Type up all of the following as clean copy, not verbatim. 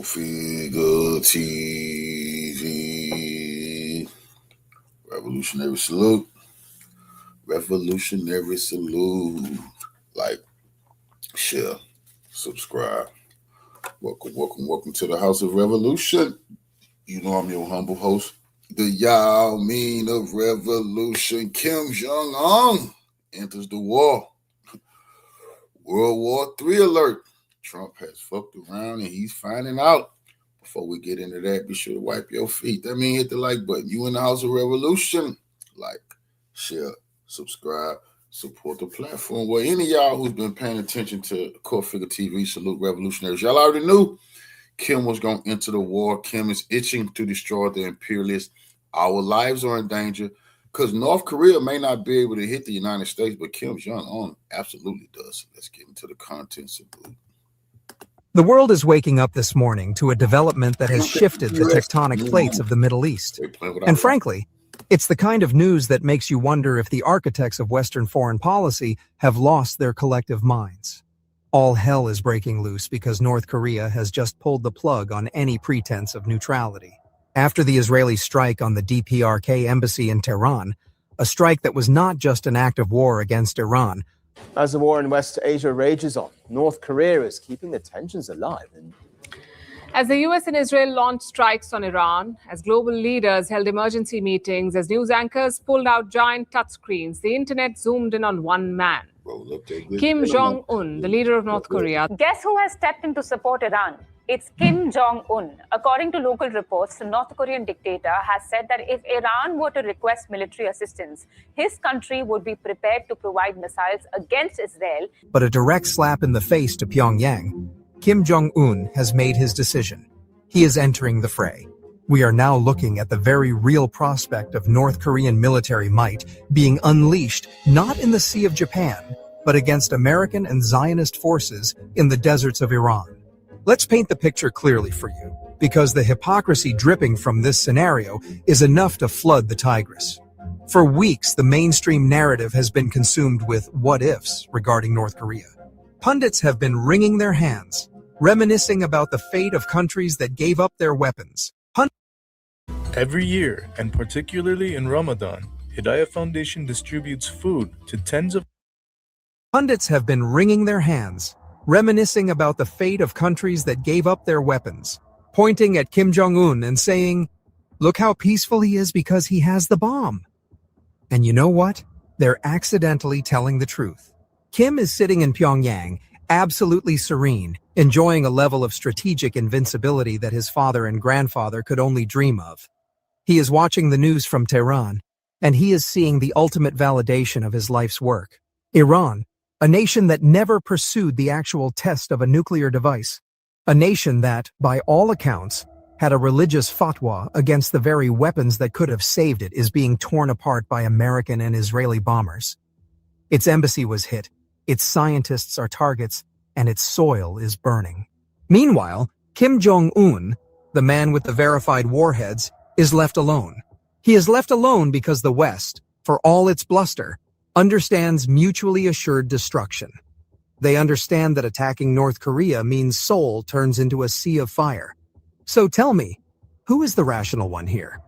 Figure TV. Revolutionary salute. Revolutionary salute. Like, share, subscribe. Welcome to the House of Revolution. You know I'm your humble host, the Yao Mean of Revolution. Kim Jong enters the war. World War III alert. Trump has fucked around and he's finding out. Before we get into that, be sure to wipe your feet. That means hit the like button. You in the House of Revolution. Like, share, subscribe, support the platform. Well, any of y'all who's been paying attention to Core Figure TV, salute revolutionaries. Y'all already knew Kim was going to enter the war. Kim is itching to destroy the imperialists. Our lives are in danger because North Korea may not be able to hit the United States, but Kim Jong-un absolutely does. Let's get into the contents of the. The world is waking up this morning to a development that has shifted the tectonic plates of the Middle East. And frankly, it's the kind of news that makes you wonder if the architects of Western foreign policy have lost their collective minds. All hell is breaking loose because North Korea has just pulled the plug on any pretense of neutrality. After the Israeli strike on the DPRK embassy in Tehran, a strike that was not just an act of war against Iran. As the war in West Asia rages on, North Korea is keeping the tensions alive. As the US and Israel launched strikes on Iran, as global leaders held emergency meetings, as news anchors pulled out giant touchscreens, the internet zoomed in on one man. Kim Jong-un, the leader of North Korea. Guess who has stepped in to support Iran? It's Kim Jong-un. According to local reports, the North Korean dictator has said that if Iran were to request military assistance, his country would be prepared to provide missiles against Israel. But a direct slap in the face to Pyongyang, Kim Jong-un has made his decision. He is entering the fray. We are now looking at the very real prospect of North Korean military might being unleashed not in the Sea of Japan, but against American and Zionist forces in the deserts of Iran. Let's paint the picture clearly for you, because the hypocrisy dripping from this scenario is enough to flood the Tigris. For weeks, the mainstream narrative has been consumed with what-ifs regarding North Korea. Pundits have been wringing their hands, reminiscing about the fate of countries that gave up their weapons. Every year, and particularly in Ramadan, Hidayah Foundation distributes food to tens of Pundits have been wringing their hands, reminiscing about the fate of countries that gave up their weapons, pointing at Kim Jong-un and saying, "Look how peaceful he is because he has the bomb." And you know what? They're accidentally telling the truth. Kim is sitting in Pyongyang, absolutely serene, enjoying a level of strategic invincibility that his father and grandfather could only dream of. He is watching the news from Tehran, and he is seeing the ultimate validation of his life's work. Iran, a nation that never pursued the actual test of a nuclear device. A nation that, by all accounts, had a religious fatwa against the very weapons that could have saved it, is being torn apart by American and Israeli bombers. Its embassy was hit, its scientists are targets, and its soil is burning. Meanwhile, Kim Jong-un, the man with the verified warheads, is left alone. He is left alone because the West, for all its bluster, understands mutually assured destruction. They understand that attacking North Korea means Seoul turns into a sea of fire. So tell me, who is the rational one here?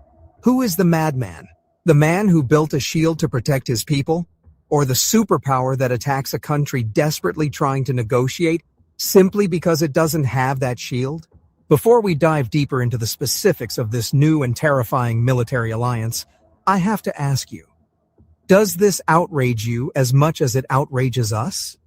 Who is the madman? The man who built a shield to protect his people? Or the superpower that attacks a country desperately trying to negotiate simply because it doesn't have that shield? Before we dive deeper into the specifics of this new and terrifying military alliance, I have to ask you, does this outrage you as much as it outrages us?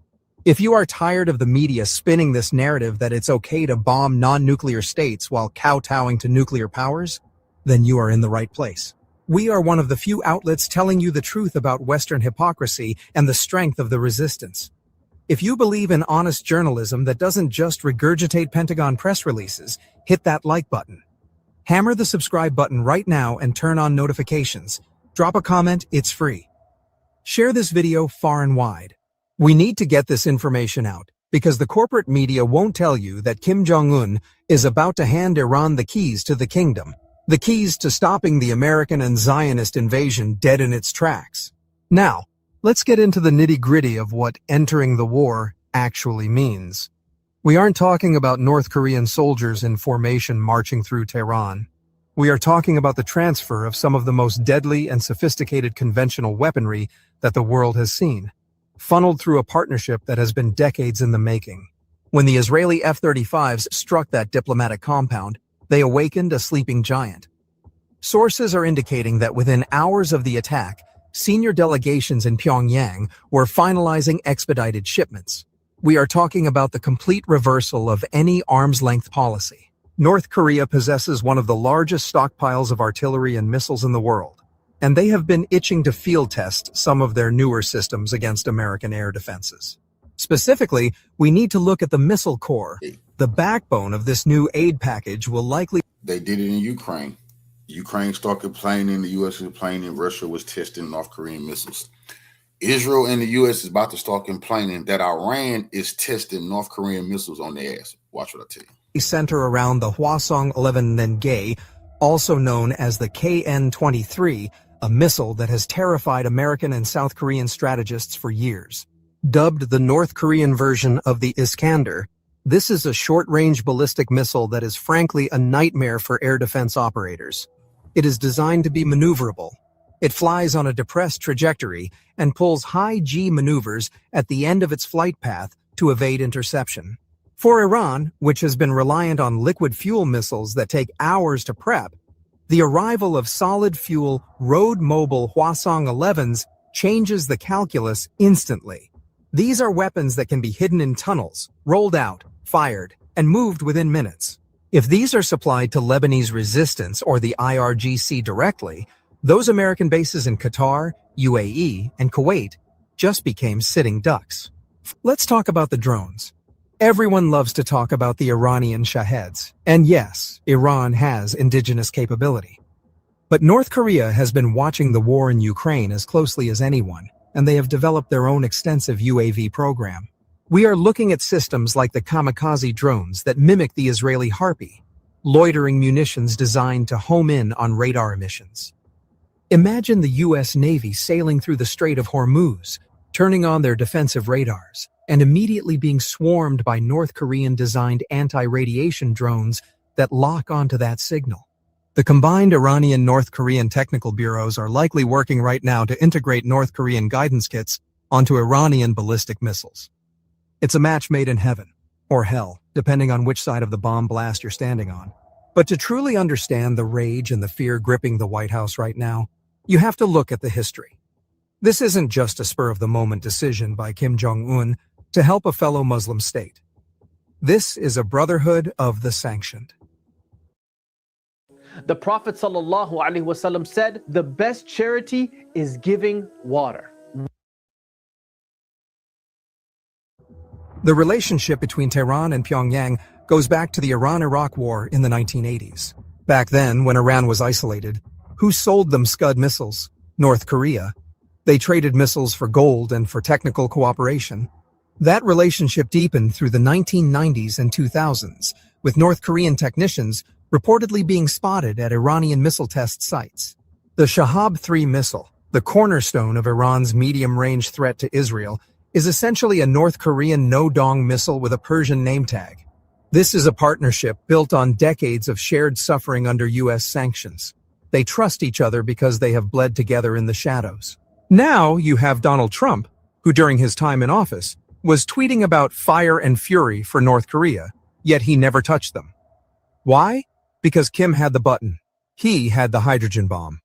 If you are tired of the media spinning this narrative that it's okay to bomb non-nuclear states while kowtowing to nuclear powers, then you are in the right place. We are one of the few outlets telling you the truth about Western hypocrisy and the strength of the resistance. If you believe in honest journalism that doesn't just regurgitate Pentagon press releases, hit that like button. Hammer the subscribe button right now and turn on notifications. Drop a comment, it's free. Share this video far and wide. We need to get this information out, because the corporate media won't tell you that Kim Jong-un is about to hand Iran the keys to the kingdom, the keys to stopping the American and Zionist invasion dead in its tracks. Now, let's get into the nitty-gritty of what entering the war actually means. We aren't talking about North Korean soldiers in formation marching through Tehran. We are talking about the transfer of some of the most deadly and sophisticated conventional weaponry that the world has seen, funneled through a partnership that has been decades in the making. When the Israeli F-35s struck that diplomatic compound, they awakened a sleeping giant. Sources are indicating that within hours of the attack, senior delegations in Pyongyang were finalizing expedited shipments. We are talking about the complete reversal of any arm's-length policy. North Korea possesses one of the largest stockpiles of artillery and missiles in the world, and they have been itching to field test some of their newer systems against American air defenses. Specifically, we need to look at the missile core. The backbone of this new aid package will likely... They did it in Ukraine. Ukraine started complaining, the U.S. was complaining, Russia was testing North Korean missiles. Israel and the U.S. is about to start complaining that Iran is testing North Korean missiles on their ass. Watch what I tell you. Center around the Hwasong-11 Nenge, also known as the KN-23, a missile that has terrified American and South Korean strategists for years. Dubbed the North Korean version of the Iskander, this is a short-range ballistic missile that is frankly a nightmare for air defense operators. It is designed to be maneuverable. It flies on a depressed trajectory and pulls high G maneuvers at the end of its flight path to evade interception. For Iran, which has been reliant on liquid fuel missiles that take hours to prep, the arrival of solid-fuel, road-mobile Hwasong-11s changes the calculus instantly. These are weapons that can be hidden in tunnels, rolled out, fired, and moved within minutes. If these are supplied to Lebanese resistance or the IRGC directly, those American bases in Qatar, UAE, and Kuwait just became sitting ducks. Let's talk about the drones. Everyone loves to talk about the Iranian Shaheds, and yes, Iran has indigenous capability. But North Korea has been watching the war in Ukraine as closely as anyone, and they have developed their own extensive UAV program. We are looking at systems like the kamikaze drones that mimic the Israeli Harpy, loitering munitions designed to home in on radar emissions. Imagine the U.S. Navy sailing through the Strait of Hormuz, turning on their defensive radars, and immediately being swarmed by North Korean-designed anti-radiation drones that lock onto that signal. The combined Iranian-North Korean technical bureaus are likely working right now to integrate North Korean guidance kits onto Iranian ballistic missiles. It's a match made in heaven, or hell, depending on which side of the bomb blast you're standing on. But to truly understand the rage and the fear gripping the White House right now, you have to look at the history. This isn't just a spur-of-the-moment decision by Kim Jong-un to help a fellow Muslim state. This is a brotherhood of the sanctioned. The Prophet ﷺ said, the best charity is giving water. The relationship between Tehran and Pyongyang goes back to the Iran-Iraq War in the 1980s. Back then, when Iran was isolated, who sold them Scud missiles? North Korea. They traded missiles for gold and for technical cooperation. That relationship deepened through the 1990s and 2000s, with North Korean technicians reportedly being spotted at Iranian missile test sites. The Shahab-3 missile, the cornerstone of Iran's medium-range threat to Israel, is essentially a North Korean no-dong missile with a Persian name tag. This is a partnership built on decades of shared suffering under U.S. sanctions. They trust each other because they have bled together in the shadows. Now you have Donald Trump, who during his time in office was tweeting about fire and fury for North Korea, yet he never touched them. Why? Because Kim had the button. He had the hydrogen bomb.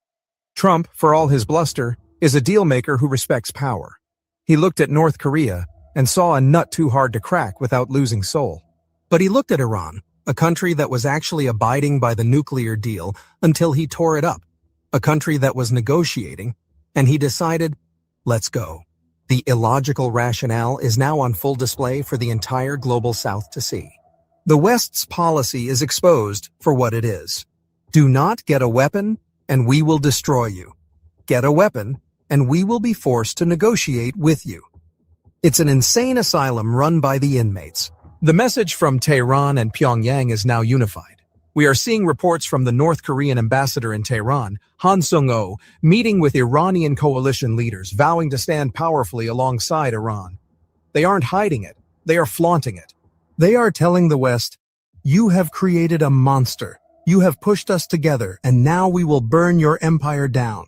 Trump, for all his bluster, is a deal-maker who respects power. He looked at North Korea and saw a nut too hard to crack without losing soul. But he looked at Iran, a country that was actually abiding by the nuclear deal until he tore it up, a country that was negotiating, and he decided, let's go. The illogical rationale is now on full display for the entire global South to see. The West's policy is exposed for what it is. Do not get a weapon, and we will destroy you. Get a weapon, and we will be forced to negotiate with you. It's an insane asylum run by the inmates. The message from Tehran and Pyongyang is now unified. We are seeing reports from the North Korean ambassador in Tehran, Han Sung-oh, meeting with Iranian coalition leaders, vowing to stand powerfully alongside Iran. They aren't hiding it, they are flaunting it. They are telling the West, "You have created a monster. You have pushed us together, and now we will burn your empire down."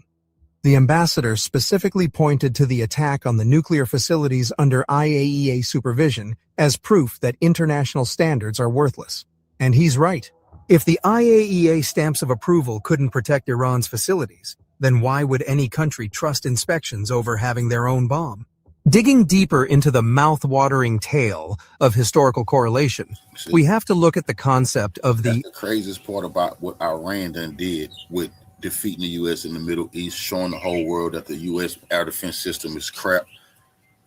The ambassador specifically pointed to the attack on the nuclear facilities under IAEA supervision as proof that international standards are worthless. And he's right. If the IAEA stamps of approval couldn't protect Iran's facilities, then why would any country trust inspections over having their own bomb? Digging deeper into the mouth-watering tale of historical correlation, we have to look at the concept of That's the craziest part about what Iran done did with defeating the U.S. in the Middle East, showing the whole world that the U.S. air defense system is crap.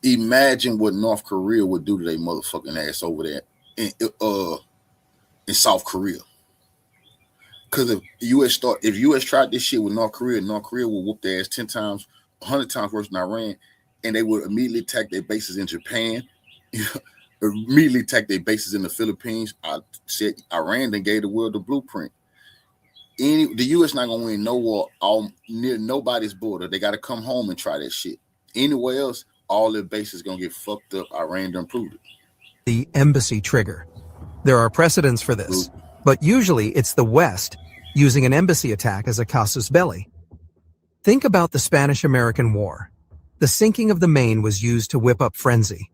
Imagine what North Korea would do to their motherfucking ass over there in South Korea. Because if U.S. tried this shit with North Korea will whoop their ass 10 times, 100 times worse than Iran, and they would immediately attack their bases in Japan, immediately attack their bases in the Philippines. I said Iran then gave the world the blueprint. The U.S. not gonna win no war near nobody's border. They got to come home and try that shit. Anywhere else, all their bases gonna get fucked up. Iran done proved it. The embassy trigger. There are precedents for this, but usually it's the West using an embassy attack as a casus belli. Think about the Spanish-American War. The sinking of the Maine was used to whip up frenzy.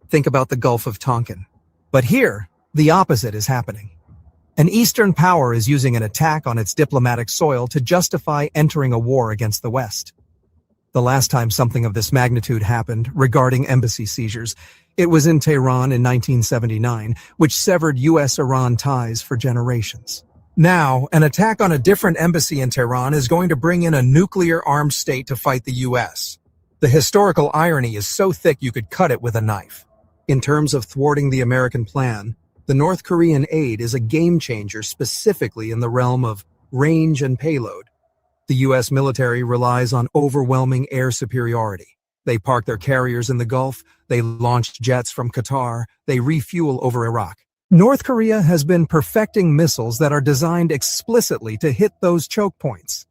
Think about the Gulf of Tonkin. But here, the opposite is happening. An Eastern power is using an attack on its diplomatic soil to justify entering a war against the West. The last time something of this magnitude happened regarding embassy seizures, it was in Tehran in 1979, which severed U.S.-Iran ties for generations. Now, an attack on a different embassy in Tehran is going to bring in a nuclear-armed state to fight the U.S. The historical irony is so thick you could cut it with a knife. In terms of thwarting the American plan, the North Korean aid is a game-changer specifically in the realm of range and payload. The U.S. military relies on overwhelming air superiority. They park their carriers in the Gulf, they launched jets from Qatar, they refuel over Iraq. North Korea has been perfecting missiles that are designed explicitly to hit those choke points.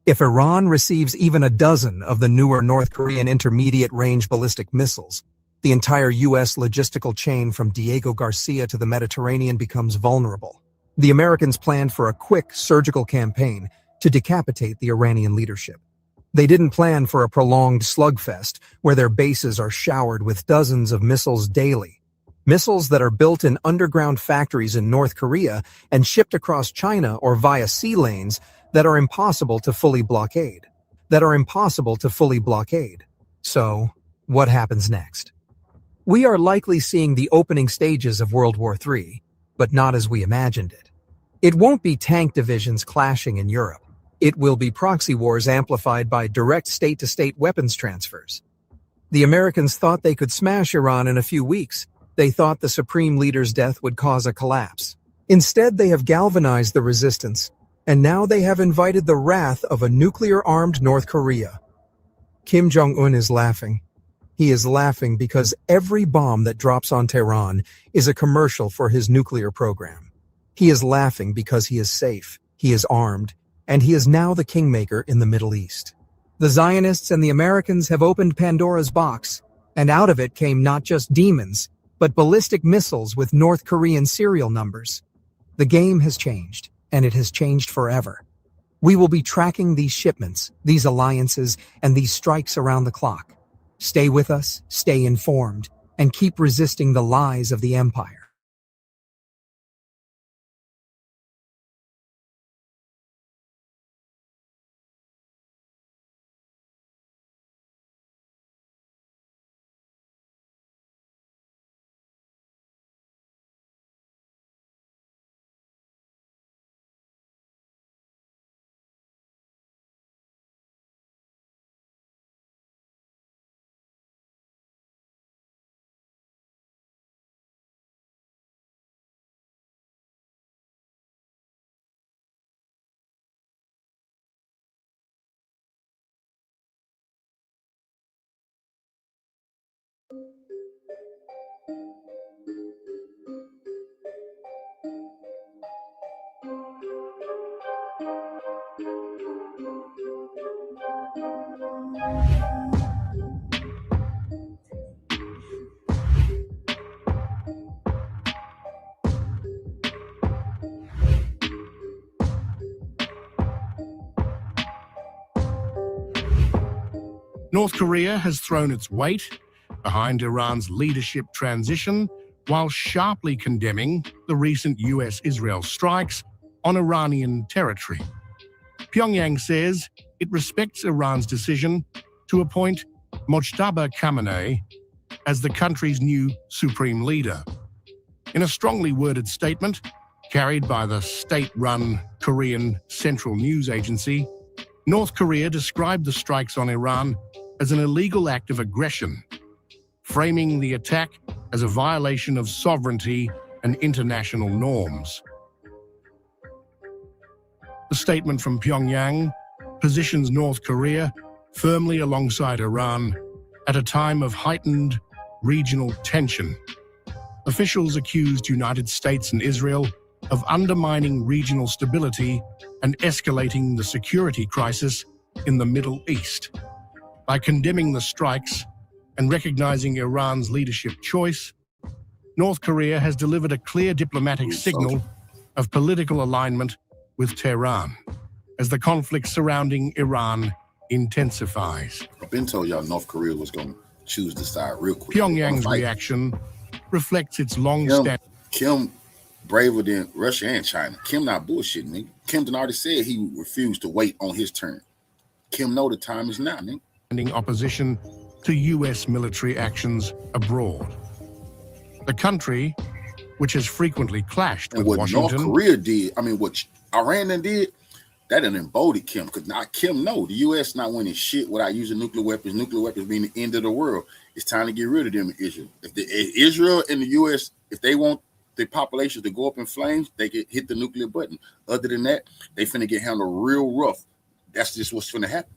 If Iran receives even a dozen of the newer North Korean intermediate-range ballistic missiles, the entire U.S. logistical chain from Diego Garcia to the Mediterranean becomes vulnerable. The Americans planned for a quick surgical campaign to decapitate the Iranian leadership. They didn't plan for a prolonged slugfest where their bases are showered with dozens of missiles daily. Missiles that are built in underground factories in North Korea and shipped across China or via sea lanes that are impossible to fully blockade. So, what happens next? We are likely seeing the opening stages of World War III, but not as we imagined it. It won't be tank divisions clashing in Europe. It will be proxy wars amplified by direct state-to-state weapons transfers. The Americans thought they could smash Iran in a few weeks. They thought the supreme leader's death would cause a collapse. Instead, they have galvanized the resistance, and now they have invited the wrath of a nuclear-armed North Korea. Kim Jong-un is laughing. He is laughing because every bomb that drops on Tehran is a commercial for his nuclear program. He is laughing because he is safe, he is armed, and he is now the kingmaker in the Middle East. The Zionists and the Americans have opened Pandora's box, and out of it came not just demons, but ballistic missiles with North Korean serial numbers. The game has changed, and it has changed forever. We will be tracking these shipments, these alliances, and these strikes around the clock. Stay with us, stay informed, and keep resisting the lies of the empire. North Korea has thrown its weight behind Iran's leadership transition while sharply condemning the recent US-Israel strikes on Iranian territory. Pyongyang says it respects Iran's decision to appoint Mojtaba Khamenei as the country's new supreme leader. In a strongly worded statement carried by the state-run Korean Central News Agency, North Korea described the strikes on Iran as an illegal act of aggression, framing the attack as a violation of sovereignty and international norms. The statement from Pyongyang positions North Korea firmly alongside Iran at a time of heightened regional tension. Officials accused United States and Israel of undermining regional stability and escalating the security crisis in the Middle East. By condemning the strikes and recognizing Iran's leadership choice, North Korea has delivered a clear diplomatic signal of political alignment with Tehran as the conflict surrounding Iran intensifies. I've been told y'all North Korea was going to choose the side real quick. Pyongyang's reaction reflects its long-standing... Kim braver than Russia and China. Kim not bullshitting, nigga. Kim done already said he refused to wait on his turn. Kim know the time is now, nigga. Opposition to U.S. military actions abroad. The country, which has frequently clashed with Washington... North Korea did, what Iran did, that done emboldened Kim, because now Kim know the U.S. not winning shit without using nuclear weapons being the end of the world. It's time to get rid of them in Israel. If Israel and the U.S., if they want the population to go up in flames, they can hit the nuclear button. Other than that, they finna get handled real rough. That's just what's finna happen.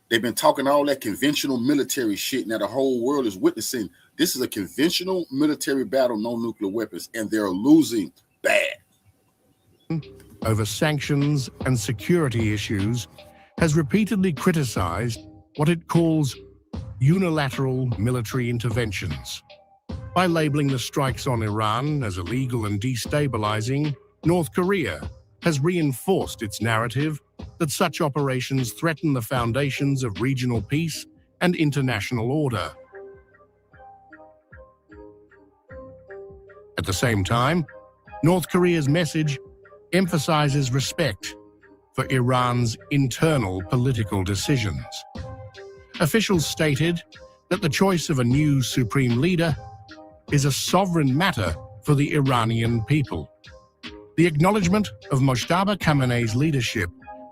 They've been talking all that conventional military shit. Now the whole world is witnessing. This is a conventional military battle, no nuclear weapons, and they're losing bad. Over sanctions and security issues, has repeatedly criticized what it calls unilateral military interventions. By labeling the strikes on Iran as illegal and destabilizing, North Korea has reinforced its narrative that such operations threaten the foundations of regional peace and international order. At the same time, North Korea's message emphasizes respect for Iran's internal political decisions. Officials stated that the choice of a new supreme leader is a sovereign matter for the Iranian people. The acknowledgement of Mojtaba Khamenei's leadership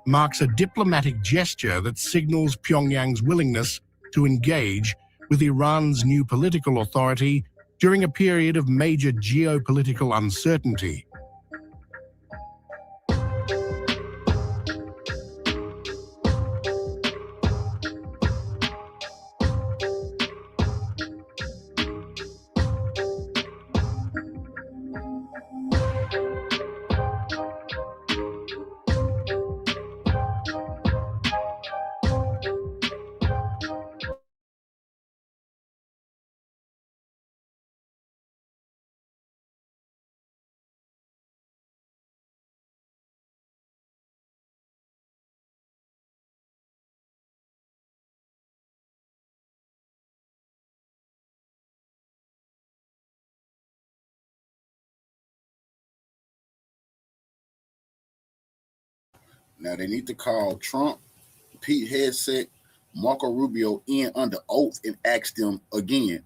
marks a diplomatic gesture that signals Pyongyang's willingness to engage with Iran's new political authority during a period of major geopolitical uncertainty. Now they need to call Trump, Pete Hegseth, Marco Rubio in under oath and ask them again,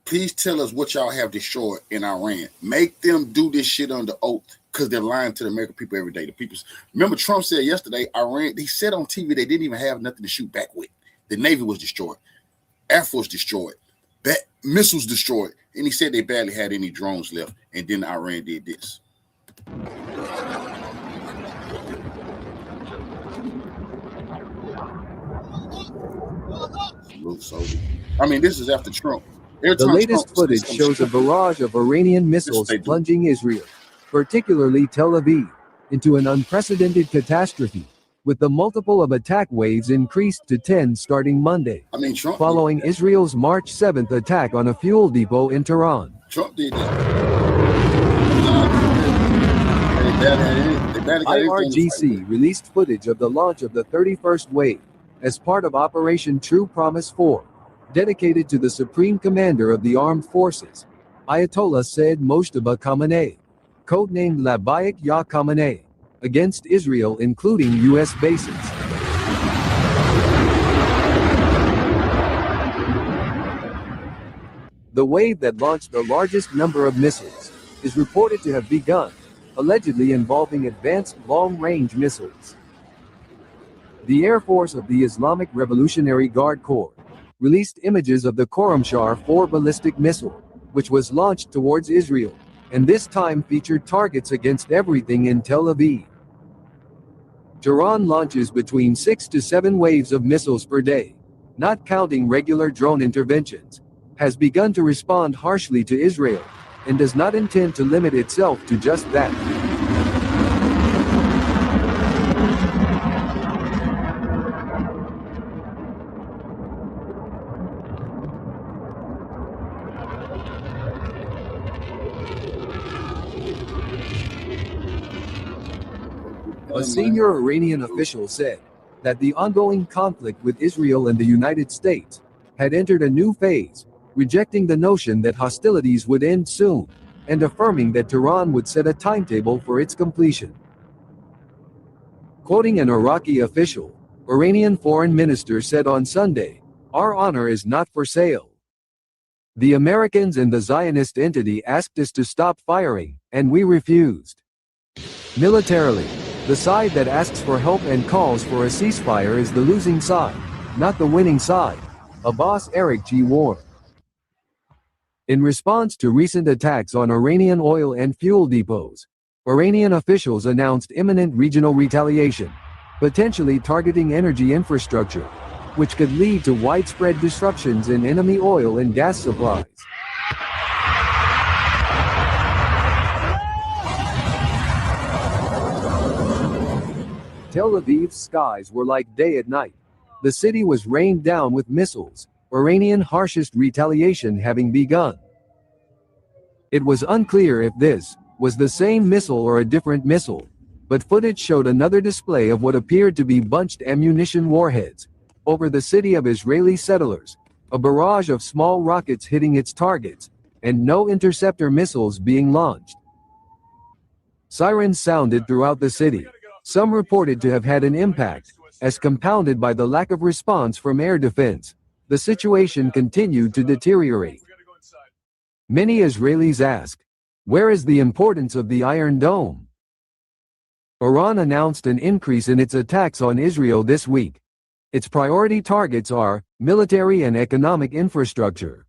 please tell us what y'all have destroyed in Iran. Make them do this shit under oath, because they're lying to the American people every day. The people, remember Trump said yesterday, Iran, he said on TV they didn't even have nothing to shoot back with. The Navy was destroyed. Air Force destroyed. Missiles destroyed. And he said they barely had any drones left. And then Iran did this. This is after Trump. The latest footage shows a barrage of Iranian missiles plunging Israel, particularly Tel Aviv, into an unprecedented catastrophe, with the multiple of attack waves increased to 10 starting Monday, following Israel's March 7th attack on a fuel depot in Tehran. Trump did that. IRGC released footage of the launch of the 31st wave, as part of Operation True Promise 4, dedicated to the Supreme Commander of the Armed Forces, Ayatollah Said Mojtaba Khamenei, codenamed Labayek Ya Khamenei, against Israel, including U.S. bases. The wave that launched the largest number of missiles is reported to have begun, allegedly involving advanced long-range missiles. The Air Force of the Islamic Revolutionary Guard Corps released images of the Khorramshahr 4 ballistic missile, which was launched towards Israel, and this time featured targets against everything in Tel Aviv. Tehran launches between 6 to 7 waves of missiles per day, not counting regular drone interventions, has begun to respond harshly to Israel, and does not intend to limit itself to just that. A senior Iranian official said that the ongoing conflict with Israel and the United States had entered a new phase, rejecting the notion that hostilities would end soon, and affirming that Tehran would set a timetable for its completion. Quoting an Iraqi official, Iranian foreign minister said on Sunday, "Our honor is not for sale. The Americans and the Zionist entity asked us to stop firing, and we refused." Militarily, the side that asks for help and calls for a ceasefire is the losing side, not the winning side, Abbas Araghchi warned. In response to recent attacks on Iranian oil and fuel depots, Iranian officials announced imminent regional retaliation, potentially targeting energy infrastructure, which could lead to widespread disruptions in enemy oil and gas supplies. Tel Aviv's skies were like day at night. The city was rained down with missiles, Iranian harshest retaliation having begun. It was unclear if this was the same missile or a different missile, but footage showed another display of what appeared to be bunched ammunition warheads over the city of Israeli settlers, a barrage of small rockets hitting its targets, and no interceptor missiles being launched. Sirens sounded throughout the city, some reported to have had an impact, as compounded by the lack of response from air defense. The situation continued to deteriorate. Many Israelis ask, where is the importance of the Iron Dome? Iran announced an increase in its attacks on Israel this week. Its priority targets are military and economic infrastructure.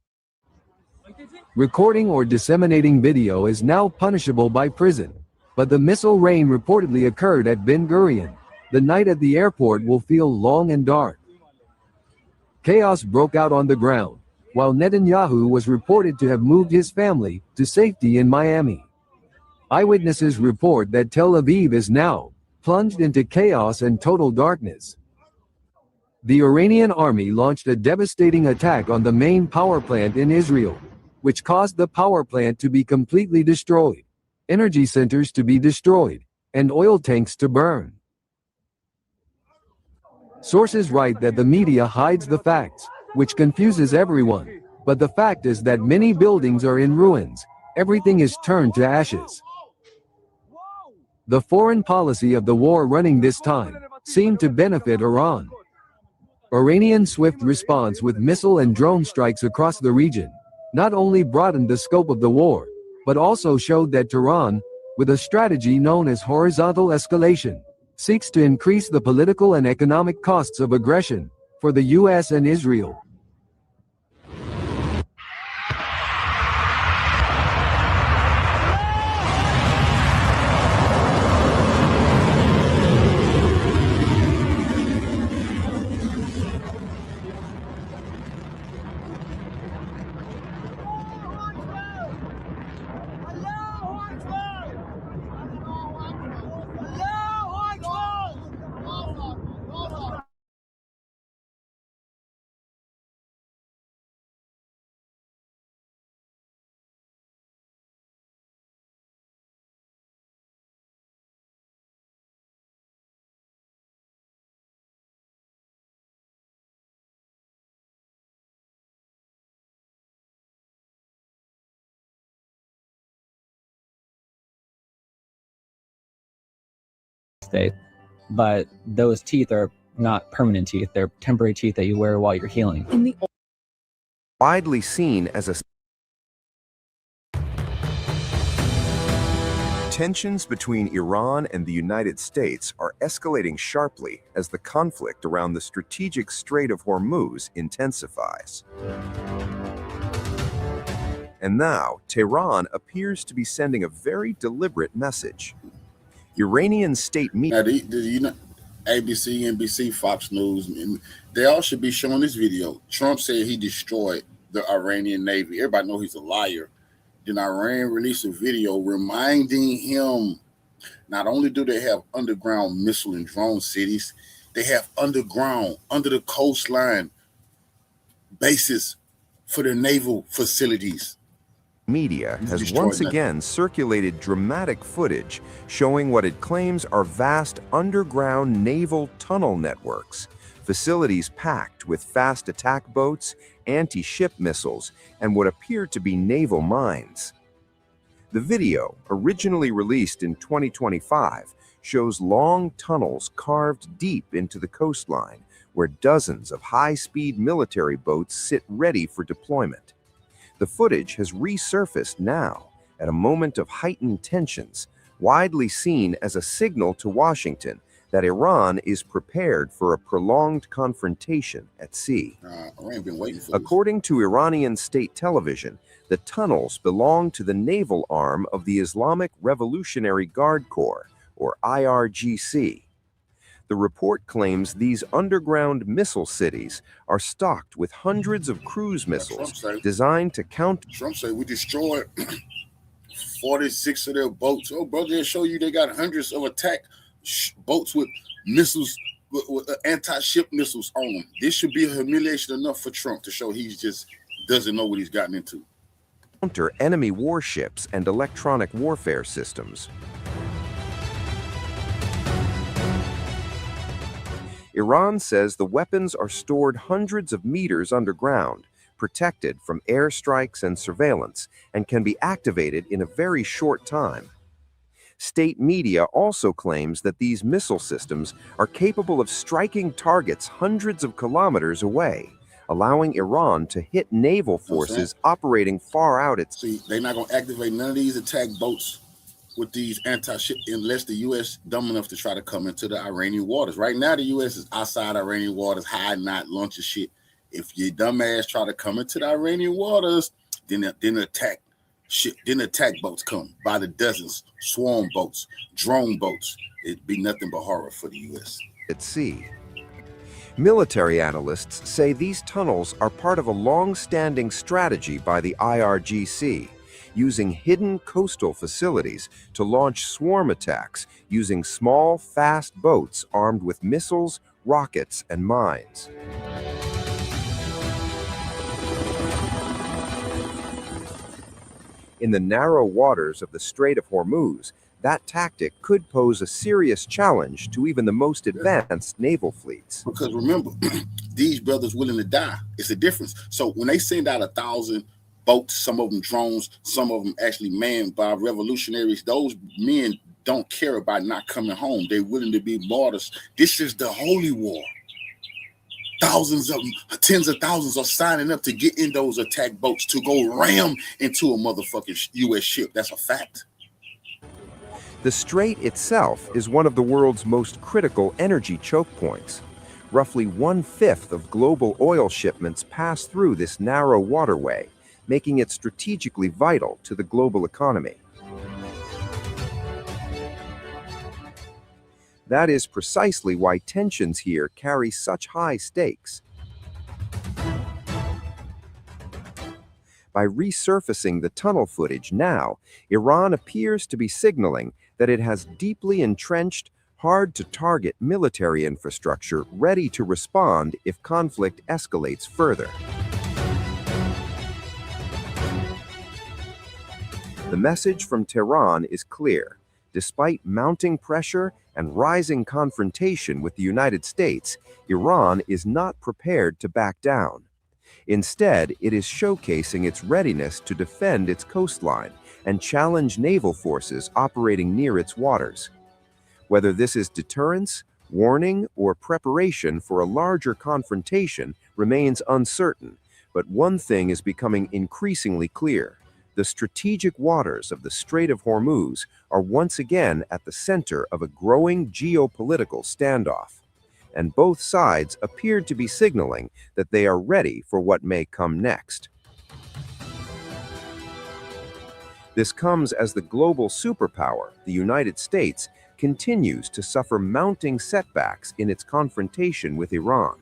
Recording or disseminating video is now punishable by prison, but the missile rain reportedly occurred at Ben Gurion. The night at the airport will feel long and dark. Chaos broke out on the ground, while Netanyahu was reported to have moved his family to safety in Miami. Eyewitnesses report that Tel Aviv is now plunged into chaos and total darkness. The Iranian army launched a devastating attack on the main power plant in Israel, which caused the power plant to be completely destroyed, energy centers to be destroyed, and oil tanks to burn. Sources write that the media hides the facts, which confuses everyone, but the fact is that many buildings are in ruins, everything is turned to ashes. The foreign policy of the war running this time seemed to benefit Iran. Iranian swift response with missile and drone strikes across the region not only broadened the scope of the war, but also showed that Tehran, with a strategy known as horizontal escalation, seeks to increase the political and economic costs of aggression for the US and Israel. state. But those teeth are not permanent teeth. They're temporary teeth that you wear while you're healing. Widely seen as a tensions between Iran and the United States are escalating sharply as the conflict around the strategic Strait of Hormuz intensifies. And now, Tehran appears to be sending a very deliberate message. Iranian state media. Now, ABC, NBC, Fox News, and they all should be showing this video. Trump said he destroyed the Iranian Navy. Everybody knows he's a liar. Then Iran released a video reminding him not only do they have underground missile and drone cities, they have underground, under the coastline bases for their naval facilities. Media has once again circulated dramatic footage showing what it claims are vast underground naval tunnel networks, facilities packed with fast attack boats, anti-ship missiles, and what appear to be naval mines. The video, originally released in 2025, shows long tunnels carved deep into the coastline where dozens of high-speed military boats sit ready for deployment. The footage has resurfaced now at a moment of heightened tensions, widely seen as a signal to Washington that Iran is prepared for a prolonged confrontation at sea. Iran been waiting for According to Iranian state television, the tunnels belong to the naval arm of the Islamic Revolutionary Guard Corps, or IRGC. The report claims these underground missile cities are stocked with hundreds of cruise missiles designed to counter. Trump said we destroyed 46 of their boats. Oh, bro, they'll show you they got hundreds of attack boats with missiles, with anti-ship missiles on them. This should be a humiliation enough for Trump to show he just doesn't know what he's gotten into. Counter enemy warships and electronic warfare systems. Iran says the weapons are stored hundreds of meters underground, protected from airstrikes and surveillance, and can be activated in a very short time. State media also claims that these missile systems are capable of striking targets hundreds of kilometers away, allowing Iran to hit naval forces operating far out at sea. See, they're not going to activate none of these attack boats with these anti-ship unless the U.S. dumb enough to try to come into the Iranian waters. Right now, the U.S. is outside Iranian waters, high not launching shit. If your dumb ass try to come into the Iranian waters, then attack ship, then attack boats come by the dozens, swarm boats, drone boats. It'd be nothing but horror for the U.S. at sea. Military analysts say these tunnels are part of a long-standing strategy by the IRGC, using hidden coastal facilities to launch swarm attacks using small, fast boats armed with missiles, rockets, and mines. In the narrow waters of the Strait of Hormuz, that tactic could pose a serious challenge to even the most advanced naval fleets. Because remember, these brothers willing to die. It's a difference. So when they send out 1,000 boats, some of them drones, some of them actually manned by revolutionaries, those men don't care about not coming home. They're willing to be martyrs. This is the holy war. Thousands of them, tens of thousands are signing up to get in those attack boats to go ram into a motherfucking U.S. ship. That's a fact. The strait itself is one of the world's most critical energy choke points. Roughly 1/5 of global oil shipments pass through this narrow waterway, making it strategically vital to the global economy. That is precisely why tensions here carry such high stakes. By resurfacing the tunnel footage now, Iran appears to be signaling that it has deeply entrenched, hard-to-target military infrastructure ready to respond if conflict escalates further. The message from Tehran is clear. Despite mounting pressure and rising confrontation with the United States, Iran is not prepared to back down. Instead, it is showcasing its readiness to defend its coastline and challenge naval forces operating near its waters. Whether this is deterrence, warning, or preparation for a larger confrontation remains uncertain, but one thing is becoming increasingly clear. The strategic waters of the Strait of Hormuz are once again at the center of a growing geopolitical standoff, and both sides appear to be signaling that they are ready for what may come next. This comes as the global superpower, the United States, continues to suffer mounting setbacks in its confrontation with Iran,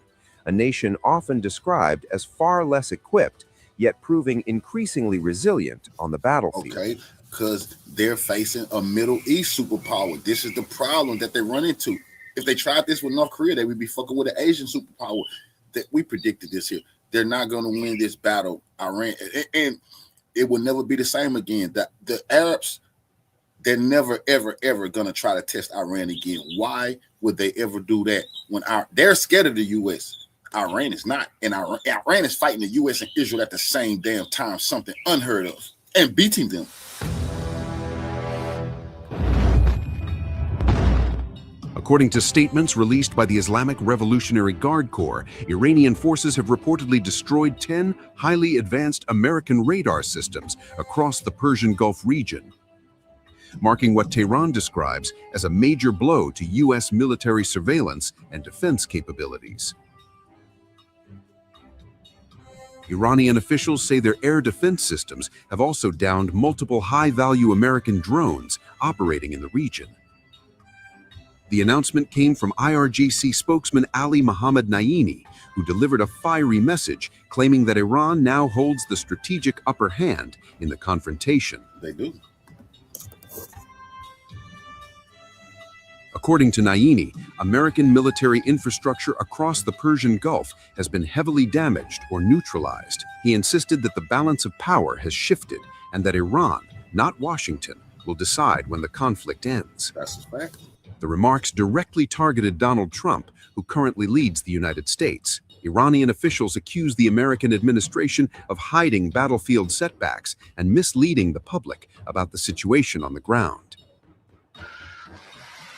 a nation often described as far less equipped, yet proving increasingly resilient on the battlefield. Okay, because they're facing a Middle East superpower. This is the problem that they run into. If they tried this with North Korea, they would be fucking with an Asian superpower. That we predicted this here. They're not going to win this battle, Iran, and it will never be the same again. The Arabs, they're never, ever, ever going to try to test Iran again. Why would they ever do that when they're scared of the U.S.? Iran is not. And Iran is fighting the U.S. and Israel at the same damn time, something unheard of, and beating them. According to statements released by the Islamic Revolutionary Guard Corps, Iranian forces have reportedly destroyed 10 highly advanced American radar systems across the Persian Gulf region, marking what Tehran describes as a major blow to U.S. military surveillance and defense capabilities. Iranian officials say their air defense systems have also downed multiple high-value American drones operating in the region. The announcement came from IRGC spokesman Ali Mohammad Naini, who delivered a fiery message claiming that Iran now holds the strategic upper hand in the confrontation. They do. According to Naini, American military infrastructure across the Persian Gulf has been heavily damaged or neutralized. He insisted that the balance of power has shifted and that Iran, not Washington, will decide when the conflict ends. That's a fact. The remarks directly targeted Donald Trump, who currently leads the United States. Iranian officials accused the American administration of hiding battlefield setbacks and misleading the public about the situation on the ground.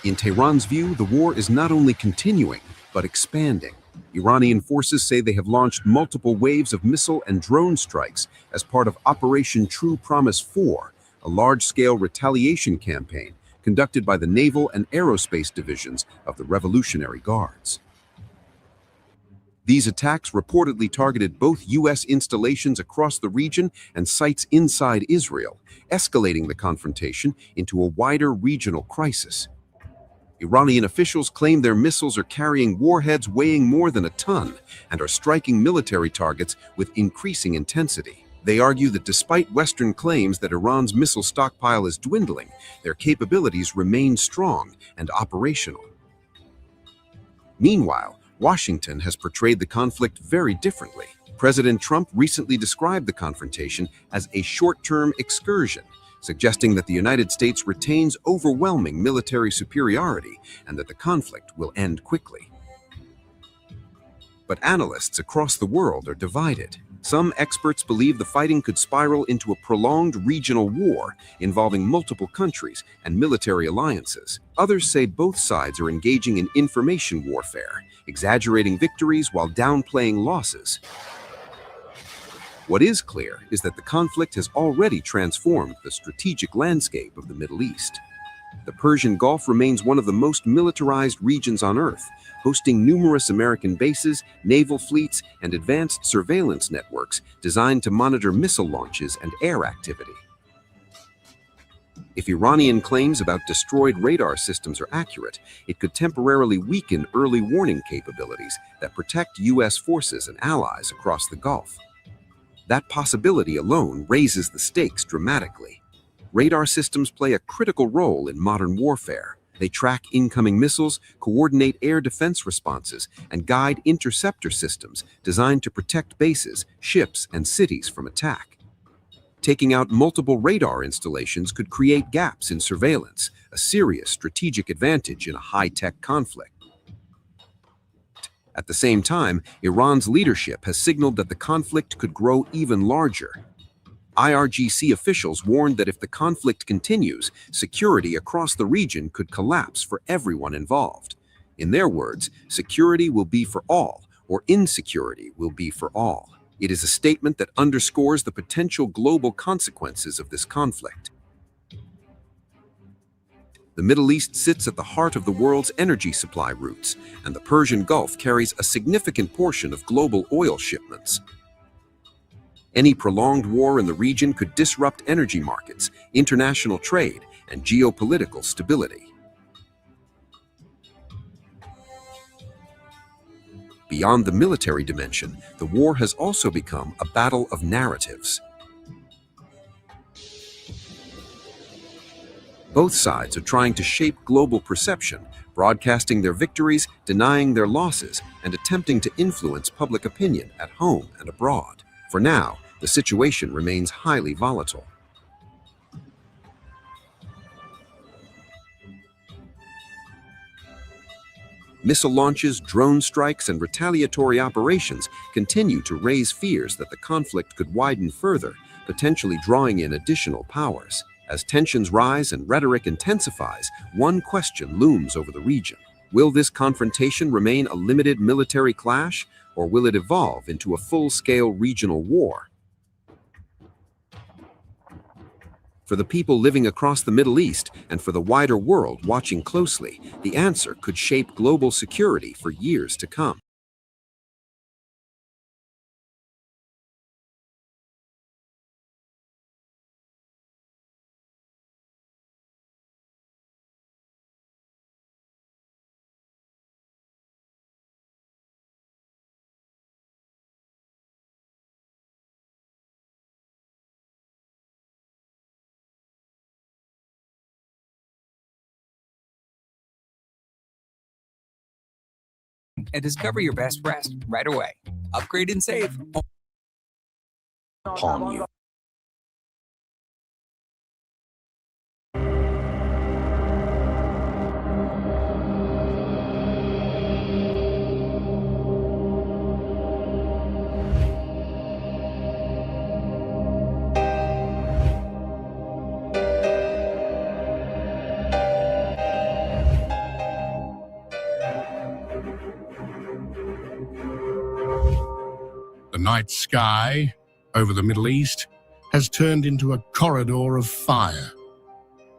In Tehran's view, the war is not only continuing, but expanding. Iranian forces say they have launched multiple waves of missile and drone strikes as part of Operation True Promise 4, a large-scale retaliation campaign conducted by the Naval and Aerospace divisions of the Revolutionary Guards. These attacks reportedly targeted both U.S. installations across the region and sites inside Israel, escalating the confrontation into a wider regional crisis. Iranian officials claim their missiles are carrying warheads weighing more than a ton and are striking military targets with increasing intensity. They argue that despite Western claims that Iran's missile stockpile is dwindling, their capabilities remain strong and operational. Meanwhile, Washington has portrayed the conflict very differently. President Trump recently described the confrontation as a short-term excursion, suggesting that the United States retains overwhelming military superiority and that the conflict will end quickly. But analysts across the world are divided. Some experts believe the fighting could spiral into a prolonged regional war involving multiple countries and military alliances. Others say both sides are engaging in information warfare, exaggerating victories while downplaying losses. What is clear is that the conflict has already transformed the strategic landscape of the Middle East. The Persian Gulf remains one of the most militarized regions on Earth, hosting numerous American bases, naval fleets, and advanced surveillance networks designed to monitor missile launches and air activity. If Iranian claims about destroyed radar systems are accurate, it could temporarily weaken early warning capabilities that protect U.S. forces and allies across the Gulf. That possibility alone raises the stakes dramatically. Radar systems play a critical role in modern warfare. They track incoming missiles, coordinate air defense responses, and guide interceptor systems designed to protect bases, ships, and cities from attack. Taking out multiple radar installations could create gaps in surveillance, a serious strategic advantage in a high-tech conflict. At the same time, Iran's leadership has signaled that the conflict could grow even larger. IRGC officials warned that if the conflict continues, security across the region could collapse for everyone involved. In their words, security will be for all, or insecurity will be for all. It is a statement that underscores the potential global consequences of this conflict. The Middle East sits at the heart of the world's energy supply routes, and the Persian Gulf carries a significant portion of global oil shipments. Any prolonged war in the region could disrupt energy markets, international trade, and geopolitical stability. Beyond the military dimension, the war has also become a battle of narratives. Both sides are trying to shape global perception, broadcasting their victories, denying their losses, and attempting to influence public opinion at home and abroad. For now, the situation remains highly volatile. Missile launches, drone strikes, and retaliatory operations continue to raise fears that the conflict could widen further, potentially drawing in additional powers. As tensions rise and rhetoric intensifies, one question looms over the region. Will this confrontation remain a limited military clash, or will it evolve into a full-scale regional war? For the people living across the Middle East and for the wider world watching closely, the answer could shape global security for years to come. And discover your best rest right away. Upgrade and save upon you. The night sky over the Middle East has turned into a corridor of fire.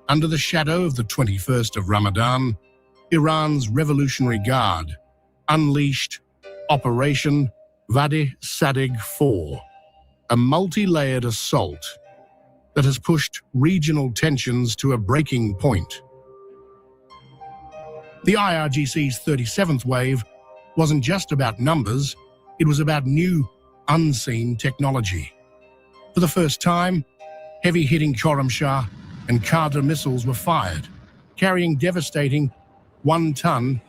Under the shadow of the 21st of Ramadan, Iran's Revolutionary Guard unleashed Operation Vadi Sadig 4, a multi-layered assault that has pushed regional tensions to a breaking point. The IRGC's 37th wave wasn't just about numbers, it was about new, unseen technology. For the first time, heavy-hitting Khorramshahr and Qadr missiles were fired, carrying devastating one-ton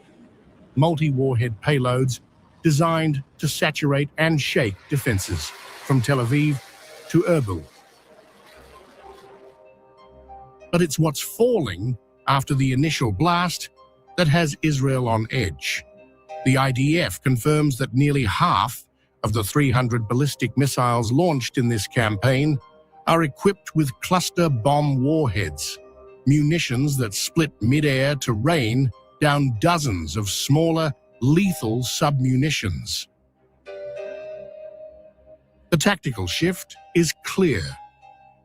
multi-warhead payloads designed to saturate and shake defenses from Tel Aviv to Erbil. But it's what's falling after the initial blast that has Israel on edge. The IDF confirms that nearly half of the 300 ballistic missiles launched in this campaign are equipped with cluster bomb warheads, munitions that split mid-air to rain down dozens of smaller, lethal submunitions. The tactical shift is clear.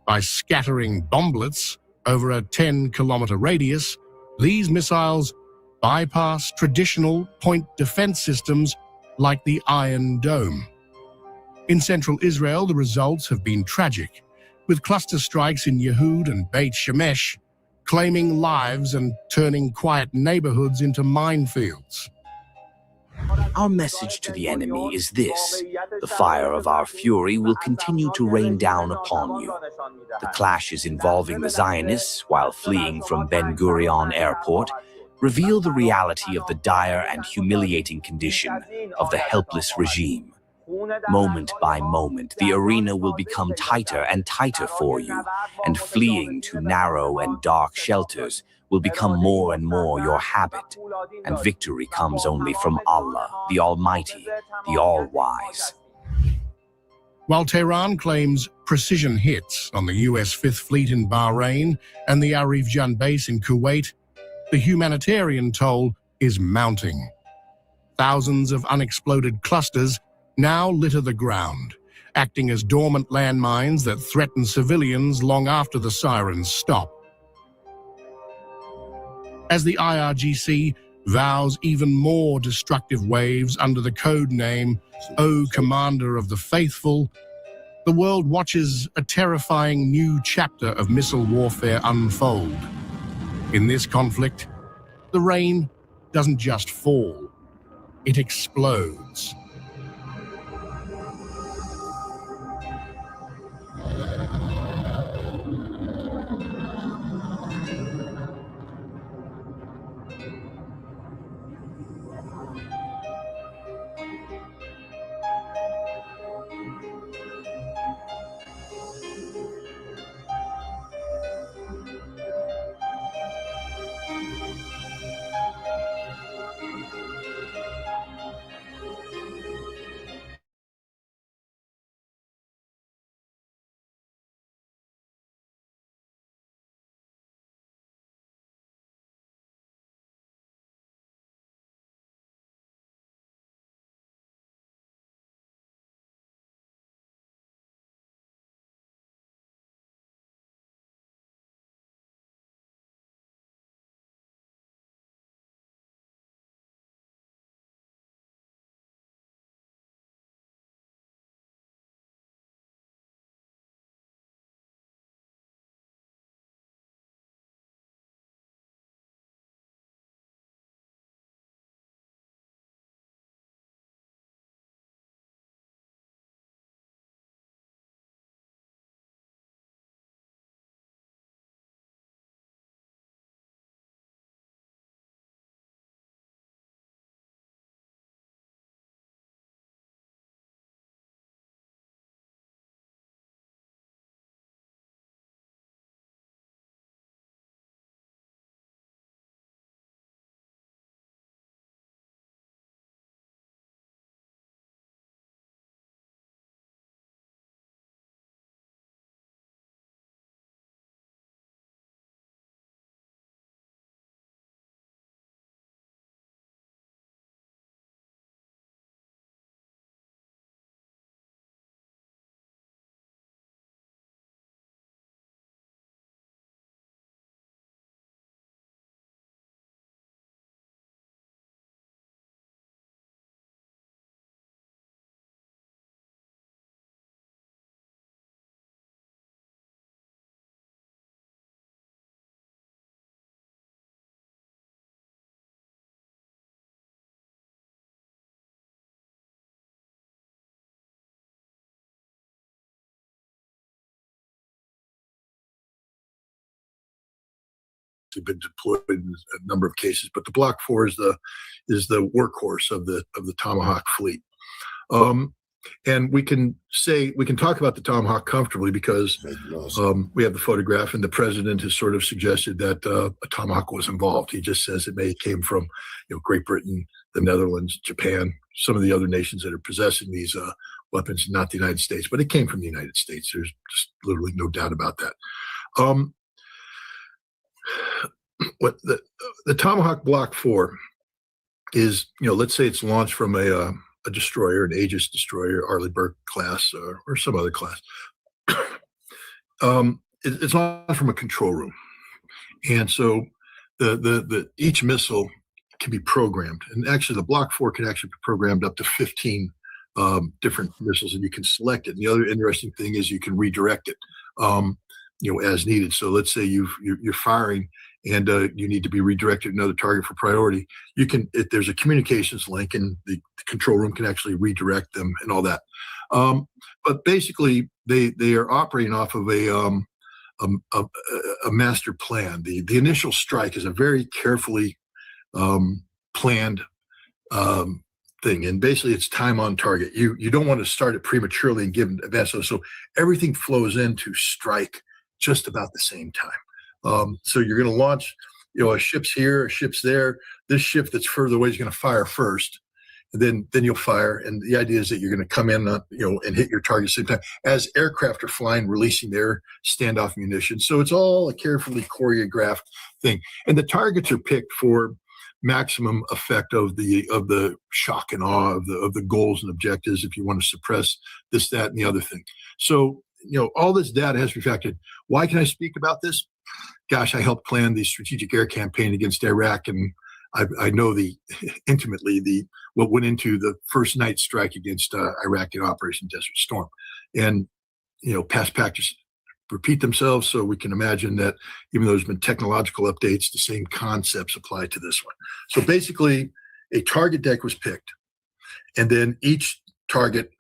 By scattering bomblets over a 10-kilometer radius, these missiles bypass traditional point defense systems like the Iron Dome. In central Israel, the results have been tragic, with cluster strikes in Yehud and Beit Shemesh claiming lives and turning quiet neighborhoods into minefields. Our message to the enemy is this: the fire of our fury will continue to rain down upon you. The clashes involving the Zionists while fleeing from Ben Gurion Airport reveal the reality of the dire and humiliating condition of the helpless regime. Moment by moment, the arena will become tighter and tighter for you, and fleeing to narrow and dark shelters will become more and more your habit, and victory comes only from Allah, the Almighty, the All-Wise. While Tehran claims precision hits on the US Fifth Fleet in Bahrain and the Arif base in Kuwait, the humanitarian toll is mounting. Thousands of unexploded clusters now litter the ground, acting as dormant landmines that threaten civilians long after the sirens stop. As the IRGC vows even more destructive waves under the code name, O Commander of the Faithful, the world watches a terrifying new chapter of missile warfare unfold. In this conflict, the rain doesn't just fall, it explodes. Have been deployed in a number of cases, but the Block 4 is the workhorse of the Tomahawk fleet. And we can talk about the Tomahawk comfortably because we have the photograph, and the president has sort of suggested that a Tomahawk was involved. He just says it came from Great Britain, the Netherlands, Japan, some of the other nations that are possessing these weapons, not the United States, but it came from the United States. There's just literally no doubt about that. What the Tomahawk Block 4 is, let's say it's launched from a destroyer, an Aegis destroyer, Arleigh class, or some other class. It's launched from a control room, and so the each missile can be programmed, and actually the Block 4 can actually be programmed up to 15 different missiles, and you can select it. And the other interesting thing is you can redirect it, as needed. So let's say you're firing and you need to be redirected to another target for priority. You can, if there's a communications link, and the control room can actually redirect them and all that. But basically, they are operating off of a master plan. The initial strike is a very carefully planned thing, and basically it's time on target. You don't want to start it prematurely and give an advance. So everything flows into strike just about the same time. So you're going to launch, a ship's here, a ship's there. This ship that's further away is going to fire first, then you'll fire. And the idea is that you're going to come in, and hit your target at the same time as aircraft are flying, releasing their standoff munitions. So it's all a carefully choreographed thing. And the targets are picked for maximum effect of the shock and awe of the goals and objectives. If you want to suppress this, that, and the other thing. So, all this data has to be factored. Why can I speak about this? Gosh, I helped plan the strategic air campaign against Iraq, and I know intimately what went into the first night strike against Iraq in Operation Desert Storm. And, past practice repeat themselves, so we can imagine that even though there's been technological updates, the same concepts apply to this one. So basically, a target deck was picked, and then each target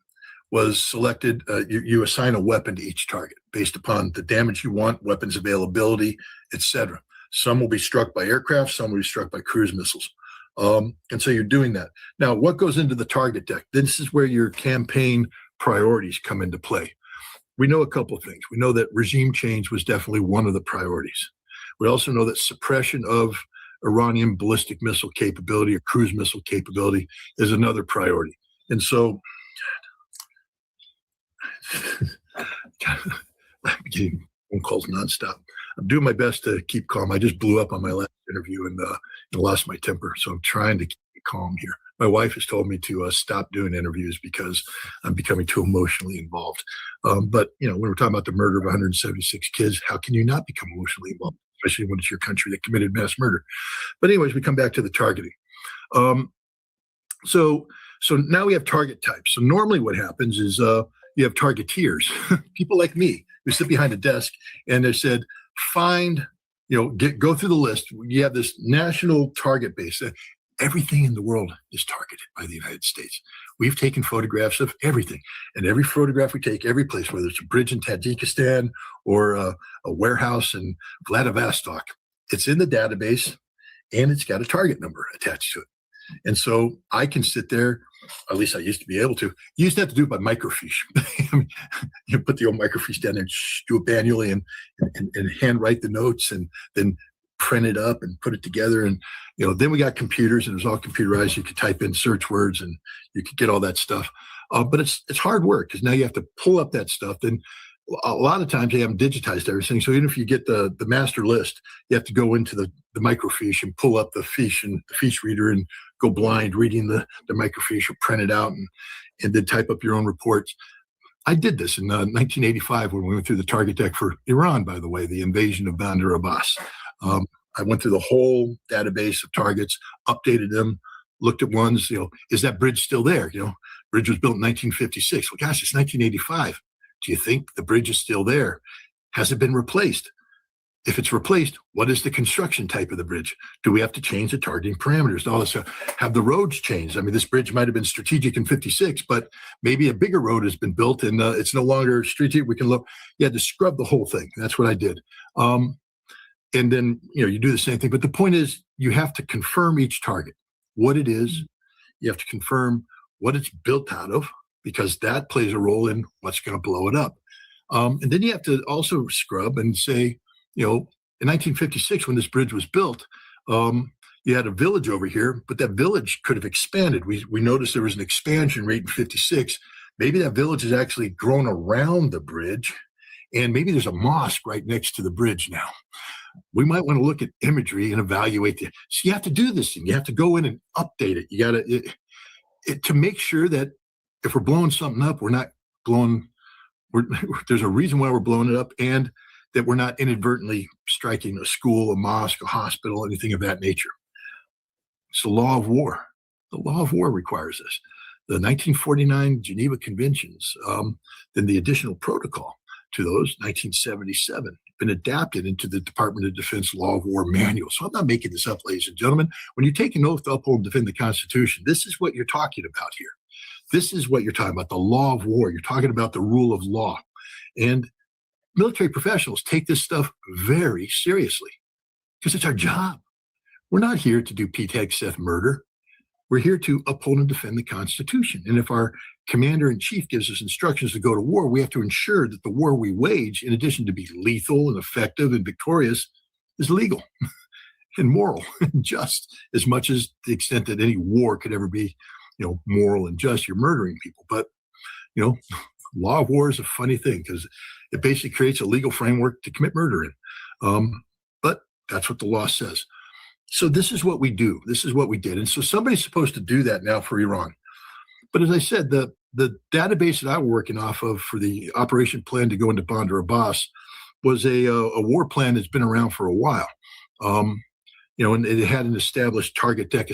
was selected. You assign a weapon to each target based upon the damage you want, weapons availability, etc. Some will be struck by aircraft, some will be struck by cruise missiles. And so you're doing that. Now, what goes into the target deck? This is where your campaign priorities come into play. We know a couple of things. We know that regime change was definitely one of the priorities. We also know that suppression of Iranian ballistic missile capability or cruise missile capability is another priority. And so, I'm getting phone calls nonstop. I'm doing my best to keep calm. I just blew up on my last interview and lost my temper. So I'm trying to keep calm here. My wife has told me to stop doing interviews because I'm becoming too emotionally involved. But, when we're talking about the murder of 176 kids, how can you not become emotionally involved, especially when it's your country that committed mass murder? But anyways, we come back to the targeting. So now we have target types. So normally what happens is you have targeteers, people like me who sit behind a desk and they said, find, go through the list. You have this national target base. Everything in the world is targeted by the United States. We've taken photographs of everything. And every photograph we take, every place, whether it's a bridge in Tajikistan or a warehouse in Vladivostok, it's in the database and it's got a target number attached to it. And so I can sit there, at least I used to be able to. You used to have to do it by microfiche. You put the old microfiche down there and do it manually and handwrite the notes and then print it up and put it together. And, then we got computers and it was all computerized. You could type in search words and you could get all that stuff. But it's hard work because now you have to pull up that stuff. Then a lot of times they haven't digitized everything. So even if you get the master list, you have to go into the microfiche and pull up the fiche and the fiche reader and go blind reading the microfiche or print it out and then type up your own reports. I did this in 1985 when we went through the target deck for Iran, by the way, the invasion of Bandar Abbas. I went through the whole database of targets, updated them, looked at ones, is that bridge still there? Bridge was built in 1956. Well, gosh, it's 1985. Do you think the bridge is still there? Has it been replaced? If it's replaced, what is the construction type of the bridge? Do we have to change the targeting parameters? All this stuff. Have the roads changed? I mean, this bridge might have been strategic in 56, but maybe a bigger road has been built and it's no longer strategic. We can look. You had to scrub the whole thing. That's what I did. And then, you do the same thing. But the point is, you have to confirm each target, what it is. You have to confirm what it's built out of, because that plays a role in what's going to blow it up. And then you have to also scrub and say, in 1956, when this bridge was built, you had a village over here, but that village could have expanded. We noticed there was an expansion rate in 56. Maybe that village has actually grown around the bridge, and maybe there's a mosque right next to the bridge now. We might want to look at imagery and evaluate it. So you have to do this thing. You have to go in and update it. You got to make sure that if we're blowing something up, we're not blowing. There's a reason why we're blowing it up, and that we're not inadvertently striking a school, a mosque, a hospital, anything of that nature. It's the law of war. The law of war requires this. The 1949 Geneva Conventions, then the additional protocol to those, 1977, been adapted into the Department of Defense Law of War Manual. So I'm not making this up, ladies and gentlemen. When you take an oath to uphold and defend the Constitution, this is what you're talking about here. This is what you're talking about, the law of war. You're talking about the rule of law. And military professionals take this stuff very seriously because it's our job. We're not here to do Pete Hegseth murder. We're here to uphold and defend the Constitution. And if our commander-in-chief gives us instructions to go to war, we have to ensure that the war we wage, in addition to be lethal and effective and victorious, is legal and moral and just, as much as the extent that any war could ever be moral and just, you're murdering people. But, law of war is a funny thing because it basically creates a legal framework to commit murder in. But that's what the law says. So this is what we do. This is what we did. And so somebody's supposed to do that now for Iran. But as I said, the database that I'm working off of for the operation plan to go into Bandar Abbas was a war plan that's been around for a while. And it had an established target deck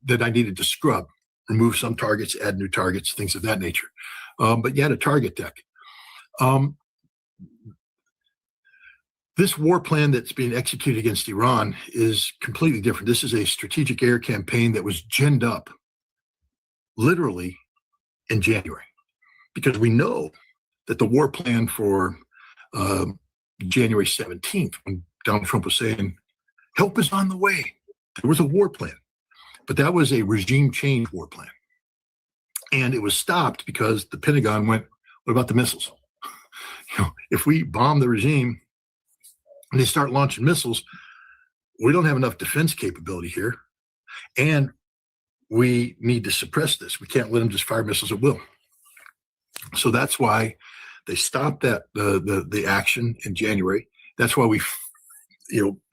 that I needed to scrub, remove some targets, add new targets, things of that nature. But you had a target deck. This war plan that's being executed against Iran is completely different. This is a strategic air campaign that was ginned up literally in January, because we know that the war plan for January 17th, when Donald Trump was saying, help is on the way, there was a war plan. But that was a regime change war plan. And it was stopped because the Pentagon went, what about the missiles? If we bomb the regime and they start launching missiles, we don't have enough defense capability here. And we need to suppress this. We can't let them just fire missiles at will. So that's why they stopped that the action in January. That's why we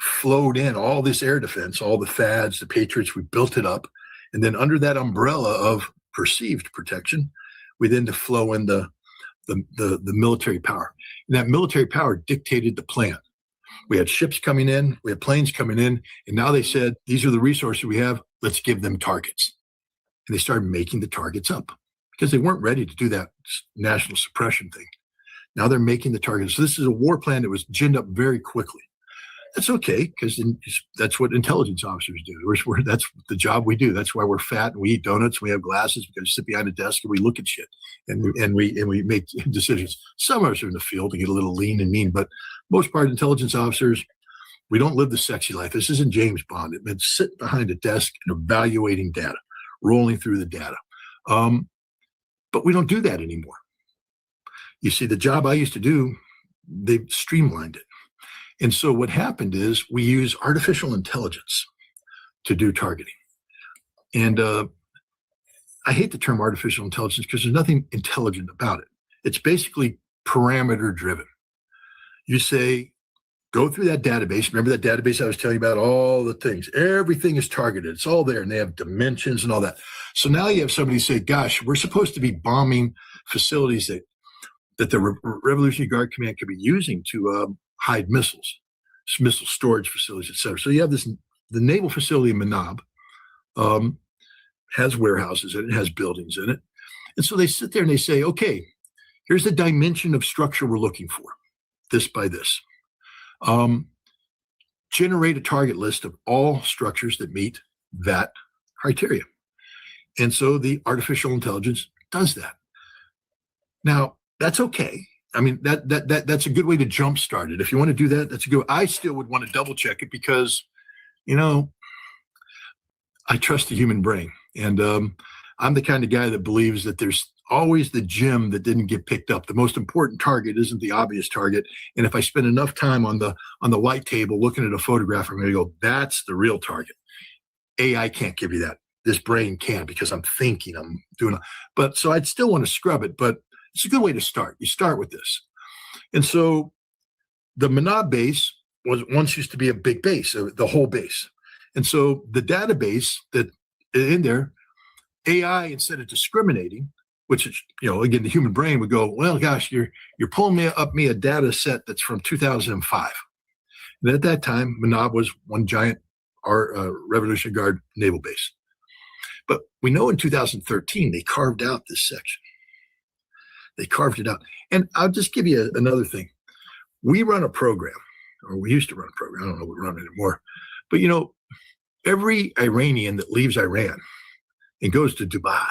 flowed in all this air defense, all the FADs, the Patriots. We built it up. And then under that umbrella of perceived protection, we then to flow in the military power. And that military power dictated the plan. We had ships coming in, we had planes coming in, and now they said, these are the resources we have, let's give them targets. And they started making the targets up because they weren't ready to do that national suppression thing. Now they're making the targets. So this is a war plan that was ginned up very quickly. That's okay, because that's what intelligence officers do. That's the job we do. That's why we're fat and we eat donuts. We have glasses. We sit behind a desk and we look at shit and we make decisions. Some of us are in the field to get a little lean and mean, but most part, intelligence officers, we don't live the sexy life. This isn't James Bond. It meant sit behind a desk and evaluating data, rolling through the data. But we don't do that anymore. You see, the job I used to do, they've streamlined it. And so what happened is we use artificial intelligence to do targeting. And I hate the term artificial intelligence because there's nothing intelligent about it. It's basically parameter driven. You say, go through that database. Remember that database I was telling you about, all the things. Everything is targeted. It's all there, and they have dimensions and all that. So now you have somebody say, gosh, we're supposed to be bombing facilities that the Revolutionary Guard Command could be using to hide missiles, missile storage facilities, et cetera. So you have the naval facility in Manab, has warehouses in it, has buildings in it. And so they sit there and they say, okay, here's the dimension of structure we're looking for, this by this. Generate a target list of all structures that meet that criteria. And so the artificial intelligence does that. Now, that's okay. I mean, that's a good way to jumpstart it. If you want to do that, that's a good. I still would want to double check it because, I trust the human brain, and I'm the kind of guy that believes that there's always the gem that didn't get picked up. The most important target isn't the obvious target. And if I spend enough time on the white table looking at a photograph, I'm going to go, that's the real target. AI can't give you that. This brain can, because I'm thinking, I'm doing. But so I'd still want to scrub it, but it's a good way to start. You start with this. And so the Manab base once used to be a big base, the whole base. And so the database that in there, AI, instead of discriminating, which is, again, the human brain would go, well, gosh, you're pulling me a data set that's from 2005. And at that time, Manab was one giant Revolutionary Guard naval base. But we know in 2013, they carved out this section. They carved it out. And I'll just give you another thing. We run a program, or we used to run a program. I don't know if we run it anymore. But, every Iranian that leaves Iran and goes to Dubai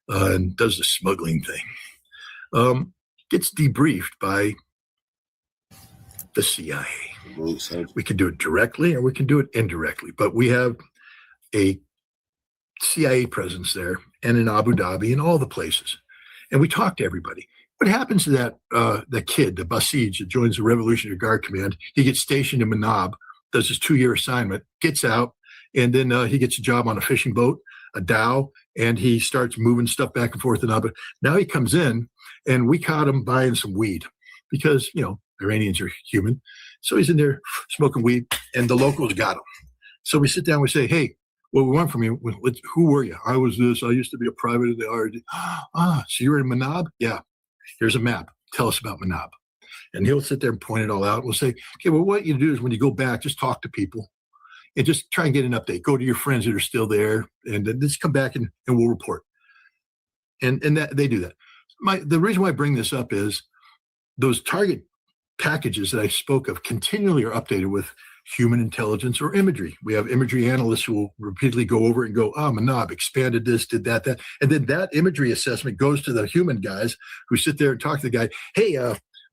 and does the smuggling thing gets debriefed by the CIA. We can do it directly or we can do it indirectly. But we have a CIA presence there and in Abu Dhabi and all the places. And we talk to everybody. What happens to that kid, the Basij, that joins the Revolutionary Guard Command? He gets stationed in Manab, does his 2-year assignment, gets out, and then he gets a job on a fishing boat, a dhow, and he starts moving stuff back and forth and all. But now he comes in, and we caught him buying some weed because, Iranians are human. So he's in there smoking weed, and the locals got him. So we sit down, we say, hey, what we want from you, who were you? I was this. I used to be a private in the RD. So you're in Manab? Yeah. Here's a map. Tell us about Manab. And he'll sit there and point it all out. We'll say, okay, well, what you do is when you go back, just talk to people and just try and get an update. Go to your friends that are still there, and then just come back and we'll report. And that they do that. The reason why I bring this up is those target packages that I spoke of continually are updated with human intelligence or imagery. We have imagery analysts who will repeatedly go over and go, Manab expanded this, did that. And then that imagery assessment goes to the human guys who sit there and talk to the guy, hey,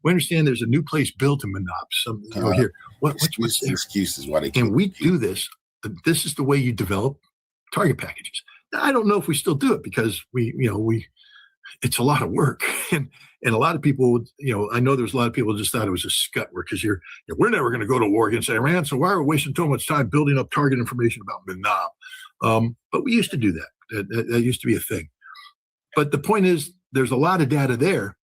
we understand there's a new place built in Manab. Here, what's excuses why they and we do this. This is the way you develop target packages. Now, I don't know if we still do it because it's a lot of work. And a lot of people, I know there's a lot of people just thought it was a scut work because we're never going to go to war against Iran. So why are we wasting so much time building up target information about Manab? But we used to do that. That used to be a thing. But the point is, there's a lot of data there.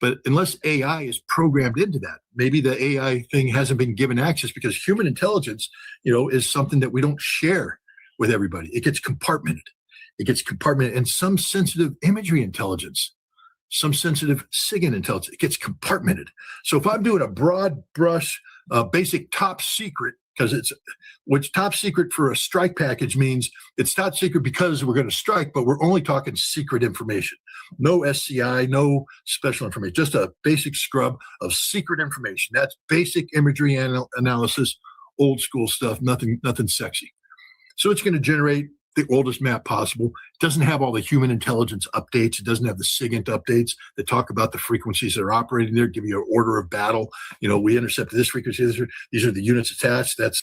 But unless AI is programmed into that, maybe the AI thing hasn't been given access because human intelligence, is something that we don't share with everybody. It gets compartmented. And some sensitive imagery intelligence, some sensitive SIGINT intelligence, it gets compartmented. So if I'm doing a broad brush, basic top secret, which top secret for a strike package means it's top secret because we're going to strike, but we're only talking secret information. No SCI, no special information, just a basic scrub of secret information. That's basic imagery analysis, old school stuff, nothing sexy. So it's going to generate the oldest map possible. It doesn't have all the human intelligence updates. It doesn't have the SIGINT updates that talk about the frequencies that are operating there, give you an order of battle. We intercepted this frequency. These are the units attached. That's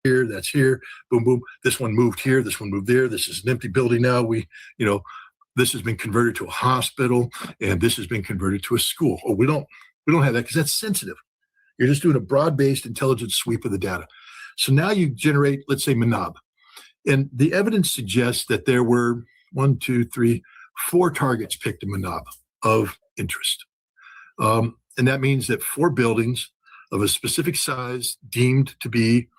here. That's here. Boom, boom. This one moved here. This one moved there. This is an empty building now. This has been converted to a hospital, and this has been converted to a school. Oh, we don't have that because that's sensitive. You're just doing a broad-based intelligence sweep of the data. So now you generate, let's say, Manab. And the evidence suggests that there were 4 targets picked in Manab of interest. And that means that 4 buildings of a specific size deemed to be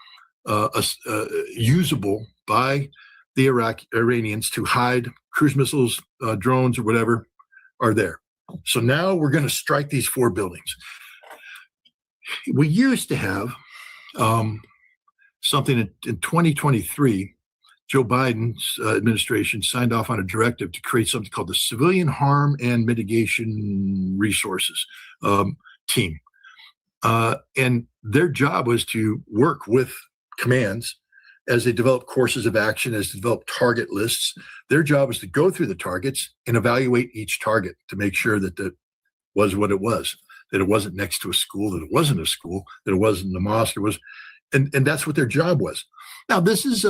usable by the Iranians to hide cruise missiles, drones, or whatever are there. So now we're going to strike these 4 buildings. We used to have something in 2023, Joe Biden's administration signed off on a directive to create something called the Civilian Harm and Mitigation Resources team. And their job was to work with commands as they develop courses of action, as they develop target lists. Their job was to go through the targets and evaluate each target to make sure that that was what it was, that it wasn't next to a school, that it wasn't a school, that it wasn't a mosque, and that's what their job was. Now, this is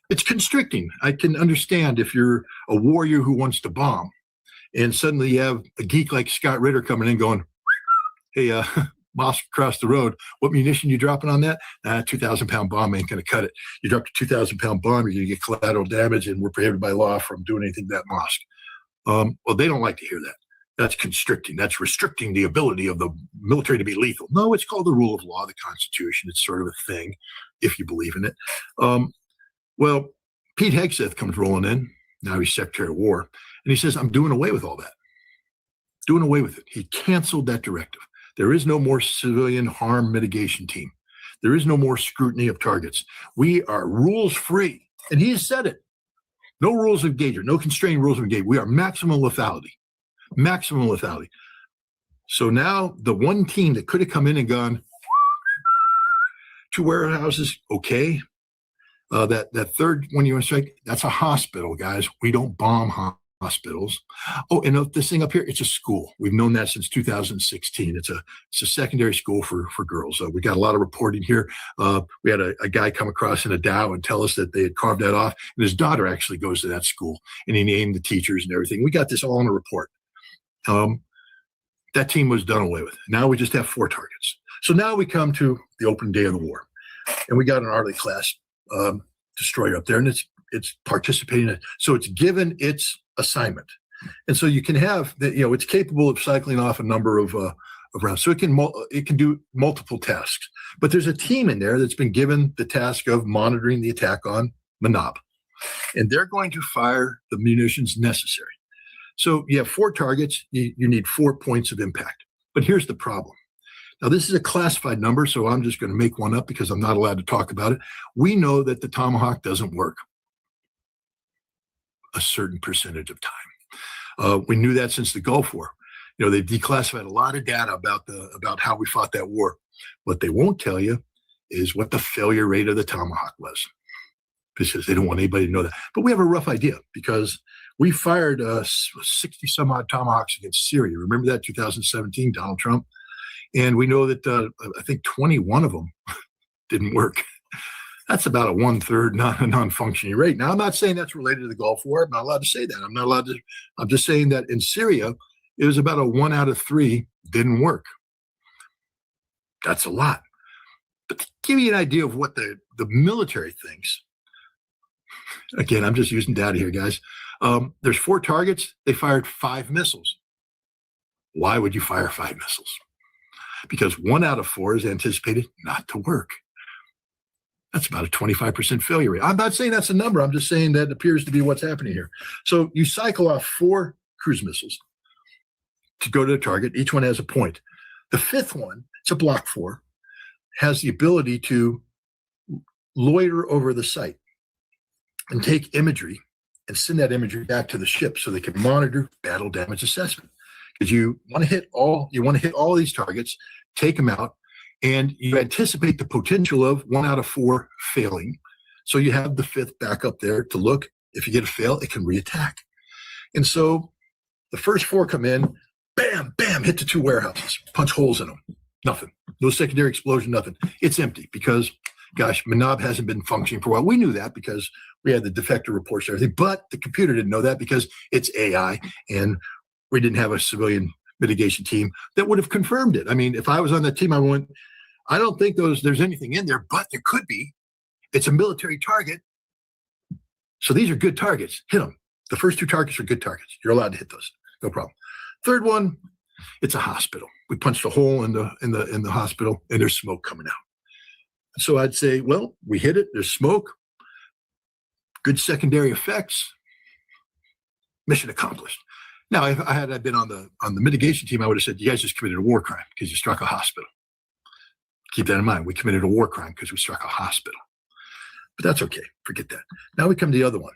it's constricting. I can understand if you're a warrior who wants to bomb, and suddenly you have a geek like Scott Ritter coming in going, hey, mosque across the road, what munition you dropping on that? 2,000-pound bomb ain't going to cut it. You dropped a 2,000-pound bomb, you're going to get collateral damage, and we're prohibited by law from doing anything to that mosque. Well, they don't like to hear that. That's constricting. That's restricting the ability of the military to be lethal. No, it's called the rule of law, the Constitution. It's sort of a thing, if you believe in it. Well, Pete Hegseth comes rolling in. Now he's Secretary of War. And he says, I'm doing away with all that. Doing away with it. He canceled that directive. There is no more civilian harm mitigation team. There is no more scrutiny of targets. We are rules-free. And he has said it. No rules of engagement, no constraining rules of engagement. We are maximum lethality. Maximum lethality. So now the one team that could have come in and gone 2 warehouses, okay. That third one you want to strike, that's a hospital, guys. We don't bomb hospitals. Oh, and this thing up here, it's a school. We've known that since 2016. It's a secondary school for girls. We got a lot of reporting here. We had a guy come across in a Dow and tell us that they had carved that off, and his daughter actually goes to that school, and he named the teachers and everything. We got this all in a report. That team was done away with. Now we just have 4 targets. So now we come to the opening day of the war, and we got an Arleigh class destroyer up there, and it's it's participating. So it's given its assignment. And so you can have that, it's capable of cycling off a number of rounds. So it can do multiple tasks. But there's a team in there that's been given the task of monitoring the attack on Manab. And they're going to fire the munitions necessary. So you have 4 targets, you need 4 points of impact. But here's the problem. Now, this is a classified number, so I'm just going to make one up because I'm not allowed to talk about it. We know that the Tomahawk doesn't work a certain percentage of time. We knew that since the Gulf War. They've declassified a lot of data about how we fought that war. What they won't tell you is what the failure rate of the Tomahawk was, because they don't want anybody to know that. But we have a rough idea because we fired 60 some odd Tomahawks against Syria. Remember that 2017, Donald Trump? And we know that I think 21 of them didn't work. That's about a 1/3 non-functioning rate. Now, I'm not saying that's related to the Gulf War. I'm not allowed to say that. I'm just saying that in Syria, it was about a 1 out of 3 didn't work. That's a lot. But to give you an idea of what the military thinks, again, I'm just using data here, guys. There's 4 targets. They fired 5 missiles. Why would you fire 5 missiles? Because 1 out of 4 is anticipated not to work. That's about a 25% failure rate. I'm not saying that's a number. I'm just saying that appears to be what's happening here. So you cycle off 4 cruise missiles to go to the target. Each one has a point. The 5th one, it's a Block 4, has the ability to loiter over the site and take imagery and send that imagery back to the ship so they can monitor battle damage assessment. Because you want to hit all these targets, take them out, and you anticipate the potential of 1 out of 4 failing. So you have the 5th back up there to look. If you get a fail, it can reattack. And so the first 4 come in, bam, bam, hit the 2 warehouses, punch holes in them. Nothing. No secondary explosion, nothing. It's empty because, gosh, Manab hasn't been functioning for a while. We knew that because we had the defector reports and everything, but the computer didn't know that because it's AI, and we didn't have a civilian mitigation team that would have confirmed it. I mean, if I was on that team, I went, I don't think there's anything in there, but there could be. It's a military target. So these are good targets. Hit them. The first 2 targets are good targets. You're allowed to hit those. No problem. 3rd one, it's a hospital. We punched a hole in the hospital, and there's smoke coming out. So I'd say, well, we hit it. There's smoke. Good secondary effects. Mission accomplished. Now, if I had been on the mitigation team, I would have said, you guys just committed a war crime because you struck a hospital. Keep that in mind. We committed a war crime because we struck a hospital. But that's okay. Forget that. Now we come to the other one.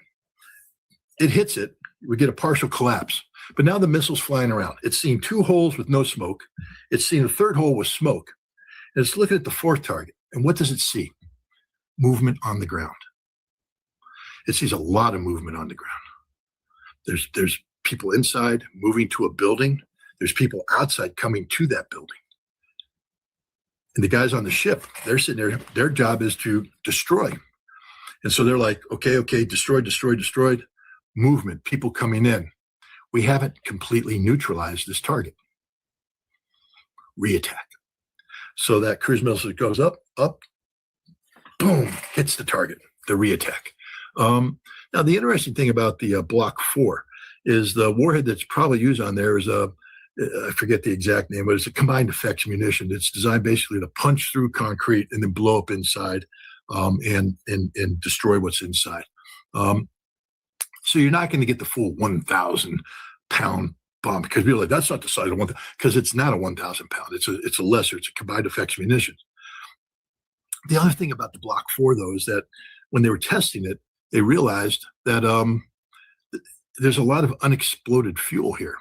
It hits it. We get a partial collapse. But now the missile's flying around. It's seeing 2 holes with no smoke. It's seeing a 3rd hole with smoke. And it's looking at the 4th target. And what does it see? Movement on the ground. It sees a lot of movement on the ground. There's people inside moving to a building. There's people outside coming to that building. And the guys on the ship, they're sitting there. Their job is to destroy. And so they're like, okay, destroyed. Movement, people coming in. We haven't completely neutralized this target. Reattack. So that cruise missile goes up, boom, hits the target, the reattack. Now, the interesting thing about the Block 4 is the warhead that's probably used on there is I forget the exact name, but it's a combined effects munition. It's designed basically to punch through concrete and then blow up inside and destroy what's inside. So you're not going to get the full 1,000-pound bomb because people are like, that's not the size of 1,000, because it's not a 1,000 pound. It's a combined effects munition. The other thing about the Block 4, though, is that when they were testing it, they realized that there's a lot of unexploded fuel here.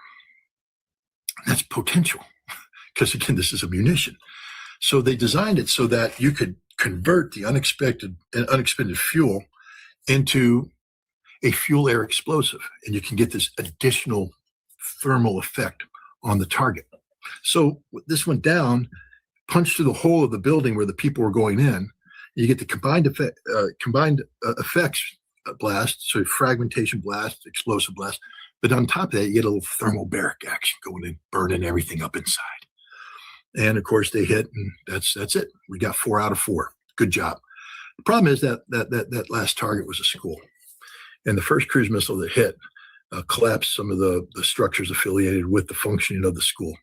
That's potential because, again, this is a munition. So they designed it so that you could convert the unexpended fuel into a fuel air explosive, and you can get this additional thermal effect on the target. So this went down, punched through the hole of the building where the people were going in. You get the combined effects blast, so fragmentation blast, explosive blast. But on top of that, you get a little thermal barrack action going in, burning everything up inside. And of course, they hit, and that's it. We got 4 out of 4. Good job. The problem is that last target was a school. And the first cruise missile that hit collapsed some of the structures affiliated with the functioning of the school.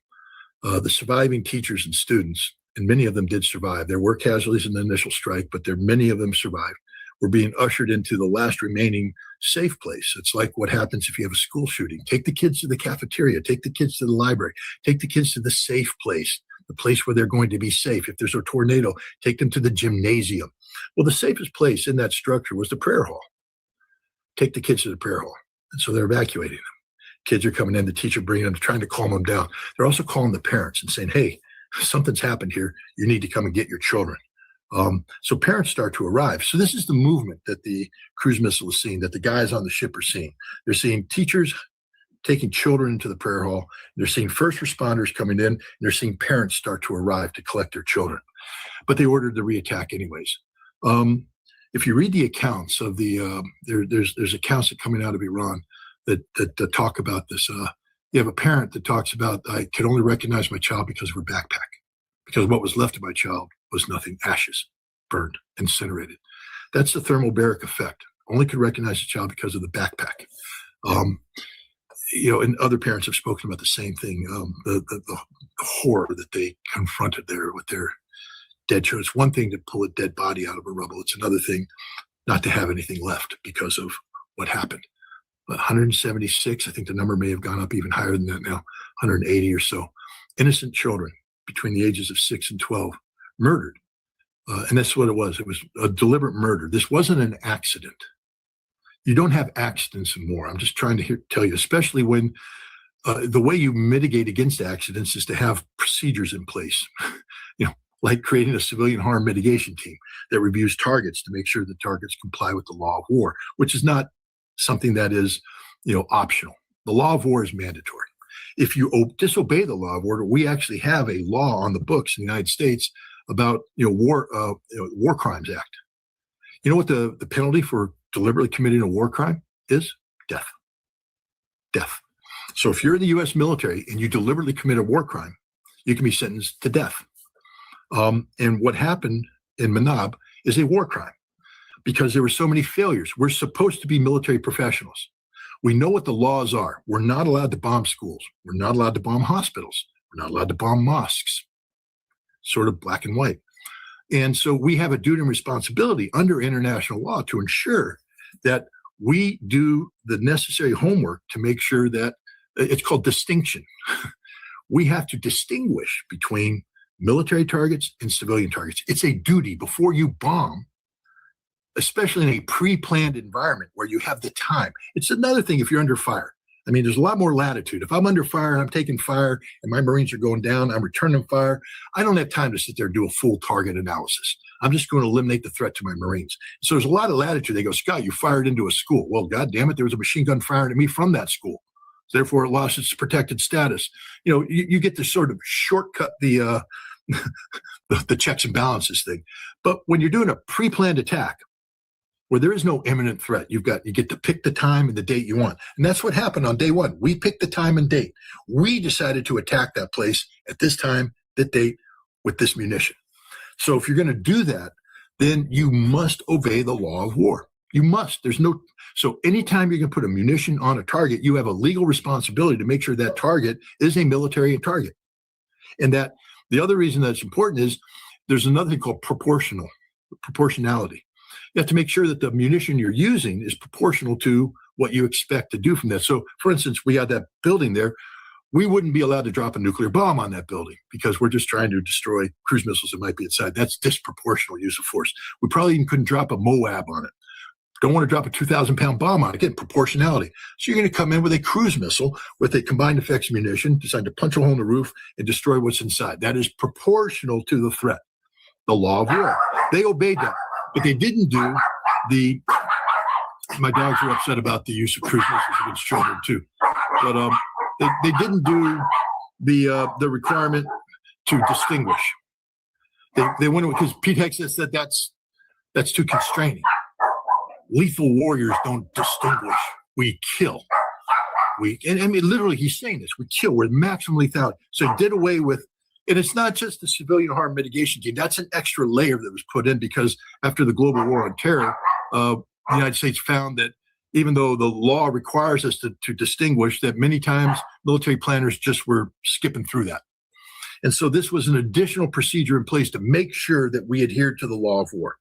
The surviving teachers and students, and many of them did survive. There were casualties in the initial strike, but many of them survived, were being ushered into the last remaining safe place. It's like what happens if you have a school shooting. Take the kids to the cafeteria, take the kids to the library, take the kids to the safe place, the place where they're going to be safe. If there's a tornado, take them to the gymnasium. Well, the safest place in that structure was the prayer hall. Take the kids to the prayer hall. And so they're evacuating them. Kids are coming in, the teacher bringing them, trying to calm them down. They're also calling the parents and saying, hey, something's happened here. You need to come and get your children. So parents start to arrive. So this is the movement that the cruise missile is seeing, that the guys on the ship are seeing. They're seeing teachers taking children into the prayer hall. They're seeing first responders coming in. And they're seeing parents start to arrive to collect their children. But they ordered the reattack anyways. If you read the accounts of there's accounts that coming out of Iran that talk about this. You have a parent that talks about, I could only recognize my child because of her backpack, because what was left of my child was nothing, ashes, burned, incinerated. That's the thermobaric effect. Only could recognize the child because of the backpack. And other parents have spoken about the same thing, the horror that they confronted there with their dead children. It's one thing to pull a dead body out of a rubble. It's another thing not to have anything left because of what happened. 176, I think the number may have gone up even higher than that now, 180 or so. Innocent children between the ages of 6 and 12 murdered. And that's what it was. It was a deliberate murder. This wasn't an accident. You don't have accidents in war. I'm just trying to tell you, especially when the way you mitigate against accidents is to have procedures in place. Like creating a civilian harm mitigation team that reviews targets to make sure the targets comply with the law of war, which is not something that is, optional. The law of war is mandatory. If you disobey the law of war, we actually have a law on the books in the United States about, War Crimes Act. You know what the penalty for deliberately committing a war crime is? Death. Death. So if you're in the U.S. military and you deliberately commit a war crime, you can be sentenced to death. And what happened in Manab is a war crime because there were so many failures. We're supposed to be military professionals. We know what the laws are. We're not allowed to bomb schools. We're not allowed to bomb hospitals. We're not allowed to bomb mosques. Sort of black and white. And so we have a duty and responsibility under international law to ensure that we do the necessary homework to make sure that it's called distinction. We have to distinguish between military targets and civilian targets. It's a duty before you bomb, especially in a pre-planned environment where you have the time. It's another thing if you're under fire. I mean, there's a lot more latitude. If I'm under fire and I'm taking fire and my Marines are going down, I'm returning fire, I don't have time to sit there and do a full target analysis. I'm just going to eliminate the threat to my Marines. So there's a lot of latitude. They go, Scott, you fired into a school. Well, God damn it, there was a machine gun firing at me from that school. Therefore, it lost its protected status. You get to sort of shortcut the checks and balances thing. But when you're doing a pre-planned attack, where there is no imminent threat, you get to pick the time and the date you want. And that's what happened on day one. We picked the time and date. We decided to attack that place at this time, that date, with this munition. So if you're going to do that, then you must obey the law of war. You must. So anytime you're going to put a munition on a target, you have a legal responsibility to make sure that target is a military target. And that the other reason that's important is there's another thing called proportionality. You have to make sure that the munition you're using is proportional to what you expect to do from that. So, for instance, we had that building there. We wouldn't be allowed to drop a nuclear bomb on that building because we're just trying to destroy cruise missiles that might be inside. That's disproportional use of force. We probably even couldn't drop a MOAB on it. Don't want to drop a 2,000-pound bomb on it. Again, proportionality. So you're going to come in with a cruise missile with a combined effects munition, decide to punch a hole in the roof and destroy what's inside. That is proportional to the threat. The law of war. They obeyed that. But they didn't do my dogs are upset about the use of cruise missiles against children too. But they didn't do the requirement to distinguish. They went because Pete Hegseth said that's too constraining. Lethal warriors don't distinguish. We kill. And I mean, literally, he's saying this. We kill. We're maximum lethality. So he did away with. And it's not just the civilian harm mitigation team. That's an extra layer that was put in because after the global war on terror, the United States found that even though the law requires us to distinguish that many times military planners just were skipping through that. And so this was an additional procedure in place to make sure that we adhered to the law of war.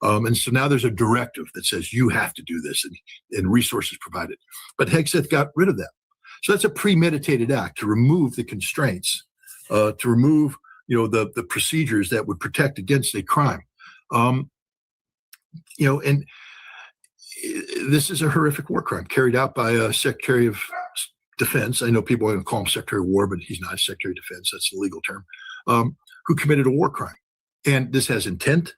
And so now there's a directive that says you have to do this and resources provided. But Hegseth got rid of that. So that's a premeditated act to remove the constraints, to remove the procedures that would protect against a crime. And this is a horrific war crime carried out by a Secretary of Defense. I know people are going to call him Secretary of War, but he's not a Secretary of Defense. That's the legal term. Who committed a war crime. And this has intent.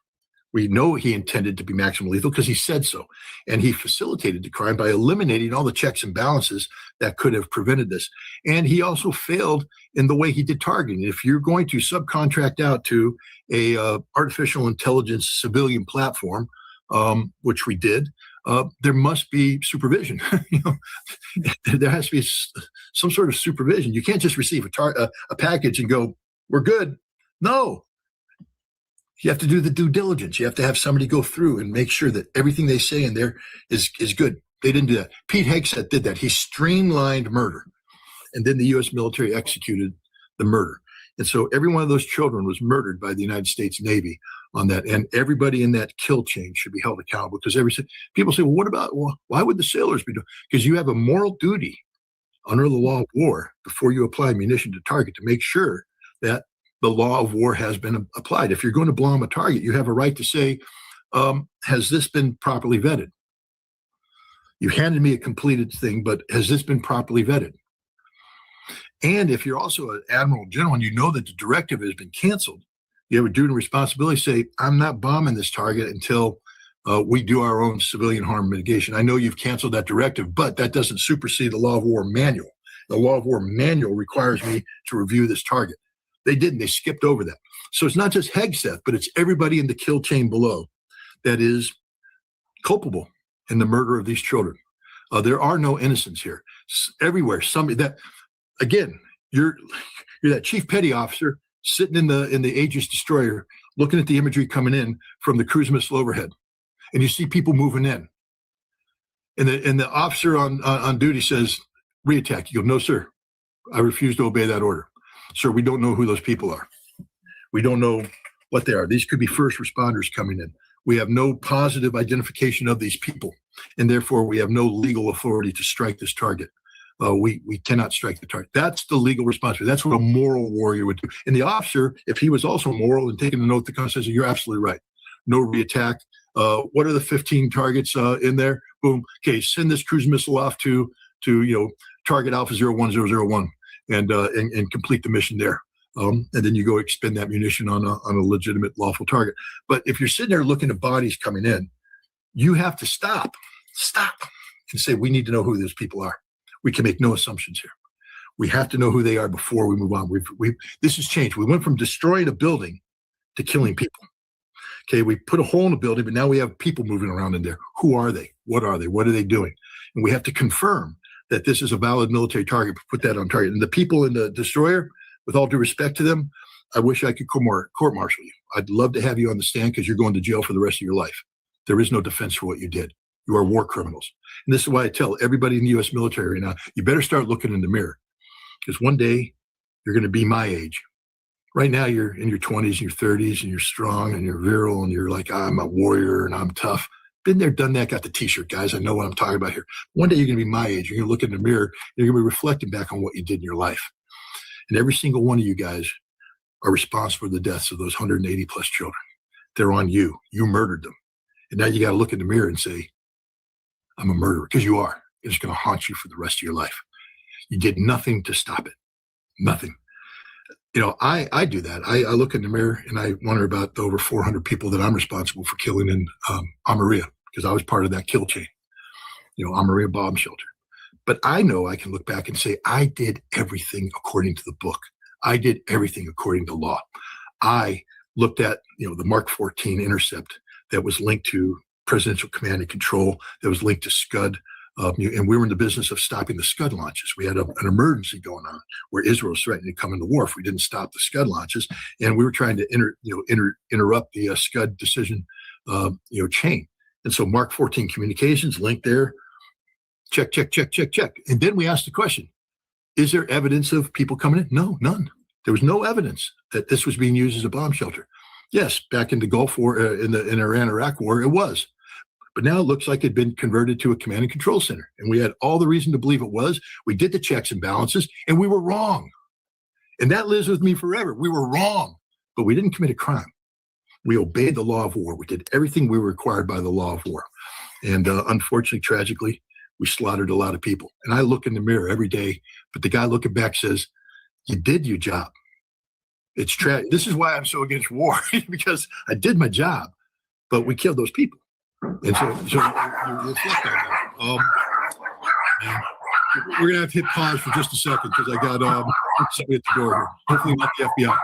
We know he intended to be maximum lethal because he said so. And he facilitated the crime by eliminating all the checks and balances that could have prevented this. And he also failed in the way he did targeting. If you're going to subcontract out to a artificial intelligence civilian platform, which we did, there must be supervision. There has to be some sort of supervision. You can't just receive a package and go, we're good. No. You have to do the due diligence. You have to have somebody go through and make sure that everything they say in there is good. They didn't do that. Pete Hegseth did that. He streamlined murder. And then the U.S. military executed the murder. And so every one of those children was murdered by the United States Navy on that. And everybody in that kill chain should be held accountable because people say, well, why would the sailors be doing? Because you have a moral duty under the law of war before you apply munition to target to make sure that the law of war has been applied. If you're going to bomb a target, you have a right to say, has this been properly vetted? You handed me a completed thing, but has this been properly vetted? And if you're also an admiral general and you know that the directive has been canceled, you have a duty and responsibility to say, I'm not bombing this target until we do our own civilian harm mitigation. I know you've canceled that directive, but that doesn't supersede the law of war manual. The law of war manual requires me to review this target. They didn't. They skipped over that. So it's not just Hegseth, but it's everybody in the kill chain below that is culpable in the murder of these children. There are no innocents here. Everywhere, somebody that, again, you're that chief petty officer sitting in the Aegis destroyer, looking at the imagery coming in from the cruise missile overhead, and you see people moving in, and the officer on duty says, "Reattack." You go, "No, sir, I refuse to obey that order." Sir, we don't know who those people are. We don't know what they are. These could be first responders coming in. We have no positive identification of these people, and therefore we have no legal authority to strike this target. We cannot strike the target. That's the legal responsibility. That's what a moral warrior would do. And the officer, if he was also moral and taking a note, the Constitution, you're absolutely right. No reattack. What are the 15 targets in there? Boom. Okay, send this cruise missile off to target Alpha 01001 and complete the mission there. And then you go expend that munition on a legitimate, lawful target. But if you're sitting there looking at bodies coming in, you have to stop, and say, we need to know who those people are. We can make no assumptions here. We have to know who they are before we move on. This has changed. We went from destroying a building to killing people. Okay, we put a hole in the building, but now we have people moving around in there. Who are they? What are they? What are they doing? And we have to confirm that this is a valid military target, put that on target. And the people in the destroyer, with all due respect to them, I wish I could court-martial you. I'd love to have you on the stand because you're going to jail for the rest of your life. There is no defense for what you did. You are war criminals. And this is why I tell everybody in the U.S. military right now, you better start looking in the mirror because one day you're going to be my age. Right now you're in your 20s and your 30s and you're strong and you're virile and you're like, I'm a warrior and I'm tough. Been there, done that, got the t-shirt, guys. I know what I'm talking about here. One day you're going to be my age. You're going to look in the mirror. You're going to be reflecting back on what you did in your life. And every single one of you guys are responsible for the deaths of those 180 plus children. They're on you. You murdered them. And now you got to look in the mirror and say, I'm a murderer, because you are. It's going to haunt you for the rest of your life. You did nothing to stop it. Nothing. I do that. I look in the mirror and I wonder about the over 400 people that I'm responsible for killing in Amaria, because I was part of that kill chain, Amaria bomb shelter. But I know I can look back and say, I did everything according to the book. I did everything according to law. I looked at, the Mark 14 intercept that was linked to presidential command and control, that was linked to Scud. And we were in the business of stopping the Scud launches. We had an emergency going on where Israel was threatening to come into war if we didn't stop the Scud launches. And we were trying to interrupt the Scud decision chain. And so Mark 14 communications linked there, Check. And then we asked the question, is there evidence of people coming in? No, none. There was no evidence that this was being used as a bomb shelter. Yes, back in the Gulf War, in Iran-Iraq War, it was. But now it looks like it had been converted to a command and control center. And we had all the reason to believe it was. We did the checks and balances, and we were wrong. And that lives with me forever. We were wrong, but we didn't commit a crime. We obeyed the law of war. We did everything we were required by the law of war. And unfortunately, tragically, we slaughtered a lot of people. And I look in the mirror every day, but the guy looking back says, you did your job. It's tragic. This is why I'm so against war, because I did my job, but we killed those people. And so you reflect on that. We're going to have to hit pause for just a second because I got somebody at the door here. Hopefully not the FBI.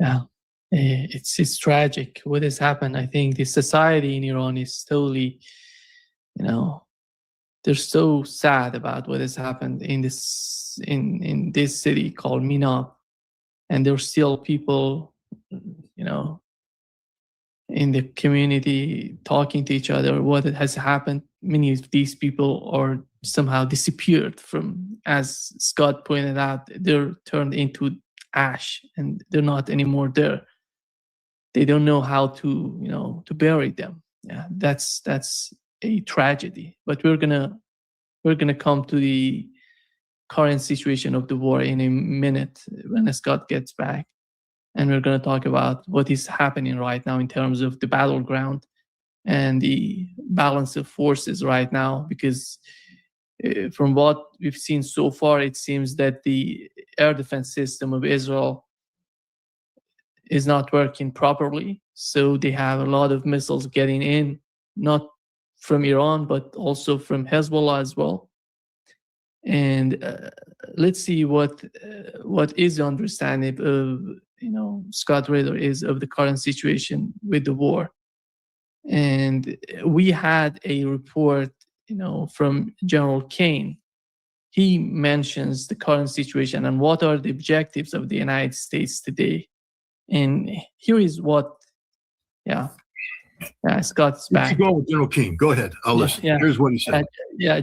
Yeah. It's tragic what has happened. I think the society in Iran is totally, they're so sad about what has happened in this city called Minab, and there's still people, in the community talking to each other what has happened. Many of these people are somehow disappeared from, as Scott pointed out, they're turned into ash and they're not anymore there. They don't know how to bury them. Yeah, that's a tragedy. But we're gonna come to the current situation of the war in a minute when Scott gets back. And we're going to talk about what is happening right now in terms of the battleground and the balance of forces right now, because from what we've seen so far, it seems that the air defense system of Israel is not working properly. So they have a lot of missiles getting in, not from Iran, but also from Hezbollah as well. And let's see what is the understanding of Scott Ritter is of the current situation with the war. And we had a report, from General Kane. He mentions the current situation and what are the objectives of the United States today. And here is what, Scott's back. Keep going with General Kane. Go ahead. I'll listen. Yeah. Here's what he said.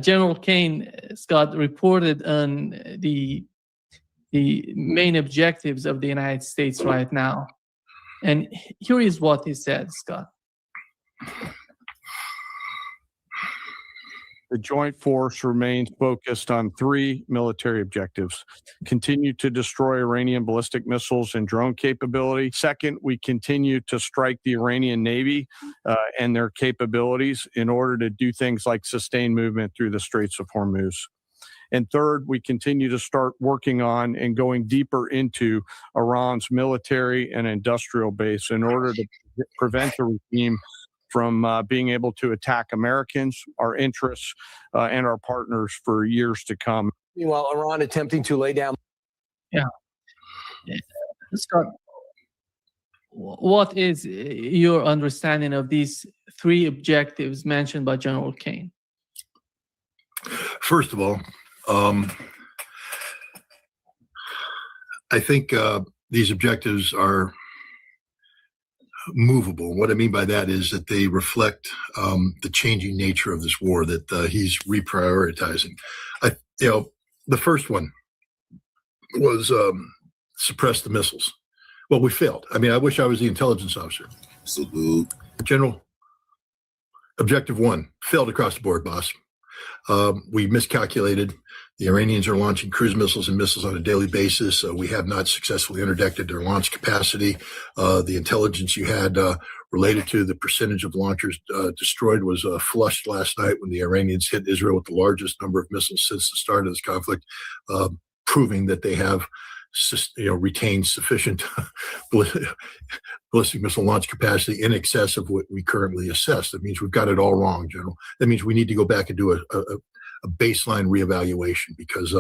General Kane, Scott, reported on the main objectives of the United States right now. And here is what he said, Scott. The joint force remains focused on 3 military objectives. Continue to destroy Iranian ballistic missiles and drone capability. Second, we continue to strike the Iranian Navy and their capabilities in order to do things like sustain movement through the Straits of Hormuz. And third, we continue to start working on and going deeper into Iran's military and industrial base in order to prevent the regime from being able to attack Americans, our interests, and our partners for years to come. Meanwhile, Iran attempting to lay down. Yeah. Scott, what is your understanding of these 3 objectives mentioned by General Kane? First of all, I think these objectives are movable. What I mean by that is that they reflect the changing nature of this war that he's reprioritizing. The first one was suppress the missiles. Well, we failed. I mean, I wish I was the intelligence officer. Salute. General, objective 1, failed across the board, boss. We miscalculated. The Iranians are launching cruise missiles and missiles on a daily basis. We have not successfully interdicted their launch capacity. The intelligence you had related to the percentage of launchers destroyed was flushed last night when the Iranians hit Israel with the largest number of missiles since the start of this conflict, proving that they have retained sufficient ballistic missile launch capacity in excess of what we currently assess. That means we've got it all wrong, General. That means we need to go back and do a baseline reevaluation because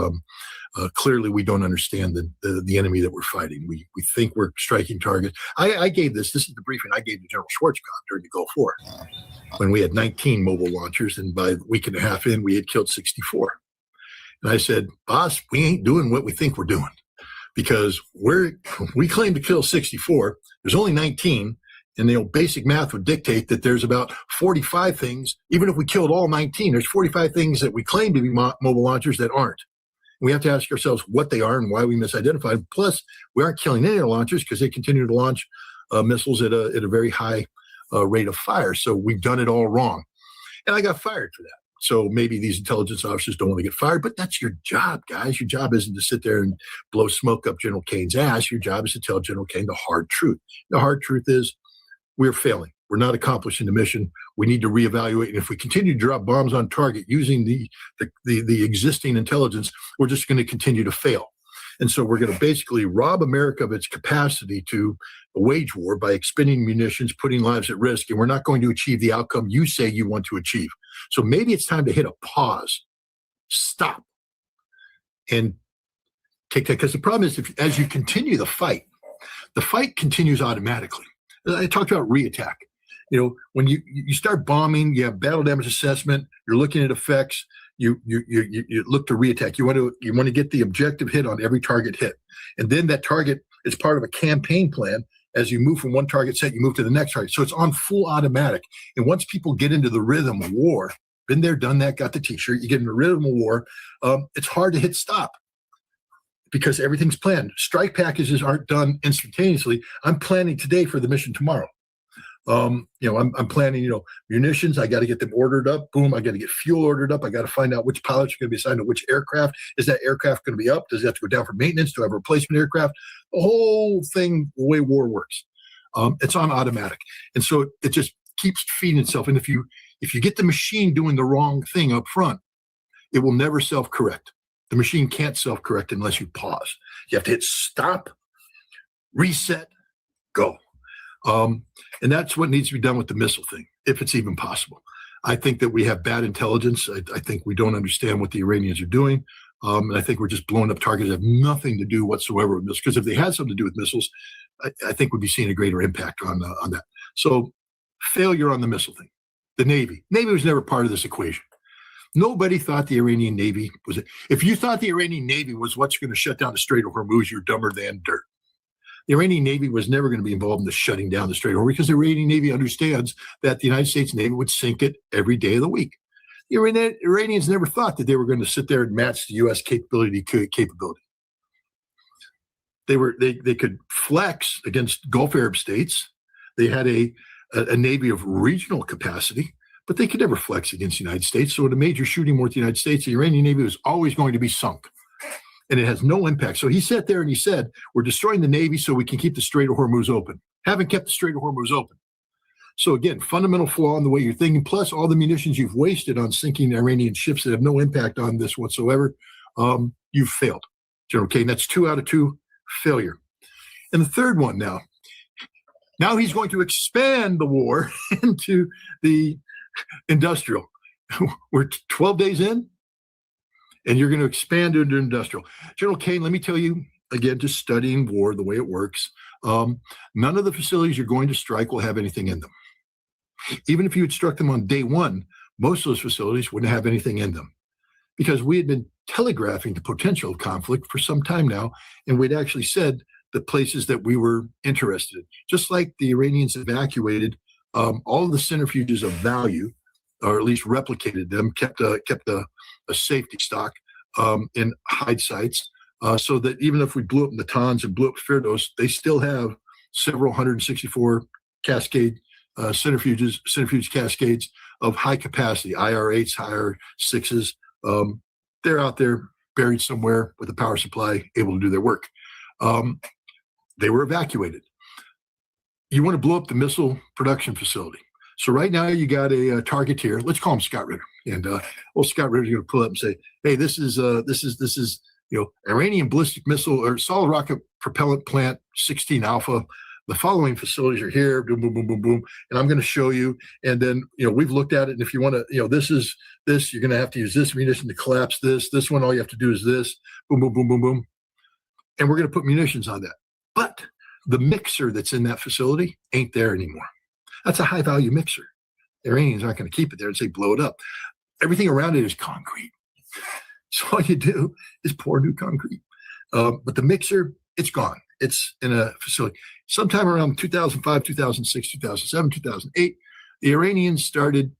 clearly we don't understand the enemy that we're fighting. We think we're striking targets. I gave this is the briefing I gave to General Schwarzkopf during the Gulf War when we had 19 mobile launchers, and by a week and a half in, we had killed 64. And I said, boss, we ain't doing what we think we're doing because we claim to kill 64. There's only 19, And basic math would dictate that there's about 45 things, even if we killed all 19, there's 45 things that we claim to be mobile launchers that aren't. We have to ask ourselves what they are and why we misidentified. Plus, we aren't killing any of the launchers because they continue to launch missiles at a very high rate of fire. So we've done it all wrong. And I got fired for that. So maybe these intelligence officers don't want to get fired, but that's your job, guys. Your job isn't to sit there and blow smoke up General Kane's ass. Your job is to tell General Kane the hard truth. The hard truth is we're failing. We're not accomplishing the mission. We need to reevaluate. And if we continue to drop bombs on target using the existing intelligence, we're just going to continue to fail. And so we're going to basically rob America of its capacity to wage war by expending munitions, putting lives at risk, and we're not going to achieve the outcome you say you want to achieve. So maybe it's time to hit a pause, stop, and take that. Because the problem is, as you continue the fight continues automatically. I talked about reattack. When you start bombing, you have battle damage assessment, you're looking at effects, you look to reattack. You want to get the objective hit on every target hit. And then that target is part of a campaign plan. As you move from one target set, you move to the next target. So it's on full automatic. And once people get into the rhythm of war, been there, done that, got the t-shirt, you get in the rhythm of war, it's hard to hit stop because everything's planned. Strike packages aren't done instantaneously. I'm planning today for the mission tomorrow. I'm planning, munitions. I got to get them ordered up. Boom. I got to get fuel ordered up. I got to find out which pilots are going to be assigned to which aircraft. Is that aircraft going to be up? Does it have to go down for maintenance? Do I have a replacement aircraft? The whole thing, the way war works, it's on automatic. And so it just keeps feeding itself. And if you get the machine doing the wrong thing up front, it will never self-correct. The machine can't self-correct unless you pause. You have to hit stop, reset, go. And that's what needs to be done with the missile thing, if it's even possible. I think that we have bad intelligence. I think we don't understand what the Iranians are doing. And I think we're just blowing up targets that have nothing to do whatsoever with missiles. Because if they had something to do with missiles, I think we'd be seeing a greater impact on that. So failure on the missile thing. The Navy. Navy was never part of this equation. Nobody thought the Iranian Navy was it. If you thought the Iranian Navy was what's going to shut down the Strait of Hormuz, you're dumber than dirt. The Iranian Navy was never going to be involved in the shutting down the Strait of Hormuz because the Iranian Navy understands that the United States Navy would sink it every day of the week. The Iranians never thought that they were going to sit there and match the U.S. capability. They could flex against Gulf Arab states. They had a Navy of regional capacity, but they could never flex against the United States. So in a major shooting war with the United States, the Iranian Navy was always going to be sunk. And it has no impact. So he sat there and he said, we're destroying the Navy so we can keep the Strait of Hormuz open. Haven't kept the Strait of Hormuz open. So again, fundamental flaw in the way you're thinking, plus all the munitions you've wasted on sinking Iranian ships that have no impact on this whatsoever, you've failed. General Kane, that's 2 out of 2 failure. And the third one now he's going to expand the war into the industrial. We're 12 days in. And you're going to expand into industrial. General Kane, let me tell you, again, just studying war, the way it works, none of the facilities you're going to strike will have anything in them. Even if you had struck them on day one, most of those facilities wouldn't have anything in them because we had been telegraphing the potential of conflict for some time now, and we'd actually said the places that we were interested in. Just like the Iranians evacuated all of the centrifuges of value, or at least replicated them, kept a safety stock in hide sites, so that even if we blew up Natanz and blew up Firdos, they still have several 164 cascade centrifuge cascades of high capacity, IR-8s, IR-6s. They're out there buried somewhere with a power supply, able to do their work. They were evacuated. You want to blow up the missile production facility. So right now you got a targeteer. Let's call him Scott Ritter. And Scott Ritter's going to pull up and say, "Hey, this is Iranian ballistic missile or solid rocket propellant plant 16 Alpha. The following facilities are here. Boom, boom, boom, boom, boom. And I'm going to show you. And then we've looked at it. And if you want to, this is this. You're going to have to use this munition to collapse this. This one, all you have to do is this. Boom, boom, boom, boom, boom. And we're going to put munitions on that. But the mixer that's in that facility ain't there anymore. That's a high-value mixer. The Iranians aren't going to keep it there and say, blow it up. Everything around it is concrete. So all you do is pour new concrete. But the mixer, it's gone. it's in a facility. Sometime around 2005, 2006, 2007, 2008, the Iranians started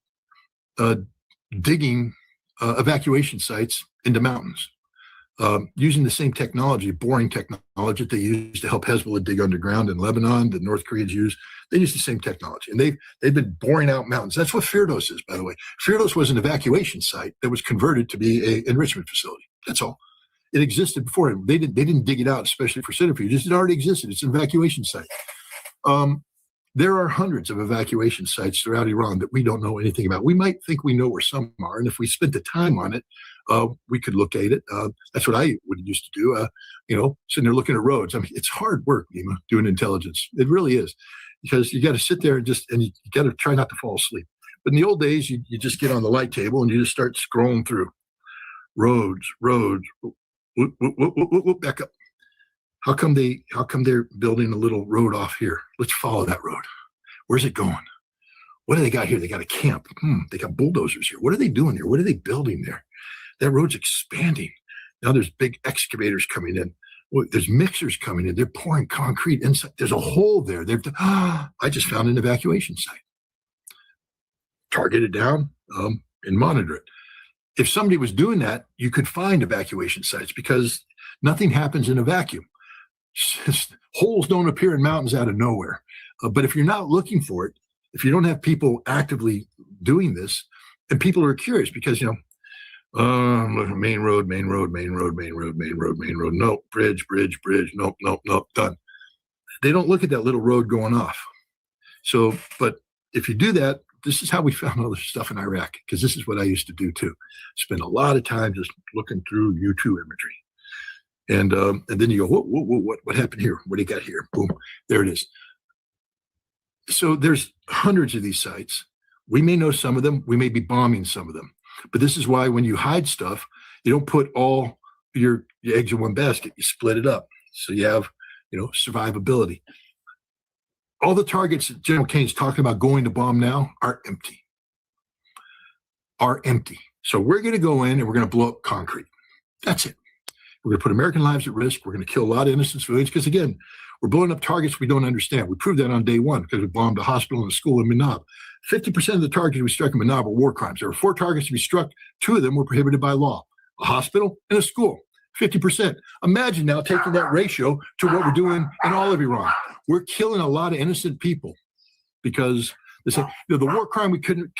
digging evacuation sites into mountains. Using the same technology, boring technology that they used to help Hezbollah dig underground in Lebanon, that North Koreans use. They use the same technology, and they've been boring out mountains. That's what Firdos is, by the way. Firdos was an evacuation site that was converted to be an enrichment facility. That's all. It existed before. They didn't dig it out, especially for centrifuges. It already existed. It's an evacuation site. There are hundreds of evacuation sites throughout Iran that we don't know anything about. We might think we know where some are, and if we spent the time on it, we could locate it. That's what I would used to do. Sitting there looking at roads. I mean, it's hard work, Nima, doing intelligence. It really is, because you got to sit there and you got to try not to fall asleep. But in the old days, you just get on the light table and you just start scrolling through roads. Whoop, back up. How come they're building a little road off here? Let's follow that road. Where's it going? What do they got here? They got a camp. They got bulldozers here. What are they doing there? What are they building there? That road's expanding. Now there's big excavators coming in. There's mixers coming in. They're pouring concrete inside. There's a hole there. I just found an evacuation site. Target it down and monitor it. If somebody was doing that, you could find evacuation sites, because nothing happens in a vacuum. Holes don't appear in mountains out of nowhere. But if you're not looking for it, if you don't have people actively doing this, and people are curious, because, main road, nope, bridge, nope, done. They don't look at that little road going off. So, but if you do that, this is how we found all this stuff in Iraq, because this is what I used to do too. Spend a lot of time just looking through U2 imagery. And then you go, what happened here? What do you got here? Boom, there it is. So there's hundreds of these sites. We may know some of them. We may be bombing some of them. But this is why when you hide stuff, you don't put all your eggs in one basket. You split it up. So you have, survivability. All the targets that General Kane's talking about going to bomb now are empty. So we're going to go in and we're going to blow up concrete. That's it. We're going to put American lives at risk. We're going to kill a lot of innocent civilians, because, again, we're blowing up targets we don't understand. We proved that on day one, because we bombed a hospital and a school in Manab. 50% of the targets we struck in Manab were war crimes. There were 4 targets to be struck. 2 of them were prohibited by law: a hospital and a school. 50%. Imagine now taking that ratio to what we're doing in all of Iran. We're killing a lot of innocent people because they say, the war crime we couldn't.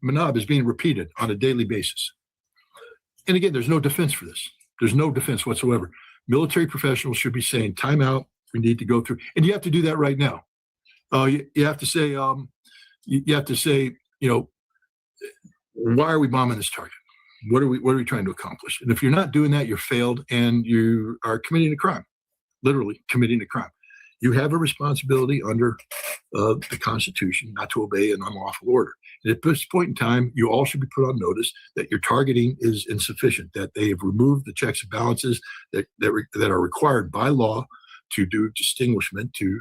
Manab is being repeated on a daily basis. And again, there's no defense for this. There's no defense whatsoever. Military professionals should be saying, time out, we need to go through. And you have to do that right now. You have to say, why are we bombing this target? What are we trying to accomplish? And if you're not doing that, you're failed and you are committing a crime, literally committing a crime. You have a responsibility under the Constitution not to obey an unlawful order. And at this point in time, you all should be put on notice that your targeting is insufficient, that they have removed the checks and balances that are required by law to do distinguishment, to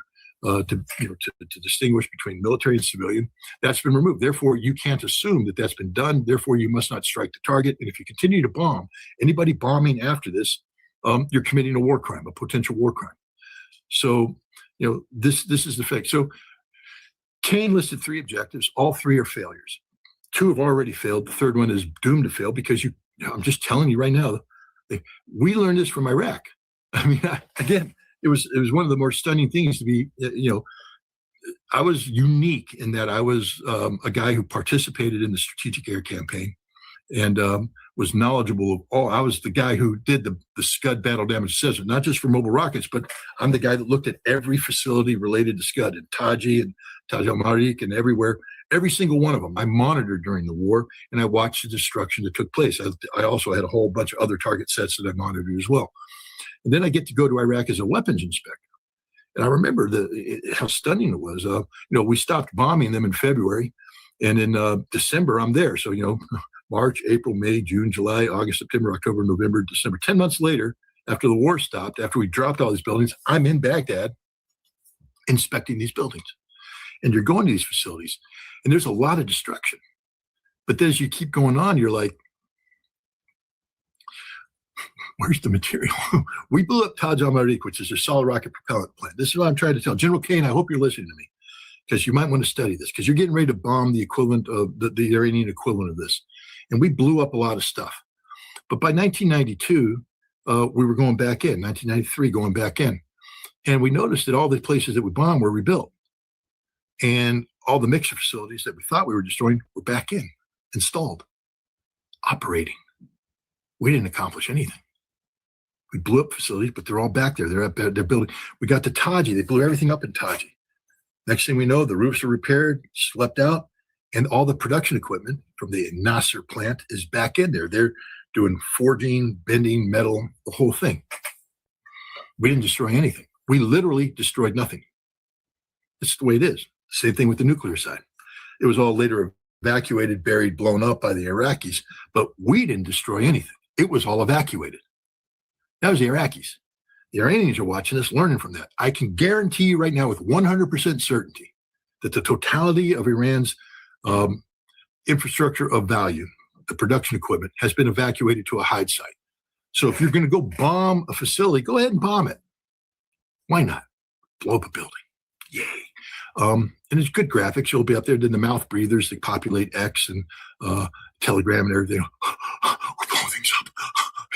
distinguish between military and civilian. That's been removed. Therefore, you can't assume that that's been done. Therefore, you must not strike the target. And if you continue to bomb, anybody bombing after this, you're committing a war crime, a potential war crime. So, this is the fact. So Kane listed 3 objectives. All 3 are failures. 2 have already failed. The third one is doomed to fail because I'm just telling you right now, we learned this from Iraq. I mean, again, it was one of the more stunning things to be, I was unique in that I was a guy who participated in the Strategic Air Campaign and was knowledgeable of all. I was the guy who did the Scud battle damage assessment, not just for mobile rockets, but I'm the guy that looked at every facility related to Scud in Taji and Taj al-Mariq and everywhere, every single one of them. I monitored during the war and I watched the destruction that took place. I also had a whole bunch of other target sets that I monitored as well. And then I get to go to Iraq as a weapons inspector. And I remember how stunning it was. We stopped bombing them in February, and in December I'm there. So, March, April, May, June, July, August, September, October, November, December. 10 months later, after the war stopped, after we dropped all these buildings, I'm in Baghdad inspecting these buildings. And you're going to these facilities, and there's a lot of destruction. But then as you keep going on, you're like, Where's the material? We blew up Taj al-Mariq, which is a solid rocket propellant plant. This is what I'm trying to tell. General Kane, I hope you're listening to me, because you might want to study this, because you're getting ready to bomb the equivalent of the Iranian equivalent of this. And we blew up a lot of stuff. But by 1992, we were going back in, 1993, going back in. And we noticed that all the places that we bombed were rebuilt. And all the mixer facilities that we thought we were destroying were back in, installed, operating. We didn't accomplish anything. We blew up facilities, but they're all back there. They're building. We got to Taji. They blew everything up in Taji. Next thing we know, the roofs are repaired, swept out, and all the production equipment from the Nasser plant is back in there. They're doing forging, bending, metal, the whole thing. We didn't destroy anything. We literally destroyed nothing. It's the way it is. Same thing with the nuclear side. It was all later evacuated, buried, blown up by the Iraqis, but we didn't destroy anything. It was all evacuated. That was the Iraqis. The Iranians are watching us, learning from that. I can guarantee you right now with 100% certainty that the totality of Iran's infrastructure of value, the production equipment, has been evacuated to a hide site. So if you're going to go bomb a facility, go ahead and bomb it. Why not? Blow up a building. Yay. And it's good graphics. You'll be up there doing the mouth breathers that populate X and Telegram and everything. We're blowing things up.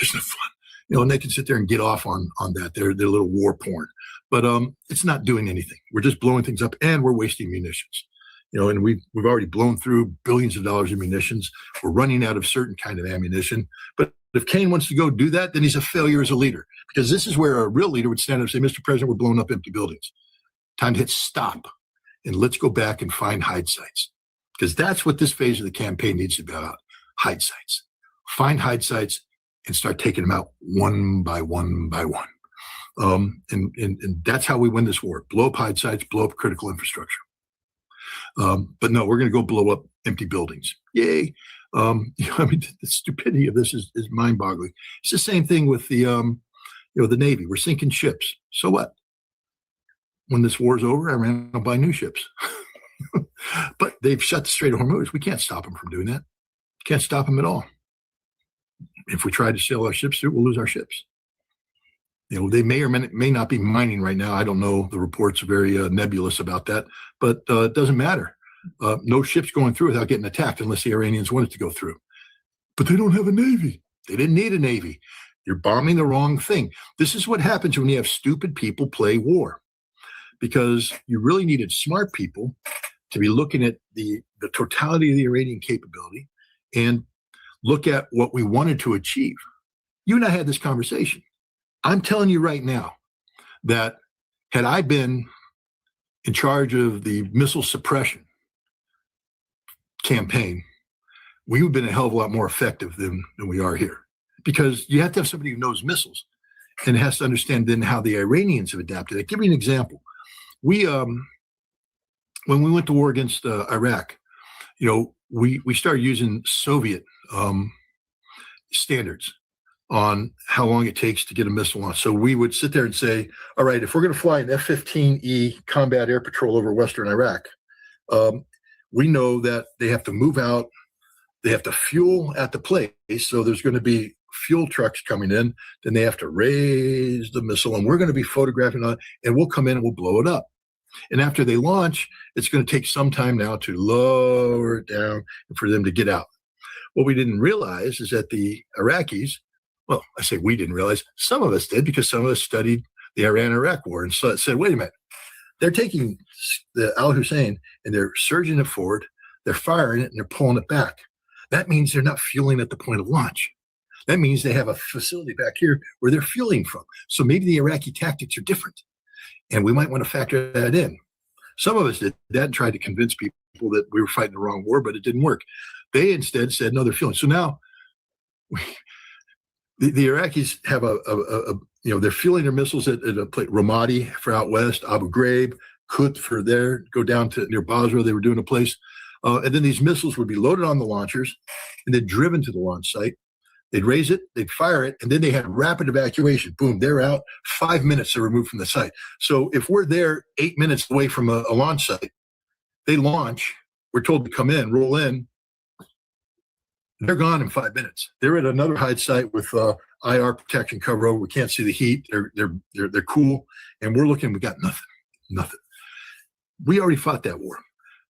Isn't it fun? And they can sit there and get off on that. They're little war porn. But it's not doing anything. We're just blowing things up, and we're wasting munitions. And we've already blown through billions of dollars in munitions. We're running out of certain kind of ammunition. But if Kane wants to go do that, then he's a failure as a leader, because this is where a real leader would stand up and say, Mr. President, we're blowing up empty buildings. Time to hit stop, and let's go back and find hide sites, because that's what this phase of the campaign needs to be about. Hide sites. Find hide sites and start taking them out one by one by one. And that's how we win this war. Blow up hide sites, blow up critical infrastructure. But no, we're going to go blow up empty buildings. Yay. The stupidity of this is mind-boggling. It's the same thing with the Navy. We're sinking ships. So what? When this war's over, Iran will buy new ships. But they've shut the Strait of Hormuz. We can't stop them from doing that. Can't stop them at all. If we try to sail our ships through, we'll lose our ships. They may or may not be mining right now. I don't know. The reports are very nebulous about that, but it doesn't matter. No ships going through without getting attacked unless the Iranians wanted to go through. But they don't have a navy. They didn't need a navy. You're bombing the wrong thing. This is what happens when you have stupid people play war, because you really needed smart people to be looking at the totality of the Iranian capability and look at what we wanted to achieve. You and I had this conversation. I'm telling you right now that had I been in charge of the missile suppression campaign, we would have been a hell of a lot more effective than we are here. Because you have to have somebody who knows missiles and has to understand then how the Iranians have adapted. I'll give you an example. We, when we went to war against Iraq, we started using Soviet standards on how long it takes to get a missile launch. So we would sit there and say, all right, if we're going to fly an F-15E combat air patrol over Western Iraq, we know that they have to move out, they have to fuel at the place, so there's going to be fuel trucks coming in, then they have to raise the missile, and we're going to be photographing on it, and we'll come in and we'll blow it up. And after they launch, it's going to take some time now to lower it down and for them to get out. What we didn't realize is that the Iraqis, well, I say we didn't realize, some of us did, because some of us studied the Iran-Iraq war and said, wait a minute, they're taking the Al-Hussein and they're surging it forward, they're firing it, and they're pulling it back. That means they're not fueling at the point of launch. That means they have a facility back here where they're fueling from. So maybe the Iraqi tactics are different, and we might want to factor that in. Some of us did that and tried to convince people that we were fighting the wrong war, but it didn't work. They instead said, no, they're fueling. So now the Iraqis have they're fueling their missiles at a place, Ramadi for out west, Abu Ghraib, Kut for there, go down to near Basra, they were doing a place. And then these missiles would be loaded on the launchers and then driven to the launch site. They'd raise it, they'd fire it, and then they had rapid evacuation. Boom, they're out. 5 minutes they're removed from the site. So if we're there 8 minutes away from a launch site, they launch, we're told to come in, roll in, they're gone in 5 minutes. They're at another hide site with IR protection cover over. We can't see the heat. They're cool, and we're looking. We got nothing. We already fought that war,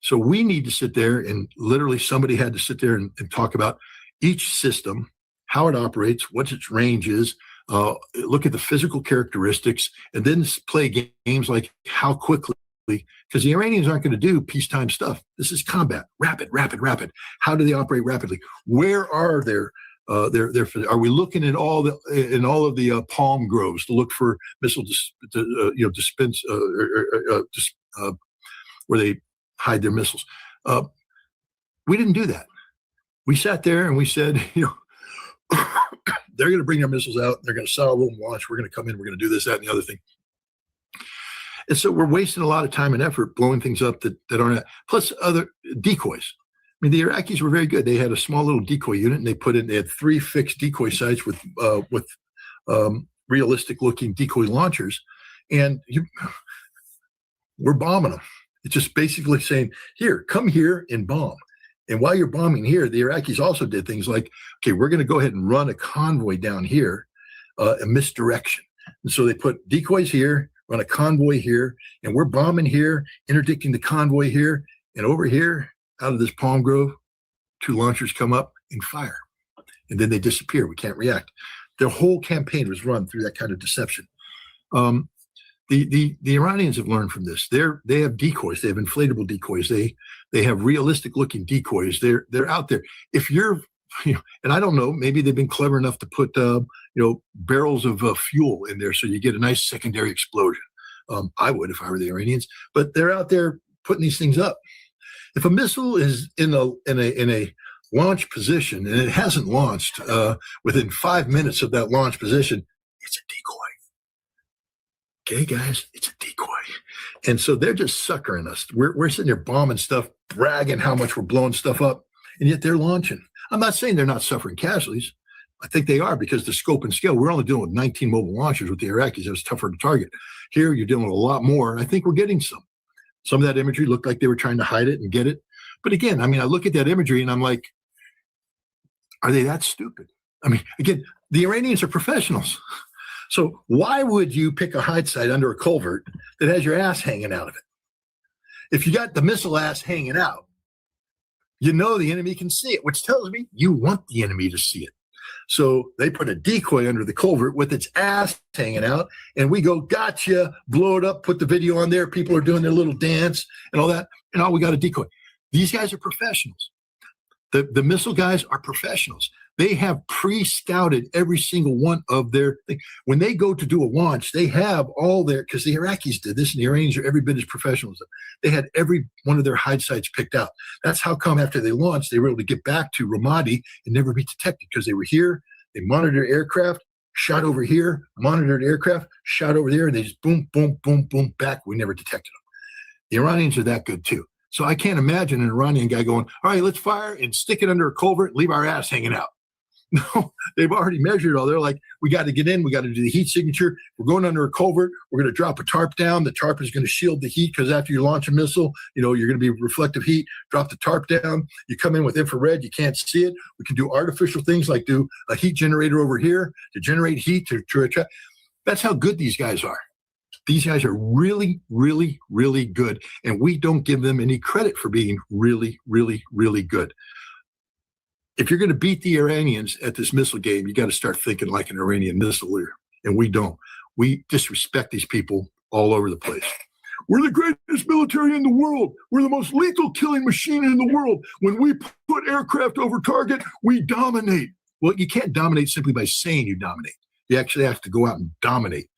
so we need to sit there and literally somebody had to sit there and talk about each system, how it operates, what its range is. Look at the physical characteristics, and then play games like how quickly. Because the Iranians aren't going to do peacetime stuff. This is combat, rapid. How do they operate rapidly? Where are their are we looking at all of the palm groves to look for missile dispense where they hide their missiles? We didn't do that. We sat there and we said, they're going to bring their missiles out. They're going to solve them. Launch. We're going to come in. We're going to do this, that, and the other thing. And so we're wasting a lot of time and effort blowing things up that aren't. Plus other decoys. I mean, the Iraqis were very good. They had a small little decoy unit, and they had 3 fixed decoy sites with realistic looking decoy launchers, and we're bombing them. It's just basically saying, here, come here and bomb. And while you're bombing here, the Iraqis also did things like, okay, we're going to go ahead and run a convoy down here, a misdirection. And so they put decoys here, run a convoy here, and we're bombing here, interdicting the convoy here, and over here, out of this palm grove, 2 launchers come up and fire. And then they disappear. We can't react. Their whole campaign was run through that kind of deception. The Iranians have learned from this. They have decoys. They have inflatable decoys. They have realistic looking decoys. They're out there. If you're, and I don't know, maybe they've been clever enough to put barrels of fuel in there so you get a nice secondary explosion. I would if I were the Iranians, but they're out there putting these things up. If a missile is in a launch position and it hasn't launched within 5 minutes of that launch position, it's a decoy. Okay, guys, it's a decoy. And so they're just suckering us. We're sitting there bombing stuff, bragging how much we're blowing stuff up, and yet they're launching. I'm not saying they're not suffering casualties. I think they are, because the scope and scale, we're only dealing with 19 mobile launchers with the Iraqis. It was tougher to target. Here, you're dealing with a lot more. I think we're getting some. Some of that imagery looked like they were trying to hide it and get it. But again, I mean, I look at that imagery and I'm like, are they that stupid? I mean, again, the Iranians are professionals. So why would you pick a hide site under a culvert that has your ass hanging out of it? If you got the missile ass hanging out, you know the enemy can see it, which tells me you want the enemy to see it. So they put a decoy under the culvert with its ass hanging out, and we go, gotcha, blow it up, put the video on there. People are doing their little dance and all that, and we got a decoy. These guys are professionals. The missile guys are professionals. They have pre-scouted every single one of their things. When they go to do a launch, they have all their, because the Iraqis did this and the Iranians are every bit as professional as them. They had every one of their hide sites picked out. That's how come after they launched, they were able to get back to Ramadi and never be detected, because they were here, they monitored aircraft, shot over here, monitored aircraft, shot over there, and they just boom, boom, boom, boom, back. We never detected them. The Iranians are that good too. So I can't imagine an Iranian guy going, all right, let's fire and stick it under a culvert, leave our ass hanging out. No, they've already measured all. They're like, we got to get in. We got to do the heat signature. We're going under a culvert. We're going to drop a tarp down. The tarp is going to shield the heat, because after you launch a missile, you're going to be reflective heat. Drop the tarp down. You come in with infrared. You can't see it. We can do artificial things like do a heat generator over here to generate heat to attract. That's how good these guys are. These guys are really, really, really good. And we don't give them any credit for being really, really, really good. If you're going to beat the Iranians at this missile game, you got to start thinking like an Iranian missileer. And we don't. We disrespect these people all over the place. We're the greatest military in the world. We're the most lethal killing machine in the world. When we put aircraft over target, we dominate. Well, you can't dominate simply by saying you dominate. You actually have to go out and dominate.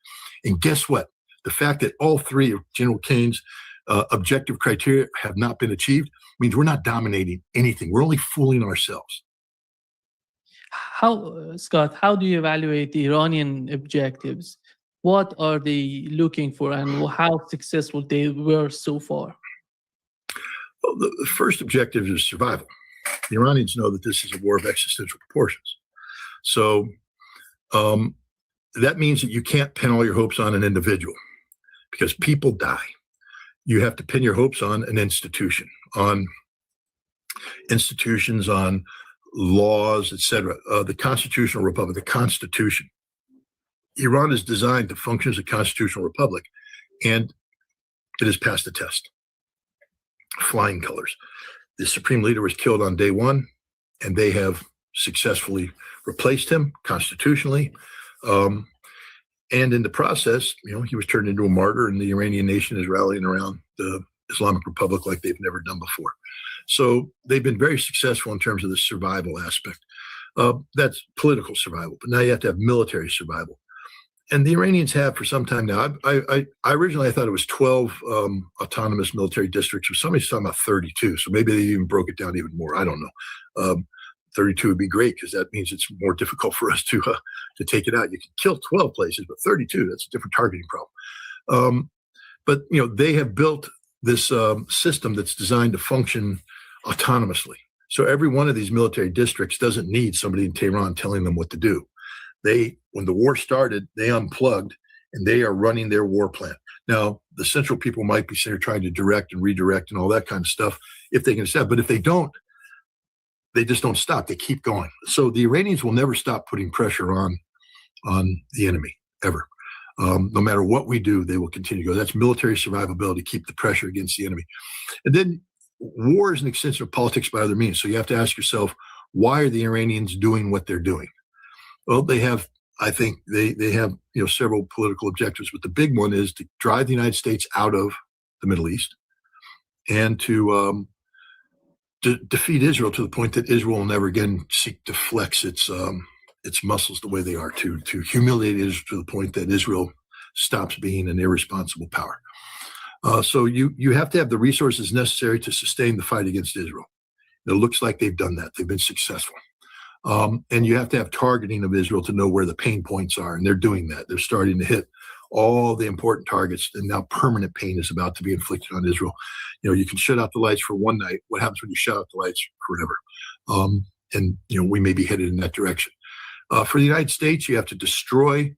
And guess what? The fact that all 3 of General Kane's objective criteria have not been achieved means we're not dominating anything. We're only fooling ourselves. Scott, how do you evaluate the Iranian objectives? What are they looking for, and how successful they were so far? Well, the first objective is survival. The Iranians know that this is a war of existential proportions. So that means that you can't pin all your hopes on an individual, because people die. You have to pin your hopes on an institution, on institutions, on laws, etc. The constitutional republic, the Constitution. Iran is designed to function as a constitutional republic, and it has passed the test. Flying colors. The supreme leader was killed on day one, and they have successfully replaced him constitutionally. And in the process, he was turned into a martyr, and the Iranian nation is rallying around the Islamic Republic like they've never done before. So they've been very successful in terms of the survival aspect. That's political survival, but now you have to have military survival. And the Iranians have for some time now. I originally thought it was 12 autonomous military districts, or somebody's talking about 32. So maybe they even broke it down even more. I don't know. 32 would be great because that means it's more difficult for us to take it out. You can kill 12 places, but 32, that's a different targeting problem. But they have built this system that's designed to function autonomously. So every one of these military districts doesn't need somebody in Tehran telling them what to do. When the war started, they unplugged and they are running their war plan. Now, the central people might be sitting there trying to direct and redirect and all that kind of stuff if they can stop. But if they don't, they just don't stop. They keep going. So the Iranians will never stop putting pressure on the enemy, ever. No matter what we do, they will continue to go. That's military survivability, keep the pressure against the enemy. And then war is an extension of politics by other means. So you have to ask yourself, why are the Iranians doing what they're doing? Well, I think they have several political objectives, but the big one is to drive the United States out of the Middle East and to defeat Israel to the point that Israel will never again seek to flex its muscles the way they are, to humiliate Israel to the point that Israel stops being an irresponsible power. So you have to have the resources necessary to sustain the fight against Israel. It looks like they've done that. They've been successful. And you have to have targeting of Israel to know where the pain points are, and they're doing that. They're starting to hit all the important targets, and now permanent pain is about to be inflicted on Israel. You can shut out the lights for one night. What happens when you shut out the lights forever? And we may be headed in that direction. For the United States, you have to destroy.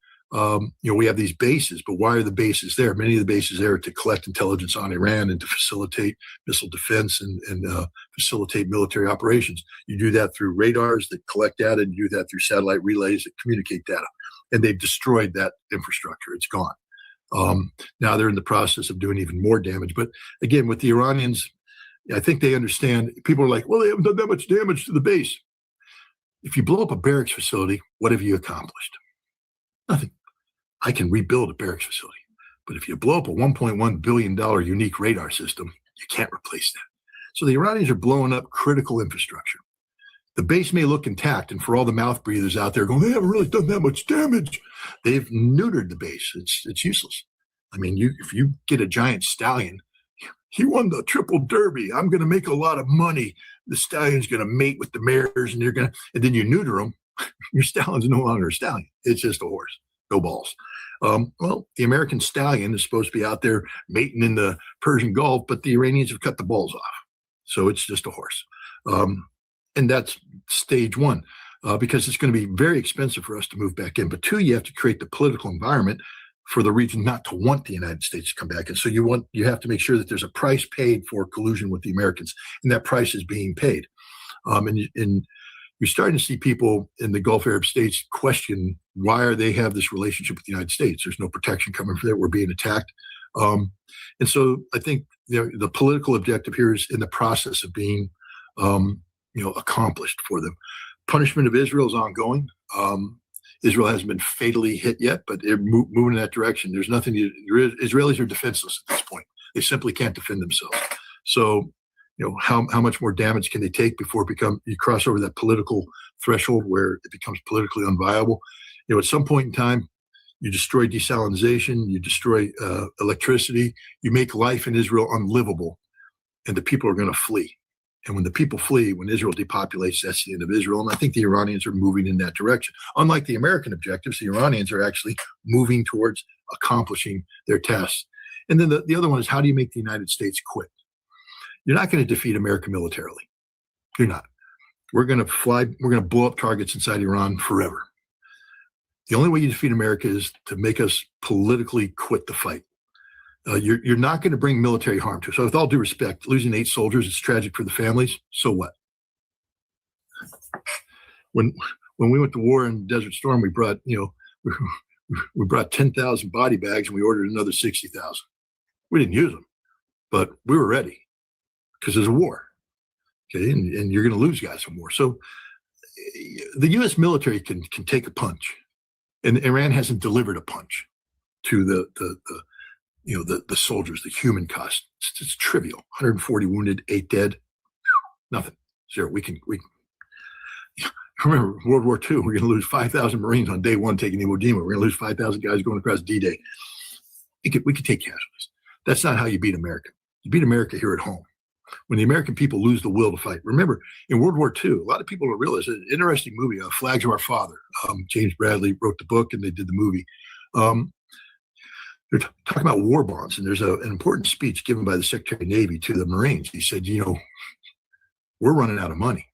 We have these bases, but why are the bases there? Many of the bases there are to collect intelligence on Iran and to facilitate missile defense and facilitate military operations. You do that through radars that collect data, and you do that through satellite relays that communicate data. And they've destroyed that infrastructure. It's gone. Now they're in the process of doing even more damage. But again, with the Iranians, I think they understand. People are like, well, they haven't done that much damage to the base. If you blow up a barracks facility, what have you accomplished? Nothing. I can rebuild a barracks facility. But if you blow up a $1.1 billion unique radar system, you can't replace that. So the Iranians are blowing up critical infrastructure. The base may look intact, and for all the mouth breathers out there going, they haven't really done that much damage, they've neutered the base. It's useless. I mean, if you get a giant stallion, he won the triple derby. I'm going to make a lot of money. The stallion's going to mate with the mares, and then you neuter them. Your stallion's no longer a stallion. It's just a horse. No balls. Well, the American stallion is supposed to be out there mating in the Persian Gulf, but the Iranians have cut the balls off. So it's just a horse. And that's stage one, because it's going to be very expensive for us to move back in. But two, you have to create the political environment for the region not to want the United States to come back. And so you have to make sure that there's a price paid for collusion with the Americans, and that price is being paid. And you're starting to see people in the Gulf Arab states question why they have this relationship with the United States. There's no protection coming from there. We're being attacked. And so I think the political objective here is in the process of being accomplished for them. Punishment of Israel is ongoing. Israel hasn't been fatally hit yet, but they're moving in that direction. There's nothing. Israelis are defenseless at this point. They simply can't defend themselves. So, how much more damage can they take before you cross over that political threshold where it becomes politically unviable? At some point in time, you destroy desalination, you destroy electricity, you make life in Israel unlivable, and the people are going to flee. And when the people flee, when Israel depopulates, that's the end of Israel. And I think the Iranians are moving in that direction. Unlike the American objectives, the Iranians are actually moving towards accomplishing their tasks. And then the other one is, how do you make the United States quit? You're not going to defeat America militarily. You're not. We're going to blow up targets inside Iran forever. The only way you defeat America is to make us politically quit the fight. You're not going to bring military harm to us. So with all due respect, losing 8 soldiers, it's tragic for the families. So what? when we went to war in Desert Storm, we brought we brought 10,000 body bags and we ordered another 60,000. We didn't use them, but we were ready because there's a war. Okay, and you're going to lose guys in war. So the U.S. military can take a punch, and Iran hasn't delivered a punch to the soldiers. The human cost, it's trivial. 140 wounded, 8 dead, nothing, 0. We can remember World War II. We're going to lose 5,000 Marines on day 1 taking Iwo Jima. We're going to lose 5,000 guys going across D-Day. We could take casualties. That's not how you beat America. You beat America here at home. When the American people lose the will to fight. Remember, in World War II, a lot of people don't realize an interesting movie, Flags of Our Father. James Bradley wrote the book and they did the movie. They're talking about war bonds, and there's an important speech given by the Secretary of the Navy to the Marines. He said, we're running out of money.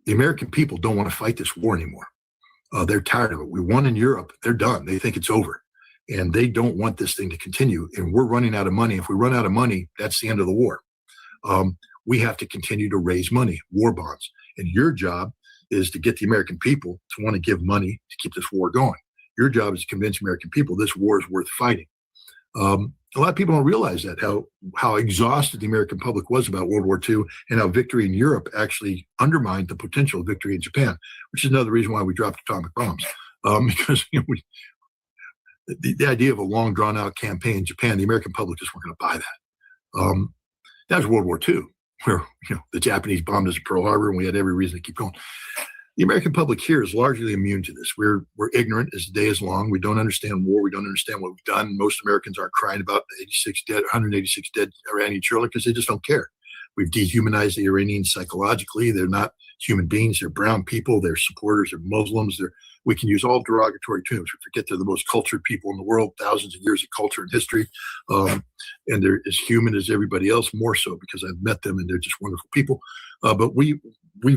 The American people don't want to fight this war anymore. They're tired of it. We won in Europe. They're done. They think it's over. And they don't want this thing to continue. And we're running out of money. If we run out of money, that's the end of the war. We have to continue to raise money, war bonds. And your job is to get the American people to want to give money to keep this war going. Your job is to convince American people this war is worth fighting. A lot of people don't realize that, how exhausted the American public was about World War II and how victory in Europe actually undermined the potential of victory in Japan, which is another reason why we dropped atomic bombs. Because the idea of a long, drawn-out campaign in Japan, the American public just weren't going to buy that. That was World War II, where the Japanese bombed us at Pearl Harbor, and we had every reason to keep going. The American public here is largely immune to this. We're ignorant as the day is long. We don't understand war. We don't understand what we've done. Most Americans aren't crying about 186 dead Iranian children because they just don't care. We've dehumanized the Iranians psychologically. They're not human beings. They're brown people. They're supporters. They're Muslims. We can use all derogatory terms. We forget they're the most cultured people in the world, thousands of years of culture and history. And they're as human as everybody else, more so because I've met them and they're just wonderful people. But we've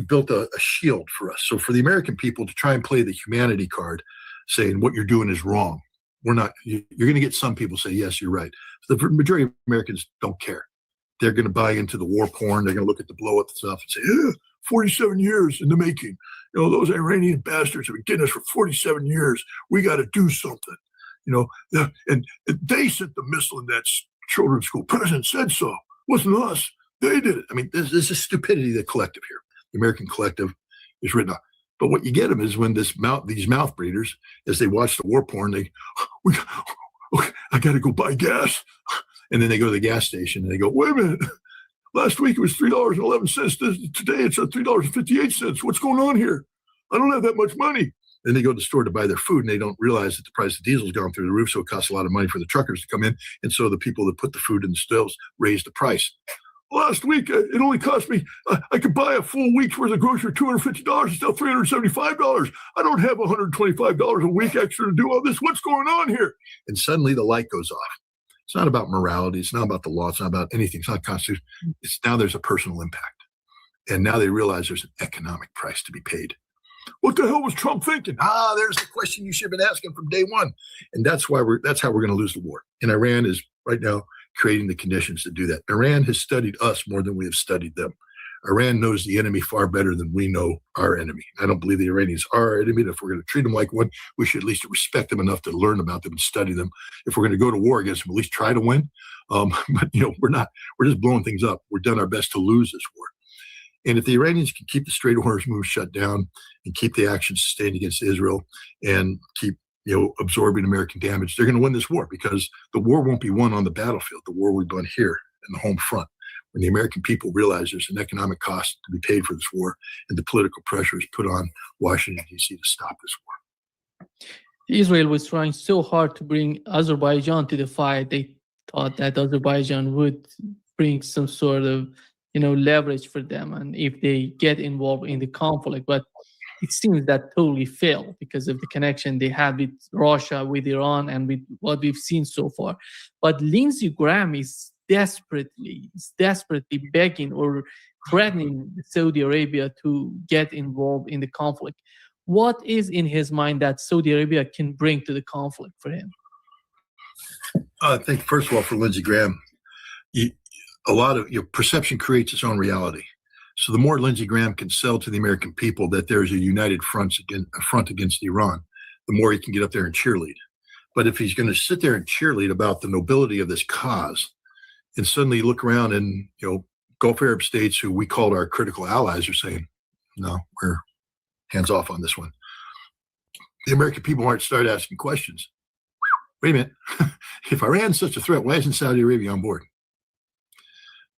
built a shield for us. So for the American people to try and play the humanity card, saying what you're doing is wrong, you're going to get some people say, yes, you're right. The majority of Americans don't care. They're going to buy into the war porn. They're going to look at the blow up stuff and say, 47 years in the making. Those Iranian bastards have been getting us for 47 years. We got to do something. And they sent the missile in that children's school. President said so. It wasn't us. They did it. I mean, there's a stupidity, the collective here. The American collective is written off. But what you get them is when these mouth breeders, as they watch the war porn, I got to go buy gas. And then they go to the gas station and they go, wait a minute. Last week it was $3.11. Today it's $3.58. What's going on here? I don't have that much money. Then they go to the store to buy their food and they don't realize that the price of diesel's gone through the roof. So it costs a lot of money for the truckers to come in. And so the people that put the food in the stoves raise the price. Last week, it only cost me, I could buy a full week's worth of grocery for $250. It's now $375. I don't have $125 a week extra to do all this. What's going on here? And suddenly the light goes off. It's not about morality. It's not about the law. It's not about anything. It's not constitution. It's now there's a personal impact. And now they realize there's an economic price to be paid. What the hell was Trump thinking? There's the question you should have been asking from day one. And that's how we're going to lose the war. And Iran is right now creating the conditions to do that. Iran has studied us more than we have studied them. Iran knows the enemy far better than we know our enemy. I don't believe the Iranians are our enemy. If we're going to treat them like one, we should at least respect them enough to learn about them and study them. If we're going to go to war against them, at least try to win. But we're not. We're just blowing things up. We've done our best to lose this war. And if the Iranians can keep the Strait of Hormuz move shut down and keep the actions sustained against Israel and keep absorbing American damage, they're going to win this war because the war won't be won on the battlefield. The war will be won here in the home front. When the American people realize there's an economic cost to be paid for this war and the political pressure is put on Washington, D.C. to stop this war. Israel was trying so hard to bring Azerbaijan to the fight. They thought that Azerbaijan would bring some sort of, leverage for them. And if they get involved in the conflict, but it seems that totally failed because of the connection they had with Russia, with Iran, and with what we've seen so far. But Lindsey Graham is desperately begging or threatening Saudi Arabia to get involved in the conflict. What is in his mind that Saudi Arabia can bring to the conflict for him? I think, first of all, for Lindsey Graham, a lot of perception creates its own reality. So the more Lindsey Graham can sell to the American people that there's a united front against Iran, the more he can get up there and cheerlead. But if he's going to sit there and cheerlead about the nobility of this cause, and suddenly look around and, Gulf Arab states who we called our critical allies are saying, no, we're hands off on this one. The American people might start asking questions. Wait a minute. If Iran's such a threat, why isn't Saudi Arabia on board?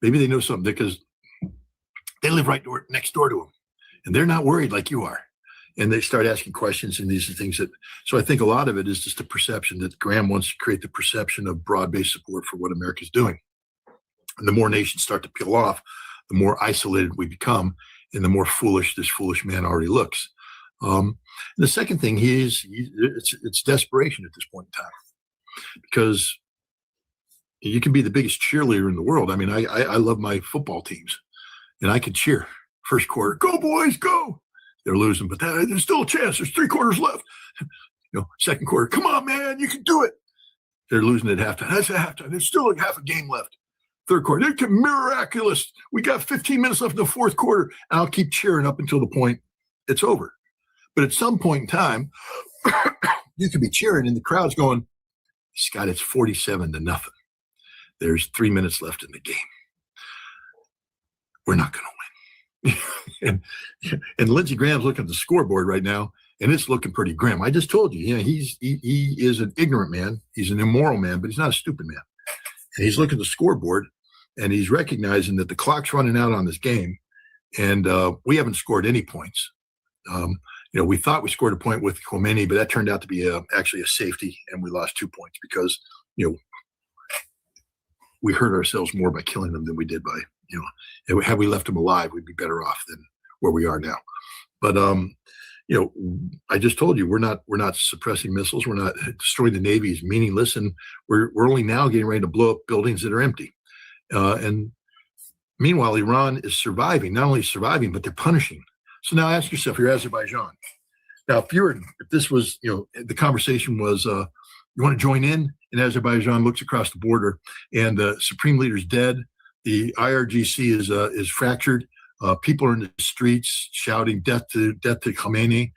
Maybe they know something because they live next door to them, and they're not worried like you are. And they start asking questions, and these are things so I think a lot of it is just the perception that Graham wants to create the perception of broad-based support for what America's doing. And the more nations start to peel off, the more isolated we become, and the more foolish this foolish man already looks. And the second thing it's desperation at this point in time, because you can be the biggest cheerleader in the world. I mean, I love my football teams, and I can cheer. First quarter, go boys, go! They're losing, but there's still a chance. There's 3 quarters left. Second quarter, come on, man, you can do it. They're losing at halftime. That's at halftime. There's still half a game left. Third quarter, they're miraculous. We got 15 minutes left in the fourth quarter, and I'll keep cheering up until the point it's over. But at some point in time, you could be cheering, and the crowd's going, Scott, it's 47-0. There's 3 minutes left in the game. We're not going to win. and Lindsey Graham's looking at the scoreboard right now, and it's looking pretty grim. I just told you, he is an ignorant man. He's an immoral man, but he's not a stupid man. And he's looking at the scoreboard, and he's recognizing that the clock's running out on this game, and we haven't scored any points. We thought we scored a point with Khomeini, but that turned out to be actually a safety, and we lost 2 points because, we hurt ourselves more by killing them than we did by, had we left them alive, we'd be better off than where we are now. But, I just told you, we're not suppressing missiles. We're not destroying the Navy is meaningless. And we're only now getting ready to blow up buildings that are empty. And meanwhile, Iran is surviving, not only surviving, but they're punishing. So now ask yourself, you're Azerbaijan. Now, if this was, the conversation was, you want to join in? And Azerbaijan looks across the border, and the supreme leader's dead. The IRGC is fractured. People are in the streets shouting "death to Khomeini,"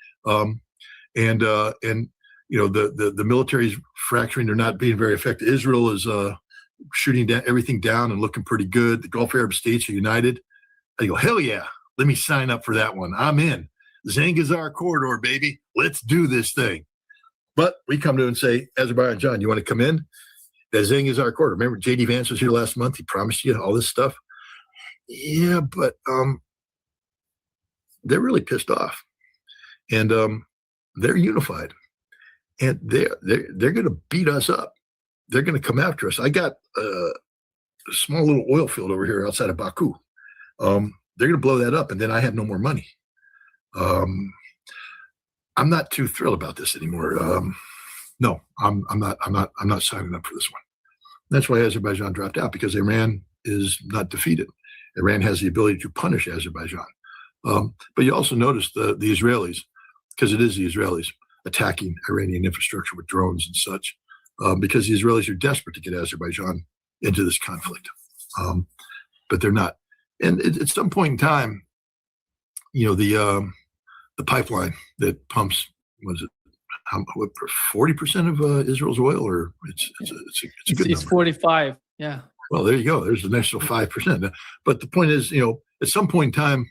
and the military's fracturing. They're not being very effective. Israel is shooting everything down and looking pretty good. The Gulf Arab states are united. I go, hell yeah! Let me sign up for that one. I'm in. Zangezur corridor, baby. Let's do this thing. But we come to and say, Azerbaijan, you want to come in? That Zangezur corridor. Remember, J.D. Vance was here last month. He promised you all this stuff. Yeah, but they're really pissed off, and they're unified, and they're going to beat us up. They're going to come after us. I got a small little oil field over here outside of Baku. They're going to blow that up, and then I have no more money. I'm not too thrilled about this anymore. No, I'm not signing up for this one. That's why Azerbaijan dropped out, because Iran is not defeated. Iran has the ability to punish Azerbaijan. But you also notice the Israelis, because it is the Israelis attacking Iranian infrastructure with drones and such, because the Israelis are desperate to get Azerbaijan into this conflict. But they're not. And at some point in time, the pipeline that pumps, was it 40% of Israel's oil, or it's a good number. It's 45. Yeah. Well, there you go. There's the next 5%. But the point is, at some point in time,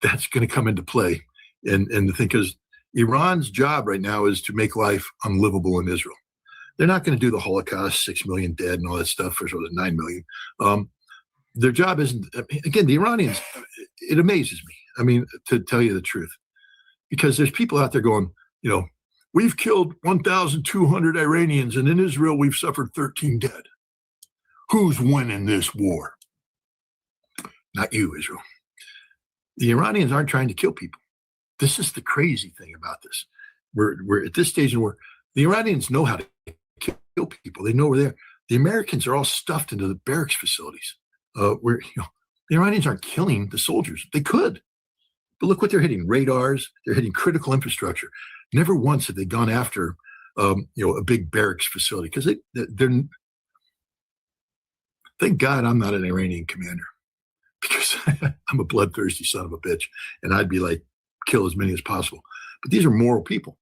that's going to come into play. And the thing is, Iran's job right now is to make life unlivable in Israel. They're not going to do the Holocaust, 6 million dead and all that stuff. First of all, there's 9 million. Their job isn't, again, the Iranians, it amazes me. I mean, to tell you the truth, because there's people out there going, we've killed 1,200 Iranians, and in Israel, we've suffered 13 dead. Who's winning this war? Not you, Israel. The Iranians aren't trying to kill people. This is the crazy thing about this. We're at this stage in the war. The Iranians know how to kill people. They know we're there. The Americans are all stuffed into the barracks facilities. The Iranians aren't killing the soldiers. They could. But look what they're hitting. Radars. They're hitting critical infrastructure. Never once have they gone after a big barracks facility, because they're thank God I'm not an Iranian commander, because I'm a bloodthirsty son of a bitch, and I'd be like, kill as many as possible. But these are moral people.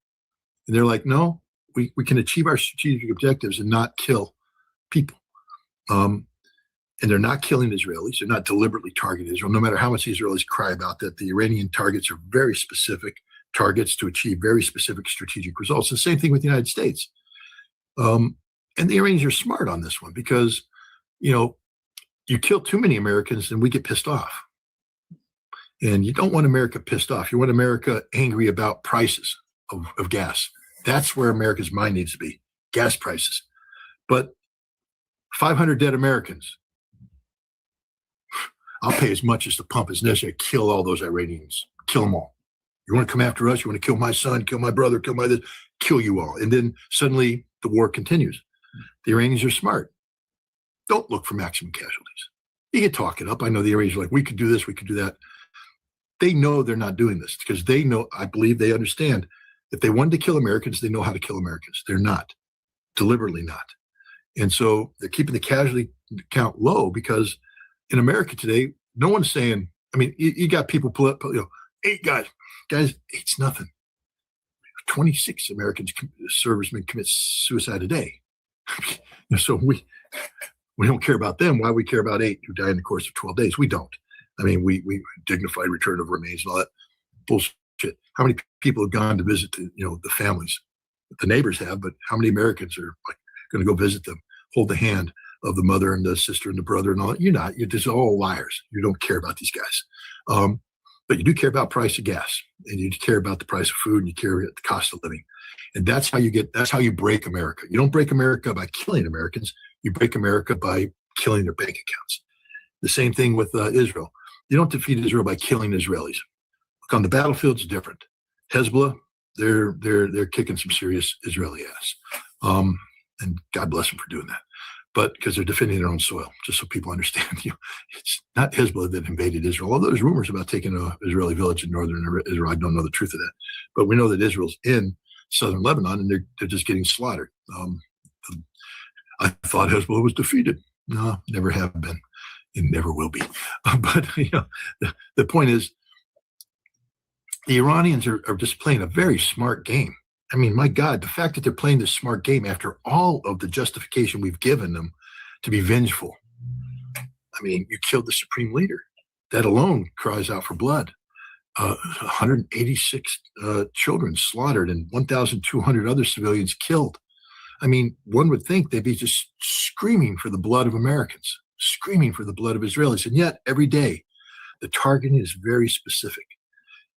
And they're like, no, we can achieve our strategic objectives and not kill people. And they're not killing Israelis. They're not deliberately targeting Israel, no matter how much the Israelis cry about that. The Iranian targets are very specific targets to achieve very specific strategic results. The same thing with the United States. And the Iranians are smart on this one because, you kill too many Americans and we get pissed off. And you don't want America pissed off. You want America angry about prices of gas. That's where America's mind needs to be, gas prices. But 500 dead Americans, I'll pay as much as the pump is necessary to kill all those Iranians, kill them all. You want to come after us? You want to kill my son, kill my brother, kill you all. And then suddenly the war continues. The Iranians are smart. Don't look for maximum casualties. You get talking up. I know the Iranians are like, we could do this, we could do that. They know they're not doing this because they know, I believe they understand, if they wanted to kill Americans, they know how to kill Americans. They're not, deliberately not. And so they're keeping the casualty count low because in America today, no one's saying, you got people pull up, 8 guys, 8's nothing. 26 Americans, servicemen commit suicide a day. So we don't care about them. Why we care about 8 who die in the course of 12 days? We don't. We dignified return of remains and all that bullshit. How many people have gone to visit the families? The neighbors have, but how many Americans are going to go visit them, hold the hand of the mother and the sister and the brother and all that? You're not. You're just all liars. You don't care about these guys. But you do care about price of gas, and you care about the price of food, and you care about the cost of living. And that's how you break America. You don't break America by killing Americans. You break America by killing their bank accounts. The same thing with Israel. You don't defeat Israel by killing Israelis. Look, on the battlefield, it's different. Hezbollah, they're kicking some serious Israeli ass. And God bless them for doing that. But because they're defending their own soil, just so people understand, it's not Hezbollah that invaded Israel. Although there's rumors about taking an Israeli village in northern Israel. I don't know the truth of that. But we know that Israel's in southern Lebanon, and they're just getting slaughtered. I thought Hezbollah was defeated. No, never have been. It never will be. But the point is, the Iranians are just playing a very smart game. My God, the fact that they're playing this smart game after all of the justification we've given them to be vengeful. You killed the supreme leader. That alone cries out for blood. 186 children slaughtered and 1,200 other civilians killed. One would think they'd be just screaming for the blood of Americans, screaming for the blood of Israelis. And yet, every day, the targeting is very specific.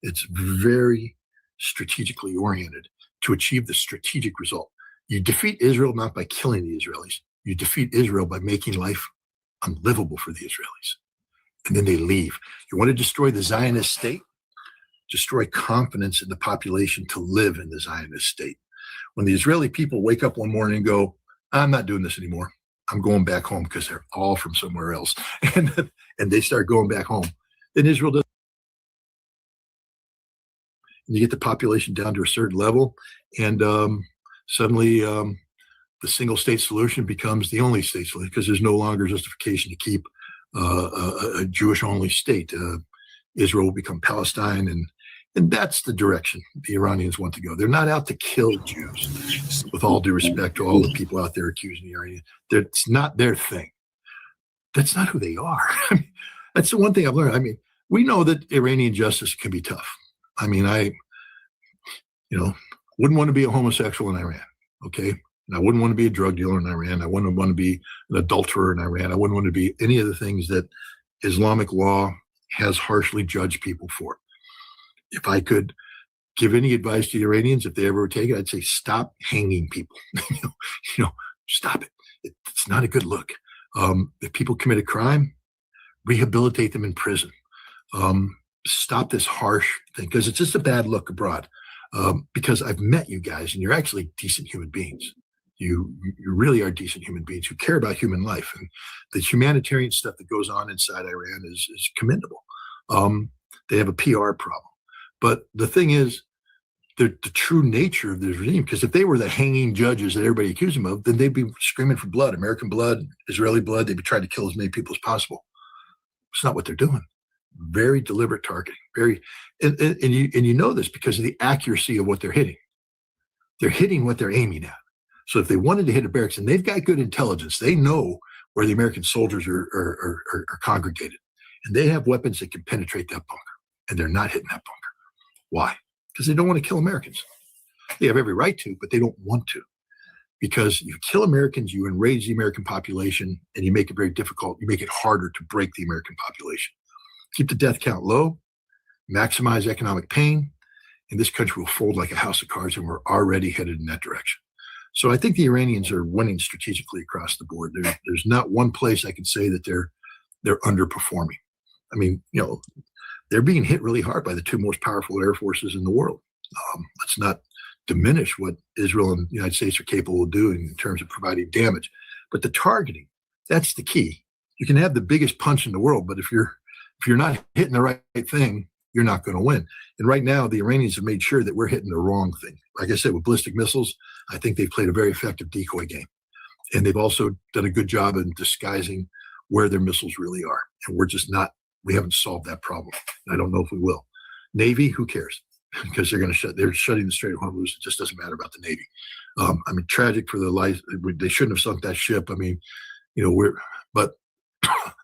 It's very strategically oriented to achieve the strategic result. You defeat Israel not by killing the Israelis. You defeat Israel by making life unlivable for the Israelis. And then they leave. You want to destroy the Zionist state? Destroy confidence in the population to live in the Zionist state. When the Israeli people wake up one morning and go, I'm not doing this anymore. I'm going back home because they're all from somewhere else. And they start going back home. Then Israel does. And you get the population down to a certain level, and suddenly the single state solution becomes the only state solution because there's no longer justification to keep a Jewish-only state. Israel will become Palestine, and that's the direction the Iranians want to go. They're not out to kill Jews, with all due respect to all the people out there accusing the Iranians. It's not their thing. That's not who they are. That's the one thing I've learned. We know that Iranian justice can be tough. I wouldn't want to be a homosexual in Iran, okay? And I wouldn't want to be a drug dealer in Iran. I wouldn't want to be an adulterer in Iran. I wouldn't want to be any of the things that Islamic law has harshly judged people for. If I could give any advice to the Iranians, if they ever take it, I'd say stop hanging people. Stop it. It's not a good look. If people commit a crime, rehabilitate them in prison. Stop this harsh thing because it's just a bad look abroad. Because I've met you guys and you're actually decent human beings. You really are decent human beings who care about human life, and the humanitarian stuff that goes on inside Iran is commendable. They have a PR problem, but the thing is, the true nature of this regime. Because if they were the hanging judges that everybody accused them of, then they'd be screaming for blood, American blood, Israeli blood. They'd be trying to kill as many people as possible. It's not what they're doing. very deliberate targeting. And you know this because of the accuracy of what they're hitting. They're hitting what they're aiming at. So if they wanted to hit a barracks, and they've got good intelligence, they know where the American soldiers are congregated, and they have weapons that can penetrate that bunker, and they're not hitting that bunker. Why? Because they don't want to kill Americans. They have every right to, but they don't want to. Because you kill Americans, you enrage the American population, and you make it very difficult. You make it harder to break the American population. Keep the death count low, maximize economic pain, and this country will fold like a house of cards, and we're already headed in that direction. So I think the Iranians are winning strategically across the board. There's not one place I can say that they're underperforming. I mean, they're being hit really hard by the two most powerful air forces in the world. Let's not diminish what Israel and the United States are capable of doing in terms of providing damage. But the targeting, that's the key. You can have the biggest punch in the world, but if you're not hitting the right thing, you're not going to win. And right now, the Iranians have made sure that we're hitting the wrong thing. Like I said, with ballistic missiles, I think they've played a very effective decoy game. And they've also done a good job in disguising where their missiles really are. And we haven't solved that problem. I don't know if we will. Navy, who cares? Because they're shutting the Strait of Hormuz. It just doesn't matter about the Navy. Tragic for their life. They shouldn't have sunk that ship. But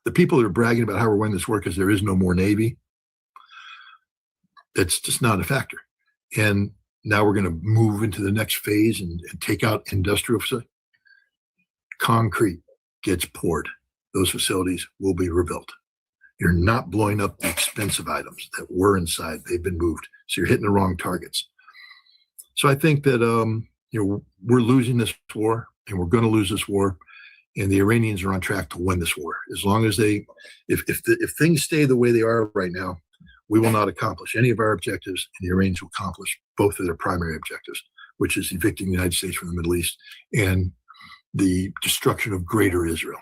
the people that are bragging about how we're winning this war because there is no more Navy, that's just not a factor. And now we're going to move into the next phase and take out industrial facilities. Concrete gets poured. Those facilities will be rebuilt. You're not blowing up the expensive items that were inside. They've been moved. So you're hitting the wrong targets. So I think that we're losing this war, and we're going to lose this war. And the Iranians are on track to win this war. As long as if things stay the way they are right now, we will not accomplish any of our objectives, and the Iranians will accomplish both of their primary objectives, which is evicting the United States from the Middle East and the destruction of greater Israel.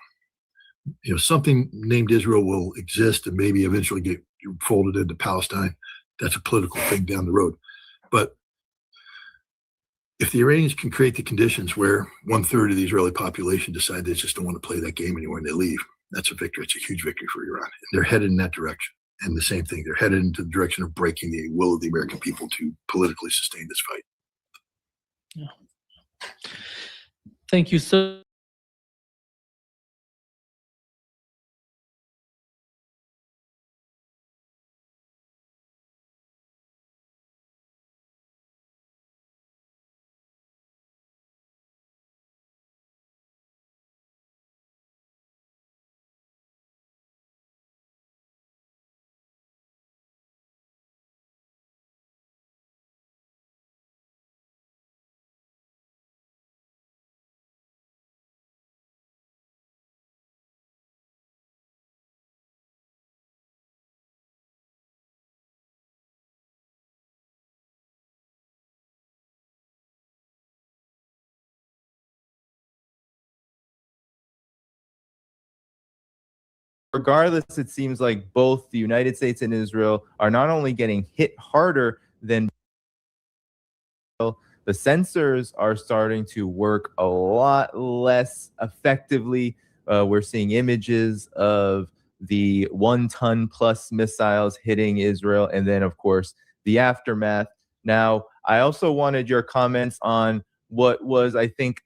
Something named Israel will exist and maybe eventually get folded into Palestine. That's a political thing down the road. But if the Iranians can create the conditions where 1/3 of the Israeli population decide they just don't want to play that game anymore and they leave, that's a victory. It's a huge victory for Iran. And they're headed in that direction. And the same thing, they're headed into the direction of breaking the will of the American people to politically sustain this fight. Yeah. Thank you so Regardless, it seems like both the United States and Israel are not only getting hit harder than the sensors are starting to work a lot less effectively. We're seeing images of the 1-ton plus missiles hitting Israel, and then, of course, the aftermath. Now, I also wanted your comments on what was, I think,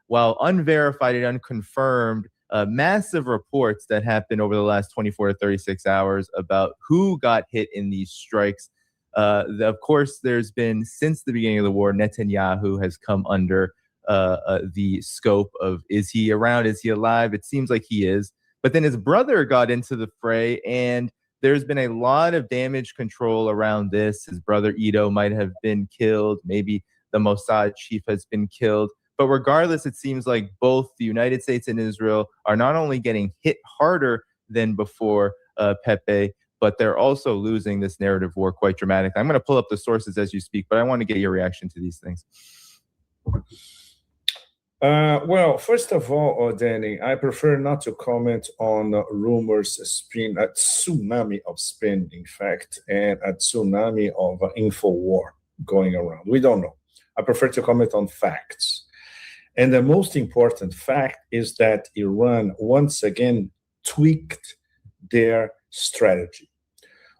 while unverified and unconfirmed, massive reports that happened over the last 24 to 36 hours about who got hit in these strikes. Of course, there's been, since the beginning of the war, Netanyahu has come under the scope of, is he around? Is he alive? It seems like he is. But then his brother got into the fray, and there's been a lot of damage control around this. His brother Ido might have been killed. Maybe the Mossad chief has been killed. But regardless, it seems like both the United States and Israel are not only getting hit harder than before Pepe, but they're also losing this narrative war quite dramatically. I'm going to pull up the sources as you speak, but I want to get your reaction to these things. Well, first of all, Danny, I prefer not to comment on rumors, spin, a tsunami of spin, in fact, and a tsunami of info war going around. We don't know. I prefer to comment on facts. And the most important fact is that Iran once again tweaked their strategy.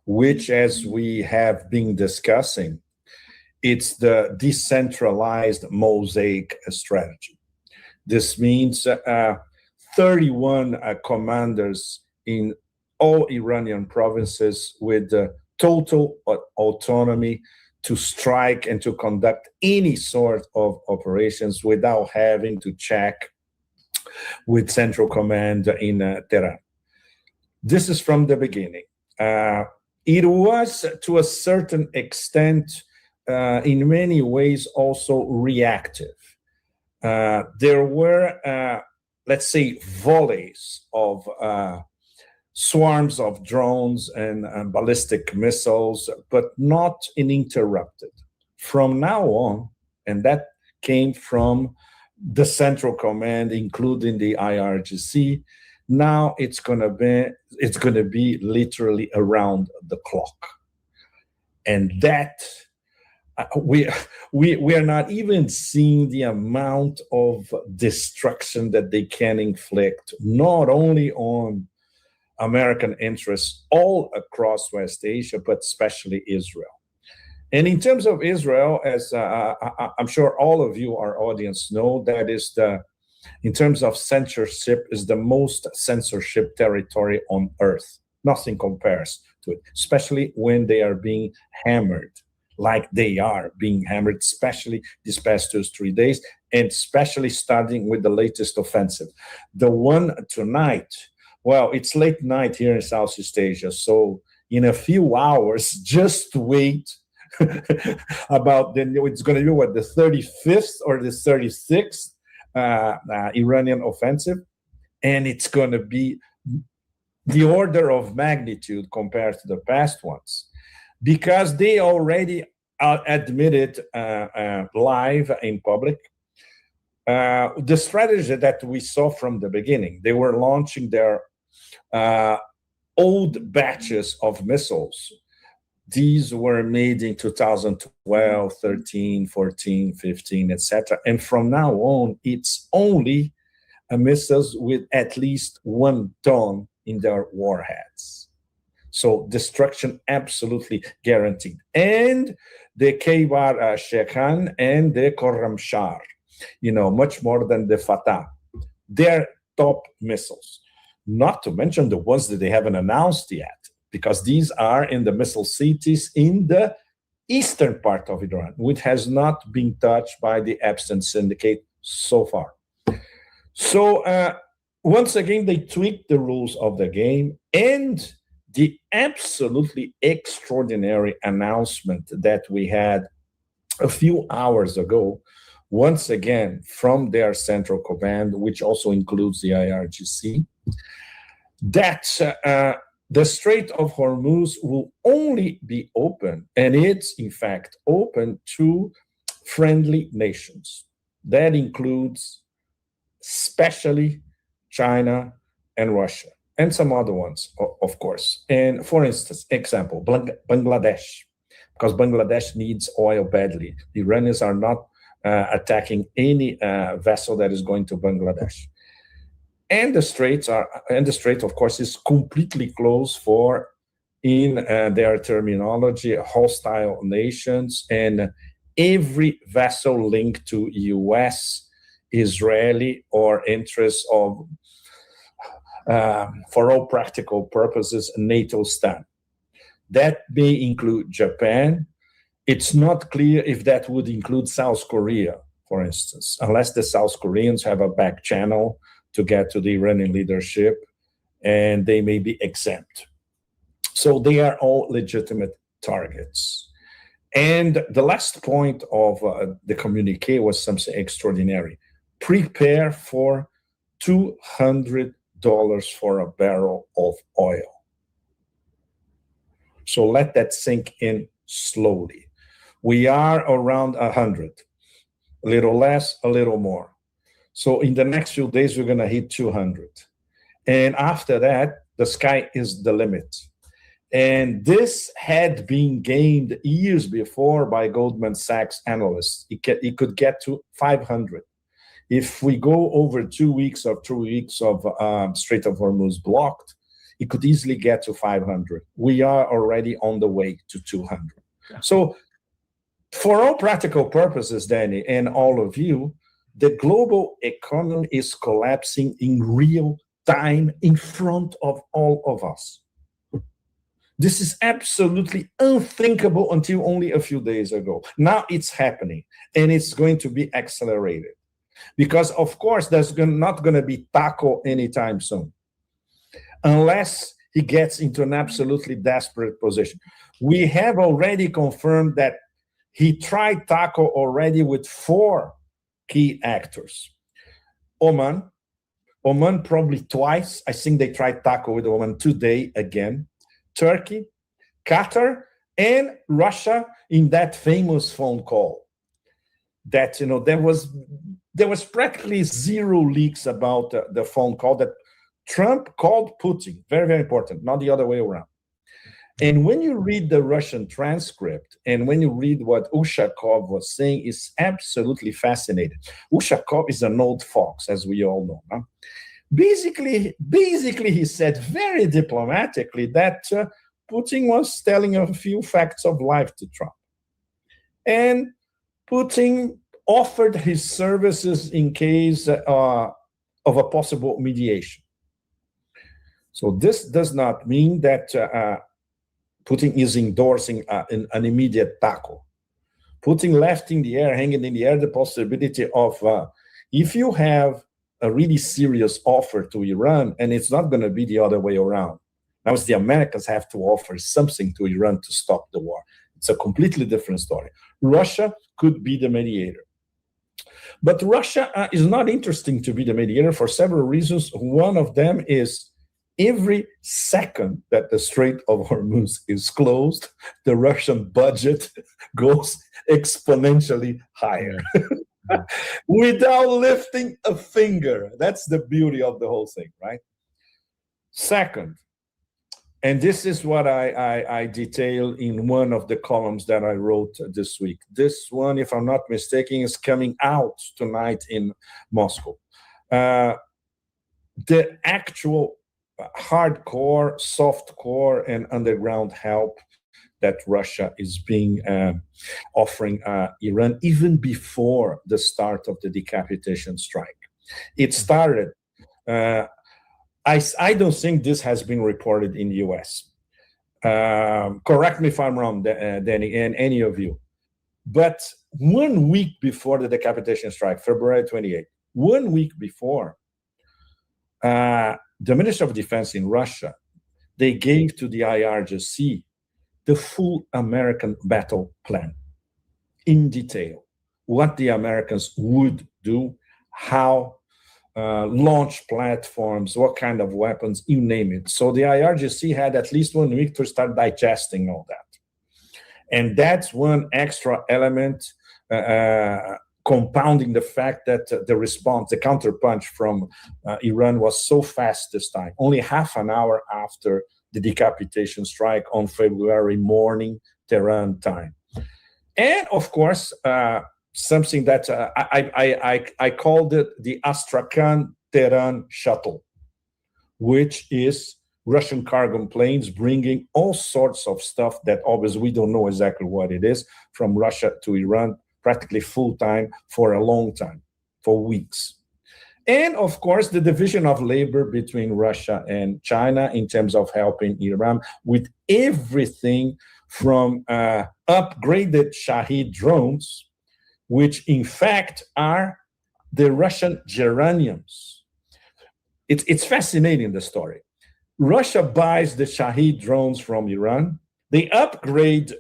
which, as we have been discussing, it's the decentralized mosaic strategy. This means 31 commanders in all Iranian provinces with total autonomy to strike and to conduct any sort of operations without having to check with Central Command in Tehran. This is from the beginning. It was, to a certain extent, in many ways, also reactive. There were, let's say, volleys of swarms of drones and ballistic missiles, but not uninterrupted. From now on, and that came from the Central Command, including the IRGC, now it's going to be literally around the clock. And that we are not even seeing the amount of destruction that they can inflict, not only on American interests all across West Asia, but especially Israel. And in terms of Israel, as I'm sure all of you, our audience, know, that is in terms of censorship, is the most censorship territory on earth. Nothing compares to it, especially when they are being hammered, like they are being hammered, especially these past 2 or 3 days, and especially starting with the latest offensive. The one tonight, well, it's late night here in Southeast Asia, so in a few hours, just wait about then it's going to be what, the 35th or the 36th Iranian offensive, and it's going to be the order of magnitude compared to the past ones, because they already admitted live in public the strategy that we saw from the beginning. They were launching their old batches of missiles. These were made in 2012, 13, 14, 15, etc. And from now on, it's only missiles with at least 1 ton in their warheads. So destruction absolutely guaranteed. And the Kaybar Shekhan and the Khorramshahr, much more than the Fatah. They're top missiles, not to mention the ones that they haven't announced yet, because these are in the missile cities in the eastern part of Iran, which has not been touched by the Epstein Syndicate so far. So once again, they tweaked the rules of the game, and the absolutely extraordinary announcement that we had a few hours ago, once again from their Central Command, which also includes the IRGC, that the Strait of Hormuz will only be open, and it's in fact open to friendly nations. That includes especially China and Russia, and some other ones, of course. And for instance, example, Bangladesh, because Bangladesh needs oil badly. The Iranians are not attacking any vessel that is going to Bangladesh. And the Strait, of course, is completely closed for, in their terminology, hostile nations, and every vessel linked to U.S., Israeli, or interests of, for all practical purposes, NATO stand. That may include Japan. It's not clear if that would include South Korea, for instance, unless the South Koreans have a back channel to get to the Iranian leadership, and they may be exempt. So they are all legitimate targets. And the last point of the communique was something extraordinary. Prepare for $200 for a barrel of oil. So let that sink in slowly. We are around 100, a little less, a little more. So in the next few days, we're going to hit 200. And after that, the sky is the limit. And this had been gained years before by Goldman Sachs analysts. It could get to 500. If we go over 2 weeks or 3 weeks of Strait of Hormuz blocked, it could easily get to 500. We are already on the way to 200. So for all practical purposes, Danny, and all of you, the global economy is collapsing in real time in front of all of us. This is absolutely unthinkable until only a few days ago. Now it's happening, and it's going to be accelerated. Because, of course, there's not going to be taco anytime soon, unless he gets into an absolutely desperate position. We have already confirmed that he tried taco already with 4 key actors. Oman probably twice. I think they tried taco with Oman today again. Turkey, Qatar, and Russia in that famous phone call. That, there was practically zero leaks about the phone call that Trump called Putin. Very, very important, not the other way around. And when you read the Russian transcript and when you read what Ushakov was saying, it's absolutely fascinating. Ushakov is an old fox, as we all know. Huh? Basically, he said very diplomatically that Putin was telling a few facts of life to Trump. And Putin offered his services in case of a possible mediation. So this does not mean that Putin is endorsing an immediate tackle. Putin left in the air, hanging in the air, the possibility of, if you have a really serious offer to Iran, and it's not going to be the other way around. Now it's the Americans have to offer something to Iran to stop the war. It's a completely different story. Russia could be the mediator. But Russia is not interesting to be the mediator for several reasons. One of them is every second that the Strait of Hormuz is closed, the Russian budget goes exponentially higher without lifting a finger. That's the beauty of the whole thing, right? Second, and this is what I detail in one of the columns that I wrote this week. This one, if I'm not mistaken, is coming out tonight in Moscow. The actual hardcore, softcore, and underground help that Russia is offering Iran even before the start of the decapitation strike. It started. I don't think this has been reported in the US. Correct me if I'm wrong, Danny, and any of you. But 1 week before the decapitation strike, February 28th, 1 week before, the Minister of Defense in Russia, they gave to the IRGC the full American battle plan in detail, what the Americans would do, how, launch platforms, what kind of weapons, you name it. So the IRGC had at least 1 week to start digesting all that. And that's one extra element compounding the fact that the response, the counterpunch from Iran was so fast this time, only half an hour after the decapitation strike on February morning, Tehran time. And of course, something that I called it the Astrakhan-Tehran shuttle, which is Russian cargo planes bringing all sorts of stuff that obviously we don't know exactly what it is, from Russia to Iran, practically full-time for a long time, for weeks. And of course, the division of labor between Russia and China in terms of helping Iran with everything from upgraded Shahed drones, which in fact are the Russian geraniums. It's fascinating, the story. Russia buys the Shahed drones from Iran. They upgrade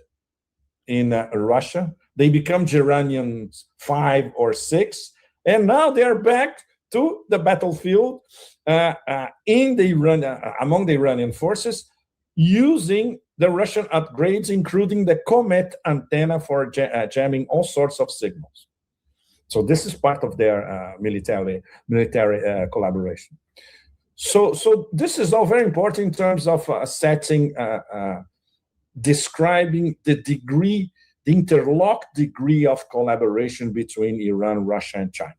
in Russia. They become geraniums 5 or 6. And now they're back to the battlefield in the among the Iranian forces, using the Russian upgrades, including the Comet antenna for jamming all sorts of signals. So this is part of their military collaboration. So this is all very important in terms of describing the degree, the interlocked degree of collaboration between Iran, Russia, and China.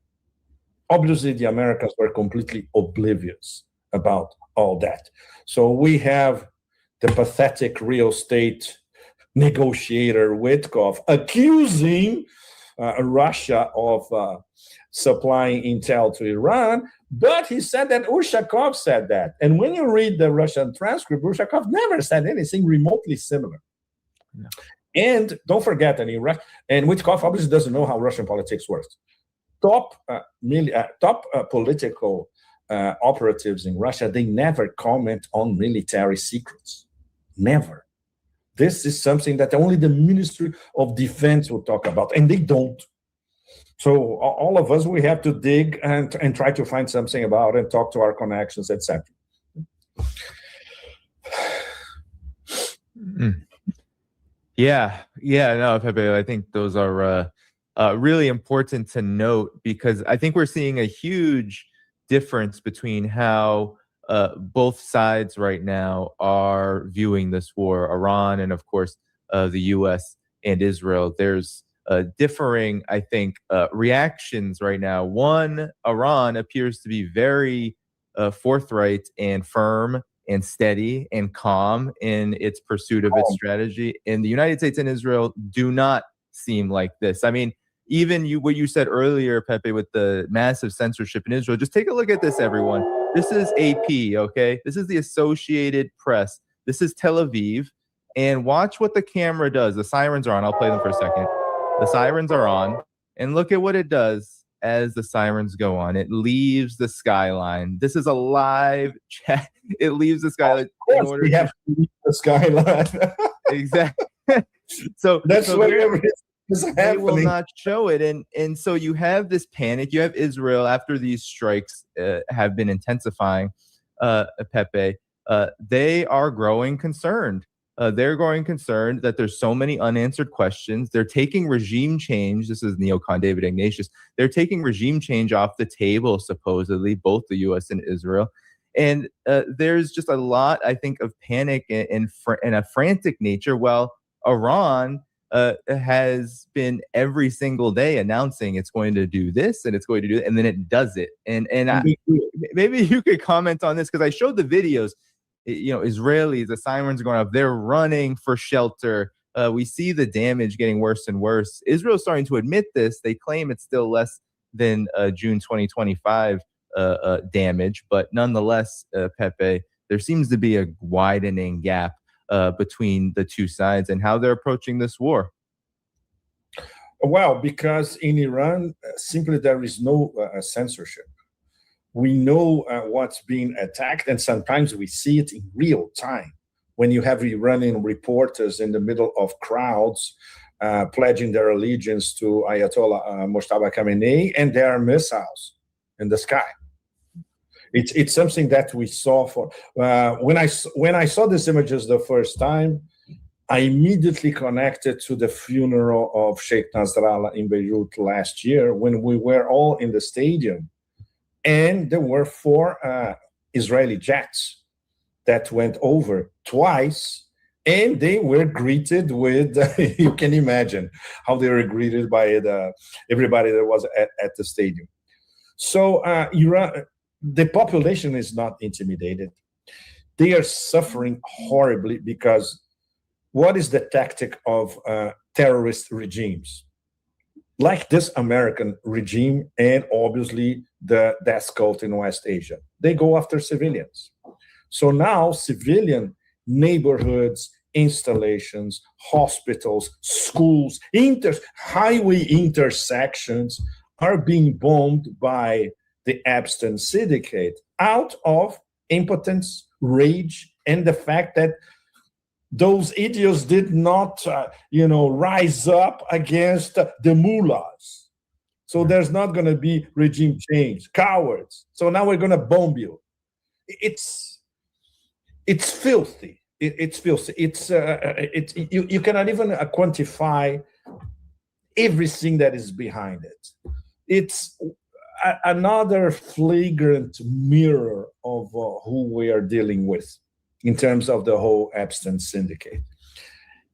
Obviously, the Americans were completely oblivious about all that. So we have the pathetic real estate negotiator Witkoff accusing Russia of supplying intel to Iran, but he said that Ushakov said that. And when you read the Russian transcript, Ushakov never said anything remotely similar. No. And don't forget, and Witkoff obviously doesn't know how Russian politics works. Top political operatives in Russia, they never comment on military secrets. Never. This is something that only the Ministry of Defense will talk about, and they don't. So all of us, we have to dig and try to find something about and talk to our connections, etc. Yeah, no, Pepe, I think those are really important to note, because I think we're seeing a huge difference between how both sides right now are viewing this war, Iran and, of course, the U.S. and Israel. There's differing, I think, reactions right now. One, Iran appears to be very forthright and firm and steady and calm in its pursuit of its strategy. And the United States and Israel do not seem like this. I mean, even what you said earlier, Pepe, with the massive censorship in Israel, just take a look at this, everyone. This is AP, okay? This is the Associated Press. This is Tel Aviv. And watch what the camera does. The sirens are on. I'll play them for a second. The sirens are on. And look at what it does as the sirens go on. It leaves the skyline. This is a live chat. It leaves the skyline. Of course, we have to leave the skyline. Exactly. So that's whatever is they happening. will not show it. And so you have this panic. You have Israel, after these strikes have been intensifying, Pepe, they are growing concerned. They're growing concerned that there's so many unanswered questions. They're taking regime change. This is neocon David Ignatius. They're taking regime change off the table, supposedly, both the U.S. and Israel. And there's just a lot, I think, of panic and a frantic nature. While Iran has been every single day announcing it's going to do this and it's going to do it, and then it does it. And maybe you could comment on this, because I showed the videos. Israelis, the sirens are going up. They're running for shelter. We see the damage getting worse and worse. Israel's starting to admit this. They claim it's still less than June 2025 damage, but nonetheless, Pepe, there seems to be a widening gap between the two sides and how they're approaching this war. Well, because in Iran, simply there is no censorship. We know what's being attacked, and sometimes we see it in real time when you have Iranian reporters in the middle of crowds pledging their allegiance to Ayatollah Mojtaba Khamenei, and there are missiles in the sky. It's something that we saw when I saw these images the first time. I immediately connected to the funeral of Sheikh Nasrallah in Beirut last year, when we were all in the stadium. And there were 4 Israeli jets that went over twice, and they were greeted with, you can imagine how they were greeted by everybody that was at the stadium. So Iran, the population is not intimidated. They are suffering horribly, because what is the tactic of terrorist regimes? Like this American regime, and obviously the death cult in West Asia, they go after civilians. So now civilian neighborhoods, installations, hospitals, schools, highway intersections are being bombed by the Epstein syndicate out of impotence, rage, and the fact that those idiots did not, rise up against the mullahs. So there's not going to be regime change. Cowards. So now we're going to bomb you. It's filthy. It's filthy. You cannot even quantify everything that is behind it. It's another flagrant mirror of who we are dealing with in terms of the whole Epstein syndicate.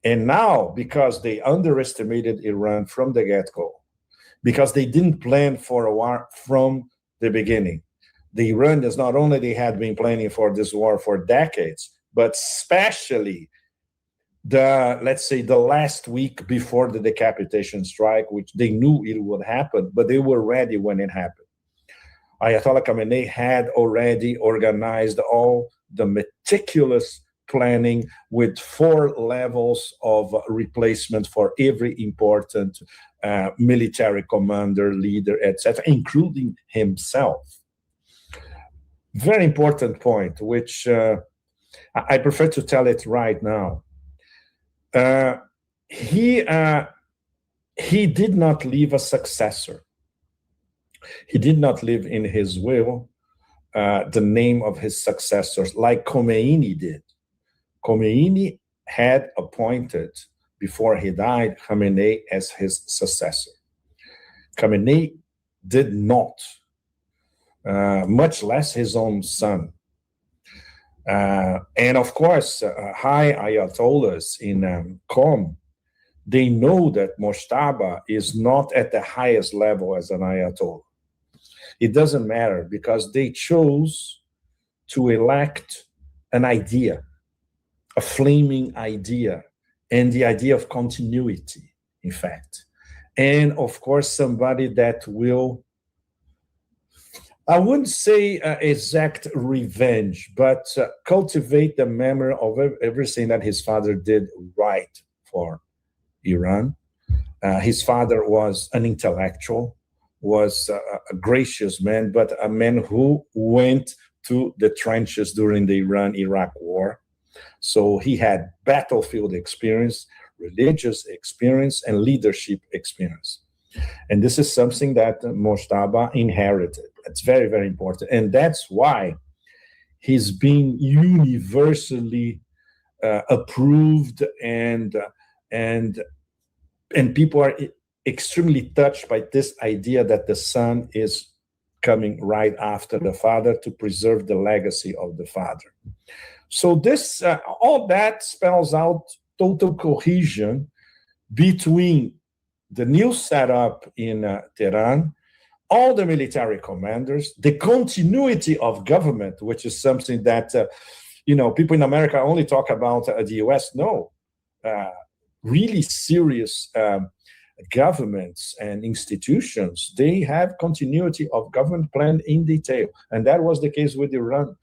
And now, because they underestimated Iran from the get-go, because they didn't plan for a war from the beginning, the Iranians, not only they had been planning for this war for decades, but especially let's say the last week before the decapitation strike, which they knew it would happen, but they were ready when it happened. Ayatollah Khamenei had already organized all the meticulous planning with 4 levels of replacement for every important military commander, leader, etc., including himself. Very important point, which I prefer to tell it right now. He did not leave a successor. He did not leave in his will the name of his successors like Khomeini did. Khomeini had appointed, before he died, Khamenei as his successor. Khamenei did not, much less his own son. And of course, high Ayatollahs in Qom, they know that Moshtaba is not at the highest level as an Ayatollah. It doesn't matter because they chose to elect an idea, a flaming idea, and the idea of continuity, in fact. And of course, somebody that will, I wouldn't say exact revenge, but cultivate the memory of everything that his father did right for Iran. His father was an intellectual, was a gracious man, but a man who went to the trenches during the Iran-Iraq war. So he had battlefield experience, religious experience, and leadership experience. And this is something that Moshtaba inherited. It's very, very important. And that's why he's being universally approved, and people are extremely touched by this idea that the son is coming right after the father to preserve the legacy of the father. So this, all that spells out total cohesion between the new setup in Tehran, all the military commanders, the continuity of government, which is something that, people in America only talk about the US. No, really serious governments and institutions, they have continuity of government plan in detail. And that was the case with Iran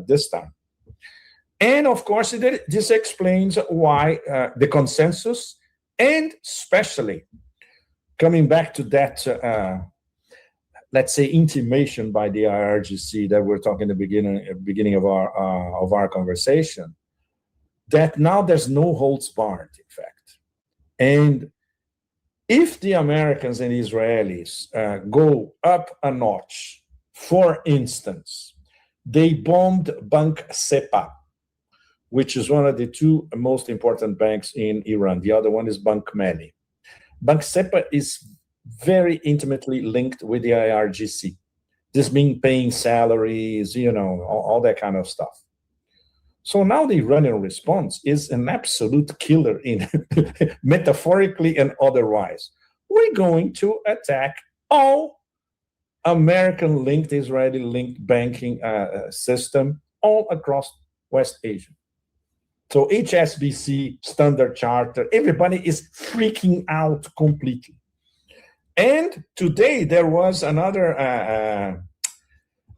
this time. And of course, this explains why the consensus, and especially coming back to that, let's say, intimation by the IRGC that we're talking at the beginning of our conversation, that now there's no holds barred, in fact. And if the Americans and Israelis go up a notch, for instance, they bombed Bank Sepa, which is one of the 2 most important banks in Iran. The other one is Bank Melli. Bank Sepa is very intimately linked with the IRGC. This means paying salaries, all that kind of stuff. So now the Iranian response is an absolute killer, in metaphorically and otherwise. We're going to attack all American-linked, Israeli-linked banking system all across West Asia. So HSBC, Standard Chartered, everybody is freaking out completely. And today there was another,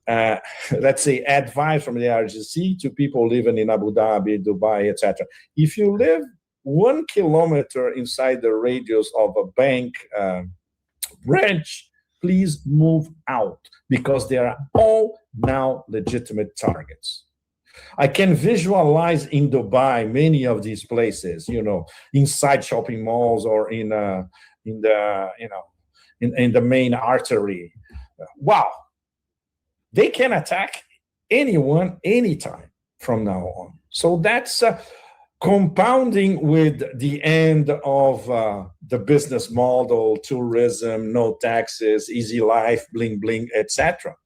let's say, advice from the IRGC to people living in Abu Dhabi, Dubai, etc. If you live 1 kilometer inside the radius of a bank branch, please move out, because they are all now legitimate targets. I can visualize in Dubai many of these places, inside shopping malls or in the main artery. Wow, they can attack anyone, anytime from now on. So that's compounding with the end of the business model, tourism, no taxes, easy life, bling bling, etc.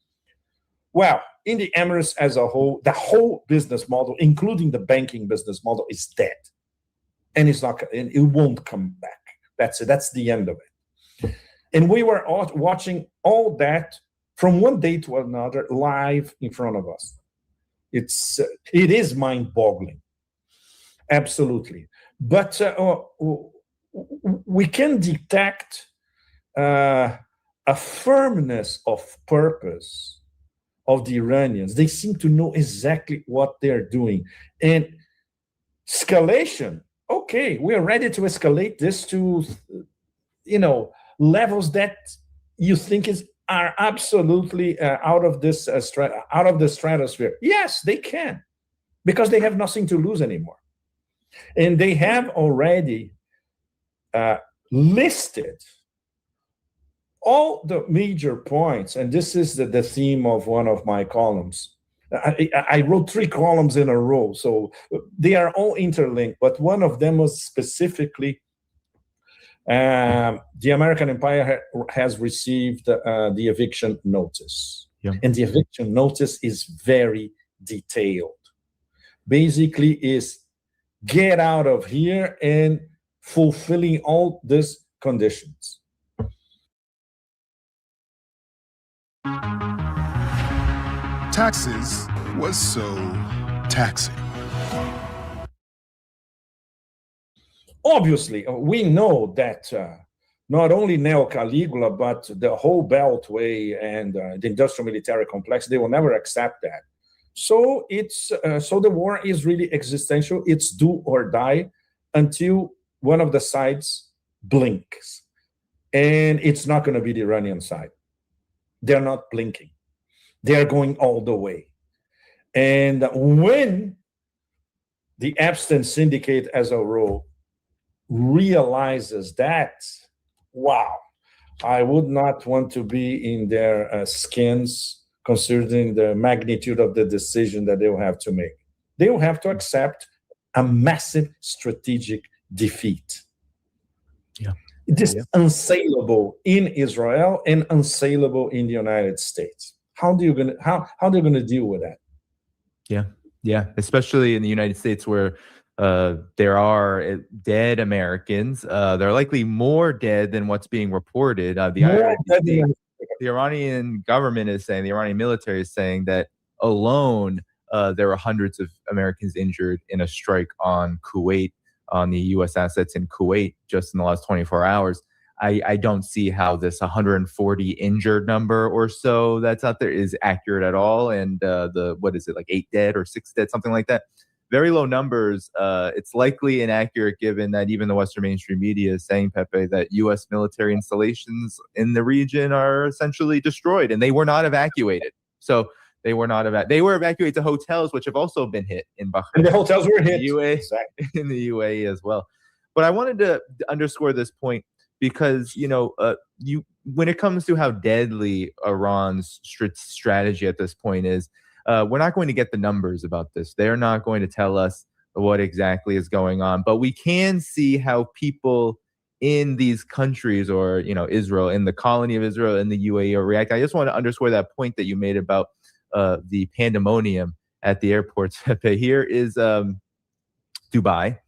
Well, in the Emirates as a whole, the whole business model, including the banking business model, is dead, and it won't come back. That's it. That's the end of it. And we were watching all that from one day to another, live in front of us. It is mind-boggling, absolutely. But we can detect a firmness of purpose of the Iranians. They seem to know exactly what they're doing. And escalation, okay, we are ready to escalate this to, levels that you think are absolutely out of the stratosphere. Yes, they can, because they have nothing to lose anymore. And they have already listed all the major points, and this is the theme of one of my columns. I wrote 3 columns in a row, so they are all interlinked, but one of them was specifically the American empire has received the eviction notice. Yeah. And the eviction notice is very detailed. Basically is get out of here and fulfilling all these conditions. Taxes was so taxing. Obviously, we know that not only Neo Caligula, but the whole Beltway and the industrial military complex, they will never accept that. So so the war is really existential. It's do or die until one of the sides blinks. And it's not going to be the Iranian side. They're not blinking. They're going all the way. And when the Epstein Syndicate as a role realizes that, wow, I would not want to be in their skins, considering the magnitude of the decision that they will have to make. They will have to accept a massive strategic defeat. Yeah. It is unsaleable in Israel and unsaleable in the United States. How are they going to deal with that? Yeah, especially in the United States, where there are dead Americans. There are likely more dead than what's being reported. The Iranian government is saying, the Iranian military is saying that alone there were hundreds of Americans injured in a strike on Kuwait, on the U.S. assets in Kuwait, just in the last 24 hours. I don't see how this 140 injured number or so that's out there is accurate at all. And what is it, like 8 dead or 6 dead, something like that? Very low numbers. It's likely inaccurate given that even the Western mainstream media is saying, Pepe, that U.S. military installations in the region are essentially destroyed, and they were not evacuated. So they were evacuated to hotels, which have also been hit in Bahrain. And the hotels were hit. In the UAE as well. But I wanted to underscore this point because, when it comes to how deadly Iran's strategy at this point is, we're not going to get the numbers about this. They're not going to tell us what exactly is going on, but we can see how people in these countries, or Israel, in the colony of Israel, in the UAE, are reacting. I just want to underscore that point that you made about the pandemonium at the airports. Here is Dubai.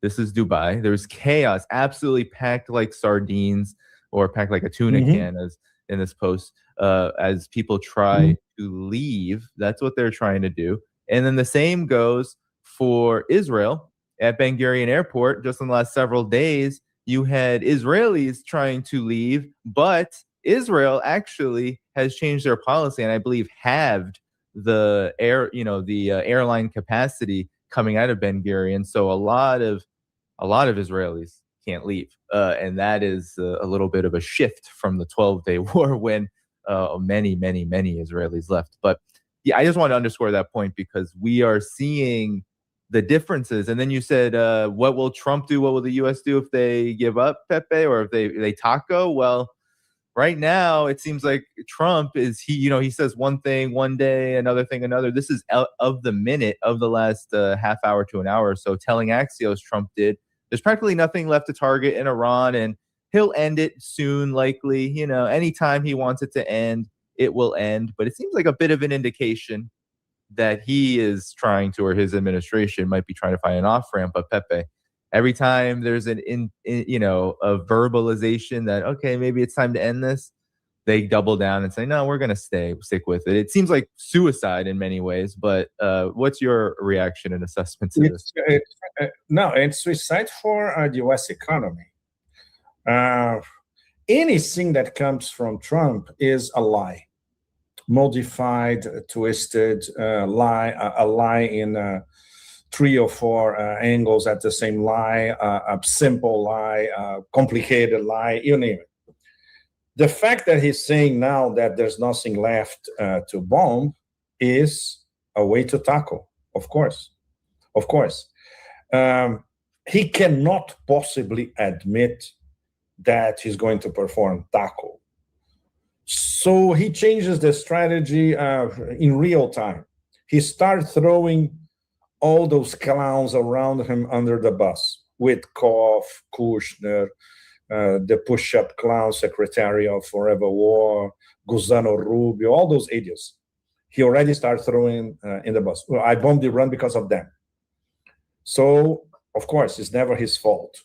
This is Dubai. There's chaos, absolutely packed like sardines, or packed like a tuna can, as in this post, as people try to leave. That's what they're trying to do. And then the same goes for Israel at Ben Gurion Airport. Just in the last several days, you had Israelis trying to leave, but Israel actually has changed their policy, and I believe halved the airline capacity coming out of Ben Gurion. So a lot of Israelis can't leave, and that is a little bit of a shift from the 12-day war when many Israelis left. But yeah, I just want to underscore that point because we are seeing the differences. And then you said, what will Trump do? What will the U.S. do if they give up, Pepe, or if they taco? Well, right now it seems like Trump is he says one thing one day, another thing another. This is of the minute of the last half hour to an hour or so. Telling Axios, Trump did, there's practically nothing left to target in Iran, and he'll end it soon, likely. Anytime he wants it to end, it will end. But it seems like a bit of an indication that he is trying to, or his administration might be trying to find an off-ramp. But Pepe, every time there's a verbalization that, okay, maybe it's time to end this, they double down and say, no, we're going to stick with it. It seems like suicide in many ways, but what's your reaction and assessment to this? No, it's suicide for the U.S. economy. Anything that comes from Trump is a lie, modified, twisted lie, a lie in 3 or 4 angles at the same lie, a simple lie, a complicated lie, you name it. The fact that he's saying now that there's nothing left to bomb is a way to tackle, of course. Of course. He cannot possibly admit that he's going to perform tackle. So he changes the strategy in real time. He starts throwing all those clowns around him under the bus, Witkoff, Kushner, the push-up clown secretary of Forever War, Gusano Rubio, all those idiots. He already started throwing in the bus. Well, I bombed Iran because of them. So, of course, it's never his fault.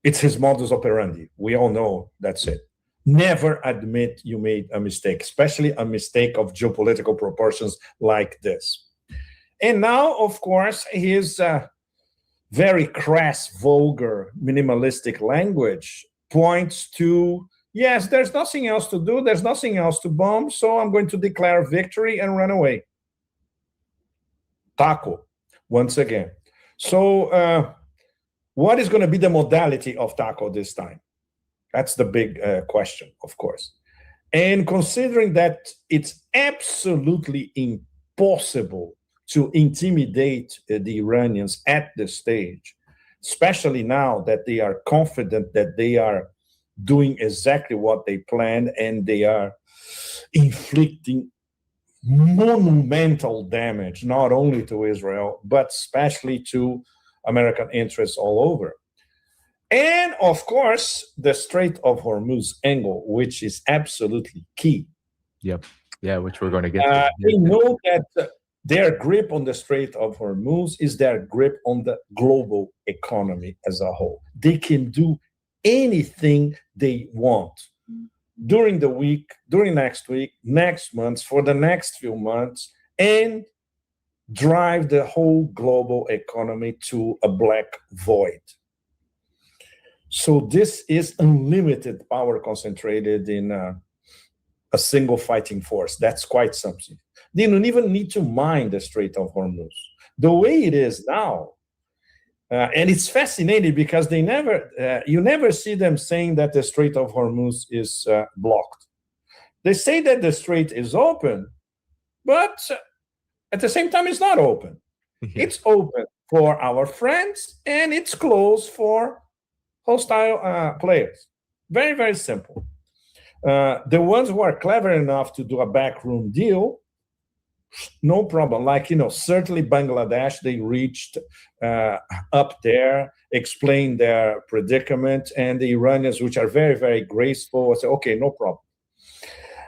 It's his modus operandi. We all know that's it. Never admit you made a mistake, especially a mistake of geopolitical proportions like this. And now, of course, his very crass, vulgar, minimalistic language points to, yes, there's nothing else to do, there's nothing else to bomb, so I'm going to declare victory and run away. Tackle, once again. So what is going to be the modality of tackle this time? That's the big question, of course. And considering that it's absolutely impossible to intimidate the Iranians at this stage, especially now that they are confident that they are doing exactly what they planned and they are inflicting monumental damage, not only to Israel, but especially to American interests all over. And, of course, the Strait of Hormuz angle, which is absolutely key. Yep. Yeah, which we're going to get to. They know that their grip on the Strait of Hormuz is their grip on the global economy as a whole. They can do anything they want during the week, during next week, next month, for the next few months, and drive the whole global economy to a black void. So this is unlimited power concentrated in a single fighting force. That's quite something. They don't even need to mine the Strait of Hormuz. The way it is now, and it's fascinating because they never, you never see them saying that the Strait of Hormuz is blocked. They say that the strait is open, but at the same time, it's not open. It's open for our friends, and it's closed for hostile players. Very, very simple. The ones who are clever enough to do a backroom deal, no problem. Like, certainly Bangladesh, they reached up there, explained their predicament, and the Iranians, which are very, very graceful, say, okay, no problem.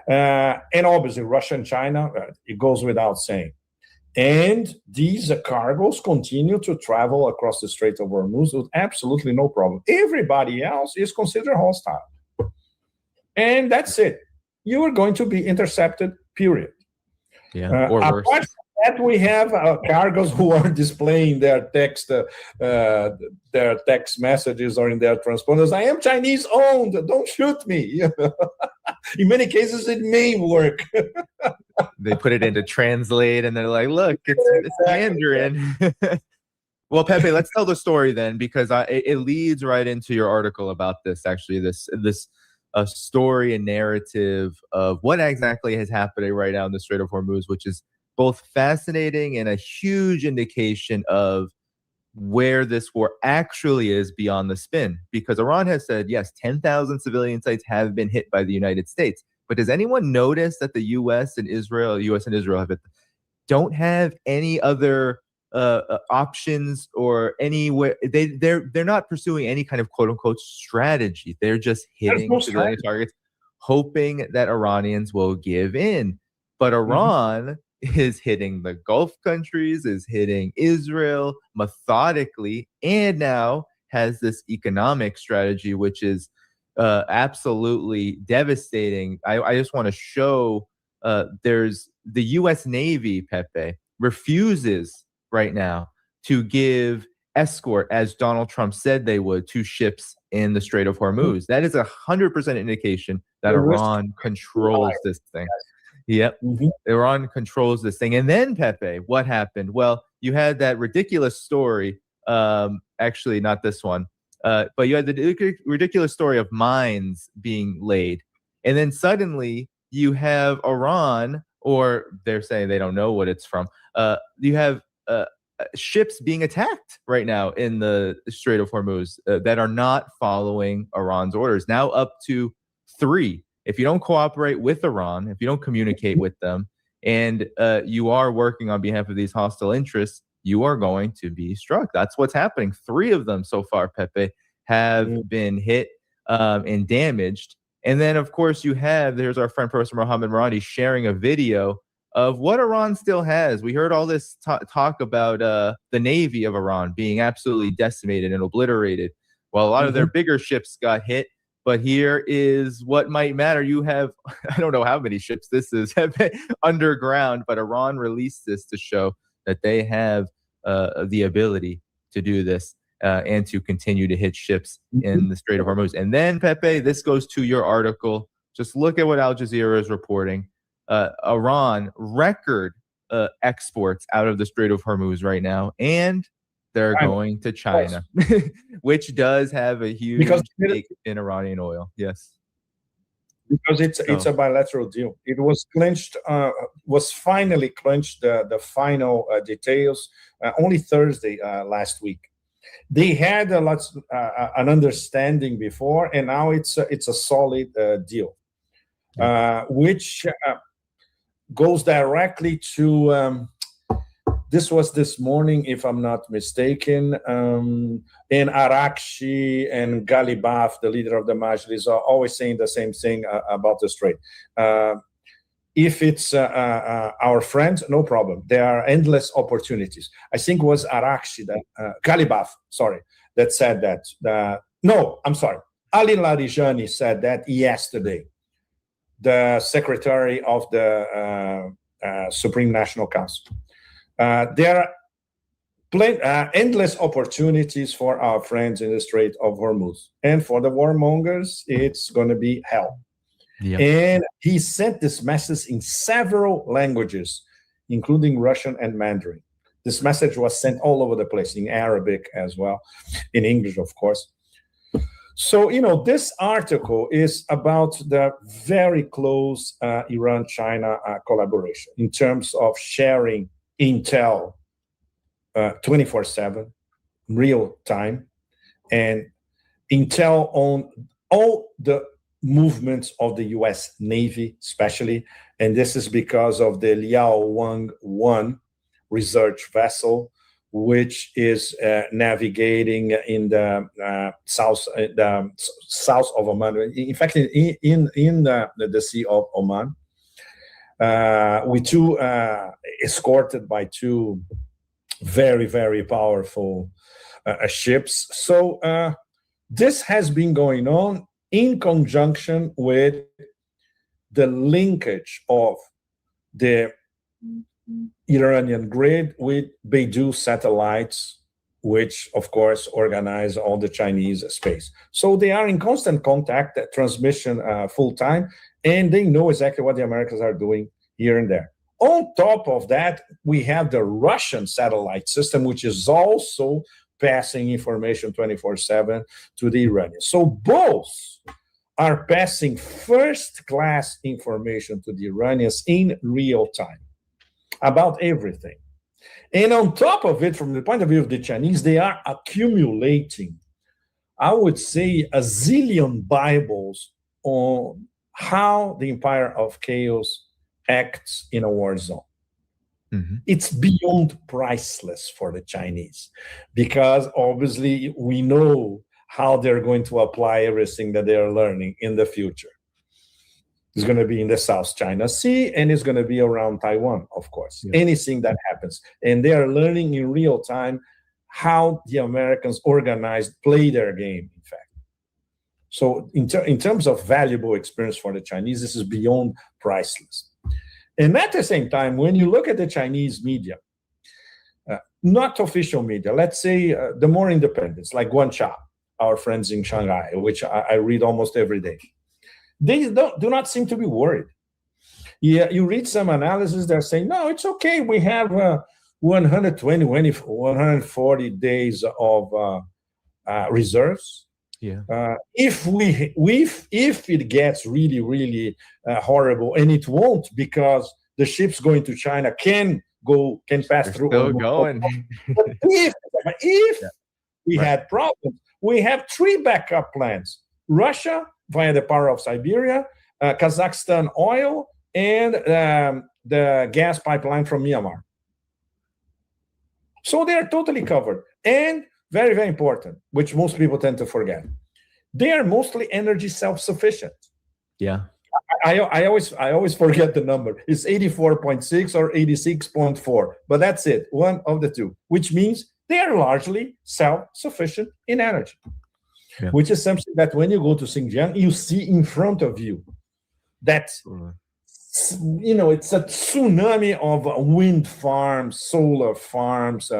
And obviously, Russia and China, it goes without saying. And these cargoes continue to travel across the Strait of Hormuz with absolutely no problem. Everybody else is considered hostile. And that's it. You are going to be intercepted, period. Yeah, or worse. Apart from that, we have cargoes who are displaying their text messages or in their transponders. I am Chinese owned. Don't shoot me. In many cases, it may work. They put it into translate, and they're like, "Look, it's Mandarin." Well, Pepe, let's tell the story then, because it leads right into your article about this. Actually, this story and narrative of what exactly is happening right now in the Strait of Hormuz, which is both fascinating and a huge indication of where this war actually is beyond the spin. Because Iran has said, yes, 10,000 civilian sites have been hit by the United States. But does anyone notice that the U.S. and Israel don't have any other options or anywhere? They're not pursuing any kind of quote unquote strategy. They're just hitting civilian targets, hoping that Iranians will give in. But Iran is hitting the Gulf countries, is hitting Israel methodically, and now has this economic strategy, which is absolutely devastating. I just want to show there's the U.S. Navy, Pepe, refuses right now to give escort, as Donald Trump said they would, to ships in the Strait of Hormuz. That is 100% indication that Iran controls this thing. Yep. Iran controls this thing. And then, Pepe, what happened? Well, you had that ridiculous story. Actually, not this one. But you had the ridiculous story of mines being laid. And then suddenly you have Iran, or they're saying they don't know what it's from. You have ships being attacked right now in the Strait of Hormuz that are not following Iran's orders. Now up to 3. If you don't cooperate with Iran, if you don't communicate with them, and you are working on behalf of these hostile interests, you are going to be struck. That's what's happening. 3 of them so far, Pepe, have been hit and damaged. And then, of course, there's our friend Professor Mohammed Maradi sharing a video of what Iran still has. We heard all this talk about the Navy of Iran being absolutely decimated and obliterated, while a lot of their bigger ships got hit. But here is what might matter. You have, I don't know how many ships this is, underground, but Iran released this to show that they have the ability to do this and to continue to hit ships in the Strait of Hormuz. And then, Pepe, this goes to your article. Just look at what Al Jazeera is reporting. Iran record exports out of the Strait of Hormuz right now, and they're going to China, which does have a huge stake in Iranian oil. Yes. Because it's a bilateral deal. It was clinched, was finally clinched, the final details only Thursday last week. They had an understanding before, and now it's a solid deal, which goes directly to this was this morning, if I'm not mistaken, and Arakshi and Ghalibaf, the leader of the Majlis, are always saying the same thing about the Strait. If it's our friends, no problem. There are endless opportunities. I think it was Arakshi, Ghalibaf, that said that. No, I'm sorry. Ali Larijani said that yesterday, the secretary of the Supreme National Council. There are endless opportunities for our friends in the Strait of Hormuz. And for the warmongers, it's going to be hell. Yep. And he sent this message in several languages, including Russian and Mandarin. This message was sent all over the place, in Arabic as well, in English, of course. So, this article is about the very close Iran-China collaboration in terms of sharing intel 24/7, real time, and intel on all the movements of the U.S. Navy, especially. And this is because of the Liao Wang 1 research vessel, which is navigating in the south of Oman. In fact, in the Sea of Oman, escorted by 2 very, very powerful ships. So this has been going on in conjunction with the linkage of the Iranian grid with Beidou satellites, which, of course, organize all the Chinese space. So they are in constant contact, transmission full-time, and they know exactly what the Americans are doing here and there. On top of that, we have the Russian satellite system, which is also passing information 24/7 to the Iranians. So both are passing first-class information to the Iranians in real time about everything. And on top of it, from the point of view of the Chinese, they are accumulating, I would say, a zillion Bibles on how the Empire of Chaos acts in a war zone. It's beyond priceless for the Chinese, because obviously we know how they're going to apply everything that they're learning in the future. It's going to be in the South China Sea, and it's going to be around Taiwan, of course. Yeah. Anything that happens. And they are learning in real time how the Americans play their game, in fact. So in terms of valuable experience for the Chinese, this is beyond priceless. And at the same time, when you look at the Chinese media, not official media, let's say the more independents, like Guanxia, our friends in Shanghai, which I read almost every day, they do not seem to be worried. Yeah, you read some analysis, they're saying, no, it's okay. We have 140 days of reserves. Yeah. If it gets really, really horrible, and it won't, because the ships going to China can pass through. Still going. If we had problems, we have 3 backup plans: Russia via the power of Siberia, Kazakhstan oil, and the gas pipeline from Myanmar. So they are totally covered. And very, very important, which most people tend to forget, they are mostly energy self-sufficient. Yeah. I always forget the number. It's 84.6 or 86.4, but that's it, one of the two, which means they are largely self-sufficient in energy, which is something that when you go to Xinjiang, you see in front of you. That's, it's a tsunami of wind farms, solar farms,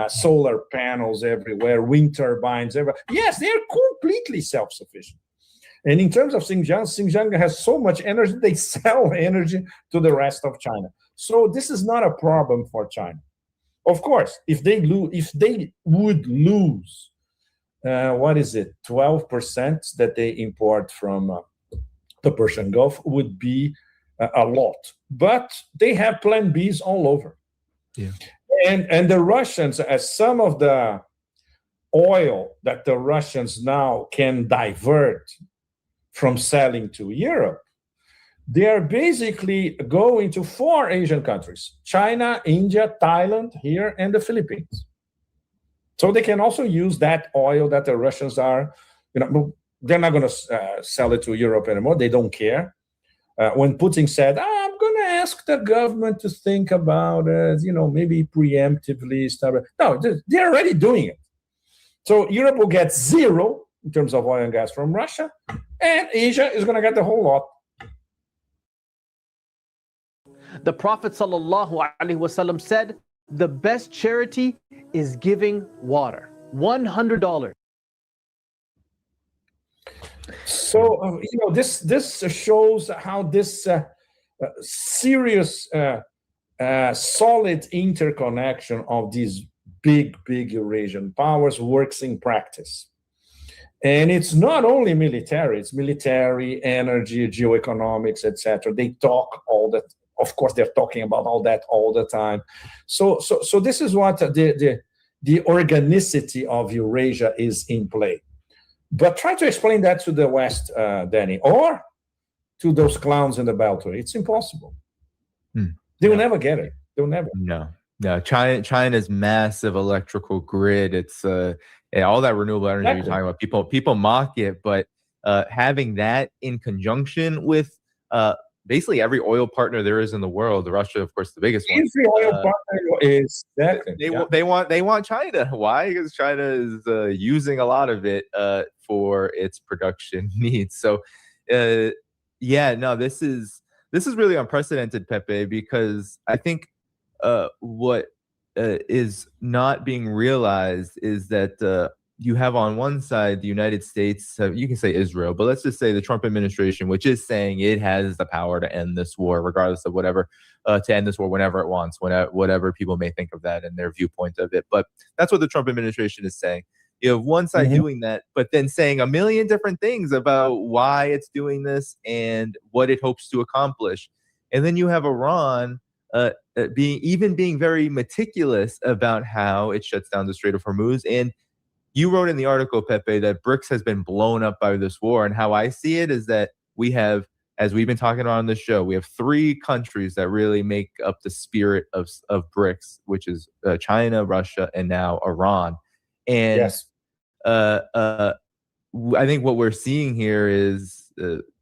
solar panels everywhere, wind turbines everywhere. Yes, they're completely self-sufficient. And in terms of Xinjiang has so much energy, they sell energy to the rest of China. So this is not a problem for China. Of course, if they would lose, 12% that they import from the Persian Gulf would be a lot. But they have plan Bs all over. Yeah. And the Russians, as some of the oil that the Russians now can divert from selling to Europe, they are basically going to 4 Asian countries: China, India, Thailand, here, and the Philippines. So they can also use that oil that the Russians are, they're not going to sell it to Europe anymore. They don't care. When Putin said, I'm going to ask the government to think about it, maybe preemptively stuff. No, they're already doing it. So Europe will get 0 in terms of oil and gas from Russia, and Asia is going to get the whole lot. The Prophet ﷺ said, the best charity is giving water. $100. So, this shows how this serious, solid interconnection of these big Eurasian powers works in practice. And it's not only military, it's military, energy, geoeconomics, etc. They talk all that. Of course, they're talking about all that all the time. So this is what the organicity of Eurasia is in play. But try to explain that to the West, Danny, or to those clowns in the Beltway. It's impossible. They will never get it. They'll never. No. China's massive electrical grid. It's all that renewable energy you're talking about. People mock it, but having that in conjunction with basically every oil partner there is in the world, Russia, of course, the biggest one. Every oil partner is they want China. Why? Because China is using a lot of it for its production needs. So, this is really unprecedented, Pepe, because I think what is not being realized is that you have on one side the United States, you can say Israel, but let's just say the Trump administration, which is saying it has the power to end this war, regardless of whatever, to end this war whenever it wants, whatever people may think of that and their viewpoint of it. But that's what the Trump administration is saying. You have one side doing that, but then saying a million different things about why it's doing this and what it hopes to accomplish. And then you have Iran being very meticulous about how it shuts down the Strait of Hormuz. And you wrote in the article, Pepe, that BRICS has been blown up by this war. And how I see it is that we have, as we've been talking about on the show, we have 3 countries that really make up the spirit of BRICS, which is China, Russia, and now Iran. And yes. I think what we're seeing here is,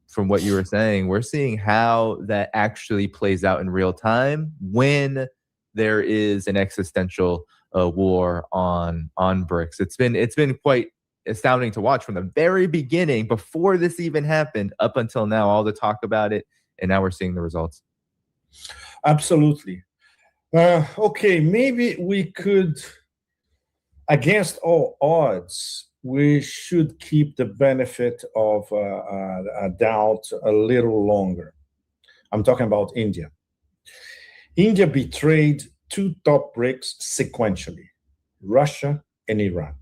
from what you were saying, we're seeing how that actually plays out in real time when there is an existential war on BRICS. It's been quite astounding to watch from the very beginning, before this even happened, up until now, all the talk about it, and now we're seeing the results. Absolutely. Okay, maybe we could, against all odds, we should keep the benefit of a doubt a little longer. I'm talking about India. India betrayed two top BRICS sequentially, Russia and Iran.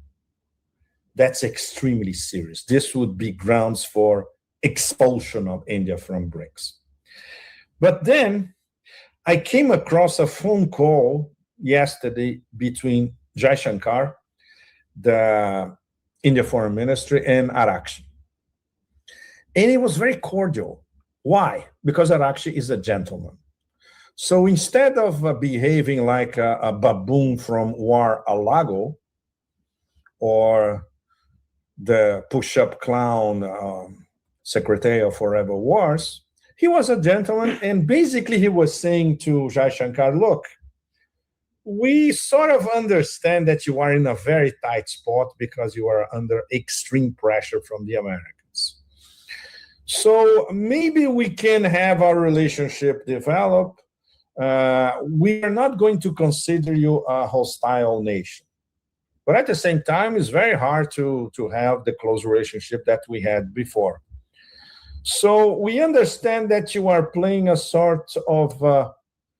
That's extremely serious. This would be grounds for expulsion of India from BRICS. But then I came across a phone call yesterday between Jaishankar, the India Foreign Ministry, and Arakshi. And it was very cordial. Why? Because Arakshi is a gentleman. So instead of behaving like a baboon from Mar-a-Lago or the push-up clown Secretary of Forever Wars, he was a gentleman, and basically he was saying to Jaishankar, look, we sort of understand that you are in a very tight spot because you are under extreme pressure from the Americans. So maybe we can have our relationship develop. We are not going to consider you a hostile nation. But at the same time, it's very hard to have the close relationship that we had before. So we understand that you are playing a sort of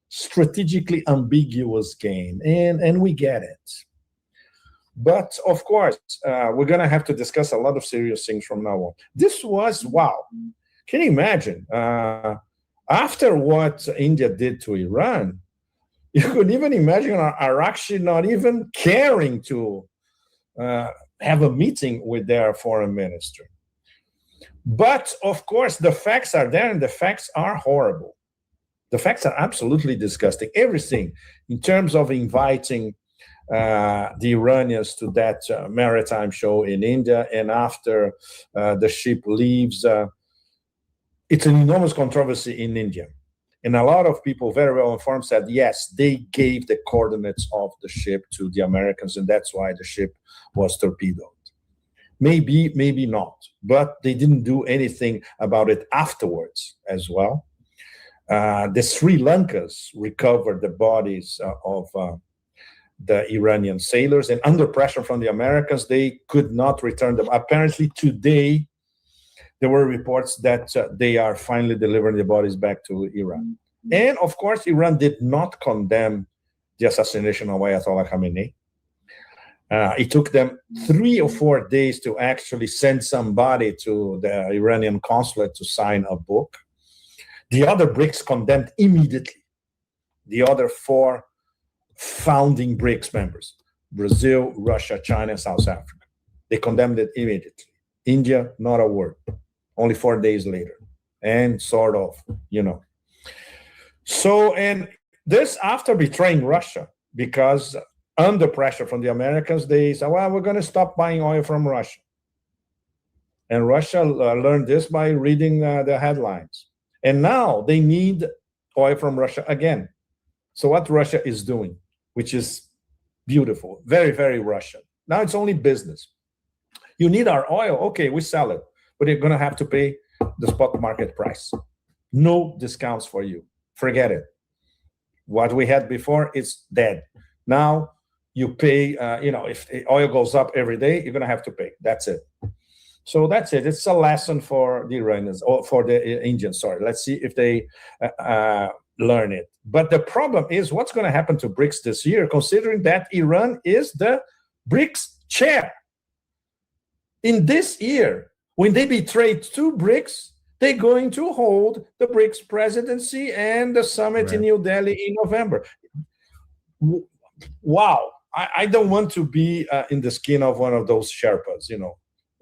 strategically ambiguous game, and we get it. But of course, we're going to have to discuss a lot of serious things from now on. This was, wow. Can you imagine? After what India did to Iran, you could even imagine Arakshi not even caring to have a meeting with their foreign minister. But of course, the facts are there, and the facts are horrible. The facts are absolutely disgusting. Everything in terms of inviting the Iranians to that maritime show in India, and after the ship leaves, it's an enormous controversy in India. And a lot of people, very well informed, said, yes, they gave the coordinates of the ship to the Americans, and that's why the ship was torpedoed. Maybe, maybe not. But they didn't do anything about it afterwards as well. The Sri Lankans recovered the bodies of the Iranian sailors, and under pressure from the Americans, they could not return them. Apparently today, there were reports that they are finally delivering the bodies back to Iran. And of course, Iran did not condemn the assassination of Ayatollah Khamenei. It took them 3 or 4 days to actually send somebody to the Iranian consulate to sign a book. The other BRICS condemned immediately. The other 4 founding BRICS members, Brazil, Russia, China, and South Africa. They condemned it immediately. India, not a word. Only 4 days later. And sort of, you know. So, and this after betraying Russia, because under pressure from the Americans, they said, well, we're going to stop buying oil from Russia. And Russia learned this by reading the headlines. And now they need oil from Russia again. So what Russia is doing, which is beautiful, very, very Russian. Now it's only business. You need our oil, okay, we sell it, but you're going to have to pay the spot market price. No discounts for you. Forget it. What we had before is dead. Now you pay, if the oil goes up every day, you're going to have to pay. That's it. So that's it. It's a lesson for the Iranians, or for the Indians, sorry. Let's see if they learn it. But the problem is what's going to happen to BRICS this year, considering that Iran is the BRICS chair. In this year, when they betrayed 2 BRICS, they're going to hold the BRICS presidency and the summit in New Delhi in November. Wow. I don't want to be in the skin of one of those Sherpas,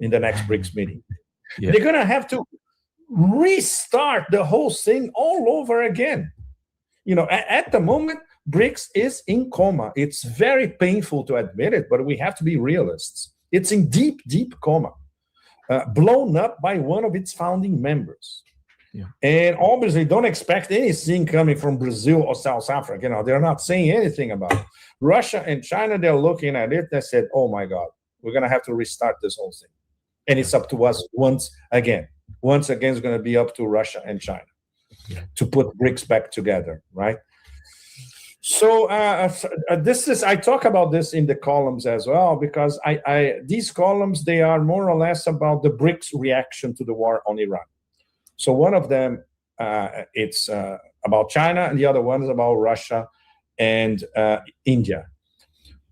in the next BRICS meeting. Yeah. They're going to have to restart the whole thing all over again. At the moment, BRICS is in coma. It's very painful to admit it, but we have to be realists. It's in deep, deep coma, blown up by one of its founding members. Yeah. And obviously, don't expect anything coming from Brazil or South Africa. They're not saying anything about it. Russia and China, they're looking at it. They said, oh, my God, We're going to have to restart this whole thing. And it's up to us once again. Once again, it's going to be up to Russia and China to put BRICS back together, right? So I talk about this in the columns as well, because these columns, they are more or less about the BRICS reaction to the war on Iran. So one of them, it's about China, and the other one is about Russia and India.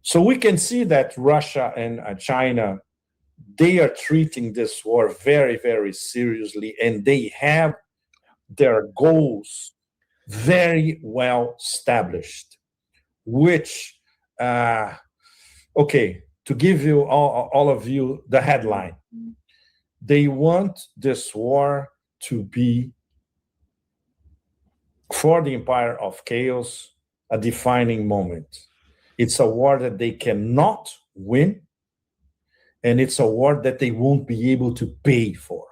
So we can see that Russia and China, they are treating this war very, very seriously, and they have their goals very well established, which, okay, to give you all of you the headline, they want this war to be, for the Empire of Chaos, a defining moment. It's a war that they cannot win, and it's a war that they won't be able to pay for.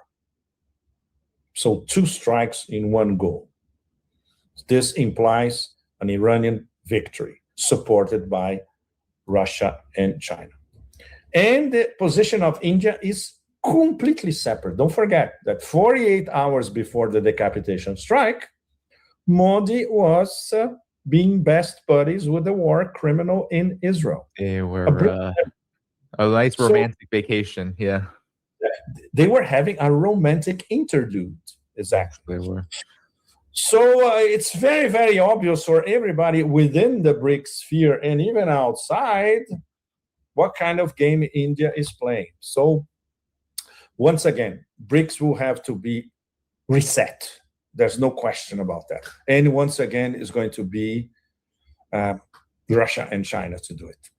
So 2 strikes in one go. This implies an Iranian victory supported by Russia and China. And the position of India is completely separate. Don't forget that 48 hours before the decapitation strike, Modi was being best buddies with the war criminal in Israel. They were a nice romantic vacation, yeah. They were having a romantic interlude, exactly. They were. So it's very, very obvious for everybody within the BRICS sphere and even outside what kind of game India is playing. So once again, BRICS will have to be reset. There's no question about that. And once again, it's going to be Russia and China to do it.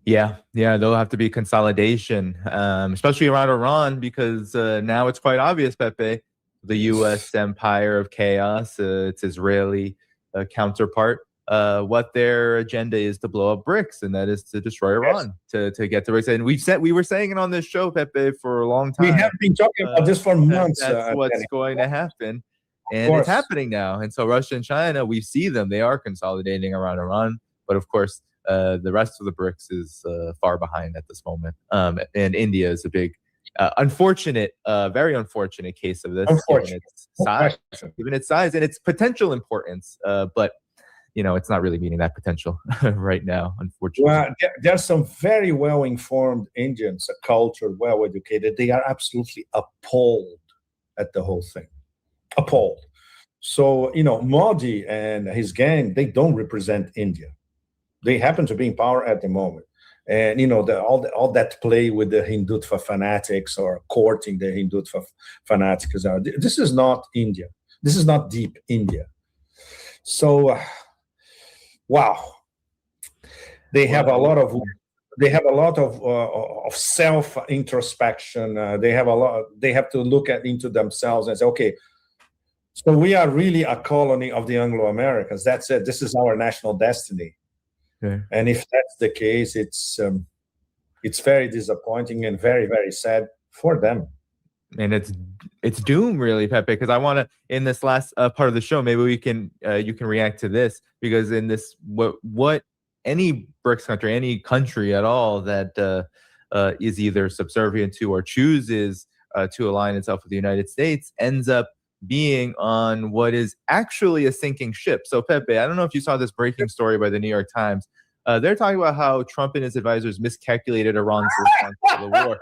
Yeah, there'll have to be consolidation, especially around Iran, because now it's quite obvious, Pepe, the U.S. empire of chaos, its Israeli counterpart, what their agenda is to blow up BRICS, and that is to destroy Iran, to get to BRICS. And we were saying it on this show, Pepe, for a long time. We have been talking about this for months. That's what's going to happen, and it's happening now. And so Russia and China, we see them; they are consolidating around Iran, but of course, the rest of the BRICS is far behind at this moment. And India is a big, unfortunate, very unfortunate case of this, given its size and its potential importance. But it's not really meeting that potential right now, unfortunately. Well, there are some very well-informed Indians, cultured, well-educated. They are absolutely appalled at the whole thing. Appalled. So, Modi and his gang, they don't represent India. They happen to be in power at the moment. And, all that play with the Hindutva fanatics or courting the Hindutva fanatics. This is not India. This is not deep India. So, wow. They have a lot of self introspection. They have to look into themselves and say, okay, so we are really a colony of the Anglo-Americans. That's it. This is our national destiny. Okay. And if that's the case, it's very disappointing and very, very sad for them. And it's doom, really, Pepe. Because I want to, in this last part of the show, maybe we can you can react to this, because in this what any BRICS country, any country at all that is either subservient to or chooses to align itself with the United States ends up being on what is actually a sinking ship. So, Pepe, I don't know if you saw this breaking story by the New York Times. They're talking about how Trump and his advisors miscalculated Iran's response to the war.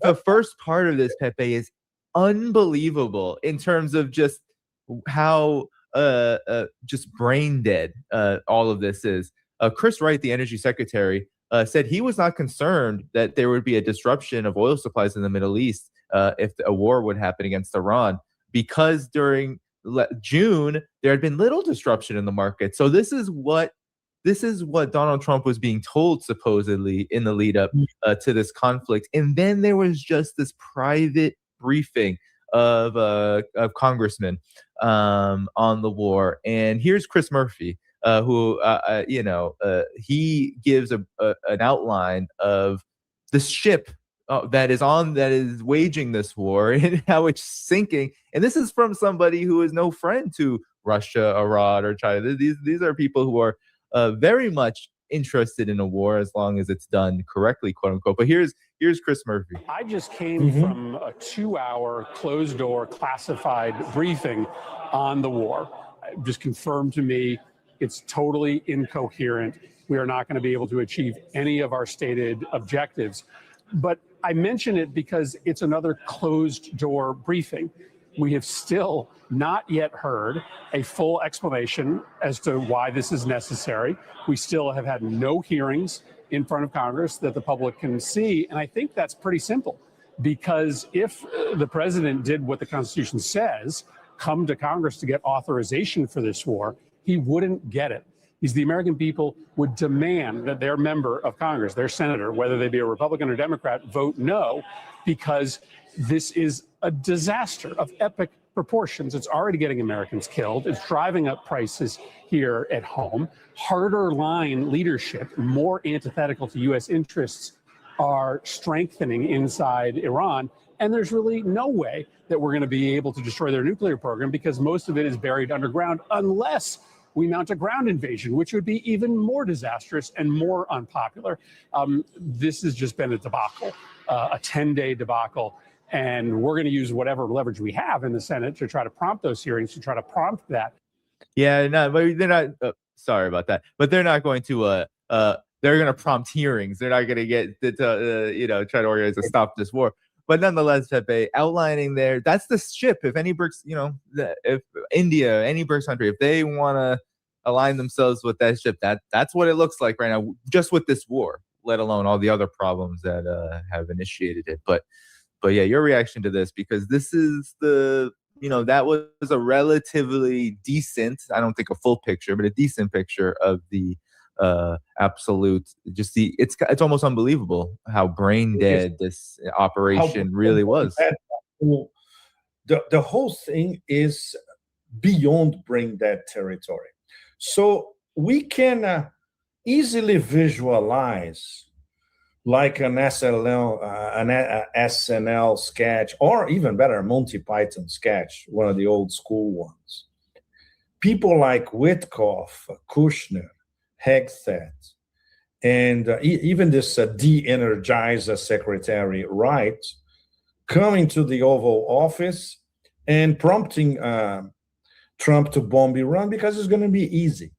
The first part of this, Pepe, is unbelievable in terms of just how just brain dead all of this is. Chris Wright, the energy secretary, said he was not concerned that there would be a disruption of oil supplies in the Middle East if a war would happen against Iran, because during June there had been little disruption in the market. So this is what Donald Trump was being told, supposedly, in the lead up to this conflict. And then there was just this private briefing of congressmen on the war. And here's Chris Murphy, who he gives an outline of the ship that is waging this war and how it's sinking. And this is from somebody who is no friend to Russia, Iran, or China. These are people who are very much interested in a war as long as it's done correctly, quote unquote. But here's Chris Murphy. I just came from a 2-hour closed-door classified briefing on the war. It just confirmed to me it's totally incoherent. We are not going to be able to achieve any of our stated objectives. But I mention it because it's another closed-door briefing. We have still not yet heard a full explanation as to why this is necessary. We still have had no hearings in front of Congress that the public can see. And I think that's pretty simple, because if the president did what the Constitution says, come to Congress to get authorization for this war, he wouldn't get it. Because the American people would demand that their member of Congress, their senator, whether they be a Republican or Democrat, vote no, because this is a disaster of epic proportions. It's already getting Americans killed. It's driving up prices here at home. Harder line leadership, more antithetical to U.S. interests, are strengthening inside Iran. And there's really no way that we're going to be able to destroy their nuclear program, because most of it is buried underground, unless we mount a ground invasion, which would be even more disastrous and more unpopular. This has just been a debacle, a 10-day debacle. And we're going to use whatever leverage we have in the Senate to try to prompt those hearings, to try to prompt that. Yeah, no, but they're not. Sorry about that, but they're not going to. They're going to prompt hearings. They're not going to get try to organize a stop this war. But nonetheless, Pepe, outlining there, that's the ship. If any BRICS, if India, any BRICS country, if they want to align themselves with that ship, that's what it looks like right now, just with this war, let alone all the other problems that have initiated it. But yeah, your reaction to this, because this is that was a relatively decent, I don't think a full picture, but a decent picture of the absolute, it's almost unbelievable how brain dead this operation really was. The whole thing is beyond brain dead territory. So we can easily visualize like an SNL sketch, or even better, a Monty Python sketch, one of the old school ones. People like Witkoff, Kushner, Hegseth, and even this de-energizer secretary Wright coming to the Oval Office and prompting Trump to bomb Iran because it's going to be easy.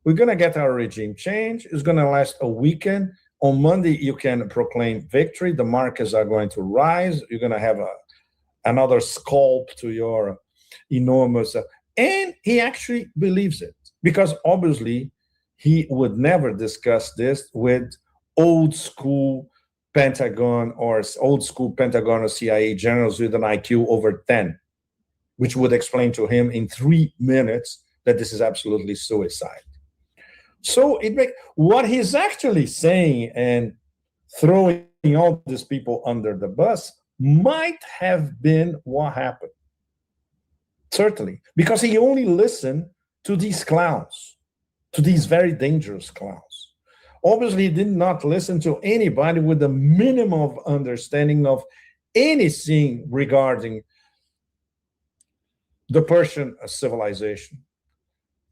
We're going to get our regime change. It's going to last a weekend. On Monday, you can proclaim victory. The markets are going to rise. You're going to have another scalp to your enormous... And he actually believes it, because obviously he would never discuss this with old school Pentagon or CIA generals with an IQ over 10, which would explain to him in 3 minutes that this is absolutely suicide. So what he's actually saying and throwing all these people under the bus might have been what happened. Certainly, because he only listened to these clowns, to these very dangerous clowns. Obviously, he did not listen to anybody with a minimum of understanding of anything regarding the Persian civilization,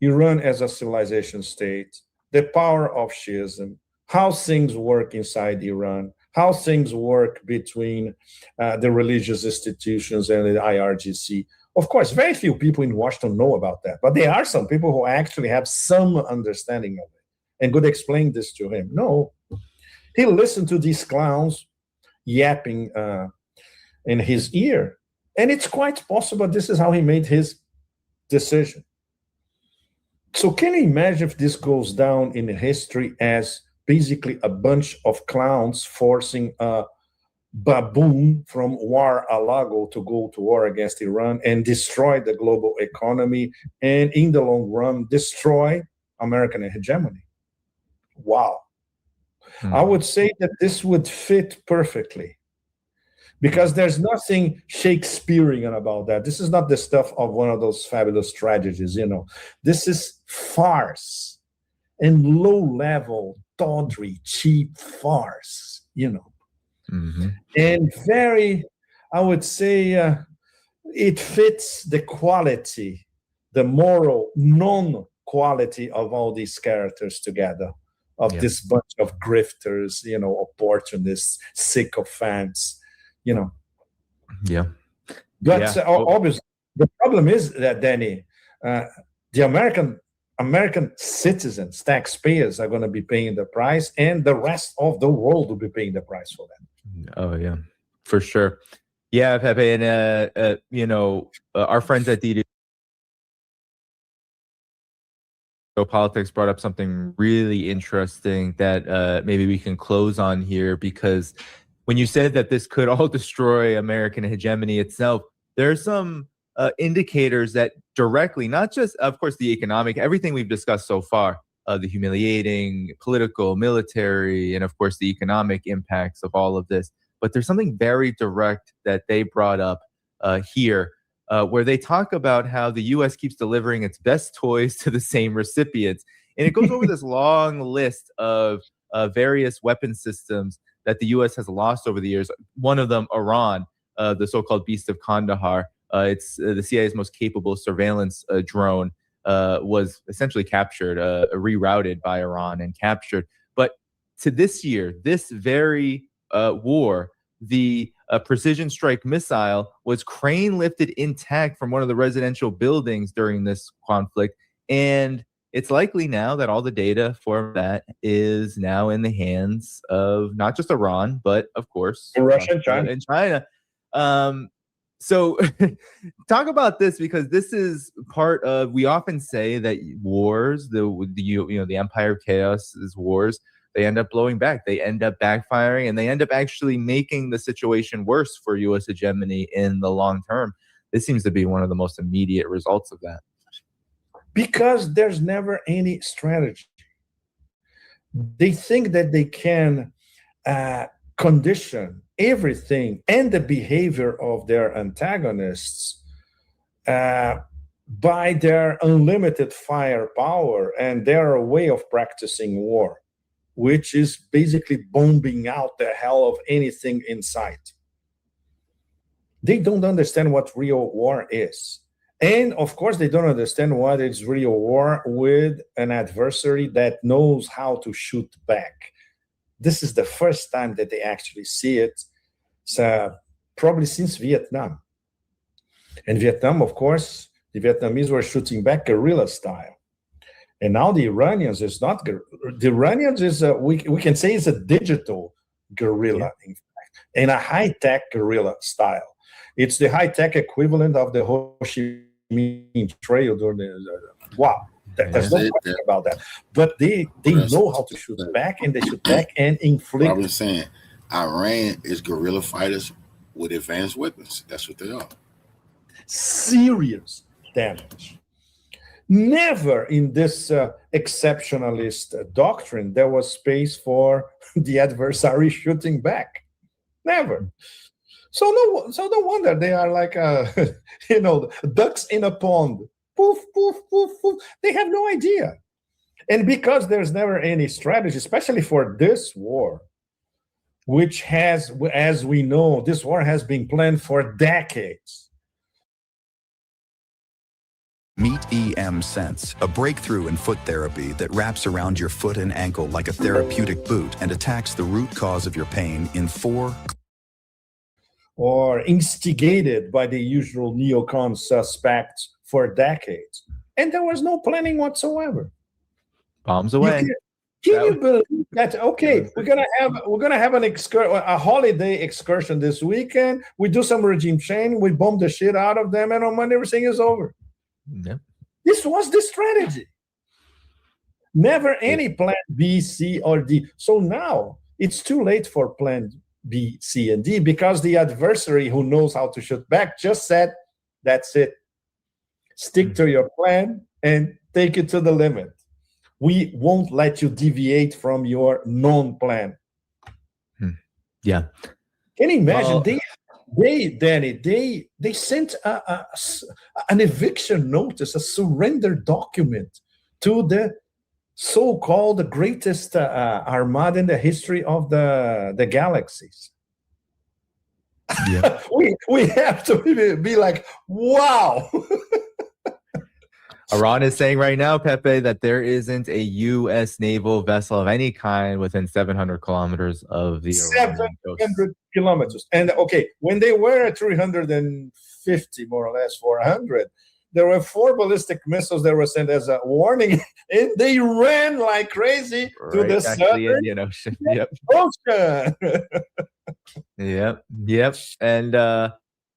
Iran as a civilization state, the power of Shiism, how things work inside Iran, how things work between the religious institutions and the IRGC. Of course, very few people in Washington know about that, but there are some people who actually have some understanding of it and could explain this to him. No, he listened to these clowns yapping in his ear, and it's quite possible this is how he made his decision. So can you imagine if this goes down in history as basically a bunch of clowns forcing a baboon from Mar-a-Lago to go to war against Iran and destroy the global economy, and in the long run, destroy American hegemony? Wow. I would say that this would fit perfectly, because there's nothing Shakespearean about that. This is not the stuff of one of those fabulous tragedies, This is farce and low-level, tawdry, cheap farce, Mm-hmm. And very, I would say, it fits the quality, the moral, quality of all these characters together, of this bunch of grifters, opportunists, sycophants, Yeah. But obviously, the problem is that, Danny, the American citizens, taxpayers, are going to be paying the price, and the rest of the world will be paying the price for that. Oh yeah, for sure. Yeah, Pepe, and our friends at Geopolitics brought up something really interesting that maybe we can close on here, because when you said that this could all destroy American hegemony itself, there are some indicators that directly, not just, of course, the economic, everything we've discussed so far, the humiliating political, military, and of course the economic impacts of all of this, but there's something very direct that they brought up here, where they talk about how the U.S. keeps delivering its best toys to the same recipients. And it goes over this long list of various weapon systems that the U.S. has lost over the years. One of them, Iran, the so-called Beast of Kandahar. It's the CIA's most capable surveillance drone, was essentially captured, rerouted by Iran and captured. But to this year, this very war, the precision strike missile was crane lifted intact from one of the residential buildings during this conflict. And it's likely now that all the data for that is now in the hands of not just Iran, but of course, Russia and China. So talk about this, because this is part of, we often say that wars, the empire of chaos is wars, they end up blowing back, they end up backfiring, and they end up actually making the situation worse for U.S. hegemony in the long term. This seems to be one of the most immediate results of that. Because there's never any strategy. They think that they can condition everything and the behavior of their antagonists by their unlimited firepower and their way of practicing war, which is basically bombing out the hell of anything in sight. They don't understand what real war is. And of course, they don't understand what is real war with an adversary that knows how to shoot back. This is the first time that they actually see it, probably since Vietnam. And Vietnam, of course, the Vietnamese were shooting back guerrilla style. And now the Iranians is not, the Iranians is, we can say it's a digital guerrilla, in fact, and a high-tech guerrilla style. It's the high-tech equivalent of the Ho Chi Minh Trail. Wow. There's no question about that. But they know how to shoot back, and they shoot back and inflict. I was saying, Iran is guerrilla fighters with advanced weapons. That's what they are. Serious damage. Never in this exceptionalist doctrine there was space for the adversary shooting back. Never. So no wonder they are like ducks in a pond. Poof, poof, poof, poof. They have no idea. And because there's never any strategy, especially for this war, which has, as we know, this war has been planned for decades. Meet EM Sense, a breakthrough in foot therapy that wraps around your foot and ankle like a therapeutic boot and attacks the root cause of your pain in 4. Or instigated by the usual neocon suspects for decades. And there was no planning whatsoever. Bombs away. Can you believe that? Okay, we're gonna have a holiday excursion this weekend. We do some regime change, we bomb the shit out of them, and on Monday everything is over. Yep. This was the strategy. Never any plan B, C, or D. So now it's too late for plan B, C, and D, because the adversary who knows how to shoot back just said, that's it. Stick to your plan and take it to the limit. We won't let you deviate from your known plan. Yeah. Can you imagine? They sent an eviction notice, a surrender document to the so-called greatest armada in the history of the galaxies. Yeah. we have to be like, wow. Iran is saying right now, Pepe, that there isn't a U.S. naval vessel of any kind within 700 kilometers of the Iranian coast. 700 kilometers. And okay, when they were at 350, more or less 400, there were 4 ballistic missiles that were sent as a warning, and they ran like crazy to the southern Indian Ocean. Yep. Ocean. Yep.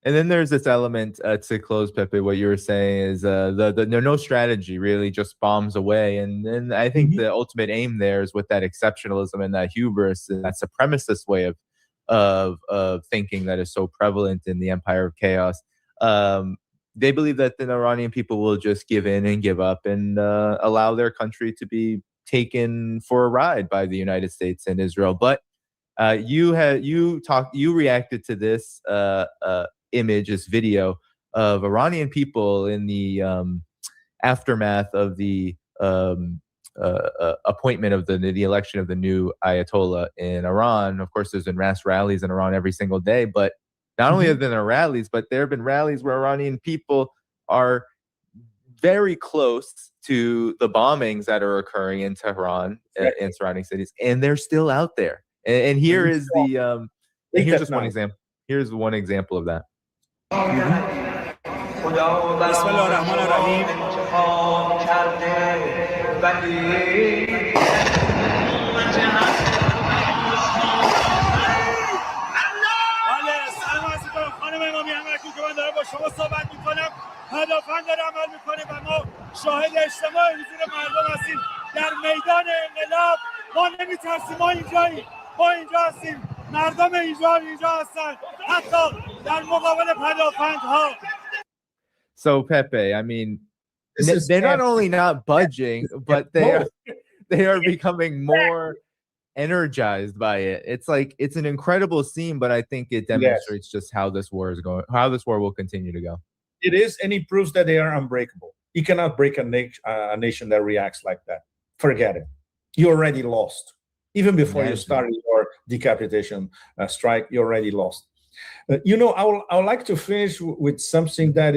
And then there's this element to close, Pepe. What you were saying is the no strategy really just bombs away, and then I think the ultimate aim there is with that exceptionalism and that hubris and that supremacist way of thinking that is so prevalent in the empire of chaos. They believe that the Iranian people will just give in and give up and allow their country to be taken for a ride by the United States and Israel. But you reacted to this image, this video of Iranian people in the aftermath of the appointment of the election of the new Ayatollah in Iran. Of course, there's been mass rallies in Iran every single day, but not only have there been rallies, but there have been rallies where Iranian people are very close to the bombings that are occurring in Tehran and surrounding cities, and they're still out there. And here is the here's just one example. Here's one example of that. هدفمند داره عمل میکنه و ما شاهد اجتماع حضور مردم هستیم در میدان انقلاب. ما نمیترسیم، ما اینجاییم، ما اینجا هستیم، مردم اینجا هستن، حتی در مقابل پدافندها. So Pepe, I mean, they're not only not budging, but they are becoming more energized by it. It's an incredible scene, but I think it demonstrates just how this war is going, how this war will continue to go. It is, and it proves that they are unbreakable. You cannot break a nation that reacts like that. Forget it. You already lost. Even before you started your decapitation strike, you already lost. I would like to finish with something that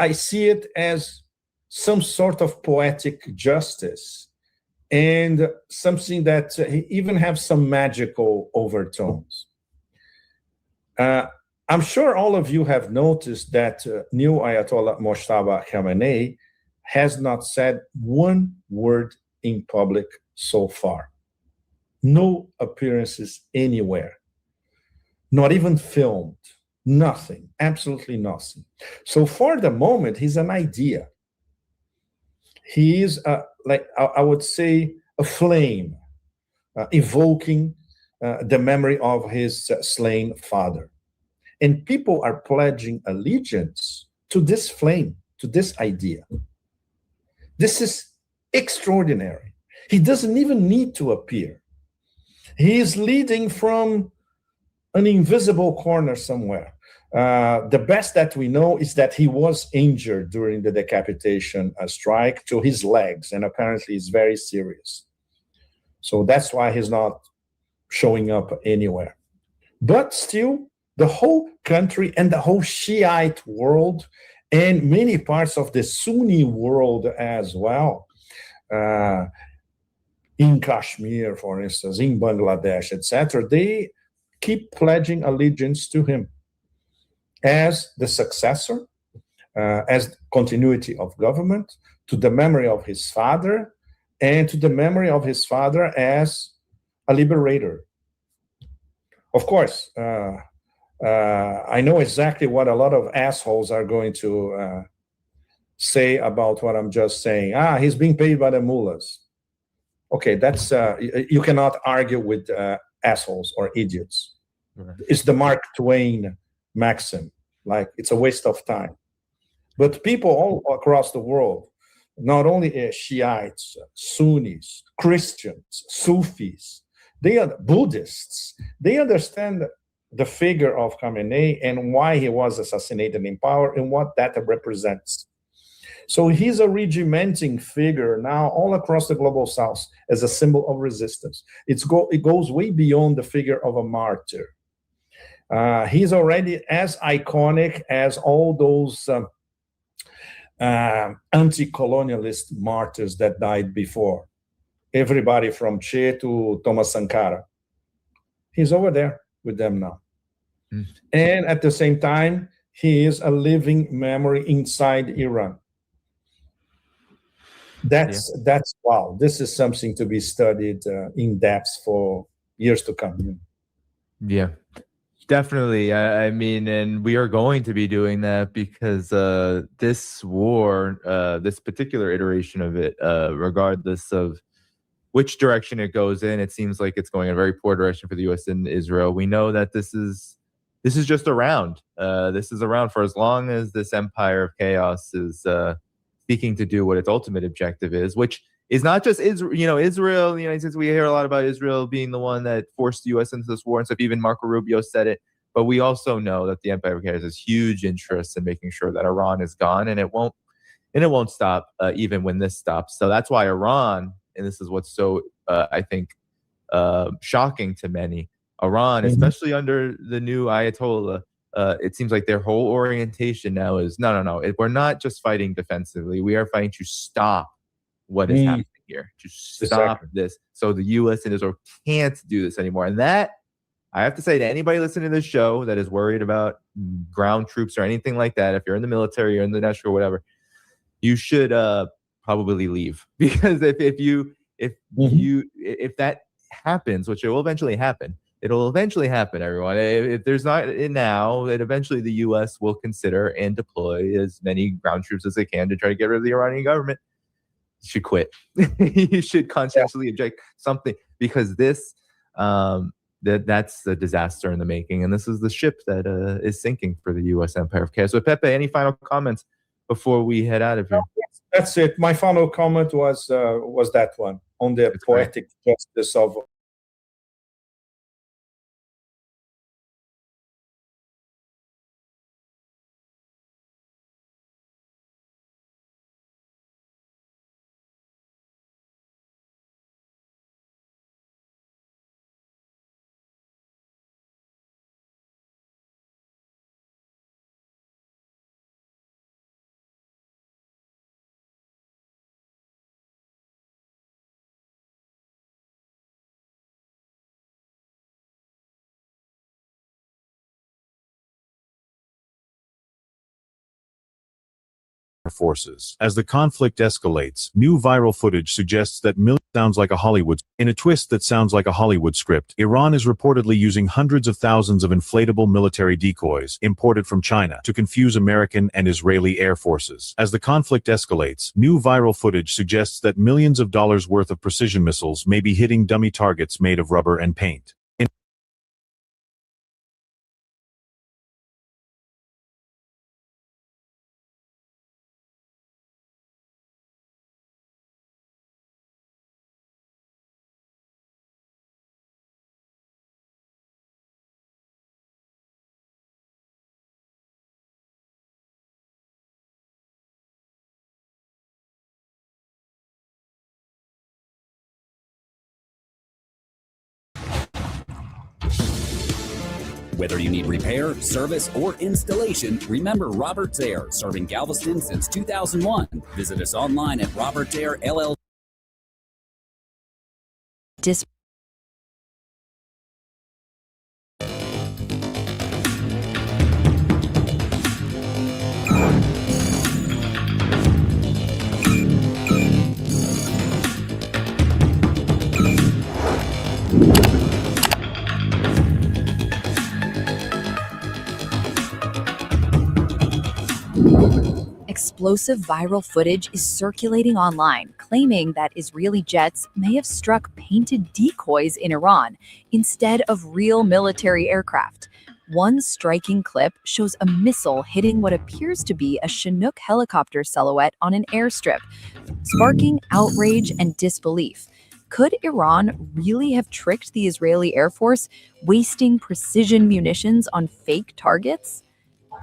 I see it as some sort of poetic justice and something that even have some magical overtones. I'm sure all of you have noticed that new Ayatollah Mojtaba Khamenei has not said one word in public so far. No appearances anywhere. Not even filmed. Nothing. Absolutely nothing. So for the moment, he's an idea. He is, I would say, a flame, evoking the memory of his slain father. And people are pledging allegiance to this flame, to this idea. This is extraordinary. He doesn't even need to appear. He is leading from an invisible corner somewhere. The best that we know is that he was injured during the decapitation strike to his legs, and apparently it's very serious. So that's why he's not showing up anywhere. But still, the whole country and the whole Shiite world and many parts of the Sunni world as well, in Kashmir, for instance, in Bangladesh, etc., they keep pledging allegiance to him as the successor, as continuity of government, to the memory of his father, and to the memory of his father as a liberator. Of course, I know exactly what a lot of assholes are going to say about what I'm just saying. He's being paid by the mullahs. Okay, that's you cannot argue with assholes or idiots. Right. It's the Mark Twain maxim, like it's a waste of time. But people all across the world, not only Shiites, Sunnis, Christians, Sufis, they are Buddhists, they understand the figure of Khamenei and why he was assassinated in power and what that represents. So he's a regimenting figure now all across the global south as a symbol of resistance. It goes way beyond the figure of a martyr. He's already as iconic as all those anti-colonialist martyrs that died before. Everybody from Che to Thomas Sankara. He's over there with them now. And at the same time, he is a living memory inside Iran. That's wow. This is something to be studied in depth for years to come. Yeah, definitely. I mean, and we are going to be doing that because this war, this particular iteration of it, regardless of which direction it goes in, it seems like it's going in a very poor direction for the U.S. and Israel. We know that this is just around. This is around for as long as this empire of chaos is seeking to do what its ultimate objective is, which is not just Israel. Israel, the United States. We hear a lot about Israel being the one that forced the U.S. into this war and stuff. Even Marco Rubio said it. But we also know that the empire of chaos has huge interest in making sure that Iran is gone, and it won't stop even when this stops. So that's why Iran. And this is what's so, I think, shocking to many. Iran, especially under the new Ayatollah, it seems like their whole orientation now is, no. We're not just fighting defensively. We are fighting to stop what is happening here, to stop this. So the U.S. and Israel can't do this anymore. And that, I have to say to anybody listening to this show that is worried about ground troops or anything like that, if you're in the military or in the national or whatever, you should probably leave, because if that happens, which it will eventually happen, everyone. If there's not now, that eventually the U.S. will consider and deploy as many ground troops as they can to try to get rid of the Iranian government. You should quit. You should conscientiously object something, because this that's a disaster in the making, and this is the ship that is sinking for the U.S. empire of chaos. So Pepe, any final comments before we head out of here? That's it. My final comment was that one on the poetic justice of. Forces. As the conflict escalates, new viral footage suggests that sounds like a Hollywood. In a twist that sounds like a Hollywood script, Iran is reportedly using hundreds of thousands of inflatable military decoys imported from China to confuse American and Israeli air forces. As the conflict escalates, new viral footage suggests that millions of dollars worth of precision missiles may be hitting dummy targets made of rubber and paint. Whether you need repair, service, or installation, remember Robert's Air, serving Galveston since 2001. Visit us online at Robert's Air LLC. Explosive viral footage is circulating online, claiming that Israeli jets may have struck painted decoys in Iran instead of real military aircraft. One striking clip shows a missile hitting what appears to be a Chinook helicopter silhouette on an airstrip, sparking outrage and disbelief. Could Iran really have tricked the Israeli Air Force, wasting precision munitions on fake targets?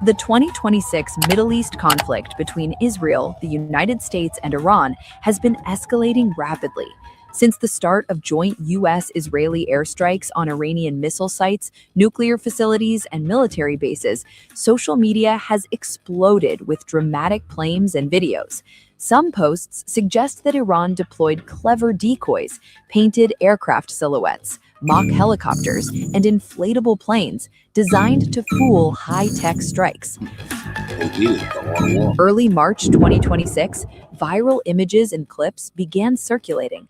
The 2026 Middle East conflict between Israel, the United States, and Iran has been escalating rapidly. Since the start of joint U.S.-Israeli airstrikes on Iranian missile sites, nuclear facilities, and military bases, social media has exploded with dramatic claims and videos. Some posts suggest that Iran deployed clever decoys, painted aircraft silhouettes, mock helicopters, and inflatable planes designed to fool high-tech strikes. Early March 2026, viral images and clips began circulating.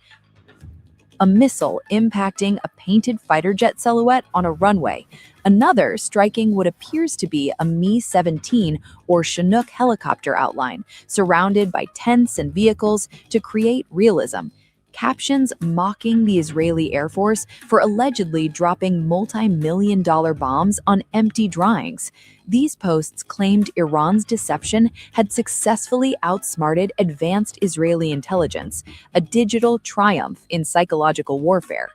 A missile impacting a painted fighter jet silhouette on a runway, another striking what appears to be a Mi-17 or Chinook helicopter outline, surrounded by tents and vehicles to create realism. Captions mocking the Israeli Air Force for allegedly dropping multi-million-dollar bombs on empty drawings. These posts claimed Iran's deception had successfully outsmarted advanced Israeli intelligence, a digital triumph in psychological warfare.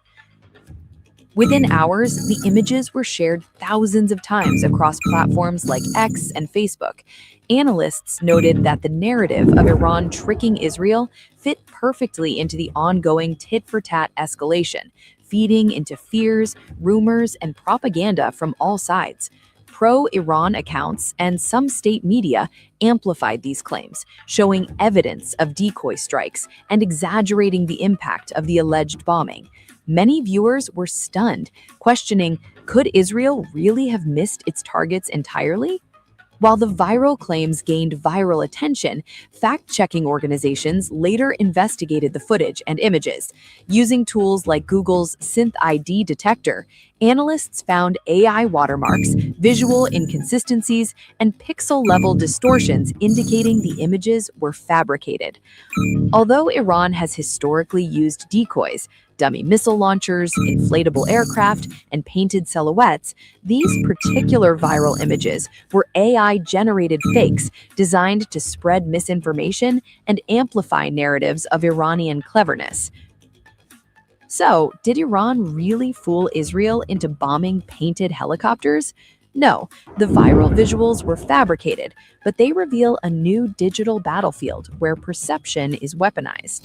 Within hours, the images were shared thousands of times across platforms like X and Facebook. Analysts noted that the narrative of Iran tricking Israel fit perfectly into the ongoing tit-for-tat escalation, feeding into fears, rumors, and propaganda from all sides. Pro-Iran accounts and some state media amplified these claims, showing evidence of decoy strikes and exaggerating the impact of the alleged bombing. Many viewers were stunned, questioning, could Israel really have missed its targets entirely? While the viral claims gained viral attention, fact-checking organizations later investigated the footage and images. Using tools like Google's SynthID detector, analysts found AI watermarks, visual inconsistencies, and pixel-level distortions indicating the images were fabricated. Although Iran has historically used decoys, dummy missile launchers, inflatable aircraft, and painted silhouettes, these particular viral images were AI-generated fakes designed to spread misinformation and amplify narratives of Iranian cleverness. So, did Iran really fool Israel into bombing painted helicopters? No, the viral visuals were fabricated, but they reveal a new digital battlefield where perception is weaponized.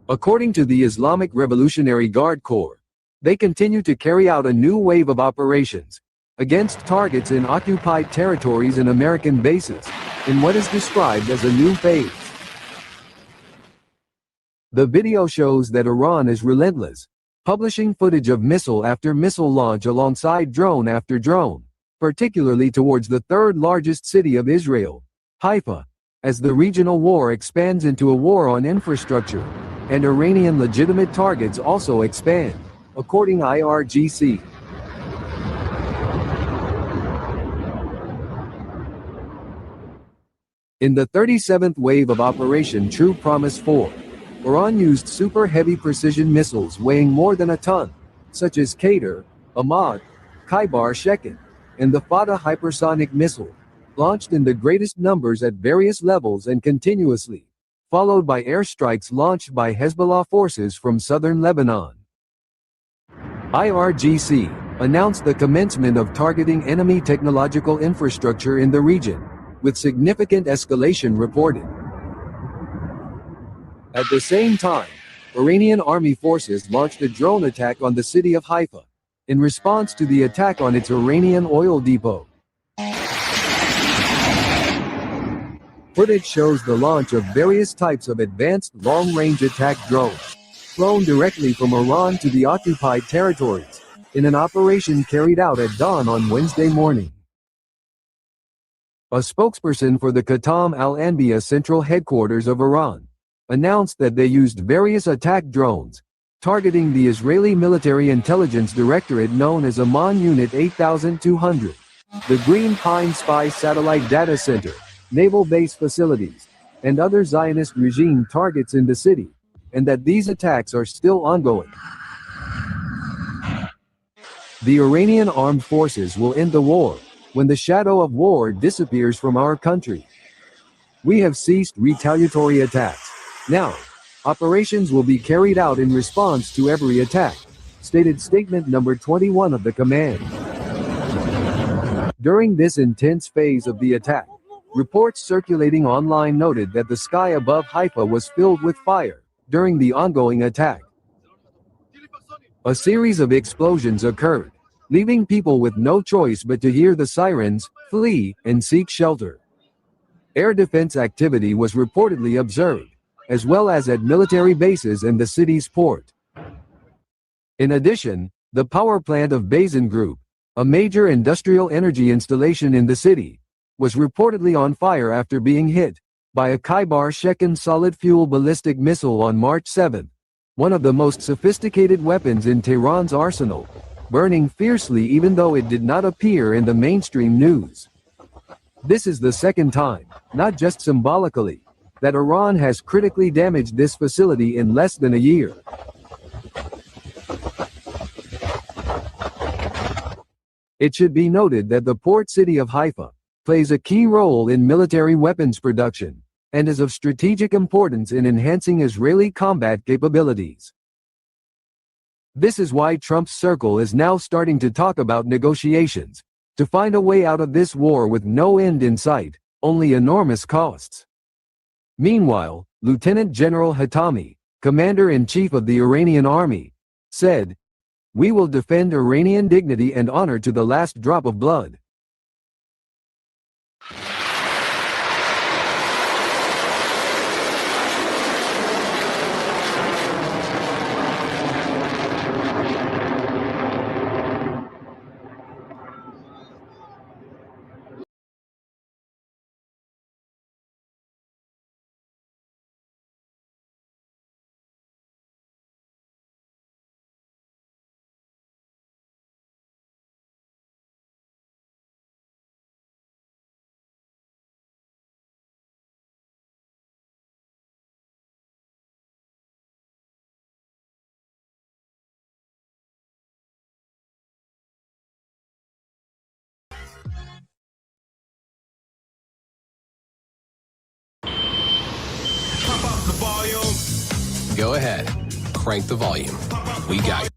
According to the Islamic Revolutionary Guard Corps, they continue to carry out a new wave of operations against targets in occupied territories and American bases in what is described as a new phase. The video shows that Iran is relentless, publishing footage of missile after missile launch alongside drone after drone, particularly towards the third largest city of Israel, Haifa, as the regional war expands into a war on infrastructure, and Iranian legitimate targets also expand, according to IRGC. In the 37th wave of Operation True Promise 4, Iran used super heavy precision missiles weighing more than a ton, such as Qatar, Ahmad, Khaibar Shekin, and the FOFA hypersonic missile, launched in the greatest numbers at various levels and continuously, followed by airstrikes launched by Hezbollah forces from southern Lebanon. IRGC announced the commencement of targeting enemy technological infrastructure in the region, with significant escalation reported. At the same time, Iranian army forces launched a drone attack on the city of Haifa, in response to the attack on its Iranian oil depot. Footage shows the launch of various types of advanced long-range attack drones, flown directly from Iran to the occupied territories, in an operation carried out at dawn on Wednesday morning. A spokesperson for the Qatam Al-Anbiya Central Headquarters of Iran announced that they used various attack drones targeting the Israeli Military Intelligence Directorate known as Amman Unit 8200, the Green Pine Spy Satellite Data Center, naval base facilities, and other Zionist regime targets in the city, and that these attacks are still ongoing. The Iranian armed forces will end the war when the shadow of war disappears from our country. We have ceased retaliatory attacks. Now, operations will be carried out in response to every attack, stated statement number 21 of the command. During this intense phase of the attack, reports circulating online noted that the sky above Haifa was filled with fire during the ongoing attack. A series of explosions occurred, leaving people with no choice but to hear the sirens, flee, and seek shelter. Air defense activity was reportedly observed, as well as at military bases and the city's port. In addition, the power plant of Bazin Group, a major industrial energy installation in the city, was reportedly on fire after being hit by a Khyber-Shekin solid-fuel ballistic missile on March 7, one of the most sophisticated weapons in Tehran's arsenal, burning fiercely even though it did not appear in the mainstream news. This is the second time, not just symbolically, that Iran has critically damaged this facility in less than a year. It should be noted that the port city of Haifa plays a key role in military weapons production and is of strategic importance in enhancing Israeli combat capabilities. This is why Trump's circle is now starting to talk about negotiations to find a way out of this war with no end in sight, only enormous costs. Meanwhile, Lieutenant General Hatami, Commander-in-Chief of the Iranian Army, said, "We will defend Iranian dignity and honor to the last drop of blood." Go ahead, crank the volume. We got you.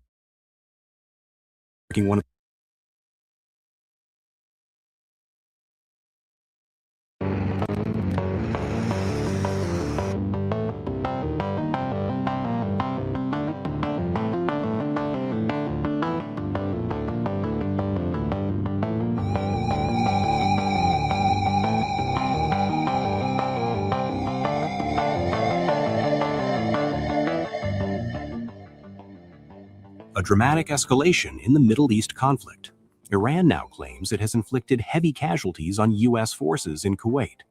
A dramatic escalation in the Middle East conflict. Iran now claims it has inflicted heavy casualties on U.S. forces in Kuwait.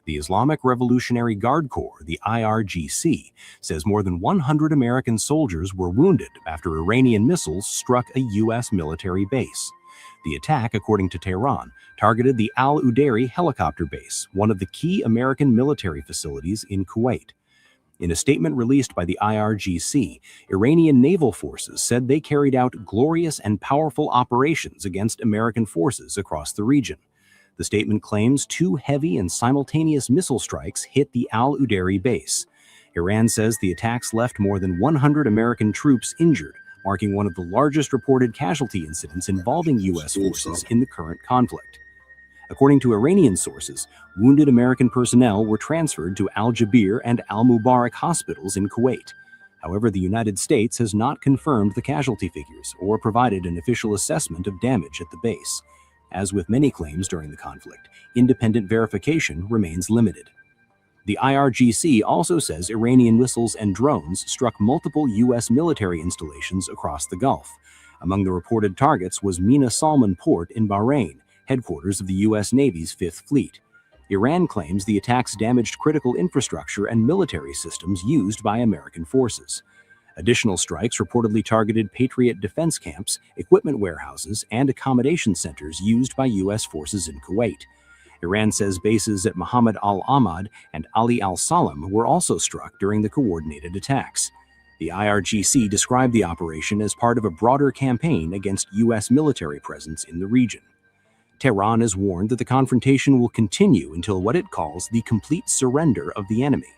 The Islamic Revolutionary Guard Corps, the IRGC, says more than 100 American soldiers were wounded after Iranian missiles struck a U.S. military base. The attack, according to Tehran, targeted the Al Udeiri helicopter base, one of the key American military facilities in Kuwait. In a statement released by the IRGC, Iranian naval forces said they carried out glorious and powerful operations against American forces across the region. The statement claims 2 heavy and simultaneous missile strikes hit the Al Udeiri base. Iran says the attacks left more than 100 American troops injured, marking one of the largest reported casualty incidents involving U.S. forces in the current conflict. According to Iranian sources, wounded American personnel were transferred to Al Jabir and Al Mubarak hospitals in Kuwait. However, the United States has not confirmed the casualty figures or provided an official assessment of damage at the base. As with many claims during the conflict, independent verification remains limited. The IRGC also says Iranian missiles and drones struck multiple U.S. military installations across the Gulf. Among the reported targets was Mina Salman Port in Bahrain, headquarters of the U.S. Navy's Fifth Fleet. Iran claims the attacks damaged critical infrastructure and military systems used by American forces. Additional strikes reportedly targeted Patriot defense camps, equipment warehouses, and accommodation centers used by U.S. forces in Kuwait. Iran says bases at Muhammad al-Ahmad and Ali al-Salam were also struck during the coordinated attacks. The IRGC described the operation as part of a broader campaign against U.S. military presence in the region. Tehran has warned that the confrontation will continue until what it calls the complete surrender of the enemy.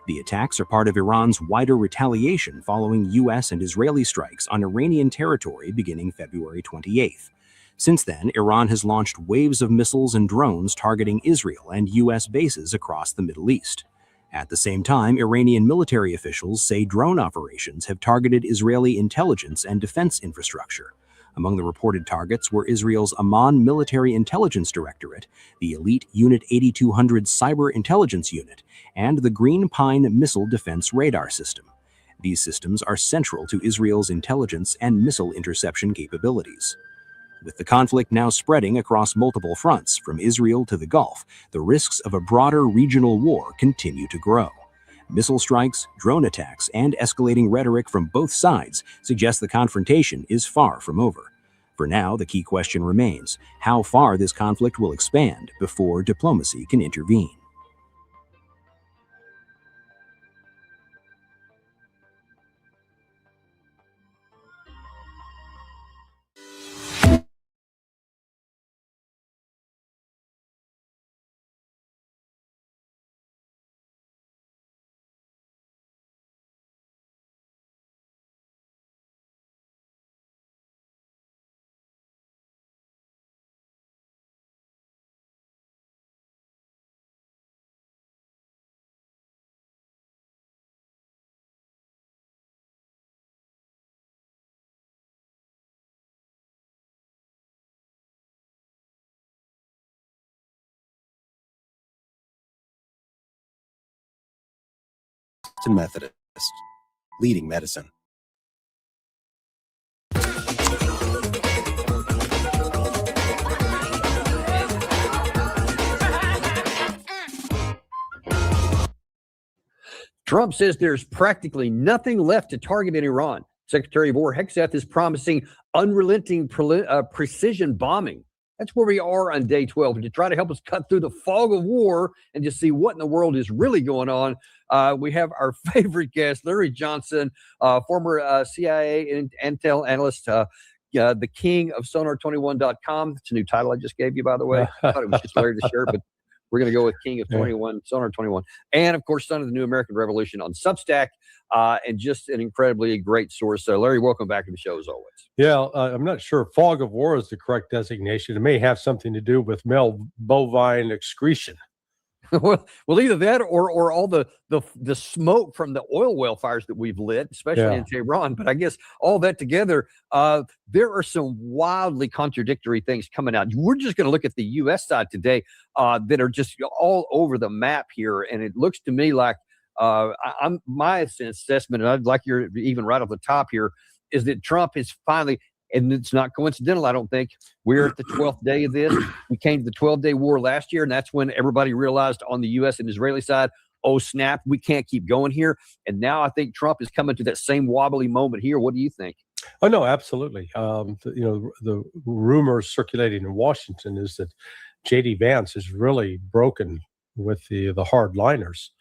The attacks are part of Iran's wider retaliation following U.S. and Israeli strikes on Iranian territory beginning February 28th. Since then, Iran has launched waves of missiles and drones targeting Israel and U.S. bases across the Middle East. At the same time, Iranian military officials say drone operations have targeted Israeli intelligence and defense infrastructure. Among the reported targets were Israel's Amman Military Intelligence Directorate, the elite Unit 8200 Cyber Intelligence Unit, and the Green Pine Missile Defense Radar System. These systems are central to Israel's intelligence and missile interception capabilities. With the conflict now spreading across multiple fronts, from Israel to the Gulf, the risks of a broader regional war continue to grow. Missile strikes, drone attacks, and escalating rhetoric from both sides suggest the confrontation is far from over. For now, the key question remains how far this conflict will expand before diplomacy can intervene. Methodist, leading medicine. Trump says there's practically nothing left to target in Iran. Secretary of War Hegseth is promising unrelenting precision bombing. That's where we are on day 12. And to try to help us cut through the fog of war and just see what in the world is really going on, we have our favorite guest, Larry Johnson, former CIA and intel analyst, the king of sonar21.com. It's a new title I just gave you, by the way. I thought it was just Larry to share, but we're going to go with King of 21, Sonar 21. And, of course, son of the New American Revolution on Substack, and just an incredibly great source. So, Larry, welcome back to the show, as always. Yeah, I'm not sure fog of war is the correct designation. It may have something to do with male bovine excretion. well, either that or all the smoke from the oil well fires that we've lit, especially in Tehran. But I guess all that together, there are some wildly contradictory things coming out. We're just going to look at the U.S. side today that are just all over the map here. And it looks to me like my assessment, and I'd like you're even right off the top here, is that Trump is finally, and it's not coincidental, I don't think, we're at the 12th day of this. We came to the 12-day war last year, and that's when everybody realized on the U.S. and Israeli side, oh, snap, we can't keep going here. And now I think Trump is coming to that same wobbly moment here. What do you think? Oh, no, absolutely. The rumors circulating in Washington is that J.D. Vance is really broken with the hardliners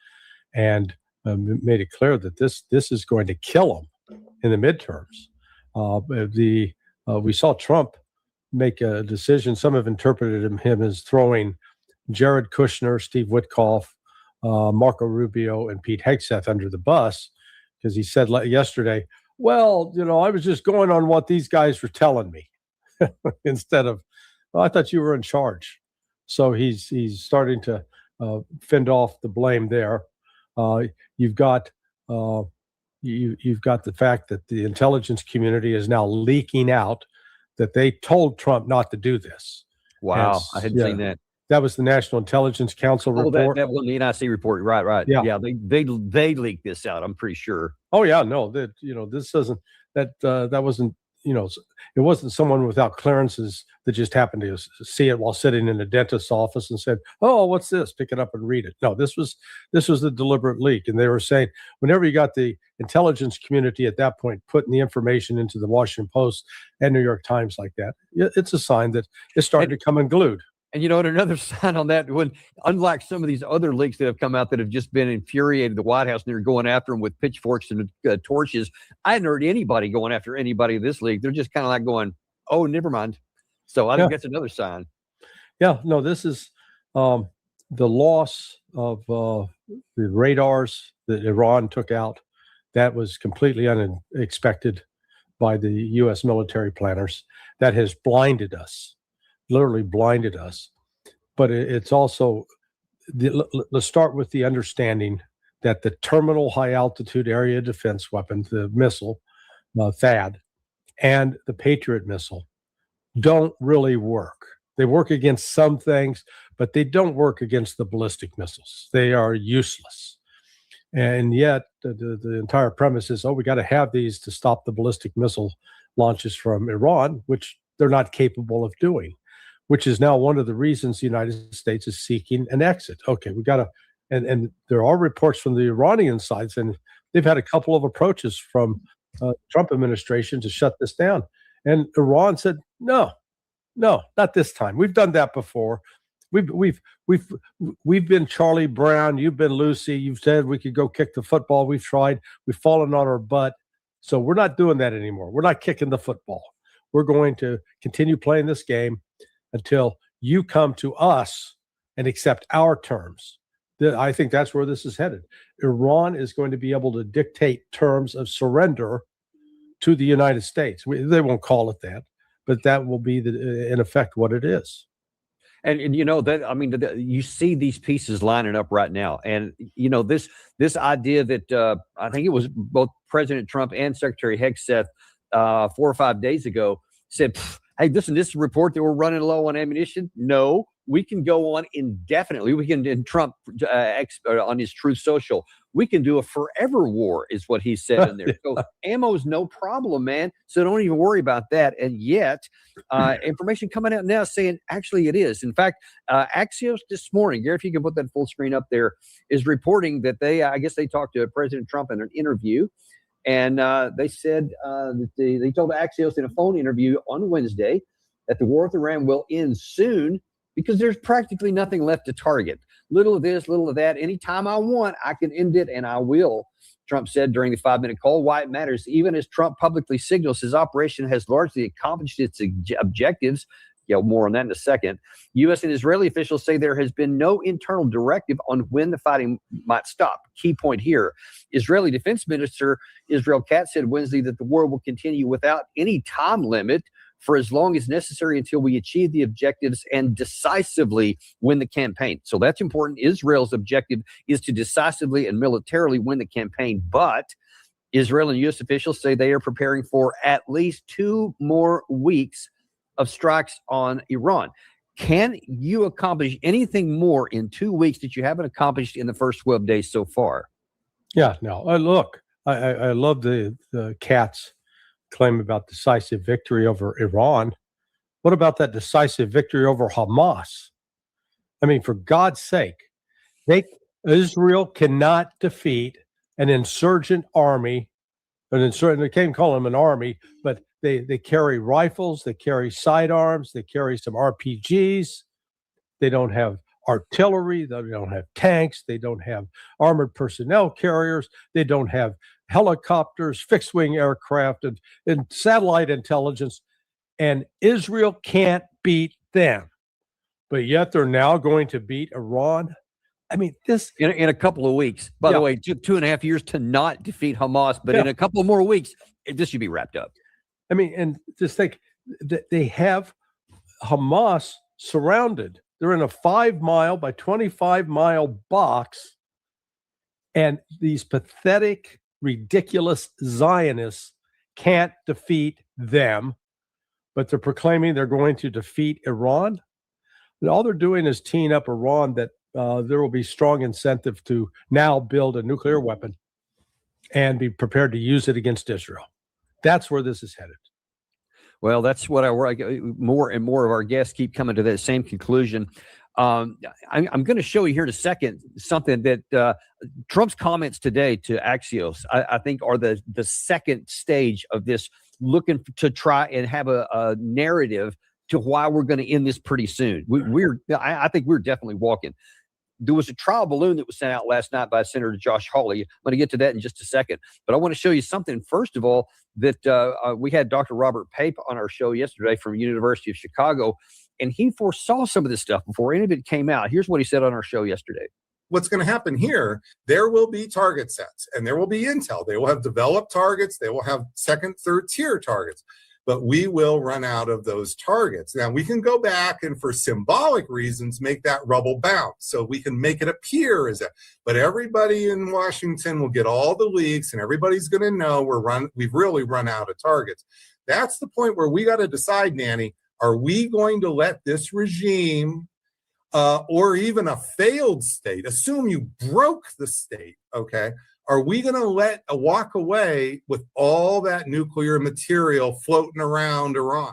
and made it clear that this is going to kill him in the midterms. We saw Trump make a decision. Some have interpreted him as throwing Jared Kushner, Steve Witkoff, Marco Rubio, and Pete Hegseth under the bus, because he said yesterday, well, I was just going on what these guys were telling me instead of, well, I thought you were in charge. So he's starting to fend off the blame there. You've got the fact that the intelligence community is now leaking out that they told Trump not to do this. Wow, I hadn't seen that. That was the National Intelligence Council report. That was the NIC report. Right. Yeah, they leaked this out, I'm pretty sure. Oh yeah, no, that this doesn't that wasn't it wasn't someone without clearances that just happened to see it while sitting in a dentist's office and said, "Oh, what's this?" Pick it up and read it. No, this was a deliberate leak. And they were saying whenever you got the intelligence community at that point putting the information into the Washington Post and New York Times like that, it's a sign that it's starting to come unglued. And another sign on that, when unlike some of these other leaks that have come out that have just been infuriated the White House and they're going after them with pitchforks and torches, I hadn't heard anybody going after anybody in this leak. They're just kind of like going, "Oh, never mind." So I think that's another sign. Yeah, no, this is the loss of the radars that Iran took out. That was completely unexpected by the U.S. military planners. That has blinded us. Literally blinded us. But it's also, let's start with the understanding that the terminal high altitude area defense weapon, the missile, THAAD, and the Patriot missile don't really work. They work against some things, but they don't work against the ballistic missiles. They are useless. And yet the entire premise is, we got to have these to stop the ballistic missile launches from Iran, which they're not capable of doing, which is now one of the reasons the United States is seeking an exit. Okay, we got to, and there are reports from the Iranian sides, and they've had a couple of approaches from Trump administration to shut this down. And Iran said, no, not this time. We've done that before. We've been Charlie Brown. You've been Lucy. You've said we could go kick the football. We've tried. We've fallen on our butt. So we're not doing that anymore. We're not kicking the football. We're going to continue playing this game until you come to us and accept our terms. I think that's where this is headed. Iran is going to be able to dictate terms of surrender to the United States. They won't call it that, but that will be, in effect, what it is. And you see these pieces lining up right now. And, this idea that I think it was both President Trump and Secretary Hegseth 4 or 5 days ago said, "Hey, listen, this report that we're running low on ammunition, no, we can go on indefinitely. We can," and Trump on his Truth Social, "we can do a forever war," is what he said in there. So ammo's no problem, man. So don't even worry about that. And yet, information coming out now saying actually it is. In fact, Axios this morning, Gary, if you can put that full screen up there, is reporting that I guess they talked to President Trump in an interview. And they said that they told Axios in a phone interview on Wednesday that the war with Iran will end soon because there's practically nothing left to target. Little of this, little of that. Anytime I want, I can end it, and I will, Trump said during the 5-minute call. Why it matters, even as Trump publicly signals his operation has largely accomplished its objectives. More on that in a second. U.S. and Israeli officials say there has been no internal directive on when the fighting might stop. Key point here, Israeli Defense Minister Israel Katz said Wednesday that the war will continue without any time limit for as long as necessary until we achieve the objectives and decisively win the campaign. So that's important. Israel's objective is to decisively and militarily win the campaign, but Israel and U.S. officials say they are preparing for at least 2 more weeks of strikes on Iran. Can you accomplish anything more in 2 weeks that you haven't accomplished in the first 12 days so far? Yeah, no. Look, I love the Katz claim about decisive victory over Iran. What about that decisive victory over Hamas? I mean, for God's sake, Israel cannot defeat an insurgent army. They can't call them an army, but they carry rifles, they carry sidearms, they carry some RPGs. They don't have artillery, they don't have tanks, they don't have armored personnel carriers, they don't have helicopters, fixed-wing aircraft, and satellite intelligence. And Israel can't beat them. But yet they're now going to beat Iran. I mean, this in a couple of weeks. By the way, took 2.5 years to not defeat Hamas, but in a couple more weeks, this should be wrapped up. I mean, and just think that they have Hamas surrounded. They're in a 5-mile by 25-mile box, and these pathetic, ridiculous Zionists can't defeat them, but they're proclaiming they're going to defeat Iran. And all they're doing is teeing up Iran that there will be strong incentive to now build a nuclear weapon and be prepared to use it against Israel. That's where this is headed. Well, that's what more and more of our guests keep coming to that same conclusion. I'm going to show you here in a second something that Trump's comments today to Axios, I think, are the second stage of this, looking to try and have a narrative to why we're going to end this pretty soon. I think we're definitely walking. There was a trial balloon that was sent out last night by Senator Josh Hawley. I'm going to get to that in just a second. But I want to show you something, first of all, that we had Dr. Robert Pape on our show yesterday from University of Chicago, and he foresaw some of this stuff before any of it came out. Here's what he said on our show yesterday. What's going to happen here, there will be target sets and there will be intel. They will have developed targets. They will have second, third tier targets. But we will run out of those targets. Now, we can go back and for symbolic reasons make that rubble bounce. So we can make it appear as that. But everybody in Washington will get all the leaks and everybody's going to know we've really run out of targets. That's the point where we got to decide, Nanny, are we going to let this regime or even a failed state, assume you broke the state, okay? Are we going to walk away with all that nuclear material floating around Iran?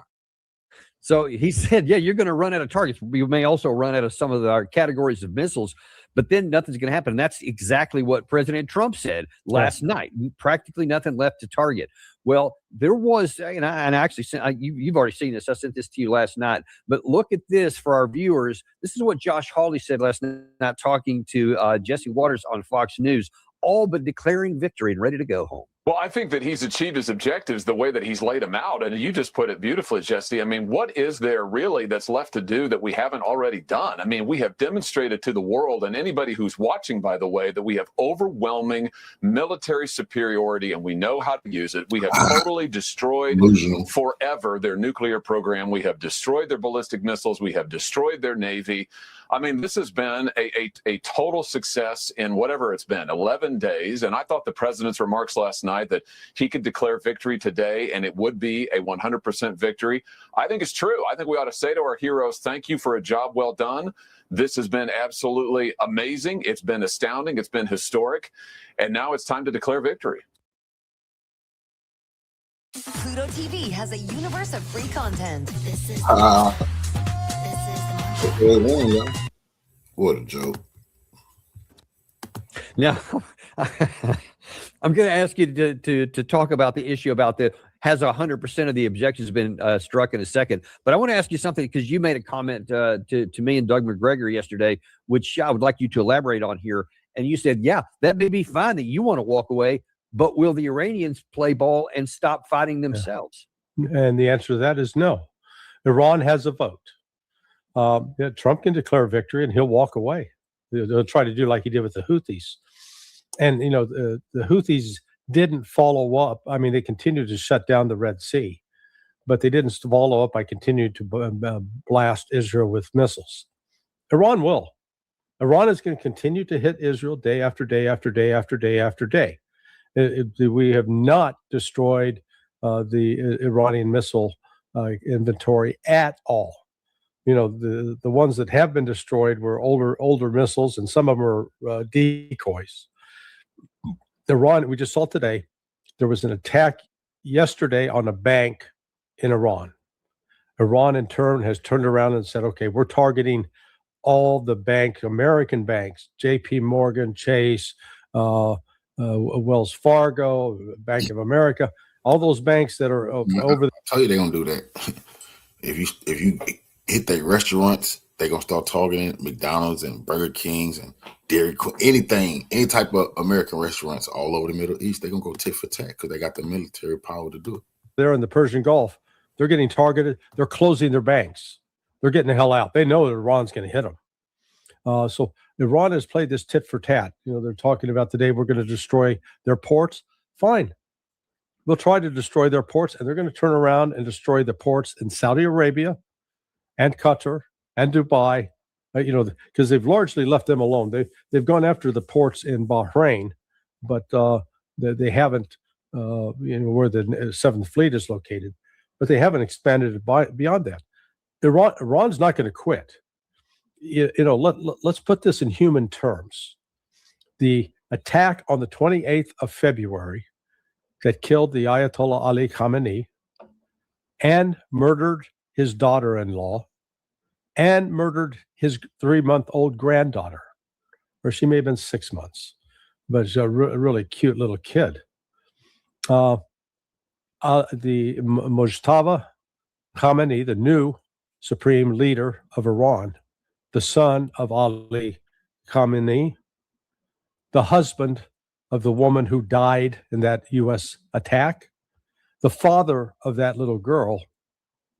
So he said, yeah, you're going to run out of targets. We may also run out of some of our categories of missiles, but then nothing's going to happen. And that's exactly what President Trump said last night. Practically nothing left to target. Well, there was, and I actually sent, you've already seen this. I sent this to you last night. But look at this for our viewers. This is what Josh Hawley said last night, talking to Jesse Waters on Fox News, all but declaring victory and ready to go home. Well, I think that he's achieved his objectives the way that he's laid them out. And you just put it beautifully, Jesse. I mean, what is there really that's left to do that we haven't already done? I mean, we have demonstrated to the world and anybody who's watching, by the way, that we have overwhelming military superiority and we know how to use it. We have totally destroyed forever their nuclear program. We have destroyed their ballistic missiles. We have destroyed their Navy. I mean, this has been a total success in whatever it's been, 11 days. And I thought the president's remarks last night that he could declare victory today and it would be a 100% victory. I think it's true. I think we ought to say to our heroes, thank you for a job well done. This has been absolutely amazing. It's been astounding. It's been historic. And now it's time to declare victory. Pluto TV has a universe of free content. This is what a joke. Now, I'm going to ask you to talk about the issue about has 100% of the objectives been struck in a second. But I want to ask you something because you made a comment to me and Doug McGregor yesterday, which I would like you to elaborate on here. And you said, yeah, that may be fine that you want to walk away, but will the Iranians play ball and stop fighting themselves? And the answer to that is no. Iran has a vote. Trump can declare victory and he'll walk away. They'll try to do like he did with the Houthis. And, you know, the Houthis didn't follow up. I mean, they continued to shut down the Red Sea, but they didn't follow up by continuing to blast Israel with missiles. Iran will. Iran is going to continue to hit Israel day after day after day after day after day. We have not destroyed the Iranian missile inventory at all. You know, the ones that have been destroyed were older missiles, and some of them are decoys. Iran, we just saw today, there was an attack yesterday on a bank in Iran. Iran, in turn, has turned around and said, okay, we're targeting all the American banks, JP Morgan, Chase, Wells Fargo, Bank of America, all those banks that are over there. I'll tell you they're going to do that. If you hit their restaurants, they're going to start targeting McDonald's and Burger Kings and Dairy Queen, anything, any type of American restaurants all over the Middle East. They're going to go tit for tat because they got the military power to do it. They're in the Persian Gulf. They're getting targeted. They're closing their banks. They're getting the hell out. They know that Iran's going to hit them. So Iran has played this tit for tat. You know, they're talking about today we're going to destroy their ports. Fine. We'll try to destroy their ports, and they're going to turn around and destroy the ports in Saudi Arabia and Qatar and Dubai, you know, because they've largely left them alone. They've gone after the ports in Bahrain, but they haven't, you know, where the Seventh Fleet is located, but they haven't expanded it beyond that. Iran's not going to quit. You know, let's put this in human terms. The attack on the 28th of February that killed the Ayatollah Ali Khamenei and murdered his daughter-in-law and murdered his 3-month-old granddaughter, or she may have been 6 months, but she's a really cute little kid. The Mujtaba Khamenei, the new supreme leader of Iran, the son of Ali Khamenei, the husband of the woman who died in that U.S. attack, the father of that little girl,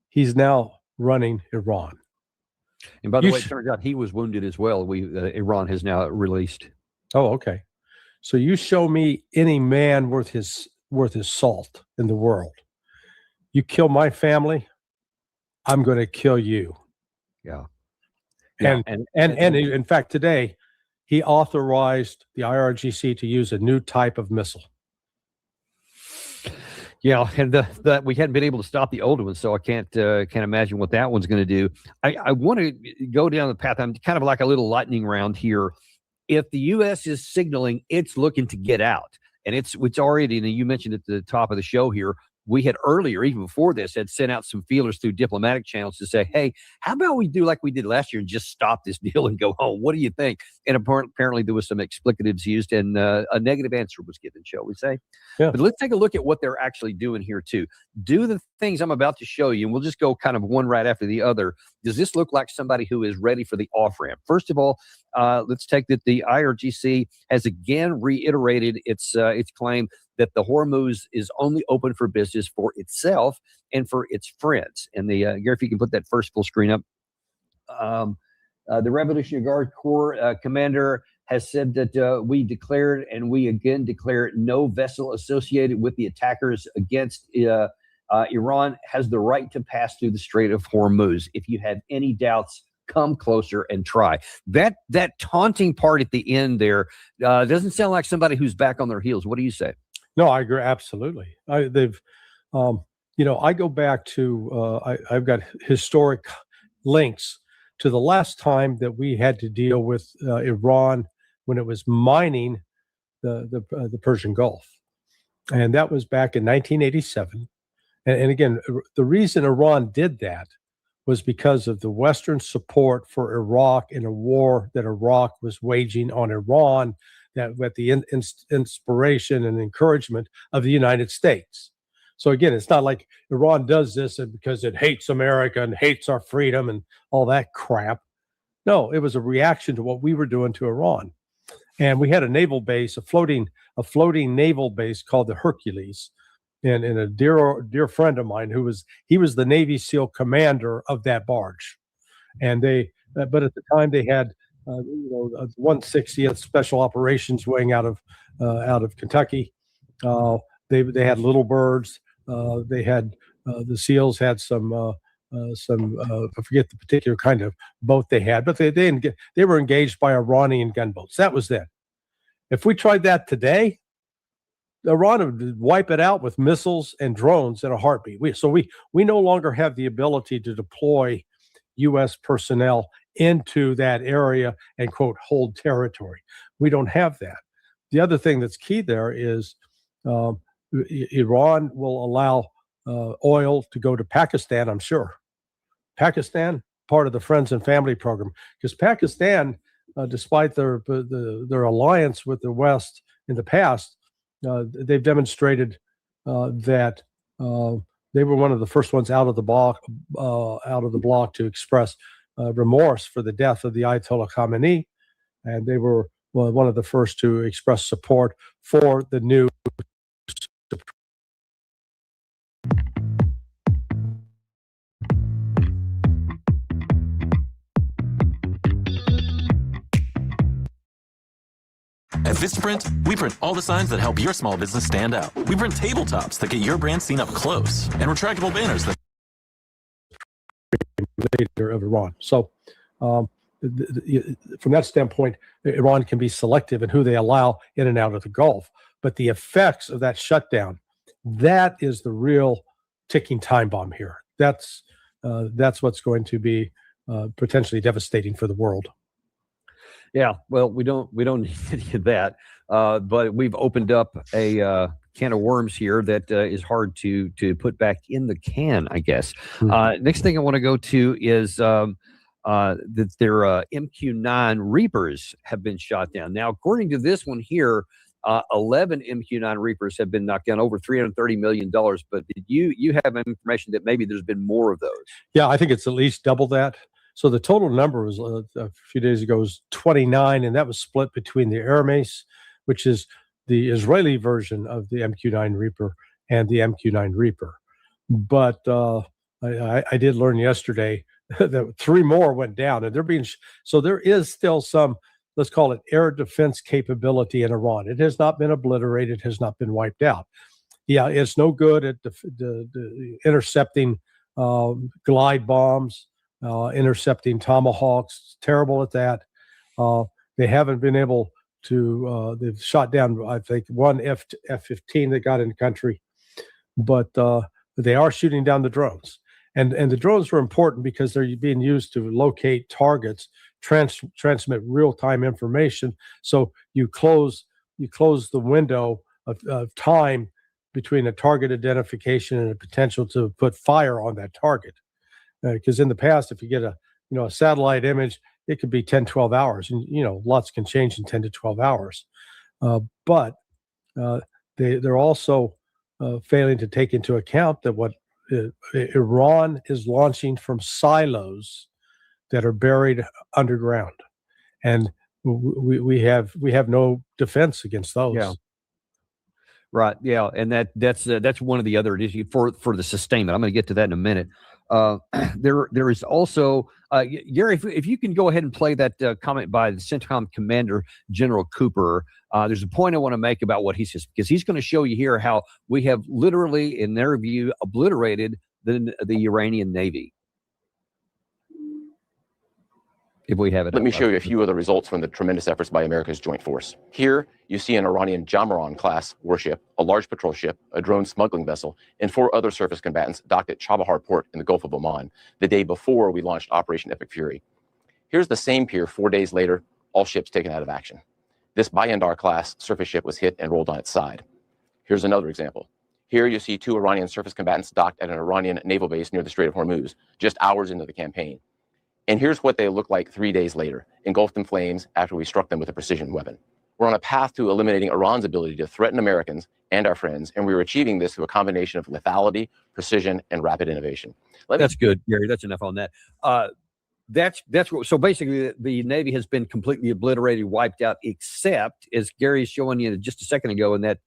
he's now running Iran. And by the way, it turns out he was wounded as well. Iran has now released. Oh, okay. So you show me any man worth his salt in the world. You kill my family, I'm going to kill you. Yeah. And in fact, today he authorized the IRGC to use a new type of missile. Yeah, and that we hadn't been able to stop the older one, so I can't imagine what that one's going to do. I want to go down the path. I'm kind of like a little lightning round here. If the U.S. is signaling it's looking to get out, and it's already, and you mentioned at the top of the show here, we had earlier, even before this, had sent out some feelers through diplomatic channels to say, hey, how about we do like we did last year and just stop this deal and go home? What do you think? And apparently there was some explicatives used and a negative answer was given, shall we say. Yeah. But let's take a look at what they're actually doing here too. Do the things I'm about to show you, and we'll just go kind of one right after the other. Does this look like somebody who is ready for the off-ramp? First of all, let's take that the IRGC has again reiterated its claim that the Hormuz is only open for business for itself and for its friends. And Gary, if you can put that first full screen up. The Revolutionary Guard Corps commander has said that we declared and we again declare no vessel associated with the attackers against Iran has the right to pass through the Strait of Hormuz. If you have any doubts, come closer and try. That taunting part at the end there doesn't sound like somebody who's back on their heels. What do you say? No, I agree absolutely. I go back to I've got historic links to the last time that we had to deal with Iran when it was mining the Persian Gulf, and that was back in 1987. And again, the reason Iran did that was because of the Western support for Iraq in a war that Iraq was waging on Iran, that with the inspiration and encouragement of the United States. So again, it's not like Iran does this because it hates America and hates our freedom and all that crap. No, it was a reaction to what we were doing to Iran. And we had a naval base, a floating naval base called the Hercules. And a dear friend of mine he was the Navy SEAL commander of that barge. And but at the time they had 160th Special Operations Wing out of Kentucky. They had little birds. They had the SEALs had some I forget the particular kind of boat they had, but they were engaged by Iranian gunboats. That was then. If we tried that today, Iran would wipe it out with missiles and drones in a heartbeat. We no longer have the ability to deploy U.S. personnel into that area and, quote, hold territory. We don't have that. The other thing that's key there is Iran will allow oil to go to Pakistan, I'm sure. Pakistan, part of the Friends and Family program, because Pakistan, despite their alliance with the West in the past, they've demonstrated that they were one of the first ones out of the block to express remorse for the death of the Ayatollah Khamenei, and they were one of the first to express support for the new. At Vistaprint, we print all the signs that help your small business stand out. We print tabletops that get your brand seen up close, and retractable banners that leader of Iran. So from that standpoint, Iran can be selective in who they allow in and out of the Gulf. But the effects of that shutdown, that is the real ticking time bomb here. That's what's going to be potentially devastating for the world. Yeah, well, we don't need any of that, but we've opened up a can of worms here that is hard to put back in the can, I guess. Next thing I want to go to is that their MQ-9 Reapers have been shot down. Now, according to this one here, 11 MQ-9 Reapers have been knocked down, over $330 million. But did you have information that maybe there's been more of those? Yeah, I think it's at least double that. So the total number was a few days ago was 29, and that was split between the Air Mace, which is the Israeli version of the MQ-9 Reaper, and the MQ-9 Reaper. But I did learn yesterday that 3 more went down, and they're being so there is still some, let's call it, air defense capability in Iran. It has not been obliterated, has not been wiped out. Yeah, it's no good at the intercepting glide bombs, intercepting tomahawks. Terrible at that. They haven't been able to. They've shot down, I think, one F-15 that got in the country, but they are shooting down the drones. And the drones are important because they're being used to locate targets, transmit real-time information. So you close the window of time between a target identification and a potential to put fire on that target. Because in the past, if you get a satellite image, it could be 10, 12 hours, and lots can change in 10 to 12 hours. But they're also failing to take into account that what Iran is launching from silos that are buried underground, and we have no defense against those. Yeah. Right. Yeah, and that's one of the other issues for the sustainment. I'm going to get to that in a minute. There is also Gary, if you can go ahead and play that comment by the CENTCOM Commander General Cooper. There's a point I want to make about what he says, because he's going to show you here how we have literally, in their view, obliterated the Iranian Navy. If we have it. Let me show you a few of the results from the tremendous efforts by America's joint force. Here, you see an Iranian Jamaran-class warship, a large patrol ship, a drone smuggling vessel, and 4 other surface combatants docked at Chabahar port in the Gulf of Oman the day before we launched Operation Epic Fury. Here's the same pier 4 days later, all ships taken out of action. This Bayandar-class surface ship was hit and rolled on its side. Here's another example. Here you see 2 Iranian surface combatants docked at an Iranian naval base near the Strait of Hormuz, just hours into the campaign. And here's what they look like 3 days later, engulfed in flames after we struck them with a precision weapon. We're on a path to eliminating Iran's ability to threaten Americans and our friends, and we're achieving this through a combination of lethality, precision, and rapid innovation. That's good, Gary. That's enough on that. That's what. So basically, the Navy has been completely obliterated, wiped out, except, as Gary's showing you just a second ago in that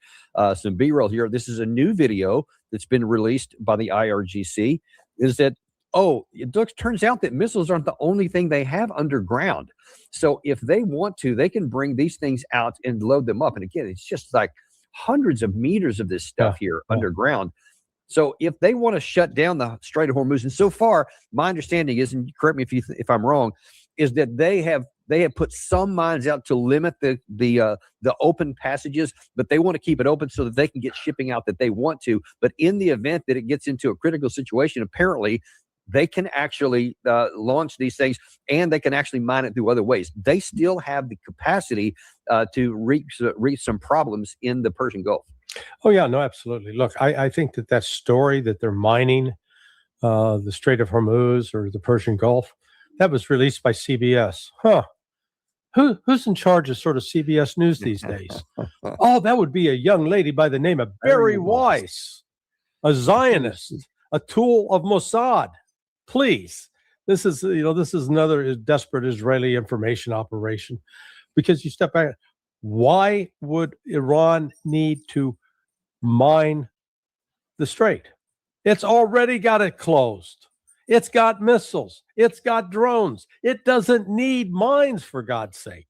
some B-roll here. This is a new video that's been released by the IRGC. Is that it turns out that missiles aren't the only thing they have underground. So if they want to, they can bring these things out and load them up. And again, it's just like hundreds of meters of this stuff here underground. So if they want to shut down the Strait of Hormuz, and so far, my understanding is, and correct me if I'm wrong, is that they have put some mines out to limit the open passages, but they want to keep it open so that they can get shipping out that they want to. But in the event that it gets into a critical situation, apparently they can actually launch these things, and they can actually mine it through other ways. They still have the capacity to reach some problems in the Persian Gulf. Oh, yeah, no, absolutely. Look, I think that story that they're mining the Strait of Hormuz or the Persian Gulf, that was released by CBS. Who's in charge of sort of CBS News these days? That would be a young lady by the name of Barry Weiss, a Zionist, a tool of Mossad. Please, this is another desperate Israeli information operation, because you step back. Why would Iran need to mine the strait? It's already got it closed. It's got missiles. It's got drones. It doesn't need mines, for God's sake.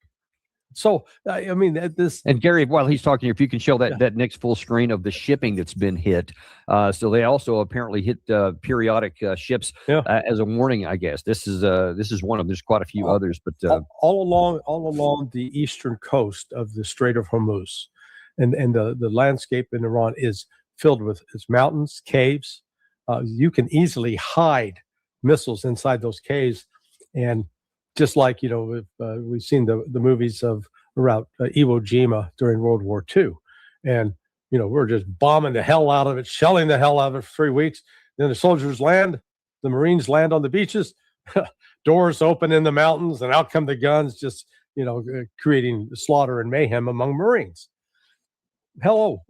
So, I mean, this. And Gary, while he's talking, if you can show that next full screen of the shipping that's been hit. So they also apparently hit periodic ships as a warning, I guess. This is one of them. There's quite a few others, but all along the eastern coast of the Strait of Hormuz, and the landscape in Iran is filled with its mountains, caves. You can easily hide missiles inside those caves, and just like, we've seen the movies of around Iwo Jima during World War II. And we're just bombing the hell out of it, shelling the hell out of it for 3 weeks. Then the soldiers land, the Marines land on the beaches, doors open in the mountains, and out come the guns, just, creating slaughter and mayhem among Marines. Hello,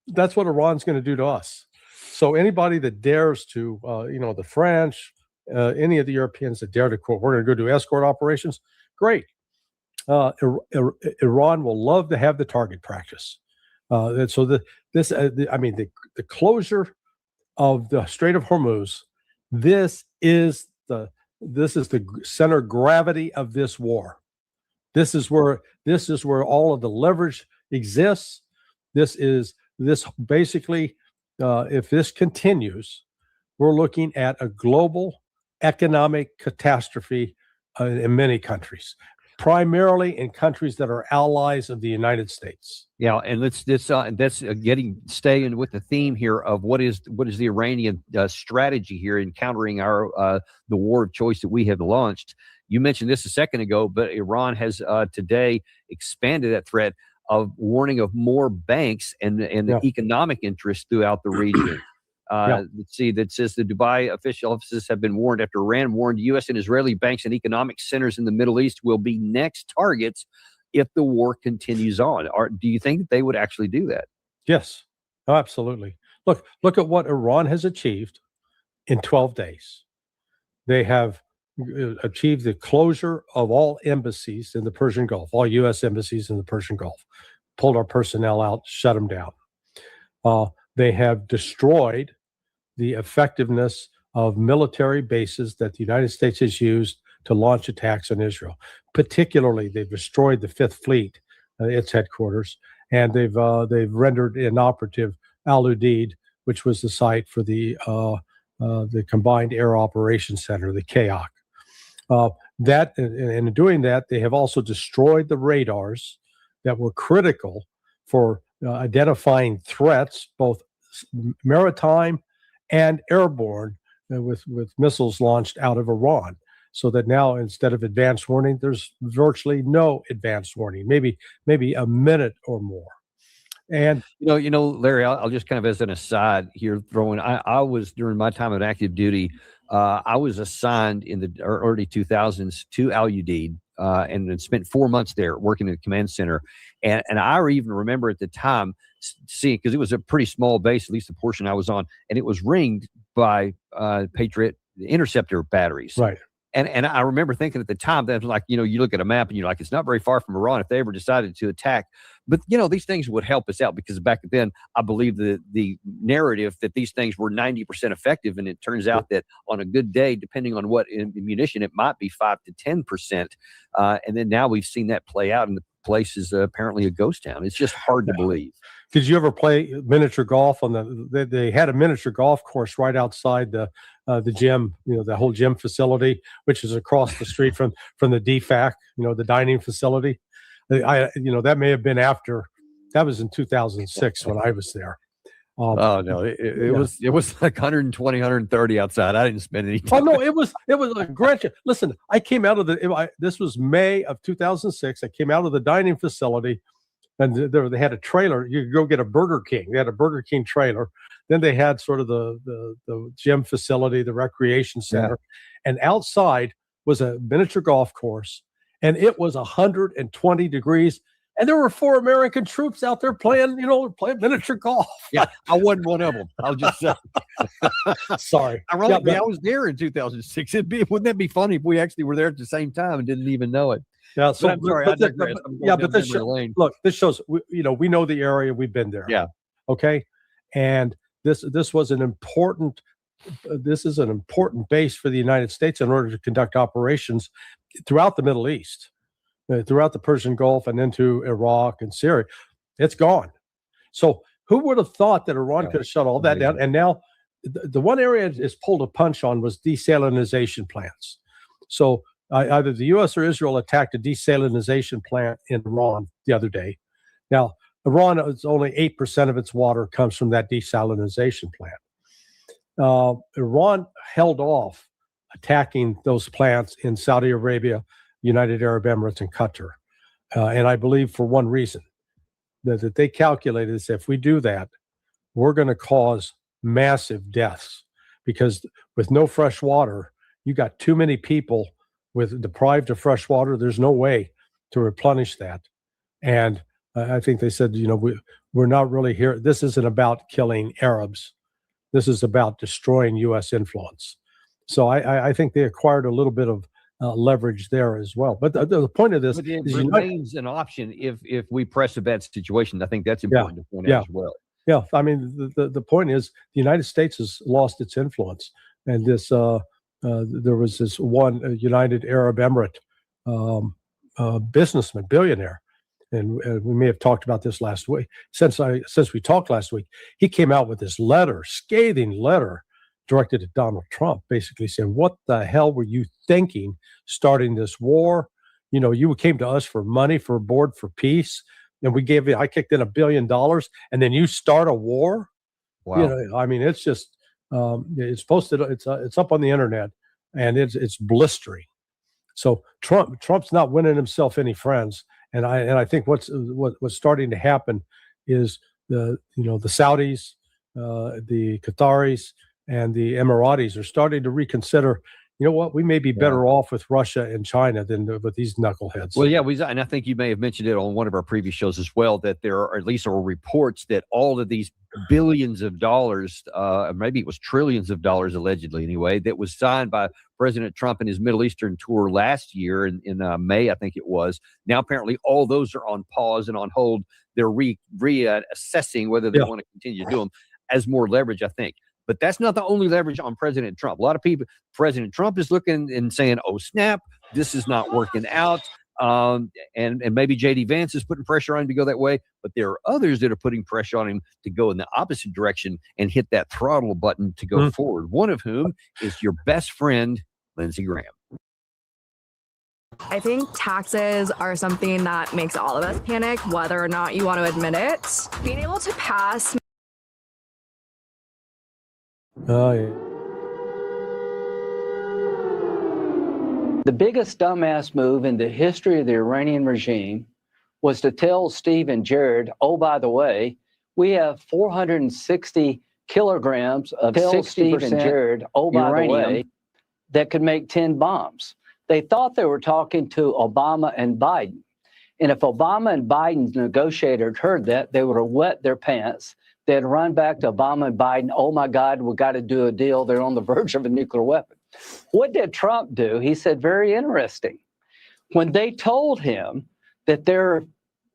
that's what Iran's going to do to us. So anybody that dares to, the French, any of the Europeans that dare to quote, we're going to go do escort operations, great. Iran will love to have the target practice. So the closure of the Strait of Hormuz, this is the center of gravity of this war. This is where all of the leverage exists. This basically, if this continues, we're looking at a global economic catastrophe in many countries, primarily in countries that are allies of the United States. Yeah, and that's staying with the theme here of what is the Iranian strategy here in countering the war of choice that we have launched. You mentioned this a second ago, but Iran has today expanded that threat of warning of more banks and economic interests throughout the region. Let's see, that says the Dubai official offices have been warned after Iran warned U.S. and Israeli banks and economic centers in the Middle East will be next targets if the war continues on. Do you think that they would actually do that? Yes, absolutely. Look at what Iran has achieved in 12 days. They have achieved the closure of all embassies in the Persian Gulf, all U.S. embassies in the Persian Gulf, pulled our personnel out, shut them down. They have destroyed the effectiveness of military bases that the United States has used to launch attacks on Israel. Particularly, they've destroyed the Fifth Fleet, its headquarters, and they've rendered inoperative Al Udeid, which was the site for the Combined Air Operations Center, the KAOC. And in doing that, they have also destroyed the radars that were critical for identifying threats, both maritime and airborne, with missiles launched out of Iran. So that now, instead of advanced warning, there's virtually no advanced warning, maybe a minute or more. And Larry, I'll just kind of as an aside here I was, during my time of active duty, I was assigned in the early 2000s to Al Udeid and spent 4 months there working at the command center. And I even remember at the time seeing, because it was a pretty small base, at least the portion I was on, and it was ringed by Patriot interceptor batteries. Right. And I remember thinking at the time that, like, you look at a map and you're like, it's not very far from Iran if they ever decided to attack. But, these things would help us out, because back then, I believe the narrative that these things were 90% effective. And it turns out that on a good day, depending on what ammunition, it might be 5 to 10%. And then now we've seen that play out, and the place is apparently a ghost town. It's just hard to believe. Did you ever play miniature golf they had a miniature golf course right outside the gym, the whole gym facility, which is across the street from the DFAC, the dining facility. That may have been after, that was in 2006 when I was there. Oh no, it was like 120, 130 outside. I didn't spend any time. Oh no, it was a great. Listen, I came out of this was May of 2006. I came out of the dining facility, and they had a trailer. You could go get a Burger King. They had a Burger King trailer. Then they had sort of the gym facility, the recreation center, and outside was a miniature golf course, and it was 120 degrees. And there were 4 American troops out there playing miniature golf. Yeah, I wasn't one of them. I'll just say. Sorry. Ironically, I was there in 2006. Wouldn't that be funny if we actually were there at the same time and didn't even know it? Yeah, so I'm sorry. I digress. This shows. We know the area. We've been there. Yeah. Okay. And this was an important. This is an important base for the United States in order to conduct operations throughout the Middle East. Throughout the Persian Gulf and into Iraq and Syria. It's gone. So who would have thought that Iran could have shut all that down? And now the one area it's pulled a punch on was desalinization plants. So either the U.S. or Israel attacked a desalinization plant in Iran the other day. Now, Iran, it's only 8% of its water comes from that desalinization plant. Iran held off attacking those plants in Saudi Arabia, United Arab Emirates, and Qatar. And I believe for one reason. that they calculated is if we do that, we're going to cause massive deaths, because with no fresh water, you got too many people deprived of fresh water. There's no way to replenish that. And I think they said, we're not really here. This isn't about killing Arabs. This is about destroying U.S. influence. So I think they acquired a little bit of leverage there as well. But the point of this it is remains an option if we press a bad situation. I think that's important to point out as well. Yeah, I mean, the point is the United States has lost its influence. And this there was this one United Arab Emirate businessman, billionaire, and we may have talked about this last week. Since we talked last week, he came out with this scathing letter directed at Donald Trump, basically saying, "What the hell were you thinking starting this war? You came to us for money, for a board for peace, and I kicked in $1 billion, and then you start a war." Wow. I mean, it's just it's posted. It's up on the internet, and it's blistering. So Trump's not winning himself any friends, and I think what's starting to happen is the Saudis, the Qataris, and the Emiratis are starting to reconsider. You know what? We may be better off with Russia and China than with these knuckleheads. Well, yeah, and I think you may have mentioned it on one of our previous shows as well, that there are at least reports that all of these billions of dollars, maybe it was trillions of dollars allegedly anyway, that was signed by President Trump in his Middle Eastern tour last year in May, I think it was. Now, apparently, all those are on pause and on hold. They're reassessing whether they want to continue to do them as more leverage, I think. But that's not the only leverage on President Trump. A lot of people, President Trump is looking and saying, "Oh, snap, this is not working out." And maybe J.D. Vance is putting pressure on him to go that way. But there are others that are putting pressure on him to go in the opposite direction and hit that throttle button to go forward. One of whom is your best friend, Lindsey Graham. I think taxes are something that makes all of us panic, whether or not you want to admit it. Being able to pass. Oh, yeah. The biggest dumbass move in the history of the Iranian regime was to tell Steve and Jared, "Oh, by the way, we have 460 kilograms of 60% Jared, uranium that could make 10 bombs." They thought they were talking to Obama and Biden. And if Obama and Biden's negotiator heard that, they would have wet their pants. They'd run back to Obama and Biden. "Oh, my God, we got to do a deal. They're on the verge of a nuclear weapon." What did Trump do? He said, very interesting. When they told him that they're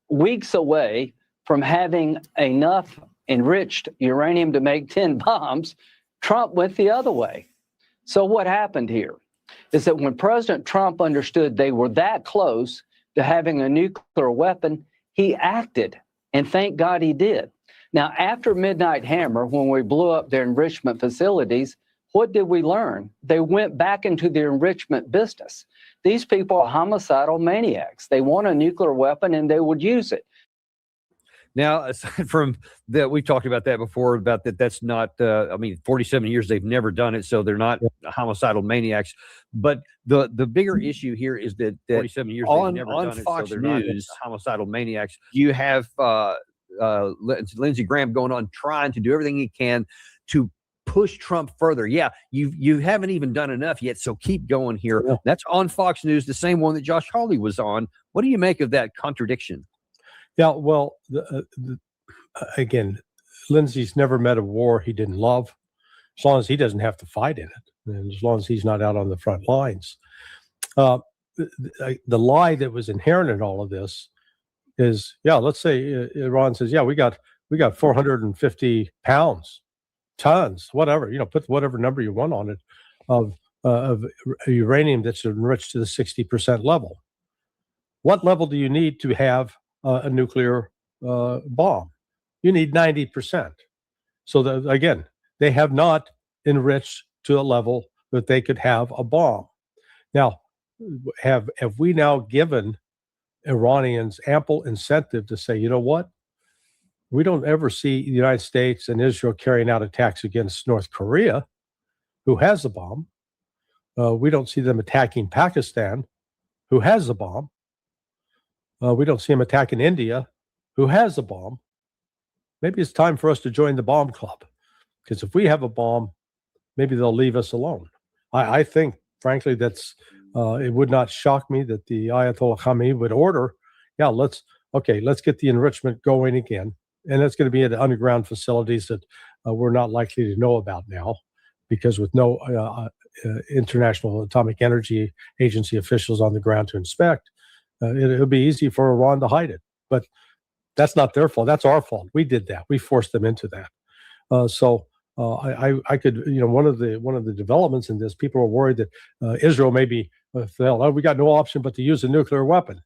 weeks away from having enough enriched uranium to make 10 bombs, Trump went the other way. So what happened here is that when President Trump understood they were that close to having a nuclear weapon, he acted. And thank God he did. Now, after Midnight Hammer, when we blew up their enrichment facilities, what did we learn? They went back into the enrichment business. These people are homicidal maniacs. They want a nuclear weapon and they would use it. Now, aside from that, we've talked about that before, about that's not, 47 years, they've never done it, so they're not homicidal maniacs. But the bigger issue here is that 47 years they've never done it, Fox so they're News, not homicidal maniacs. You have Lindsey Graham going on trying to do everything he can to push Trump further. Yeah, you haven't even done enough yet, so keep going here. Yeah. That's on Fox News, the same one that Josh Hawley was on. What do you make of that contradiction? Yeah, well, again, Lindsey's never met a war he didn't love, as long as he doesn't have to fight in it, and as long as he's not out on the front lines. The lie that was inherent in all of this is, let's say Iran says, we got 450 pounds, tons, whatever, put whatever number you want on it, of uranium that's enriched to the 60% level. What level do you need to have a nuclear bomb? You need 90%. So that, again, they have not enriched to a level that they could have a bomb. Now, have we now given Iranians ample incentive to say, you know what? We don't ever see the United States and Israel carrying out attacks against North Korea, who has a bomb. We don't see them attacking Pakistan, who has a bomb. We don't see them attacking India, who has a bomb, maybe it's time for us to join the bomb club. Because if we have a bomb, maybe they'll leave us alone. I think, frankly, that's it would not shock me that the Ayatollah Khamenei would order, let's get the enrichment going again. And it's going to be at underground facilities that we're not likely to know about now, because with no International Atomic Energy Agency officials on the ground to inspect, it'll be easy for Iran to hide it. But that's not their fault. That's our fault. We did that. We forced them into that. I could, one of the developments in this, people are worried that Israel maybe we got no option but to use a nuclear weapon.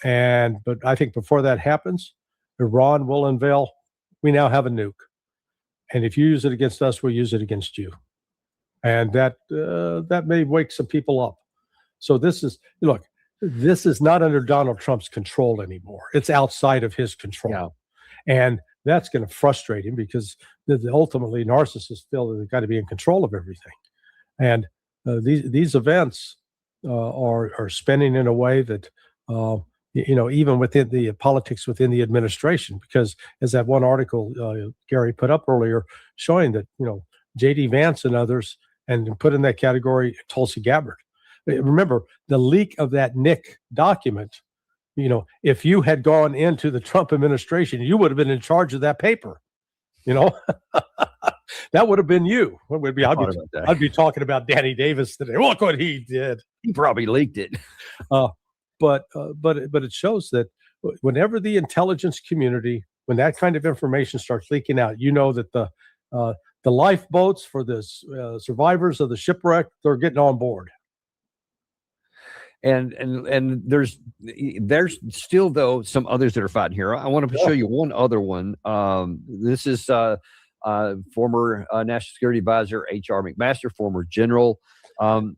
But I think before that happens, Iran will unveil, we now have a nuke. And if you use it against us, we'll use it against you. And that may wake some people up. So this is not under Donald Trump's control anymore. It's outside of his control. Yeah. And that's going to frustrate him, because ultimately narcissists feel that they've got to be in control of everything. And these events are spinning in a way that, even within the politics within the administration, because as that one article Gary put up earlier showing that, J.D. Vance and others, and put in that category Tulsi Gabbard. Remember, the leak of that NIC document, if you had gone into the Trump administration, you would have been in charge of that paper. That would have been you. What would be? I'd be talking about Danny Davis today. Look what he did. He probably leaked it. But it shows that whenever the intelligence community, when that kind of information starts leaking out, that the lifeboats for the survivors of the shipwreck, they're getting on board. And there's still, though, some others that are fighting here. I want to show you one other one. This is former National Security Advisor H.R. McMaster, former general,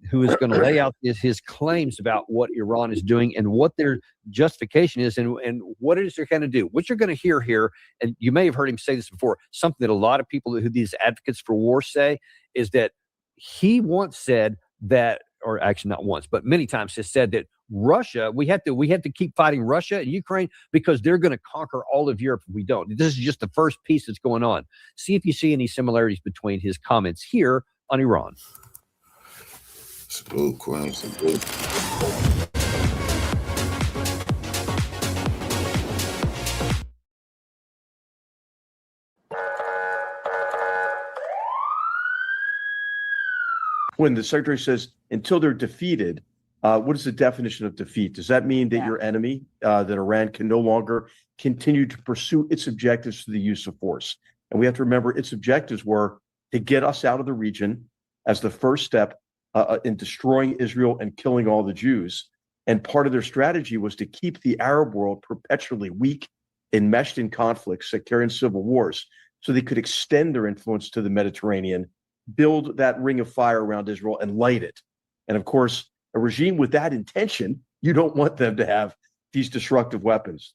who is going to lay out his claims about what Iran is doing and what their justification is and what it is they're going to do. What you're going to hear here, and you may have heard him say this before, something that a lot of people who these advocates for war say, is that he once said that, or actually not once, but many times has said that Russia, we have to keep fighting Russia and Ukraine because they're going to conquer all of Europe if we don't. This is just the first piece that's going on. See if you see any similarities between his comments here on Iran. Salute, Queen. Salute. When the secretary says until they're defeated, what is the definition of defeat? Does that mean that your enemy, that Iran, can no longer continue to pursue its objectives through the use of force? And we have to remember its objectives were to get us out of the region as the first step in destroying Israel and killing all the Jews. And part of their strategy was to keep the Arab world perpetually weak, enmeshed in conflicts, sectarian civil wars, so they could extend their influence to the Mediterranean, build that ring of fire around Israel and light it. And of course, a regime with that intention, you don't want them to have these destructive weapons.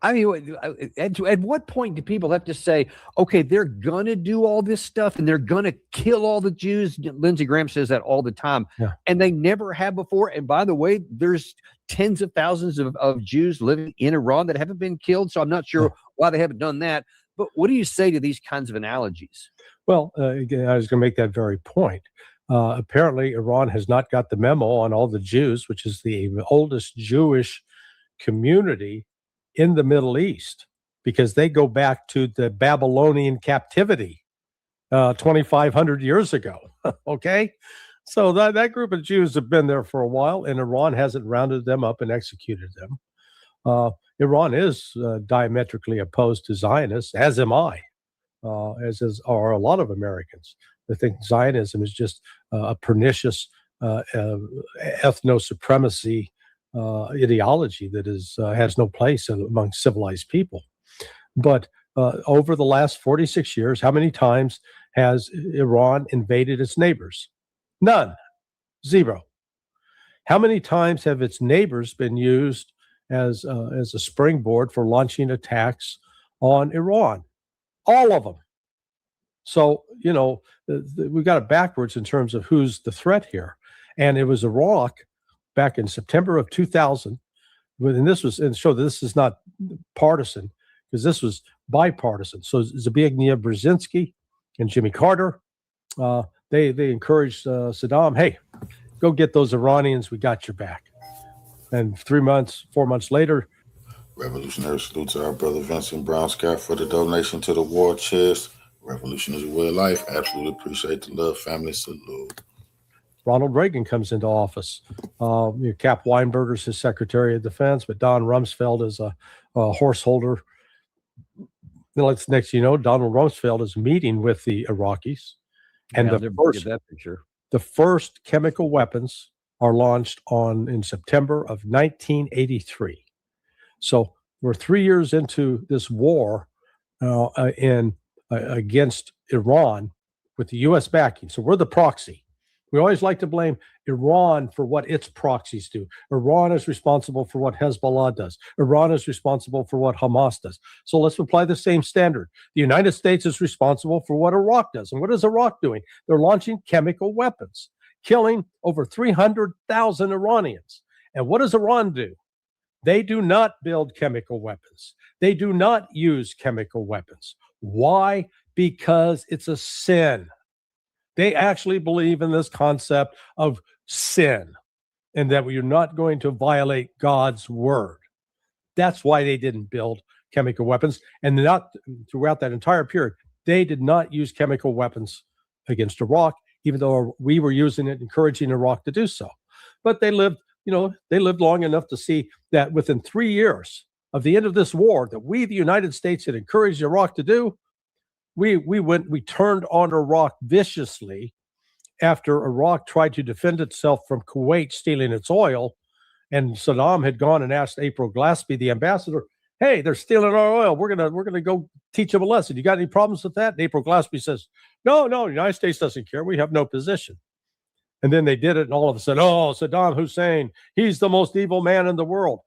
I mean, at what point do people have to say, okay, they're going to do all this stuff and they're going to kill all the Jews? Lindsey Graham says that all the time. Yeah. And they never have before. And by the way, there's tens of thousands of Jews living in Iran that haven't been killed. So I'm not sure why they haven't done that. But what do you say to these kinds of analogies? Well, again, I was going to make that very point. Apparently, Iran has not got the memo on all the Jews, which is the oldest Jewish community in the Middle East, because they go back to the Babylonian captivity 2,500 years ago. Okay? So that group of Jews have been there for a while, and Iran hasn't rounded them up and executed them. Iran is diametrically opposed to Zionists, as am I, as are a lot of Americans. I think Zionism is just a pernicious ethno-supremacy ideology that has no place among civilized people. But over the last 46 years, how many times has Iran invaded its neighbors? None. Zero. How many times have its neighbors been used as a springboard for launching attacks on Iran? All of them. So, we got it backwards in terms of who's the threat here. And it was Iraq back in September of 2000 And show that this is not partisan, because this was bipartisan. So Zbigniew Brzezinski and Jimmy Carter, they encouraged Saddam, hey, go get those Iranians. We got your back. And 4 months later, Revolutionary salute to our brother Vincent Brown Scott for the donation to the war chest. Revolution is a way of life. Absolutely appreciate the love, family. Salute. Ronald Reagan comes into office. Cap Weinberger's his Secretary of Defense, but Don Rumsfeld is a horse holder. Next, Donald Rumsfeld is meeting with the Iraqis, and the first chemical weapons are launched in September of 1983. So we're 3 years into this war against Iran with the U.S. backing. So we're the proxy. We always like to blame Iran for what its proxies do. Iran is responsible for what Hezbollah does. Iran is responsible for what Hamas does. So let's apply the same standard. The United States is responsible for what Iraq does. And what is Iraq doing? They're launching chemical weapons, killing over 300,000 Iranians. And what does Iran do? They do not build chemical weapons. They do not use chemical weapons. Why? Because it's a sin. They actually believe in this concept of sin and that you're not going to violate God's word. That's why they didn't build chemical weapons. And not throughout that entire period, they did not use chemical weapons against Iraq, even though we were using it, encouraging Iraq to do so. But they lived long enough to see that within 3 years of the end of this war that we, the United States, had encouraged Iraq to do, we turned on Iraq viciously after Iraq tried to defend itself from Kuwait stealing its oil. And Saddam had gone and asked April Glaspie, the ambassador, hey, they're stealing our oil. We're gonna go teach them a lesson. You got any problems with that? And April Glaspie says, no, the United States doesn't care. We have no position. And then they did it, and all of a sudden, Saddam Hussein, he's the most evil man in the world.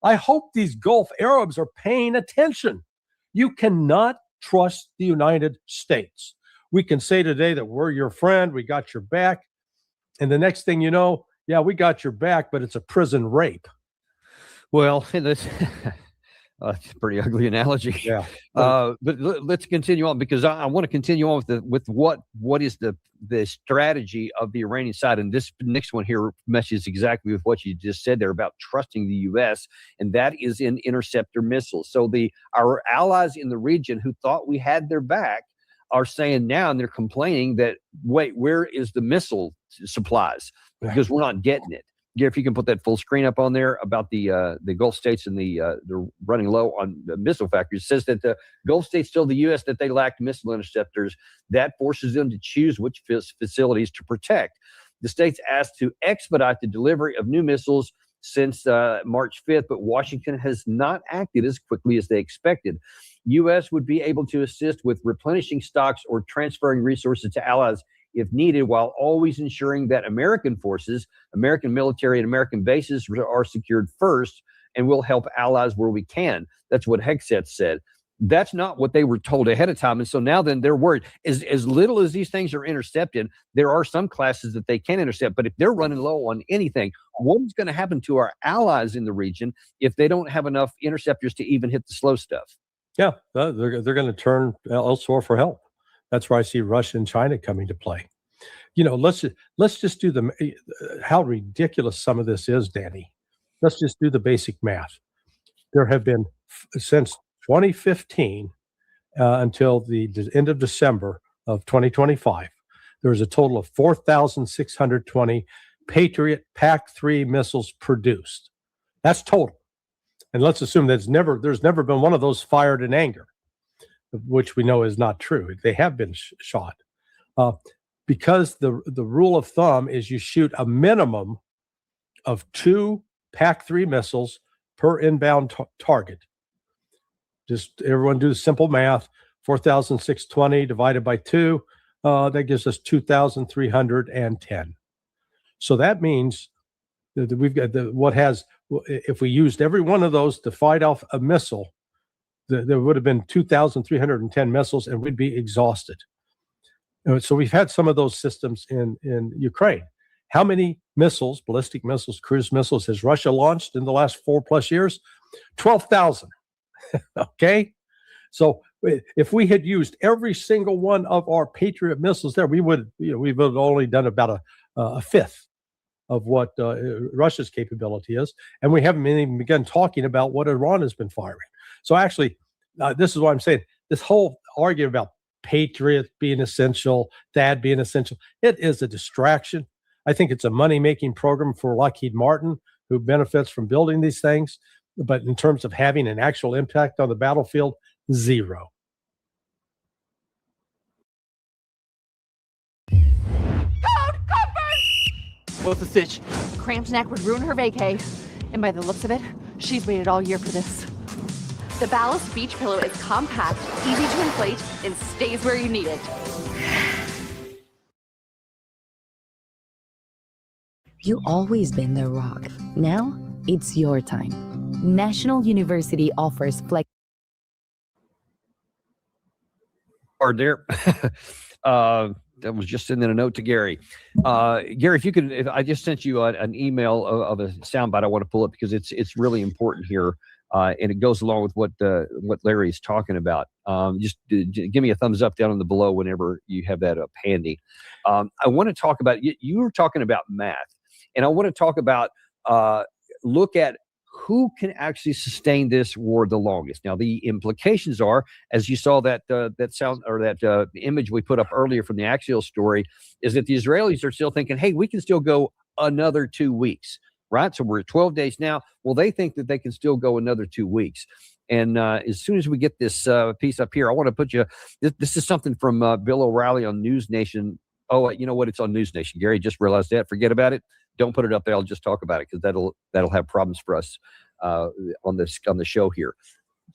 I hope these Gulf Arabs are paying attention. You cannot trust the United States. We can say today that we're your friend, we got your back, and the next thing you know, yeah, we got your back, but it's a prison rape. Well, that's a pretty ugly analogy. Yeah. But let's continue on, because I want to continue on with what is the strategy of the Iranian side. And this next one here meshes exactly with what you just said there about trusting the U.S., and that is in interceptor missiles. So our allies in the region who thought we had their back are saying now, and they're complaining that, wait, where is the missile supplies? Because we're not getting it. If you can put that full screen up on there about the Gulf states and they're running low on the missile factories. It says that the Gulf states told the U.S. that they lacked missile interceptors. That forces them to choose which facilities to protect. The states asked to expedite the delivery of new missiles since March 5th, but Washington has not acted as quickly as they expected. U.S. would be able to assist with replenishing stocks or transferring resources to allies if needed, while always ensuring that American forces, American military, and American bases are secured first, and will help allies where we can. That's what Hegseth said. That's not what they were told ahead of time. And so now then they're worried. As little as these things are intercepted, there are some classes that they can intercept. But if they're running low on anything, what is going to happen to our allies in the region if they don't have enough interceptors to even hit the slow stuff? Yeah, they're going to turn elsewhere for help. That's where I see Russia and China coming to play. Let's just do how ridiculous some of this is, Danny. Let's just do the basic math. There have been, since 2015 until the end of December of 2025, there was a total of 4,620 Patriot PAC-3 missiles produced. That's total. And let's assume there's never been one of those fired in anger, which we know is not true. They have been shot. Because the rule of thumb is you shoot a minimum of 2 PAC-3 missiles per inbound target. Just everyone do the simple math. 4,620 divided by 2, that gives us 2,310. So that means that we've got if we used every one of those to fight off a missile, there would have been 2,310 missiles, and we'd be exhausted. So we've had some of those systems in Ukraine. How many missiles, ballistic missiles, cruise missiles, has Russia launched in the last 4+ years? 12,000. Okay. So if we had used every single one of our Patriot missiles there, we would have only done about a fifth of what Russia's capability is. And we haven't even begun talking about what Iran has been firing. So actually, this is what I'm saying. This whole argument about Patriot being essential, THAAD being essential, it is a distraction. I think it's a money-making program for Lockheed Martin, who benefits from building these things. But in terms of having an actual impact on the battlefield, zero. What's the stitch? Cramped neck would ruin her vacay. And by the looks of it, she's waited all year for this. The Ballast Beach Pillow is compact, easy to inflate, and stays where you need it. You've always been the rock. Now, it's your time. National University offers flex. Or there. That was just sending a note to Gary. Gary, if I just sent you an email of a soundbite, I want to pull it because it's really important here, and it goes along with what Larry is talking about. Just give me a thumbs up down in the below whenever you have that up handy. I want to talk about you were talking about math, and I want to talk about look at who can actually sustain this war the longest. Now, the implications are, as you saw that image we put up earlier from the Axios story, is that the Israelis are still thinking, hey, we can still go another 2 weeks, right? So we're at 12 days now. Well, they think that they can still go another 2 weeks. And as soon as we get this piece up here, I want to put you, this is something from Bill O'Reilly on News Nation. Oh, you know what? It's on News Nation. Gary, just realized that. Forget about it. Don't put it up there. I'll just talk about it because that'll have problems for us on the show here.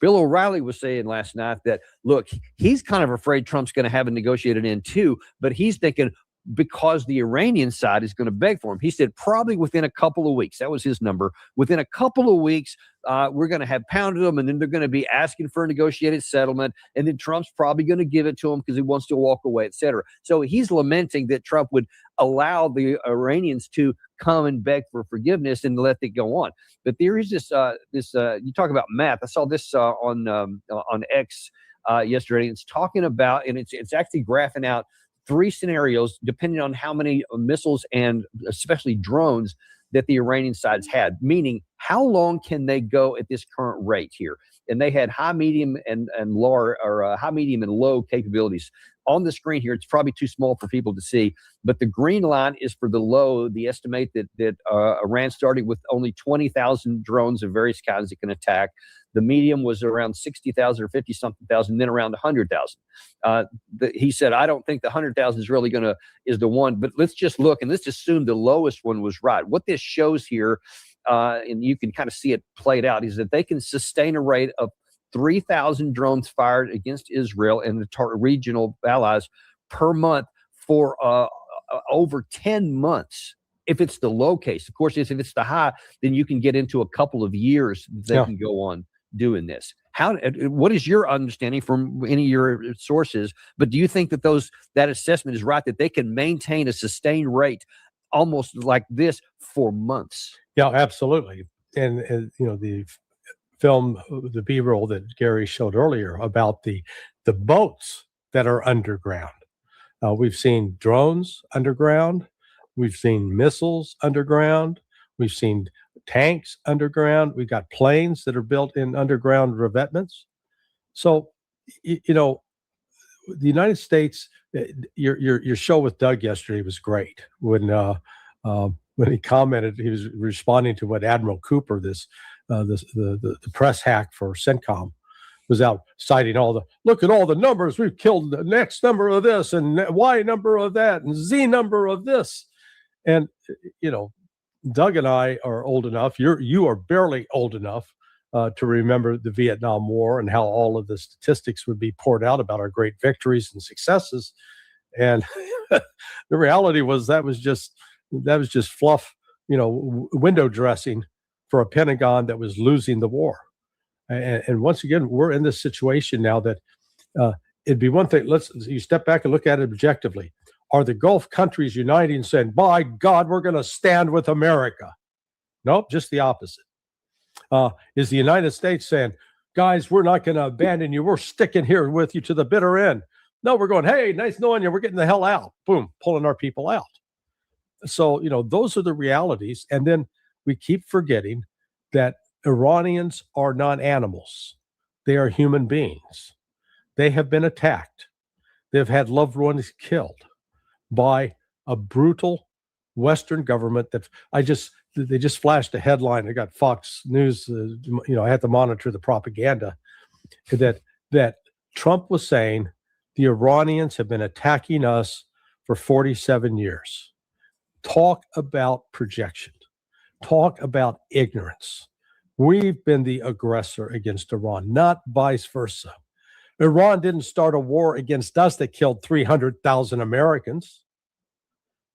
Bill O'Reilly was saying last night that, look, he's kind of afraid Trump's going to have a negotiated end too, but he's thinking because the Iranian side is going to beg for him. He said probably within a couple of weeks. That was his number. Within a couple of weeks, we're going to have pounded them, and then they're going to be asking for a negotiated settlement, and then Trump's probably going to give it to them because he wants to walk away, et cetera. So he's lamenting that Trump would allow the Iranians to come and beg for forgiveness and let it go on. But there is this you talk about math. I saw this on X yesterday. It's talking about, and it's actually graphing out 3 scenarios depending on how many missiles and especially drones that the Iranian side's had, meaning how long can they go at this current rate here? And they had high, medium, and low, or high, medium, and low capabilities. On the screen here, it's probably too small for people to see, but the green line is for the low. The estimate that Iran started with only 20,000 drones of various kinds it can attack. The medium was around 60,000 or 50-something thousand, then around 100,000. He said, I don't think the 100,000 is really is the one, but let's just look and let's assume the lowest one was right. What this shows here, and you can kind of see it played out, is that they can sustain a rate of 3,000 drones fired against Israel and the regional allies per month for over 10 months. If it's the low case, of course, if it's the high, then you can get into a couple of years they can go on doing this. What is your understanding from any of your sources? But do you think that that assessment is right, that they can maintain a sustained rate almost like this for months? Yeah, absolutely. And the film, the B-roll that Gary showed earlier about the boats that are underground. We've seen drones underground. We've seen missiles underground. We've seen tanks underground. We've got planes that are built in underground revetments. So, the United States, your show with Doug yesterday was great. When he commented, he was responding to what Admiral Cooper, the press hack for CENTCOM, was out citing look at all the numbers. We've killed the next number of this and Y number of that and Z number of this. And, Doug and I are old enough. You are barely old enough to remember the Vietnam War and how all of the statistics would be poured out about our great victories and successes. And the reality was that was just fluff, window dressing for a Pentagon that was losing the war. And once again, we're in this situation now that it'd be one thing. You step back and look at it objectively. Are the Gulf countries uniting and saying, by God, we're going to stand with America? Nope, just the opposite. Is the United States saying, guys, we're not going to abandon you. We're sticking here with you to the bitter end. No, we're going, hey, nice knowing you. We're getting the hell out. Boom, pulling our people out. So, those are the realities. And then we keep forgetting that Iranians are not animals. They are human beings. They have been attacked. They've had loved ones killed by a brutal Western government that they just flashed a headline. I got Fox News, I had to monitor the propaganda that Trump was saying the Iranians have been attacking us for 47 years. Talk about projection. Talk about ignorance. We've been the aggressor against Iran, not vice versa. Iran didn't start a war against us that killed 300,000 Americans.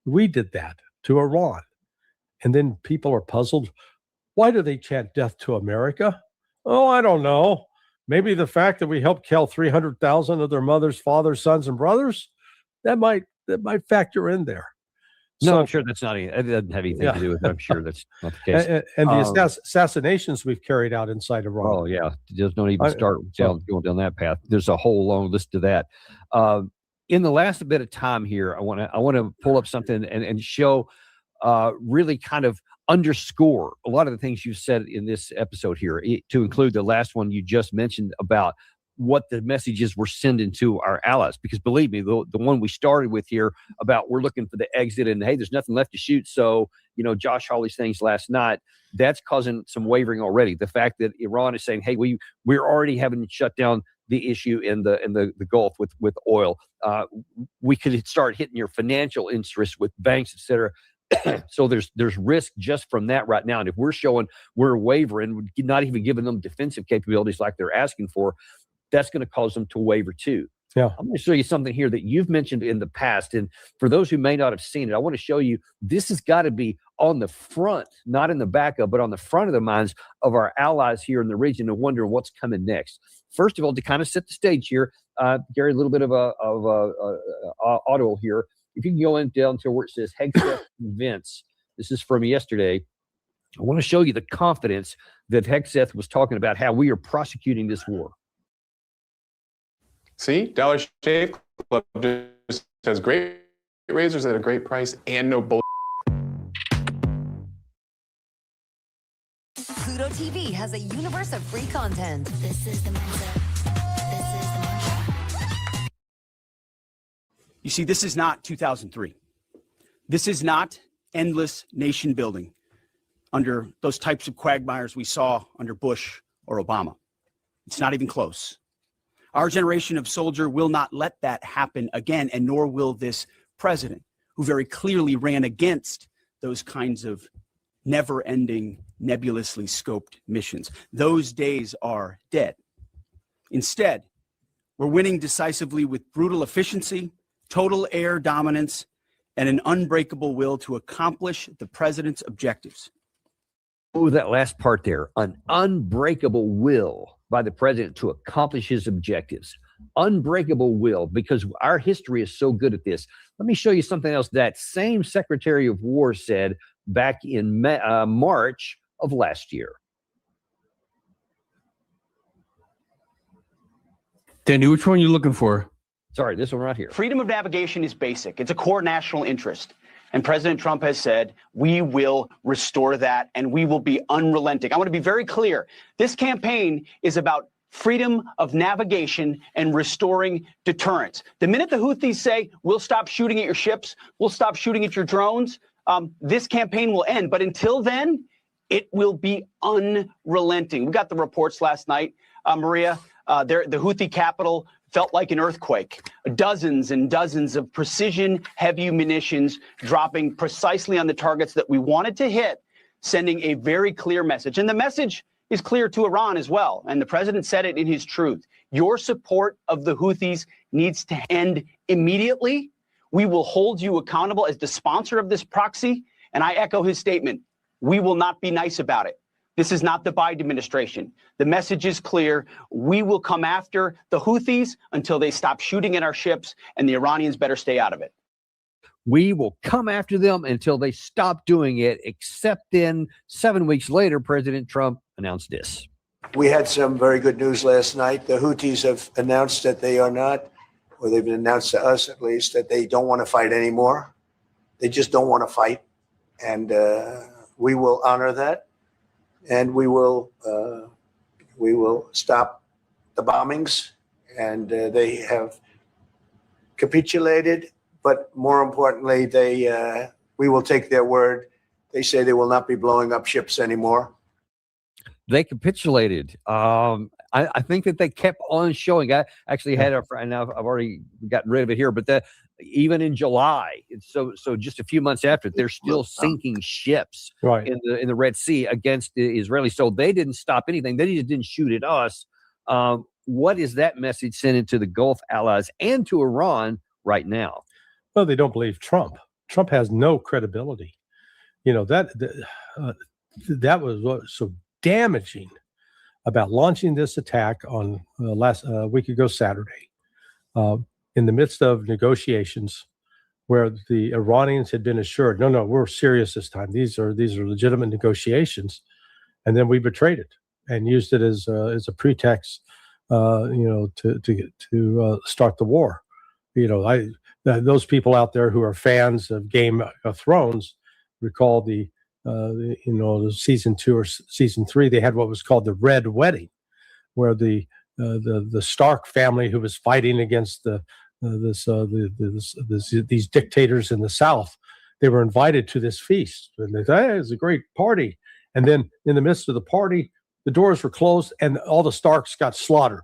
We did that to Iran. And then people are puzzled. Why do they chant death to America? Oh, I don't know. Maybe the fact that we helped kill 300,000 of their mothers, fathers, sons, and brothers, that might factor in there. No, So, I'm sure that's not. It doesn't have anything to do with it. I'm sure that's not the case. and the assassinations we've carried out inside Iran. Oh yeah, just don't even start going down that path. There's a whole long list to that. In the last bit of time here, I want to pull up something and show, really kind of underscore a lot of the things you said in this episode here, to include the last one you just mentioned about what the messages we're sending to our allies. Because believe me, the one we started with here about we're looking for the exit and hey, there's nothing left to shoot. So, Josh Hawley's things last night, that's causing some wavering already. The fact that Iran is saying, hey, we're already having to shut down the issue in the Gulf with oil. We could start hitting your financial interests with banks, et cetera. So there's risk just from that right now. And if we're showing we're wavering, we're not even giving them defensive capabilities like they're asking for, that's going to cause them to waver too. Yeah. I'm going to show you something here that you've mentioned in the past. And for those who may not have seen it, I want to show you this has got to be on the front, not in the back of, but on the front of the minds of our allies here in the region and wondering what's coming next. First of all, to kind of set the stage here, Gary, a little bit of audio here. If you can go down to where it says Hegseth convince, this is from yesterday. I want to show you the confidence that Hegseth was talking about how we are prosecuting this war. See, Dollar Shave Club just has great razors at a great price and no bull. Pluto TV has a universe of free content. This is the Mensa. This is the Mantra. You see, this is not 2003. This is not endless nation building under those types of quagmires we saw under Bush or Obama. It's not even close. Our generation of soldier will not let that happen again, and nor will this president, who very clearly ran against those kinds of never-ending, nebulously scoped missions. Those days are dead. Instead, we're winning decisively with brutal efficiency, total air dominance, and an unbreakable will to accomplish the president's objectives. Oh, that last part there, an unbreakable will by the president to accomplish his objectives. Unbreakable will, because our history is so good at this. Let me show you something else that same Secretary of War said back in March of last year. Danny, which one are you looking for? Sorry, this one right here. Freedom of navigation is basic. It's a core national interest. And President Trump has said, we will restore that and we will be unrelenting. I want to be very clear. This campaign is about freedom of navigation and restoring deterrence. The minute the Houthis say, we'll stop shooting at your ships, we'll stop shooting at your drones, this campaign will end. But until then, it will be unrelenting. We got the reports last night, Maria. The Houthi capital felt like an earthquake. Dozens and dozens of precision-heavy munitions dropping precisely on the targets that we wanted to hit, sending a very clear message. And the message is clear to Iran as well. And the president said it in his truth. Your support of the Houthis needs to end immediately. We will hold you accountable as the sponsor of this proxy. And I echo his statement. We will not be nice about it. This is not the Biden administration. The message is clear. We will come after the Houthis until they stop shooting at our ships, and the Iranians better stay out of it. We will come after them until they stop doing it, except then 7 weeks later, President Trump announced this. We had some very good news last night. The Houthis have announced that they are not, or they've announced to us at least, that they don't want to fight anymore. They just don't want to fight. And we will honor that. And we will stop the bombings. And they have capitulated. But more importantly, we will take their word. They say they will not be blowing up ships anymore. They capitulated. I think that they kept on showing. I actually had a friend. I've already gotten rid of it here, but that even in July, so just a few months after, they're still sinking ships in the Red Sea against the Israelis. So they didn't stop anything. They just didn't shoot at us. What is that message sending to the Gulf allies and to Iran right now? Well, they don't believe Trump. Trump has no credibility. That was what was so damaging about launching this attack on last week ago Saturday, in the midst of negotiations, where the Iranians had been assured, no, we're serious this time. These are legitimate negotiations, and then we betrayed it and used it as a pretext, to start the war. Those people out there who are fans of Game of Thrones recall the season 2 or season 3, they had what was called the Red Wedding, where the Stark family who was fighting against these dictators in the South, they were invited to this feast, and they thought, hey, it's a great party. And then in the midst of the party, the doors were closed, and all the Starks got slaughtered.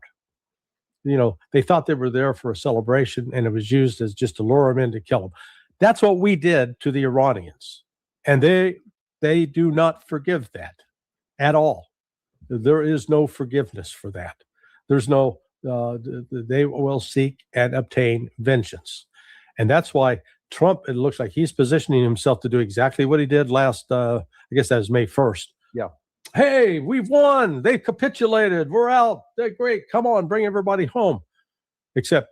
They thought they were there for a celebration, and it was used as just to lure them in to kill them. That's what we did to the Iranians, and they do not forgive that at all. There is no forgiveness for that. There's no, they will seek and obtain vengeance. And that's why Trump, it looks like he's positioning himself to do exactly what he did last, I guess that was May 1st. Yeah. Hey, we've won. They capitulated. We're out. They're great. Come on, bring everybody home. Except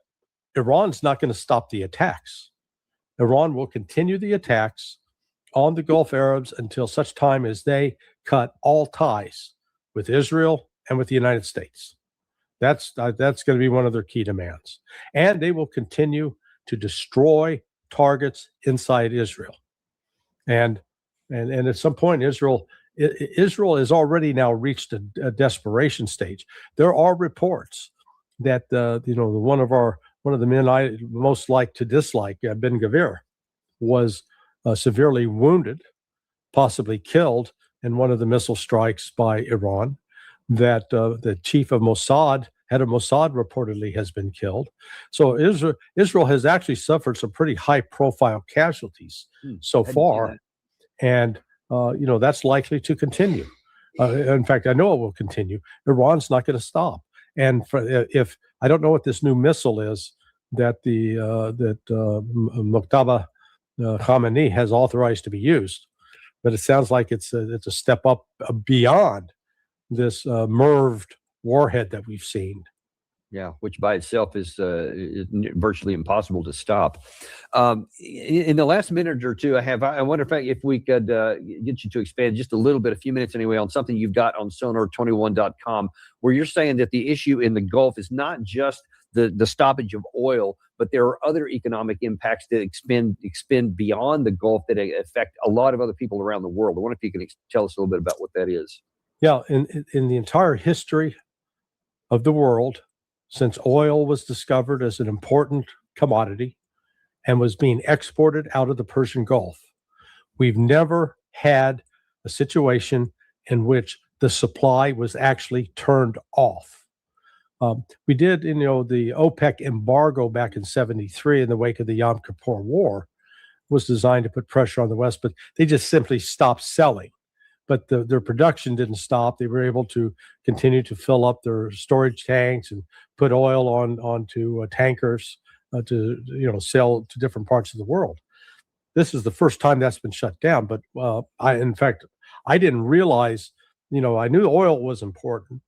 Iran's not going to stop the attacks. Iran will continue the attacks on the Gulf Arabs until such time as they cut all ties with Israel and with the United States. That's going to be one of their key demands. And they will continue to destroy targets inside Israel. And at some point, Israel has already now reached a desperation stage. There are reports that one of the men I most like to dislike, Ben Gvir, was severely wounded, possibly killed in one of the missile strikes by Iran. That the chief of Mossad, head of Mossad, reportedly has been killed. So Israel has actually suffered some pretty high-profile casualties so far, and that's likely to continue. In fact, I know it will continue. Iran's not going to stop. And if I don't know what this new missile is that Muqtada Khamenei has authorized to be used, but it sounds like it's a step up beyond this MIRVed warhead that we've seen. Yeah, which by itself is virtually impossible to stop. In the last minute or two I wonder if we could get you to expand just a little bit, a few minutes anyway, on something you've got on sonar21.com, where you're saying that the issue in the Gulf is not just the stoppage of oil, but there are other economic impacts that expand beyond the Gulf that affect a lot of other people around the world. I wonder if you can tell us a little bit about what that is. Yeah, in the entire history of the world, since oil was discovered as an important commodity and was being exported out of the Persian Gulf, we've never had a situation in which the supply was actually turned off. We did, the OPEC embargo back in '73 in the wake of the Yom Kippur War was designed to put pressure on the West, but they just simply stopped selling. But their production didn't stop. They were able to continue to fill up their storage tanks and put oil onto tankers to sell to different parts of the world. This is the first time that's been shut down. But I didn't realize, I knew oil was important,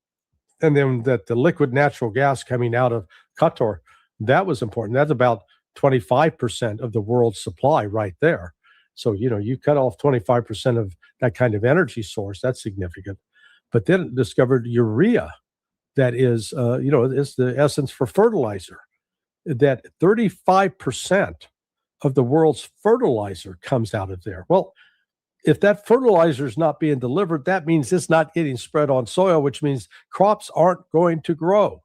and then that the liquid natural gas coming out of Qatar, that was important. That's about 25% of the world's supply right there. So, you cut off 25% of that kind of energy source, that's significant. But then it discovered urea, that is, is the essence for fertilizer, that 35% of the world's fertilizer comes out of there. Well, if that fertilizer is not being delivered, that means it's not getting spread on soil, which means crops aren't going to grow.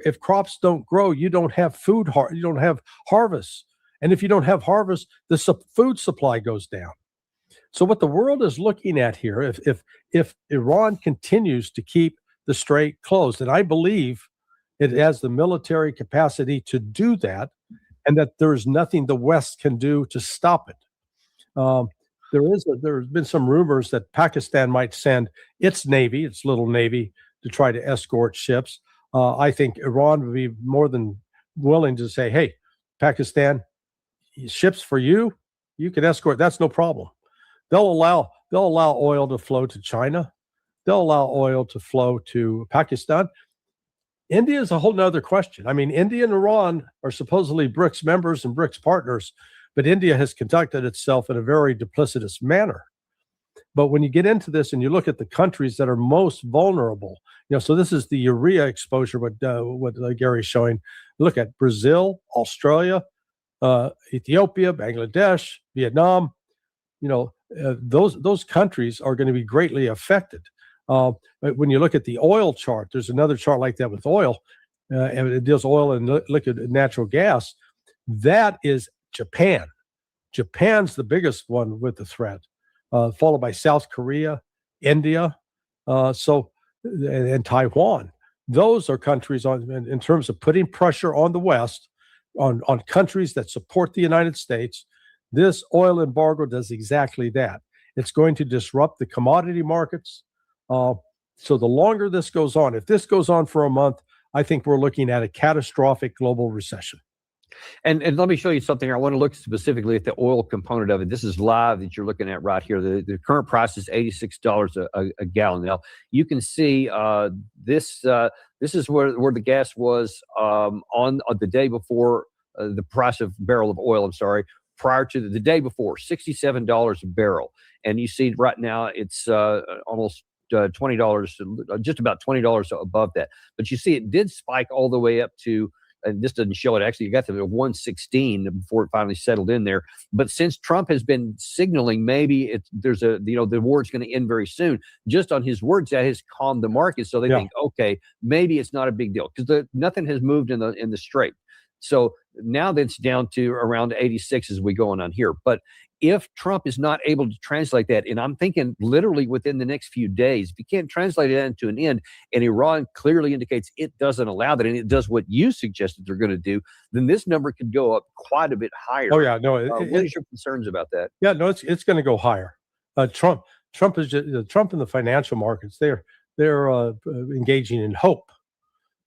If crops don't grow, you don't have food, you don't have harvest. And if you don't have harvest, the food supply goes down. So what the world is looking at here, if Iran continues to keep the strait closed, and I believe it has the military capacity to do that, and that there is nothing the West can do to stop it. There's been some rumors that Pakistan might send its navy, its little navy, to try to escort ships. I think Iran would be more than willing to say, "Hey, Pakistan, ships for you, you can escort. That's no problem." They'll allow oil to flow to China. They'll allow oil to flow to Pakistan. India is a whole nother question. I mean, India and Iran are supposedly BRICS members and BRICS partners, but India has conducted itself in a very duplicitous manner. But when you get into this and you look at the countries that are most vulnerable, so this is the urea exposure, what Gary's showing. Look at Brazil, Australia, Ethiopia, Bangladesh, Vietnam. Those countries are going to be greatly affected. When you look at the oil chart, there's another chart like that with oil, and it deals oil and liquid natural gas. That is Japan. Japan's the biggest one with the threat, followed by South Korea, India, and Taiwan. Those are countries in terms of putting pressure on the West, on countries that support the United States. This oil embargo does exactly that. It's going to disrupt the commodity markets. So the longer this goes on, if this goes on for a month, I think we're looking at a catastrophic global recession. And let me show you something. I want to look specifically at the oil component of it. This is live that you're looking at right here. The current price is $86 a gallon. Now you can see this is where the gas was on the day before the price of barrel of oil. I'm sorry, prior to the day before, $67 a barrel, and you see right now it's almost $20, just about $20 above that. But you see, it did spike all the way up to. And this doesn't show it. Actually, you got to 116 before it finally settled in there. But since Trump has been signaling maybe the war is going to end very soon, just on his words, that has calmed the market. So they think, okay, maybe it's not a big deal because nothing has moved in the strait. So now that's down to around 86 as we go on here. But if Trump is not able to translate that, and I'm thinking literally within the next few days, if you can't translate it into an end, and Iran clearly indicates it doesn't allow that, and it does what you suggested they're going to do, then this number could go up quite a bit higher. Oh yeah, no. What is your concerns about that? Yeah, no, it's going to go higher. Trump is Trump in the financial markets. They're engaging in hope.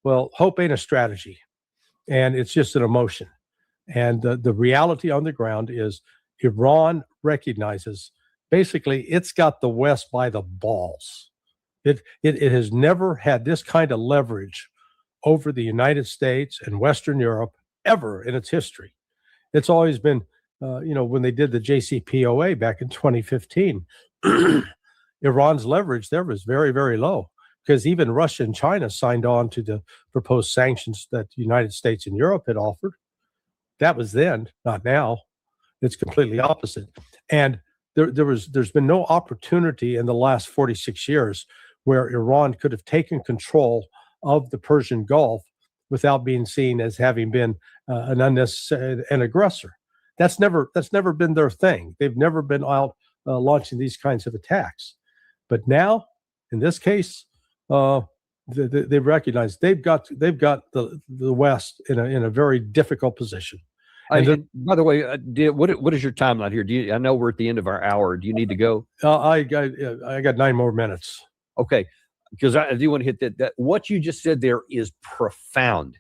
Well, hope ain't a strategy, and it's just an emotion. And the reality on the ground is Iran recognizes basically it's got the West by the balls. It has never had this kind of leverage over the United States and Western Europe ever in its history. It's always been, when they did the JCPOA back in 2015, Iran's leverage there was very, very low because even Russia and China signed on to the proposed sanctions that the United States and Europe had offered. That was then, not now. It's completely opposite. And there's been no opportunity in the last 46 years where Iran could have taken control of the Persian Gulf without being seen as having been an aggressor. That's never been their thing. They've never been out launching these kinds of attacks. But now, in this case, they recognize they've got the West in a very difficult position. And by the way, what is your timeline here? I know we're at the end of our hour. Do you need to go? I got 9 more minutes. Okay, because I do want to hit that. What you just said there is profound.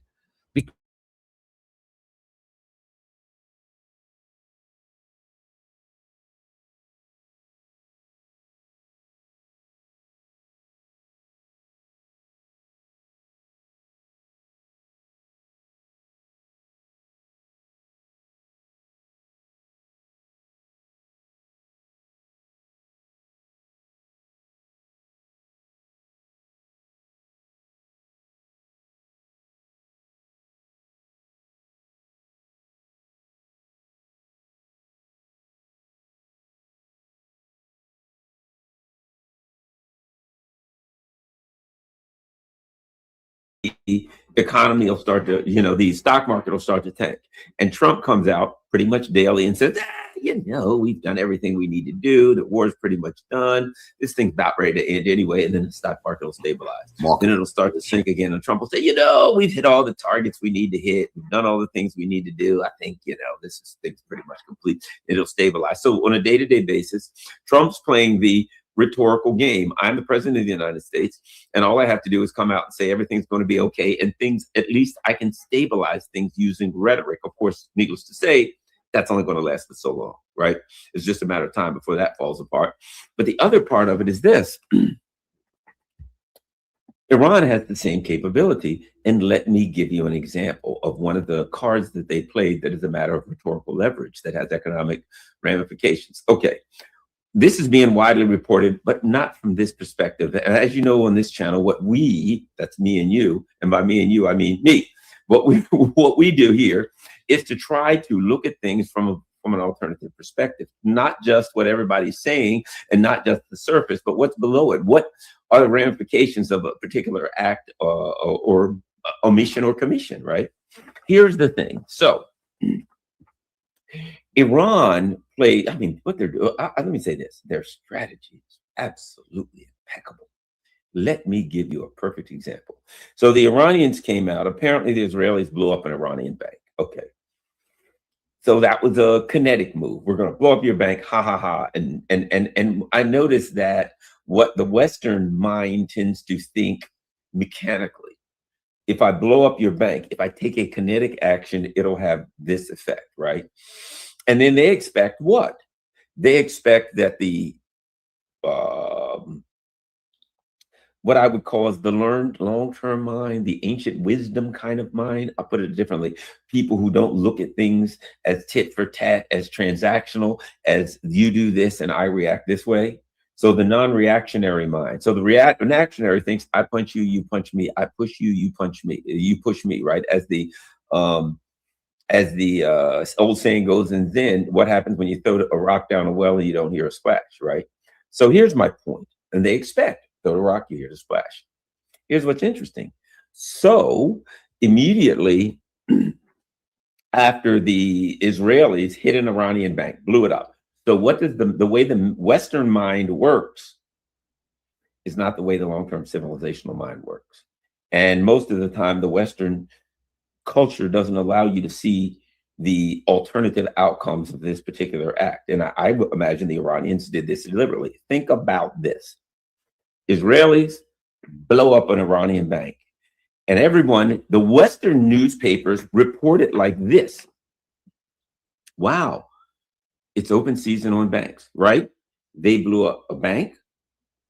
economy will start to, the stock market will start to tank. And Trump comes out pretty much daily and says, we've done everything we need to do. The war is pretty much done. This thing's about ready to end anyway. And then the stock market will stabilize. Then it'll start to sink again. And Trump will say, we've hit all the targets we need to hit. We've done all the things we need to do. I think, thing's pretty much complete. It'll stabilize. So on a day-to-day basis, Trump's playing the rhetorical game. I'm the president of the United States, and all I have to do is come out and say everything's going to be okay, and things, at least I can stabilize things using rhetoric. Of course, needless to say, that's only going to last for so long, right? It's just a matter of time before that falls apart. But the other part of it is this. Iran has the same capability, and let me give you an example of one of the cards that they played that is a matter of rhetorical leverage that has economic ramifications. Okay. This is being widely reported, but not from this perspective. And as you know on this channel, what we, that's me and you, and by me and you, I mean me, what we do here is to try to look at things from an alternative perspective, not just what everybody's saying and not just the surface, but what's below it. What are the ramifications of a particular act or omission or commission, right? Here's the thing. So Iran played, what they're doing, let me say this, their strategy is absolutely impeccable. Let me give you a perfect example. So the Iranians came out, apparently the Israelis blew up an Iranian bank. Okay. So that was a kinetic move. We're going to blow up your bank, ha, ha, ha. And I noticed that what the Western mind tends to think mechanically. If I blow up your bank, if I take a kinetic action, it'll have this effect, right? And then they expect what? They expect that the, what I would call is the learned long-term mind, the ancient wisdom kind of mind. I'll put it differently. People who don't look at things as tit for tat, as transactional, as you do this and I react this way. So the non-reactionary mind. So the reactionary thinks I punch you, you punch me. I push you, you punch me. You push me, right? As the old saying goes in Zen, what happens when you throw a rock down a well and you don't hear a splash, right? So here's my point. And they expect, throw the rock, you hear the splash. Here's what's interesting. So immediately after the Israelis hit an Iranian bank, blew it up. So what does the way the Western mind works is not the way the long-term civilizational mind works. And most of the time, the Western culture doesn't allow you to see the alternative outcomes of this particular act. And I would imagine the Iranians did this deliberately. Think about this. Israelis blow up an Iranian bank. And everyone, the Western newspapers report it like this. Wow, it's open season on banks, right? They blew up a bank.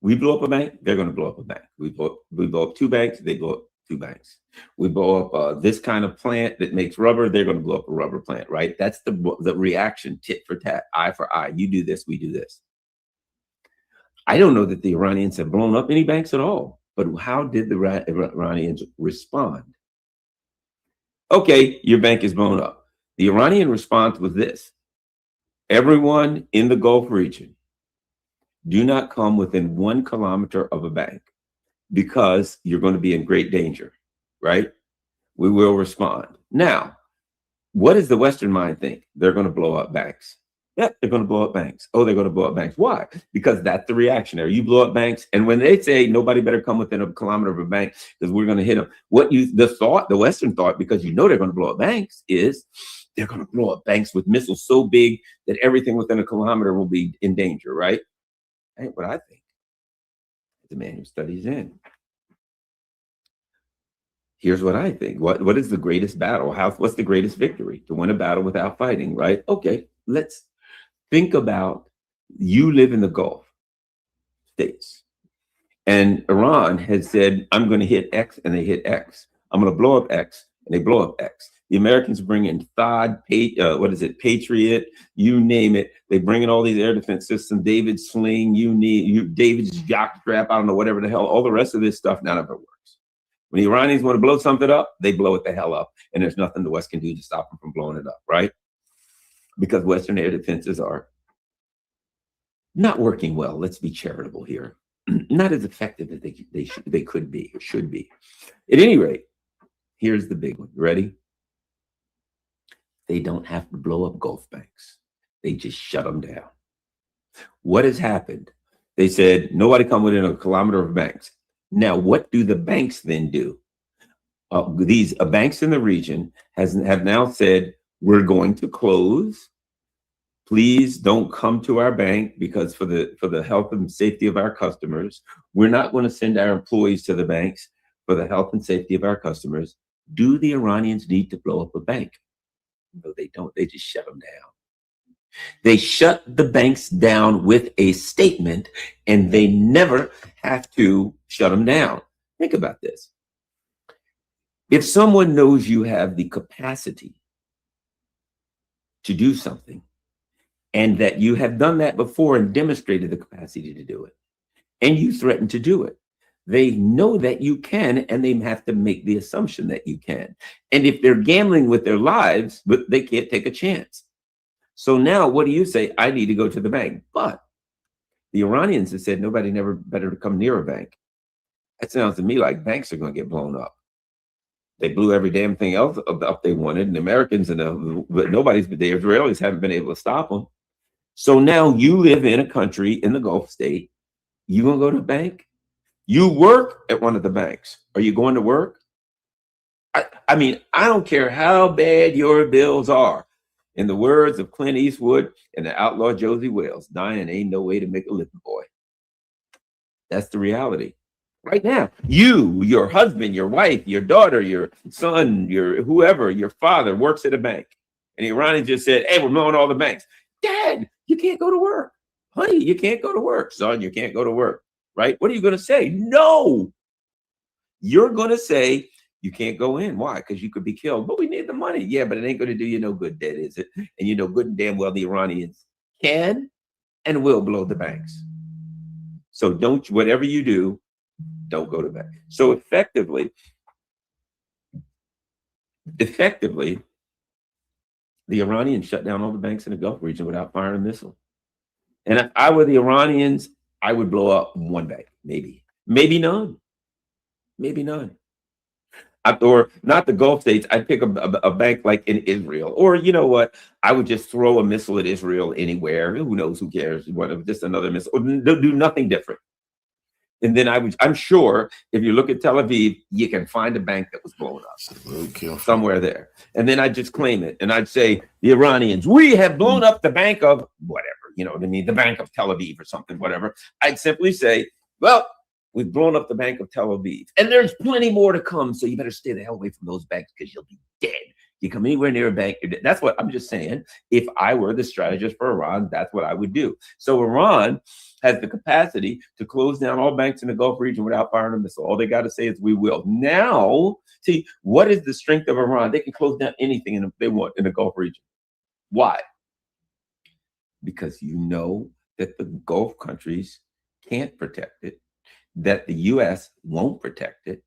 We blew up a bank. They're going to blow up a bank. We blow up two banks. They blow up two banks. We blow up this kind of plant that makes rubber. They're going to blow up a rubber plant, right? That's the reaction, tit for tat, eye for eye. You do this, we do this. I don't know that the Iranians have blown up any banks at all, but how did the Iranians respond? Okay, your bank is blown up. The Iranian response was this. Everyone in the Gulf region, do not come within 1 kilometer of a bank because you're going to be in great danger, right? We will respond. Now, what does the Western mind think? They're going to blow up banks. Yep, they're going to blow up banks. Oh, they're going to blow up banks. Why? Because that's the reactionary. You blow up banks, and when they say nobody better come within a kilometer of a bank because we're going to hit them, the Western thought, because you know they're going to blow up banks, is they're going to blow up banks with missiles so big that everything within a kilometer will be in danger, right? That ain't what I think. The man who studies in. Here's what I think. What is the greatest battle? What's the greatest victory? To win a battle without fighting, right? Okay, let's think about, you live in the Gulf states, and Iran has said, I'm going to hit X, and they hit X. I'm going to blow up X, and they blow up X. The Americans bring in THAAD, Patriot, you name it. They bring in all these air defense systems, David's sling, David's jockstrap, I don't know, whatever the hell, all the rest of this stuff, none of it works. When the Iranians want to blow something up, they blow it the hell up, and there's nothing the West can do to stop them from blowing it up, right? Because Western air defenses are not working well. Let's be charitable here. not as effective as they could be or should be. At any rate, here's the big one. Ready? They don't have to blow up Gulf banks. They just shut them down. What has happened? They said nobody come within a kilometer of banks. Now, what do the banks then do? These banks in the region have now said, we're going to close. Please don't come to our bank because for the health and safety of our customers, we're not going to send our employees to the banks for the health and safety of our customers. Do the Iranians need to blow up a bank? No, they don't. They just shut them down. They shut the banks down with a statement, and they never have to shut them down. Think about this. If someone knows you have the capacity to do something, and that you have done that before and demonstrated the capacity to do it, and you threaten to do it, they know that you can, and they have to make the assumption that you can. And if they're gambling with their lives, but they can't take a chance. So now what do you say? I need to go to the bank. But the Iranians have said nobody never better to come near a bank. That sounds to me like banks are going to get blown up. They blew every damn thing else up they wanted, and the Americans but the Israelis haven't been able to stop them. So now you live in a country in the Gulf state. You gonna go to a bank? You work at one of the banks. Are you going to work? I mean, I don't care how bad your bills are. In the words of Clint Eastwood and the outlaw Josie Wales, dying ain't no way to make a living, boy. That's the reality. Right now, you, your husband, your wife, your daughter, your son, your whoever, your father works at a bank. And the Iranians just said, hey, we're blowing all the banks. Dad, you can't go to work. Honey, you can't go to work. Son, you can't go to work. Right? What are you going to say? No. You're going to say you can't go in. Why? Because you could be killed. But we need the money. Yeah, but it ain't going to do you no good, Dad, is it? And you know good and damn well the Iranians can and will blow the banks. So don't, whatever you do, don't go to bank. So effectively, the Iranians shut down all the banks in the Gulf region without firing a missile. And if I were the Iranians, I would blow up one bank, maybe none, or not the Gulf states. I'd pick a bank like in Israel, or you know what? I would just throw a missile at Israel anywhere. Who knows? Who cares? Just another missile. Or do nothing different. And then I'm sure if you look at Tel Aviv, you can find a bank that was blown up somewhere there. And then I'd just claim it. And I'd say, the Iranians, we have blown up the bank of whatever, you know what I mean? The bank of Tel Aviv or something, whatever. I'd simply say, well, we've blown up the bank of Tel Aviv. And there's plenty more to come. So you better stay the hell away from those banks because you'll be dead. You come anywhere near a bank. That's what I'm just saying. If I were the strategist for Iran, that's what I would do. So Iran has the capacity to close down all banks in the Gulf region without firing a missile. All they got to say is we will. Now, see, what is the strength of Iran? They can close down anything they want in the Gulf region. Why? Because you know that the Gulf countries can't protect it, that the U.S. won't protect it,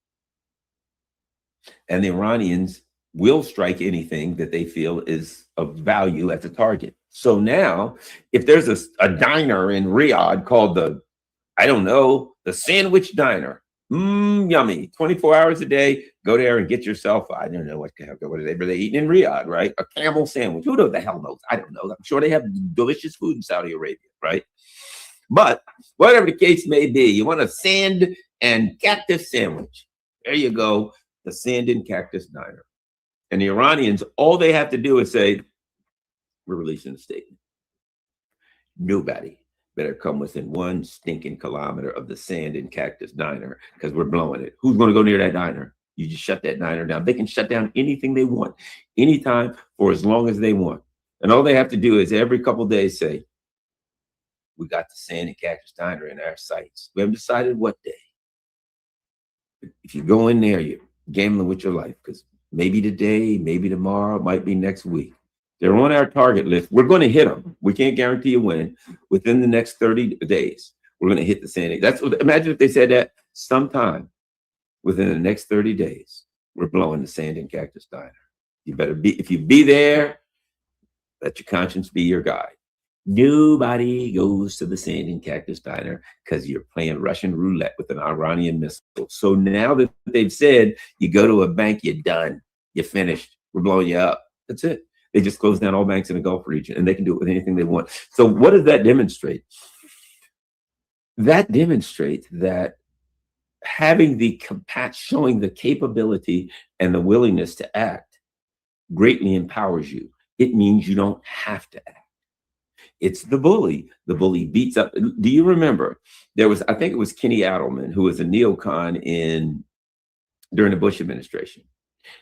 and the Iranians will strike anything that they feel is of value as a target. So now, if there's a diner in Riyadh called the Sandwich Diner, yummy, 24 hours a day, go there and get yourself, I don't know what are they eating in Riyadh, right? A camel sandwich. Who the hell knows? I don't know. I'm sure they have delicious food in Saudi Arabia, right? But whatever the case may be, you want a sand and cactus sandwich. There you go, the Sand and Cactus Diner. And the Iranians, all they have to do is say, we're releasing a statement. Nobody better come within 1 stinking kilometer of the Sand and Cactus Diner because we're blowing it. Who's going to go near that diner? You just shut that diner down. They can shut down anything they want, anytime, for as long as they want. And all they have to do is every couple of days say, we got the Sand and Cactus Diner in our sights. We haven't decided what day. If you go in there, you're gambling with your life because maybe today, maybe tomorrow, might be next week. They're on our target list. We're going to hit them. We can't guarantee a win. Within the next 30 days, we're going to hit the Sand. Imagine if they said that sometime within the next 30 days, we're blowing the Sand and Cactus Diner. You better be, if you be there, let your conscience be your guide. Nobody goes to the Sand and Cactus Diner because you're playing Russian roulette with an Iranian missile. So now that they've said you go to a bank, you're done, you're finished, we're blowing you up. That's it. They just close down all banks in the Gulf region, and they can do it with anything they want. So what does that demonstrate? That demonstrates that having the showing the capability and the willingness to act greatly empowers you. It means you don't have to act. It's the bully. The bully beats up. Do you remember there was, I think it was Kenny Adelman, who was a neocon during the Bush administration.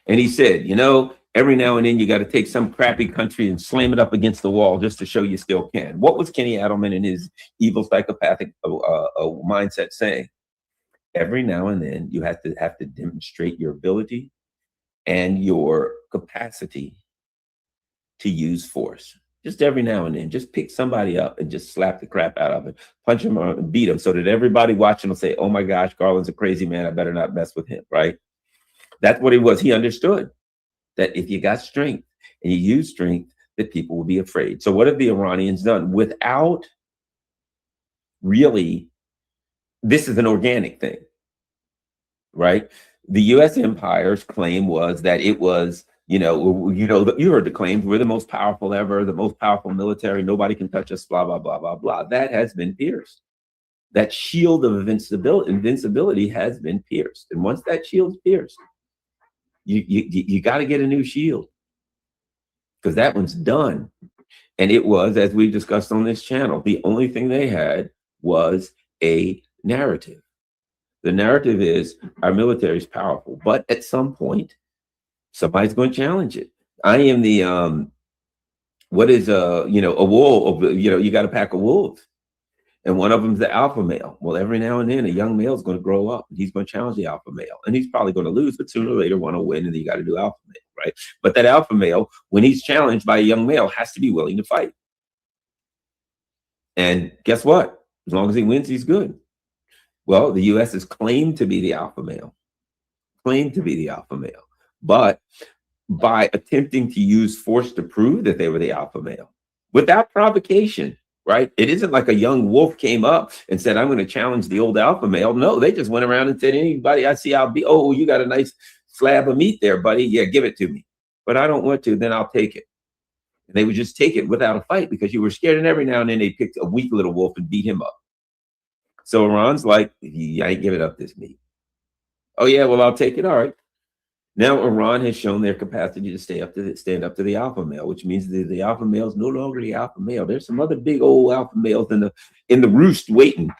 And he said, you know, every now and then you got to take some crappy country and slam it up against the wall just to show you still can. What was Kenny Adelman in his evil psychopathic mindset saying? Every now and then you have to demonstrate your ability and your capacity to use force. Just every now and then, just pick somebody up and just slap the crap out of it, punch him or beat him, so that everybody watching will say, oh my gosh, Garland's a crazy man, I better not mess with him, right? That's what he was. He understood that if you got strength and you use strength, that people will be afraid. So what have the Iranians done? Without really, this is an organic thing, right? The U.S. empire's claim was that it was, you heard the claims, we're the most powerful ever, the most powerful military, nobody can touch us, blah, blah, blah, blah, blah. That has been pierced. That shield of invincibility has been pierced. And once that shield's pierced, you got to get a new shield, because that one's done. And it was, as we discussed on this channel, the only thing they had was a narrative. The narrative is our military is powerful, but at some point, somebody's going to challenge it. I am the what is a wolf? You got a pack of wolves, and one of them's the alpha male. Well, every now and then, a young male is going to grow up, and he's going to challenge the alpha male, and he's probably going to lose, but sooner or later want to win, and then you got to do alpha male, right? But that alpha male, when he's challenged by a young male, has to be willing to fight. And guess what? As long as he wins, he's good. Well, the U.S. has claimed to be the alpha male, but by attempting to use force to prove that they were the alpha male without provocation, right? It isn't like a young wolf came up and said, I'm going to challenge the old alpha male. No, they just went around and said, anybody I see, I'll be, oh, you got a nice slab of meat there, buddy. Yeah, give it to me. But I don't want to, then I'll take it. And they would just take it without a fight because you were scared. And every now and then they picked a weak little wolf and beat him up. So Iran's like, I ain't giving up this meat. Oh yeah, well, I'll take it. All right. Now Iran has shown their capacity to stand up to the alpha male, which means that the alpha male is no longer the alpha male. There's some other big old alpha males in the roost waiting.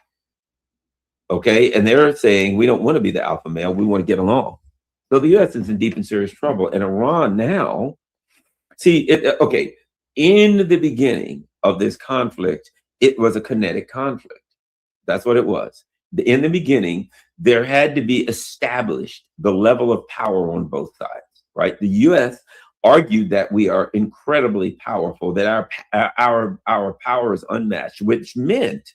Okay, and they're saying we don't want to be the alpha male. We want to get along. So the U.S. is in deep and serious trouble, and Iran now. Okay, in the beginning of this conflict, it was a kinetic conflict. That's what it was. In the beginning, there had to be established the level of power on both sides, right? The U.S. argued that we are incredibly powerful, that our power is unmatched, which meant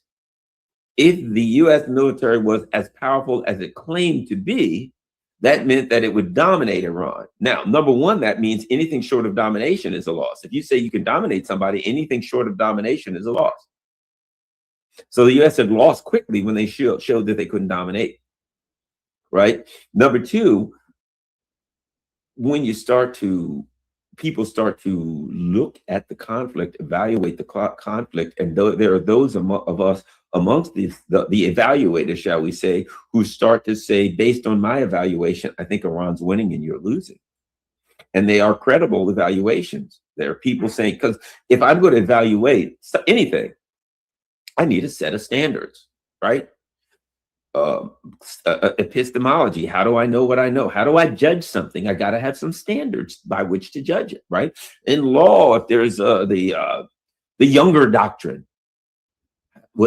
if the U.S. military was as powerful as it claimed to be, that meant that it would dominate Iran. Now, number one, that means anything short of domination is a loss. If you say you can dominate somebody, anything short of domination is a loss. So the U.S. had lost quickly when they showed that they couldn't dominate, right? Number two, when people start to look at the conflict, evaluate the conflict, and there are those of us amongst the evaluators, shall we say, who start to say, based on my evaluation, I think Iran's winning and you're losing. And they are credible evaluations. There are people saying, because if I'm going to evaluate anything, I need a set of standards, right? Epistemology. How do I know what I know? How do I judge something? I got to have some standards by which to judge it, right? In law, if there's the Younger doctrine,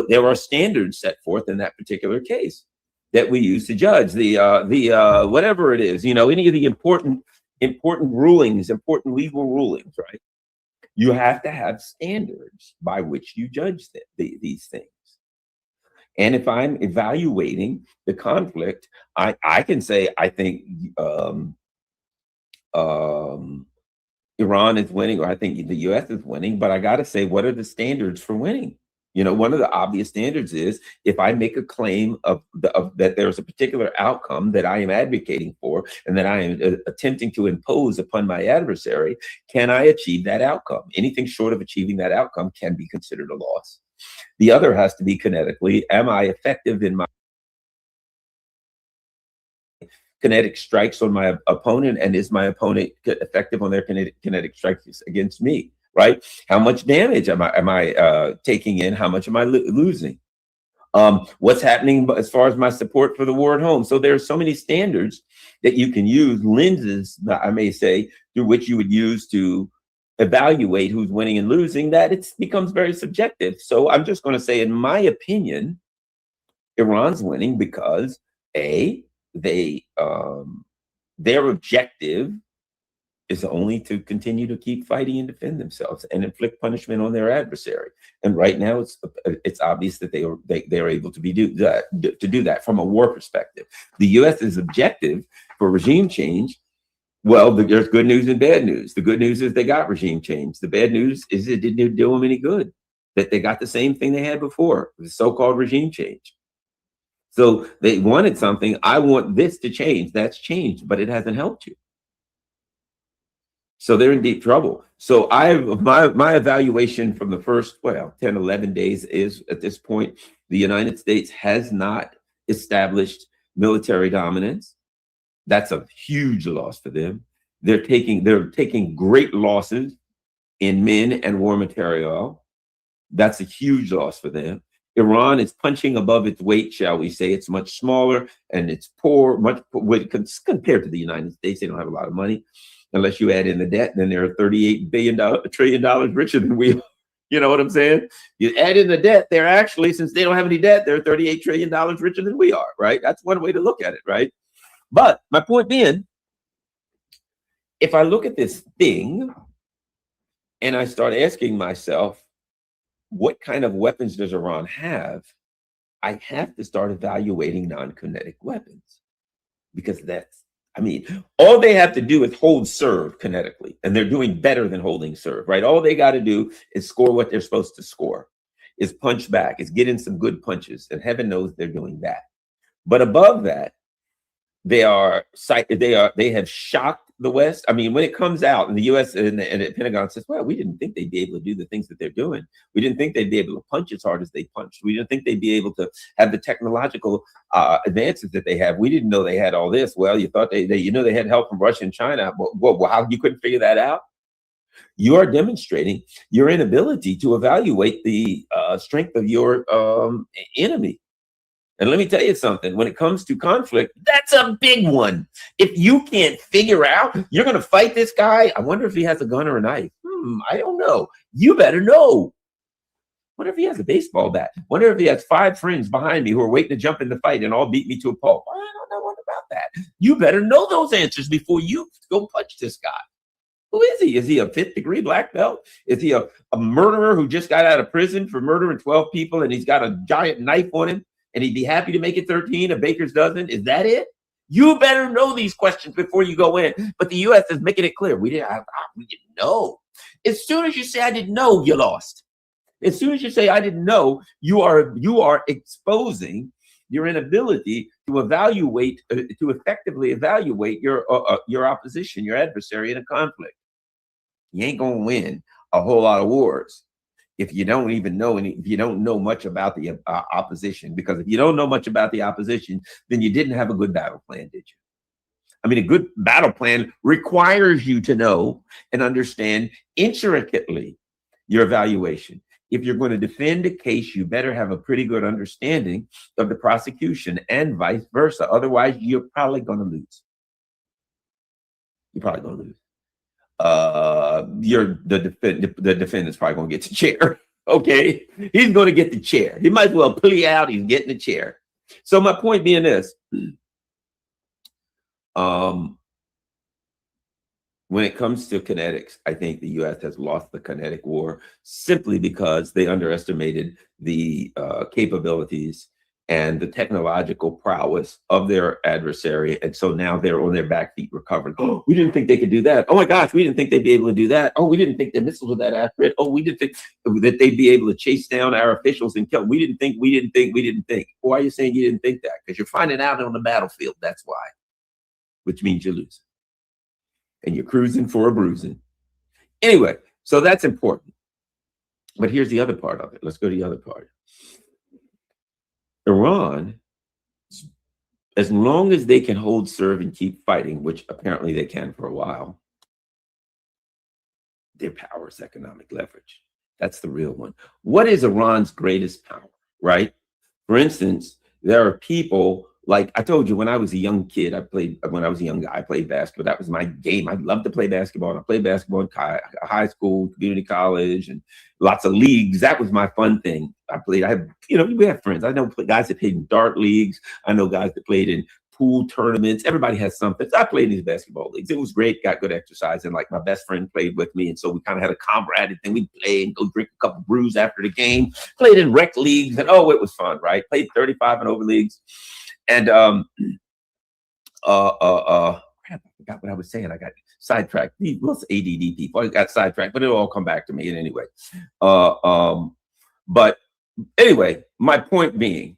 there are standards set forth in that particular case that we use to judge the whatever it is, any of the important rulings, important legal rulings, right? You have to have standards by which you judge these things. And if I'm evaluating the conflict, I can say, I think Iran is winning, or I think the U.S. is winning. But I got to say, what are the standards for winning? You know, one of the obvious standards is if I make a claim of that there's a particular outcome that I am advocating for and that I am attempting to impose upon my adversary, can I achieve that outcome? Anything short of achieving that outcome can be considered a loss. The other has to be kinetically, am I effective in my kinetic strikes on my opponent, and is my opponent effective on their kinetic strikes against me? Right? How much damage am I taking in? How much am I losing? What's happening as far as my support for the war at home? So there are so many standards that you can use, lenses, I may say, through which you would use to evaluate who's winning and losing, that it becomes very subjective. So I'm just going to say, in my opinion, Iran's winning because their objective is only to continue to keep fighting and defend themselves and inflict punishment on their adversary. And right now, it's obvious that they are able to do that from a war perspective. The U.S.'s objective for regime change, well, there's good news and bad news. The good news is they got regime change. The bad news is it didn't do them any good, that they got the same thing they had before, the so-called regime change. So they wanted something. I want this to change. That's changed, but it hasn't helped you. So they're in deep trouble. So my evaluation from the first, 10, 11 days is, at this point, the United States has not established military dominance. That's a huge loss for them. They're taking great losses in men and war material. That's a huge loss for them. Iran is punching above its weight, shall we say. It's much smaller and it's poor, compared to the United States. They don't have a lot of money. Unless you add in the debt, then they're $38 trillion richer than we are. You know what I'm saying? You add in the debt, they're actually, since they don't have any debt, they're $38 trillion richer than we are, right? That's one way to look at it, right? But my point being, if I look at this thing and I start asking myself, what kind of weapons does Iran have? I have to start evaluating non-kinetic weapons, because all they have to do is hold serve kinetically, and they're doing better than holding serve, right? All they got to do is score what they're supposed to score, is punch back, is get in some good punches, and heaven knows they're doing that. But above that, they have shocked the West. I mean, when it comes out, and the U.S. and the Pentagon says, well, we didn't think they'd be able to do the things that they're doing. We didn't think they'd be able to punch as hard as they punched. We didn't think they'd be able to have the technological advances that they have. We didn't know they had all this. Well, you thought they had help from Russia and China. Well, how you couldn't figure that out? You are demonstrating your inability to evaluate the strength of your enemy. And let me tell you something, when it comes to conflict, that's a big one. If you can't figure out, you're going to fight this guy. I wonder if he has a gun or a knife. I don't know. You better know. Wonder if he has a baseball bat. Wonder if he has 5 friends behind me who are waiting to jump in the fight and all beat me to a pulp. I don't know what about that. You better know those answers before you go punch this guy. Who is he? Is he a 5th-degree black belt? Is he a murderer who just got out of prison for murdering 12 people and he's got a giant knife on him? And he'd be happy to make it 13, a baker's dozen. Is that it? You better know these questions before you go in. But the U.S. is making it clear. We didn't know. As soon as you say, I didn't know, you lost. As soon as you say, I didn't know, you are exposing your inability to evaluate, to effectively evaluate your opposition, your adversary in a conflict. You ain't going to win a whole lot of wars if you don't even know if you don't know much about the opposition. Because if you don't know much about the opposition, then you didn't have a good battle plan, did you? I mean, a good battle plan requires you to know and understand intricately your evaluation. If you're going to defend a case, you better have a pretty good understanding of the prosecution and vice versa. Otherwise, you're probably going to lose. You're probably going to lose. The defendant's probably going to get the chair. Okay, he's going to get the chair. He might as well plea out. He's getting the chair. So my point being this: when it comes to kinetics, I think the U.S. has lost the kinetic war simply because they underestimated the capabilities and the technological prowess of their adversary. And so now they're on their back feet recovering. Oh, we didn't think they could do that. Oh my gosh, we didn't think they'd be able to do that. Oh, we didn't think their missiles were that accurate. Oh, we didn't think that they'd be able to chase down our officials and kill. We didn't think. Why are you saying you didn't think that? Because you're finding out on the battlefield. That's why. Which means you're losing. And you're cruising for a bruising. Anyway, so that's important. But here's the other part of it. Let's go to the other part. Iran, as long as they can hold, serve, and keep fighting, which apparently they can for a while, their power is economic leverage. That's the real one. What is Iran's greatest power, right? For instance, there are people, like I told you, when I was a young kid, I played basketball. That was my game. I loved to play basketball. And I played basketball in high school, community college, and lots of leagues. That was my fun thing. We have friends. I know guys that played in dart leagues. I know guys that played in pool tournaments. Everybody has something. I played in these basketball leagues. It was great. Got good exercise. And like my best friend played with me. And so we kind of had a camaraderie thing. We'd play and go drink a couple brews after the game. Played in rec leagues. And oh, it was fun, right? Played 35 and over leagues. And crap, I forgot what I was saying. I got sidetracked. Most ADD people, I got sidetracked, but it'll all come back to me anyway. But anyway, my point being.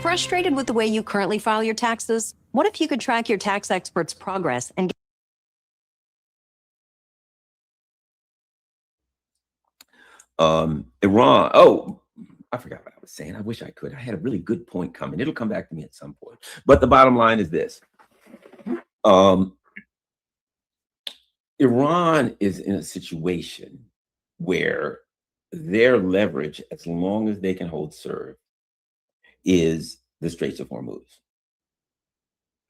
Frustrated with the way you currently file your taxes? What if you could track your tax expert's progress and Iran. Oh, I forgot what I was saying. I wish I could. I had a really good point coming. It'll come back to me at some point. But the bottom line is this. Iran is in a situation where their leverage, as long as they can hold serve, is the Straits of Hormuz.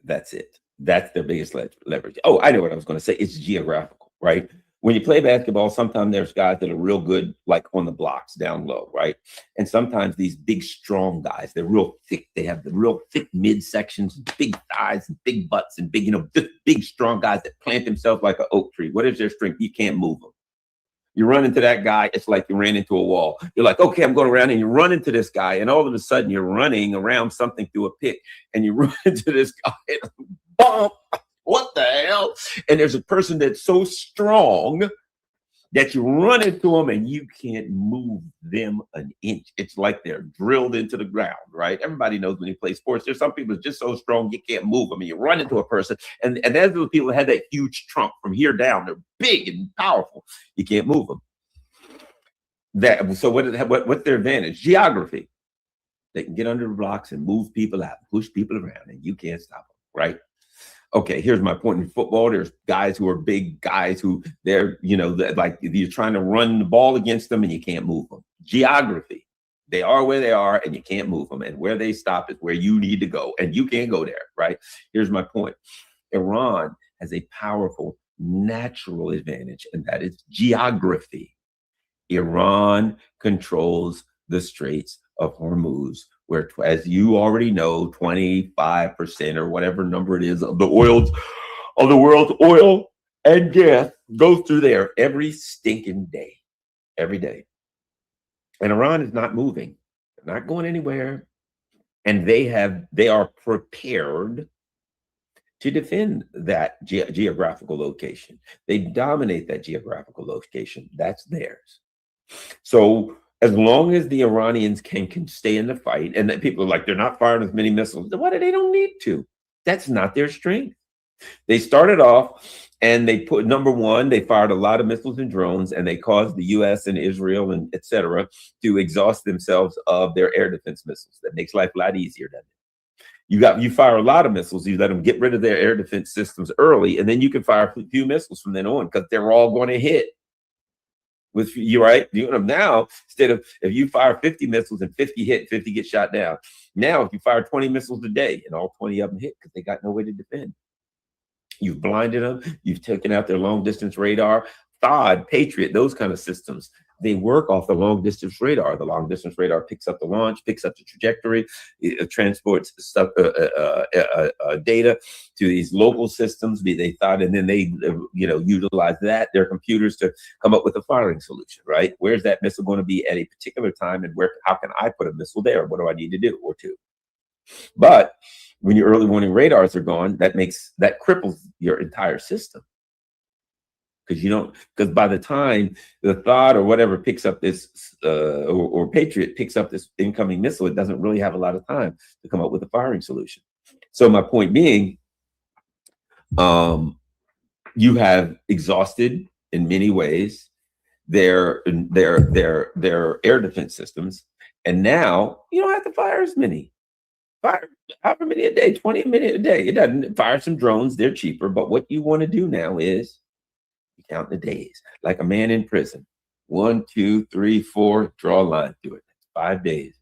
That's it. That's their biggest leverage. Oh, I know what I was going to say. It's geographical, right? When you play basketball, sometimes there's guys that are real good, like on the blocks down low, right? And sometimes these big, strong guys, they're real thick. They have the real thick midsections, big thighs, and big butts, and big, big, strong guys that plant themselves like an oak tree. What is their strength? You can't move them. You run into that guy, it's like you ran into a wall. You're like, okay, I'm going around, and you run into this guy, and all of a sudden you're running around something through a pit, and you run into this guy, and boom, what the hell? And there's a person that's so strong that you run into them and you can't move them an inch. It's like they're drilled into the ground, right? Everybody knows when you play sports, there's some people just so strong you can't move them. And you run into a person, and there's the people that have that huge trunk from here down. They're big and powerful. You can't move them. So what's their advantage? Geography. They can get under the blocks and move people out, push people around, and you can't stop them, right? Okay, here's my point. In football, there's guys who are big guys who they're, like you're trying to run the ball against them and you can't move them. Geography. They are where they are and you can't move them. And where they stop is where you need to go. And you can't go there, right? Here's my point. Iran has a powerful natural advantage, and that is geography. Iran controls the Straits of Hormuz, where, as you already know, 25% or whatever number it is of the world's oil and gas goes through there every stinking day, every day. And Iran is not moving, they're not going anywhere, and they are prepared to defend that geographical location. They dominate that geographical location. That's theirs. So as long as the Iranians can stay in the fight, and that people are like, they're not firing as many missiles. What? They don't need to. That's not their strength. They started off and they put, number one, they fired a lot of missiles and drones, and they caused the US and Israel and et cetera to exhaust themselves of their air defense missiles. That makes life a lot easier, doesn't it? You fire a lot of missiles, you let them get rid of their air defense systems early, and then you can fire a few missiles from then on because they're all going to hit. With you, right? Now, instead of if you fire 50 missiles and 50 hit, 50 get shot down. Now, if you fire 20 missiles a day and all 20 of them hit because they got no way to defend, you've blinded them. You've taken out their long distance radar, THAAD, Patriot, those kind of systems. they work off the long distance radar. The long distance radar picks up the launch, picks up the trajectory, it transports stuff, data to these local systems, be they thought, and then they, utilize their computers to come up with a firing solution, right? Where's that missile going to be at a particular time, and how can I put a missile there? What do I need to do, or two? But when your early warning radars are gone, that cripples your entire system. Because by the time the THAAD or whatever picks up this, or Patriot picks up this incoming missile, it doesn't really have a lot of time to come up with a firing solution. So my point being, you have exhausted in many ways their air defense systems, and now you don't have to fire as many. Fire however many a day, 20 a minute a day. It doesn't fire some drones, they're cheaper, but what you want to do now is count the days, like a man in prison. 1, 2, 3, 4, draw a line through it. 5 days.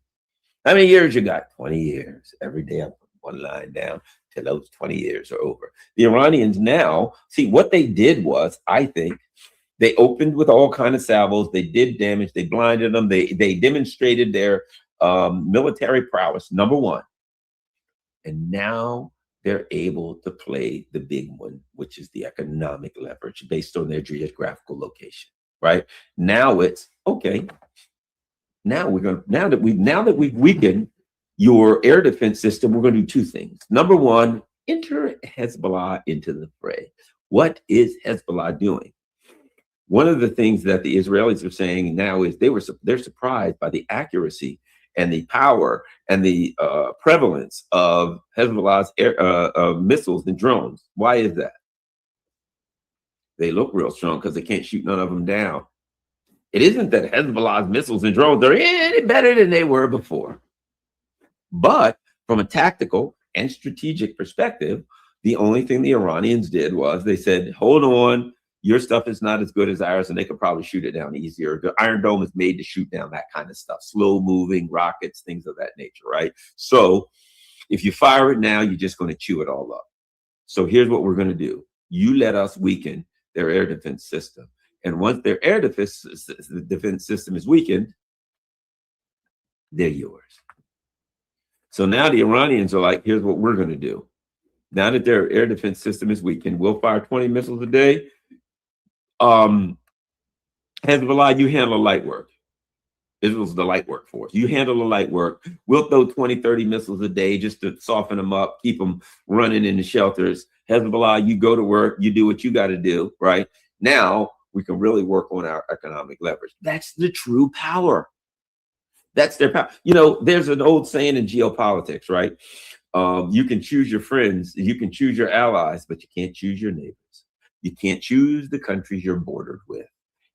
How many years you got? 20 years. Every day I put one line down till those 20 years are over. The Iranians now, see, what they did was, I think, they opened with all kinds of salvos. They did damage. They blinded them. They demonstrated their military prowess, number one. And now they're able to play the big one, which is the economic leverage based on their geographical location, right? Now it's okay. Now that we've weakened your air defense system, we're going to do two things. Number one, enter Hezbollah into the fray. What is Hezbollah doing? One of the things that the Israelis are saying now is they're surprised by the accuracy and the power and the prevalence of Hezbollah's missiles and drones. Why is that? They look real strong because they can't shoot none of them down. It isn't that Hezbollah's missiles and drones are any better than they were before. But from a tactical and strategic perspective, the only thing the Iranians did was they said, hold on, your stuff is not as good as ours, and they could probably shoot it down easier. The Iron Dome is made to shoot down that kind of stuff, slow moving rockets, things of that nature, right? So if you fire it now, you're just going to chew it all up. So here's what we're going to do. You let us weaken their air defense system. And once their air defense system is weakened, they're yours. So now the Iranians are like, here's what we're going to do. Now that their air defense system is weakened, we'll fire 20 missiles a day. Hezbollah, you handle light work. Israel's the light work force. You handle the light work. We'll throw 20, 30 missiles a day just to soften them up, keep them running in the shelters. Hezbollah, you go to work, you do what you got to do, right? Now we can really work on our economic leverage. That's the true power. That's their power. You know, there's an old saying in geopolitics, right? You can choose your friends, you can choose your allies, but you can't choose your neighbors. You can't choose the countries you're bordered with.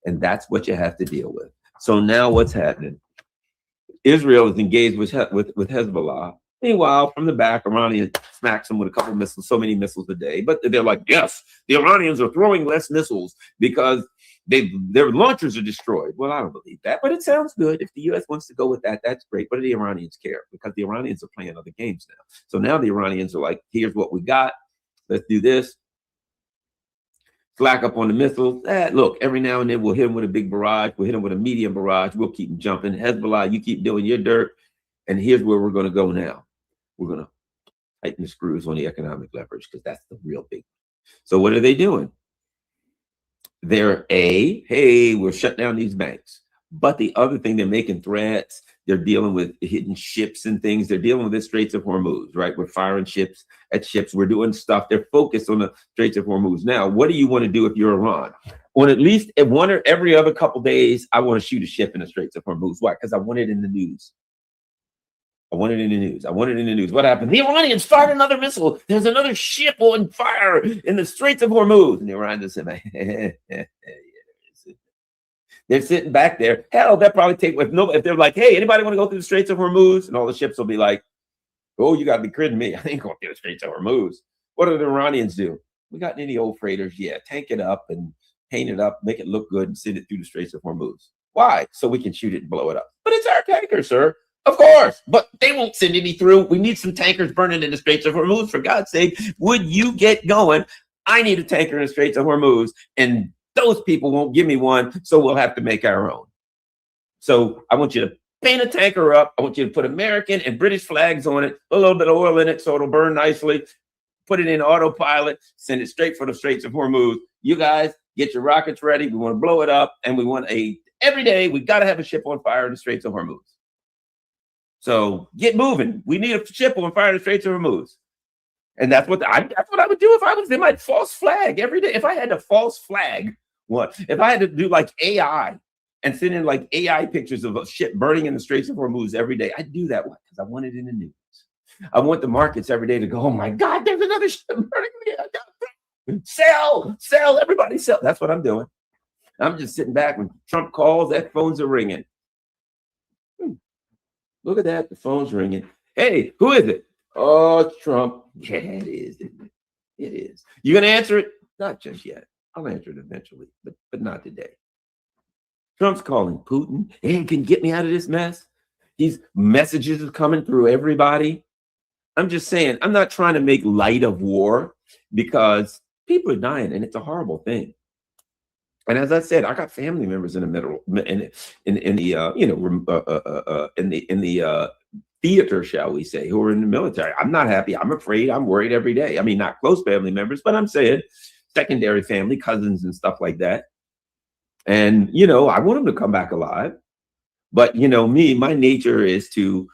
And that's what you have to deal with. So now what's happening? Israel is engaged with Hezbollah. Meanwhile, from the back, Iranian smacks them with a couple of missiles, so many missiles a day. But they're like, yes, the Iranians are throwing less missiles because their launchers are destroyed. Well, I don't believe that, but it sounds good. If the U.S. wants to go with that, that's great. What do the Iranians care? Because the Iranians are playing other games now. So now the Iranians are like, here's what we got. Let's do this. Slack up on the missiles. Look, every now and then we'll hit them with a big barrage. We'll hit them with a medium barrage. We'll keep them jumping. Hezbollah, you keep doing your dirt. And here's where we're going to go now. We're going to tighten the screws on the economic leverage because that's the real big one. So what are they doing? They're hey, we'll shut down these banks. But the other thing, they're making threats. They're dealing with hidden ships and things. They're dealing with the Straits of Hormuz, right? We're firing ships at ships. We're doing stuff. They're focused on the Straits of Hormuz. Now, what do you want to do if you're Iran? On at least one or every other couple days, I want to shoot a ship in the Straits of Hormuz. Why? Because I want it in the news. I want it in the news. I want it in the news. What happened? The Iranians fired another missile. There's another ship on fire in the Straits of Hormuz. And the Iranians said, they're sitting back there. Hell, they'll probably take if they're like, hey, anybody want to go through the Straits of Hormuz? And all the ships will be like, oh, you got to be kidding me. I ain't going through the Straits of Hormuz. What do the Iranians do? We got any old freighters? Yeah, tank it up and paint it up, make it look good and send it through the Straits of Hormuz. Why? So we can shoot it and blow it up. But it's our tanker, sir. Of course, but they won't send any through. We need some tankers burning in the Straits of Hormuz. For God's sake, would you get going? I need a tanker in the Straits of Hormuz, and those people won't give me one, so we'll have to make our own. So I want you to paint a tanker up. I want you to put American and British flags on it, a little bit of oil in it so it'll burn nicely. Put it in autopilot, send it straight for the Straits of Hormuz. You guys get your rockets ready. We want to blow it up, and we want every day we got to have a ship on fire in the Straits of Hormuz. So get moving. We need a ship on fire in the Straits of Hormuz. And that's what I would do if I was in my false flag every day. If I had to false flag, if I had to do like AI and send in like AI pictures of a ship burning in the Straits of Hormuz every day, I'd do that because I want it in the news. I want the markets every day to go, oh my God, there's another ship burning. Sell, everybody sell. That's what I'm doing. I'm just sitting back when Trump calls, that phones are ringing. Look at that, the phone's ringing. Hey, who is it? Oh, it's Trump. Yeah, it is. It is. You gonna answer it? Not just yet. I'll answer it eventually, but not today. Trump's calling Putin. Hey, can you get me out of this mess? These messages are coming through everybody. I'm just saying, I'm not trying to make light of war because people are dying and it's a horrible thing. And as I said, I got family members in the middle, in the theater, shall we say, who are in the military. I'm not happy. I'm afraid. I'm worried every day. I mean, not close family members, but I'm saying secondary family, cousins and stuff like that. And, I want them to come back alive. But, my nature is to,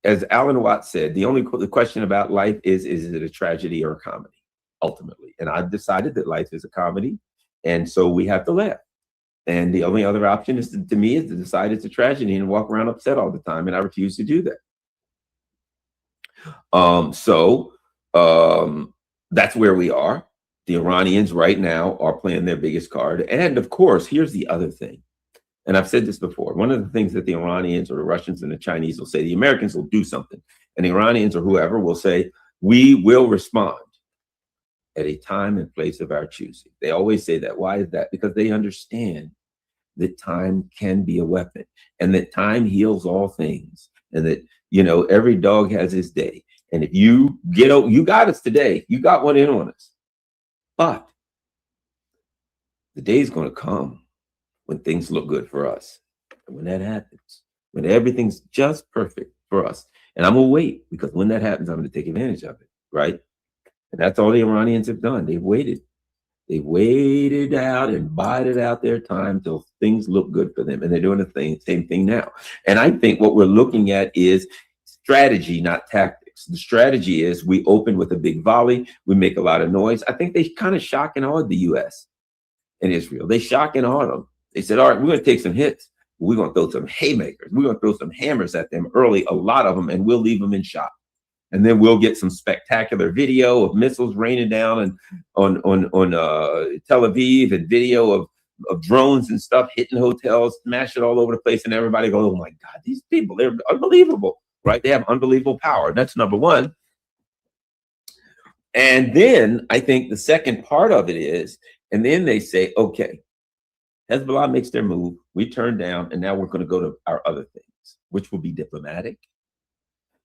as Alan Watts said, the question about life is it a tragedy or a comedy, ultimately? And I've decided that life is a comedy. And so we have to laugh. And the only other option is to me is to decide it's a tragedy and walk around upset all the time. And I refuse to do that. That's where we are. The Iranians right now are playing their biggest card. And of course, here's the other thing. And I've said this before. One of the things that the Iranians or the Russians and the Chinese will say, the Americans will do something. And the Iranians or whoever will say, we will respond at a time and place of our choosing. They always say that. Why is that? Because they understand that time can be a weapon and that time heals all things. And that, every dog has his day. And if you you got us today, you got one in on us. But the day is going to come when things look good for us. And when that happens, when everything's just perfect for us, and I'm going to wait because when that happens, I'm going to take advantage of it, right? And that's all the Iranians have done. They've waited. They waited out and bided out their time till things look good for them. And they're doing the same thing now. And I think what we're looking at is strategy, not tactics. The strategy is we open with a big volley. We make a lot of noise. I think they kind of shock and awed the U.S. and Israel. They shock and awed them. They said, all right, we're going to take some hits. We're going to throw some haymakers. We're going to throw some hammers at them early, a lot of them, and we'll leave them in shock. And then we'll get some spectacular video of missiles raining down on Tel Aviv and video of drones and stuff hitting hotels, smash it all over the place. And everybody go, oh my God, these people, they're unbelievable, right? They have unbelievable power. That's number one. And then I think the second part of it is, and then they say, okay, Hezbollah makes their move. We turn down, and now we're going to go to our other things, which will be diplomatic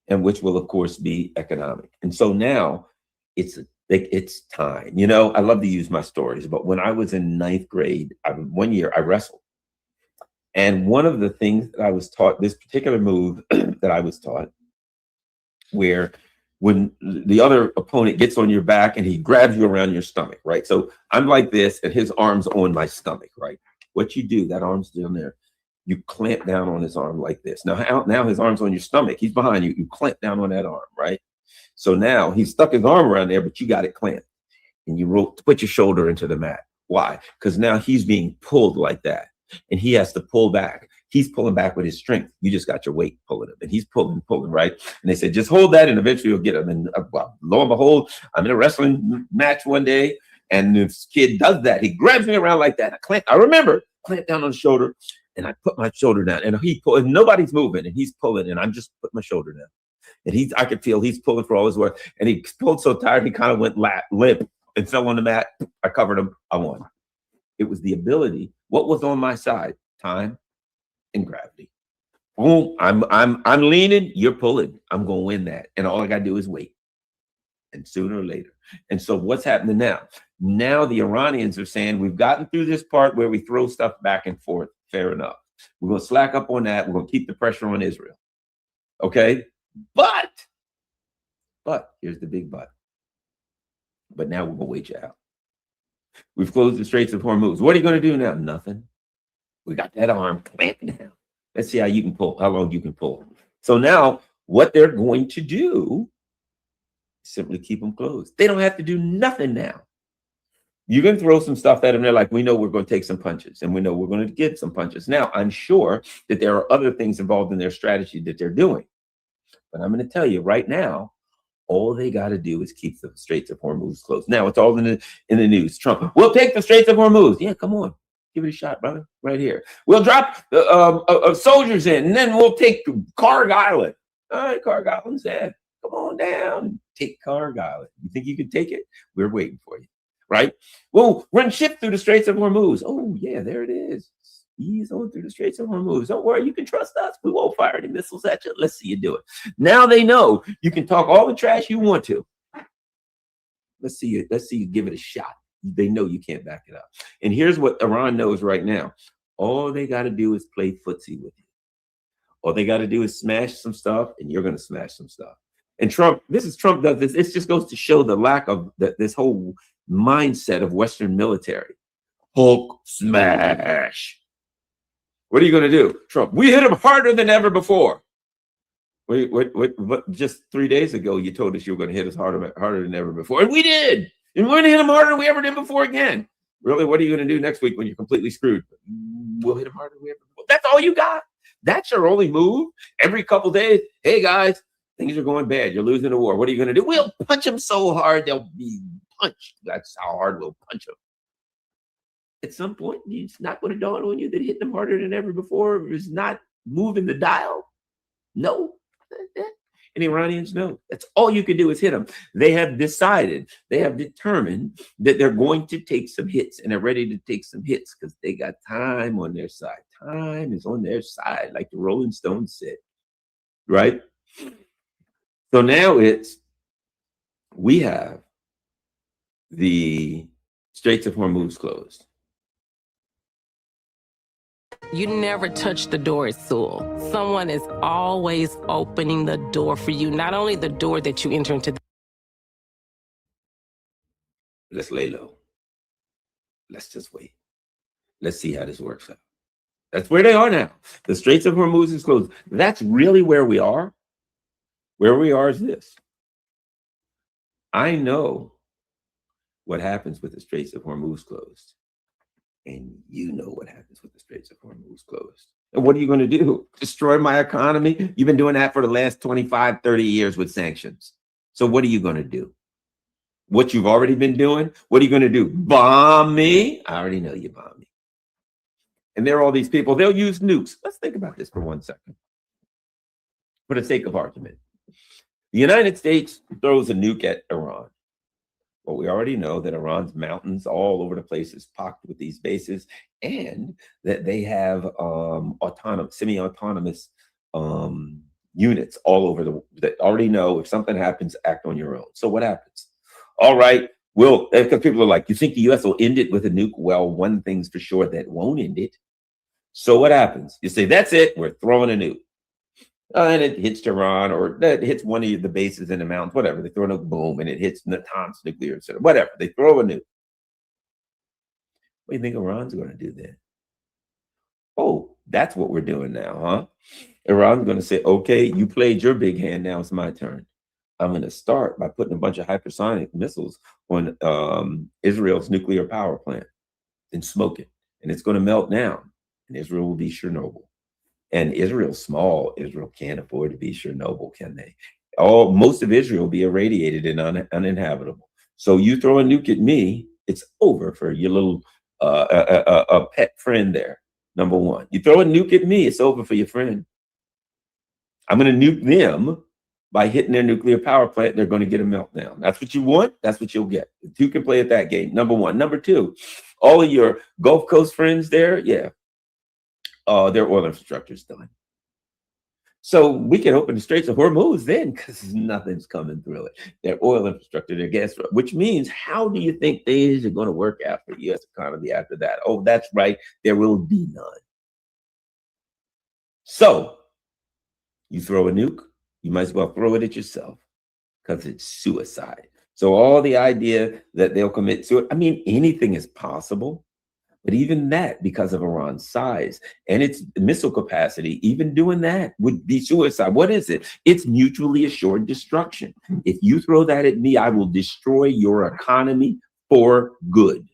and which will, of course, be economic. And so now it's time. I love to use my stories, but when I was in ninth grade, one year I wrestled. And one of the things that I was taught, this particular move that I was taught, where when the other opponent gets on your back and he grabs you around your stomach, right? So I'm like this and his arm's on my stomach, right? What you do, that arm's down there, you clamp down on his arm like this. Now his arm's on your stomach. He's behind you. You clamp down on that arm, right? So now he's stuck his arm around there, but you got it clamped. And you put your shoulder into the mat. Why? Because now he's being pulled like that. And he has to pull back. He's pulling back with his strength. You just got your weight pulling him. And he's pulling, right? And they said, just hold that and eventually you'll get him. And lo and behold, I'm in a wrestling match one day. And this kid does that. He grabs me around like that. I remember, clamp down on the shoulder. And I put my shoulder down, and and nobody's moving, and he's pulling, and I'm just putting my shoulder down. And I could feel he's pulling for all his work. And he pulled so tired, he kind of went limp and fell on the mat. I covered him. I won. It was the ability. What was on my side? Time and gravity. Boom. I'm leaning. You're pulling. I'm going to win that. And all I got to do is wait. And sooner or later. And so what's happening now? Now the Iranians are saying we've gotten through this part where we throw stuff back and forth. Fair enough. We're going to slack up on that. We're going to keep the pressure on Israel. Okay? But here's the big but. But now we're going to wait you out. We've closed the Straits of Hormuz. What are you going to do now? Nothing. We got that arm clamped down. Let's see how long you can pull. So now what they're going to do is simply keep them closed. They don't have to do nothing now. You can throw some stuff at them. They're like, we know we're going to take some punches, and we know we're going to get some punches. Now, I'm sure that there are other things involved in their strategy that they're doing. But I'm going to tell you right now, all they got to do is keep the Straits of Hormuz closed. Now, it's all in the news. Trump, we'll take the Straits of Hormuz. Yeah, come on. Give it a shot, brother. Right here. We'll drop soldiers in, and then we'll take Karg Island. All right, Karg Island's there. Come on down. Take Karg Island. You think you can take it? We're waiting for you. Right? We'll run ship through the Straits of Hormuz. Oh, yeah, there it is. Ease on through the Straits of Hormuz. Don't worry, you can trust us. We won't fire any missiles at you. Let's see you do it. Now they know you can talk all the trash you want to. Let's see you give it a shot. They know you can't back it up. And here's what Iran knows right now. All they got to do is play footsie with you. All they got to do is smash some stuff, and you're going to smash some stuff. And Trump does this. It just goes to show the lack of this whole mindset of Western military. Hulk smash. What are you going to do, Trump? We hit him harder than ever before. What? Just 3 days ago, you told us you were going to hit us harder than ever before, and we did. And we're going to hit him harder than we ever did before again. Really, what are you going to do next week when you're completely screwed? We'll hit him harder than we ever before. That's all you got. That's your only move. Every couple days, hey guys, things are going bad. You're losing the war. What are you going to do? We'll punch them so hard they'll be punched. That's how hard we'll punch them. At some point, it's not going to dawn on you that hitting them harder than ever before is not moving the dial. No. And Iranians know that's all you can do is hit them. They have decided, they have determined that they're going to take some hits, and they're ready to take some hits because they got time on their side. Time is on their side, like the Rolling Stones said, right? So now we have the Straits of Hormuz closed. You never touch the door at Sewell. Someone is always opening the door for you, not only the door that you enter into. Let's lay low. Let's just wait. Let's see how this works out. That's where they are now. The Straits of Hormuz is closed. That's really where we are. Where we are is this. I know what happens with the Straits of Hormuz closed. And you know what happens with the Straits of Hormuz closed. And what are you going to do? Destroy my economy? You've been doing that for the last 25, 30 years with sanctions. So what are you going to do? What you've already been doing? What are you going to do? Bomb me? I already know you bomb me. And there are all these people. They'll use nukes. Let's think about this for 1 second. For the sake of argument. The United States throws a nuke at Iran. Well, we already know that Iran's mountains all over the place is pocked with these bases, and that they have semi-autonomous units all over that already know if something happens, act on your own. So what happens? All right, because people are like, you think the U.S. will end it with a nuke? Well, one thing's for sure, that won't end it. So what happens? You say, that's it, we're throwing a nuke. And it hits Tehran, or that hits one of the bases in the mountains, whatever. They throw a nuke, boom, and it hits Natanz nuclear center, whatever. They throw a nuke. What do you think Iran's going to do then? Oh, that's what we're doing now, huh? Iran's going to say, okay, you played your big hand, now it's my turn. I'm going to start by putting a bunch of hypersonic missiles on Israel's nuclear power plant and smoke it. And it's going to melt down, and Israel will be Chernobyl. And Israel's small. Israel can't afford to be Chernobyl, can they? Most of Israel will be irradiated and uninhabitable. So you throw a nuke at me, it's over for your little pet friend there. Number one. You throw a nuke at me, it's over for your friend. I'm going to nuke them by hitting their nuclear power plant. They're going to get a meltdown. That's what you want. That's what you'll get. You can play at that game. Number one. Number two, all of your Gulf Coast friends there, yeah. Their oil infrastructure is done. So we can open the Straits of Hormuz then, because nothing's coming through it. Their oil infrastructure, their gas, which means, how do you think things are going to work out for the U.S. economy after that? Oh, that's right. There will be none. So you throw a nuke, you might as well throw it at yourself because it's suicide. So all the idea that they'll commit suicide, I mean, anything is possible. But even that, because of Iran's size and its missile capacity, even doing that would be suicide. What is it? It's mutually assured destruction. If you throw that at me, I will destroy your economy for good.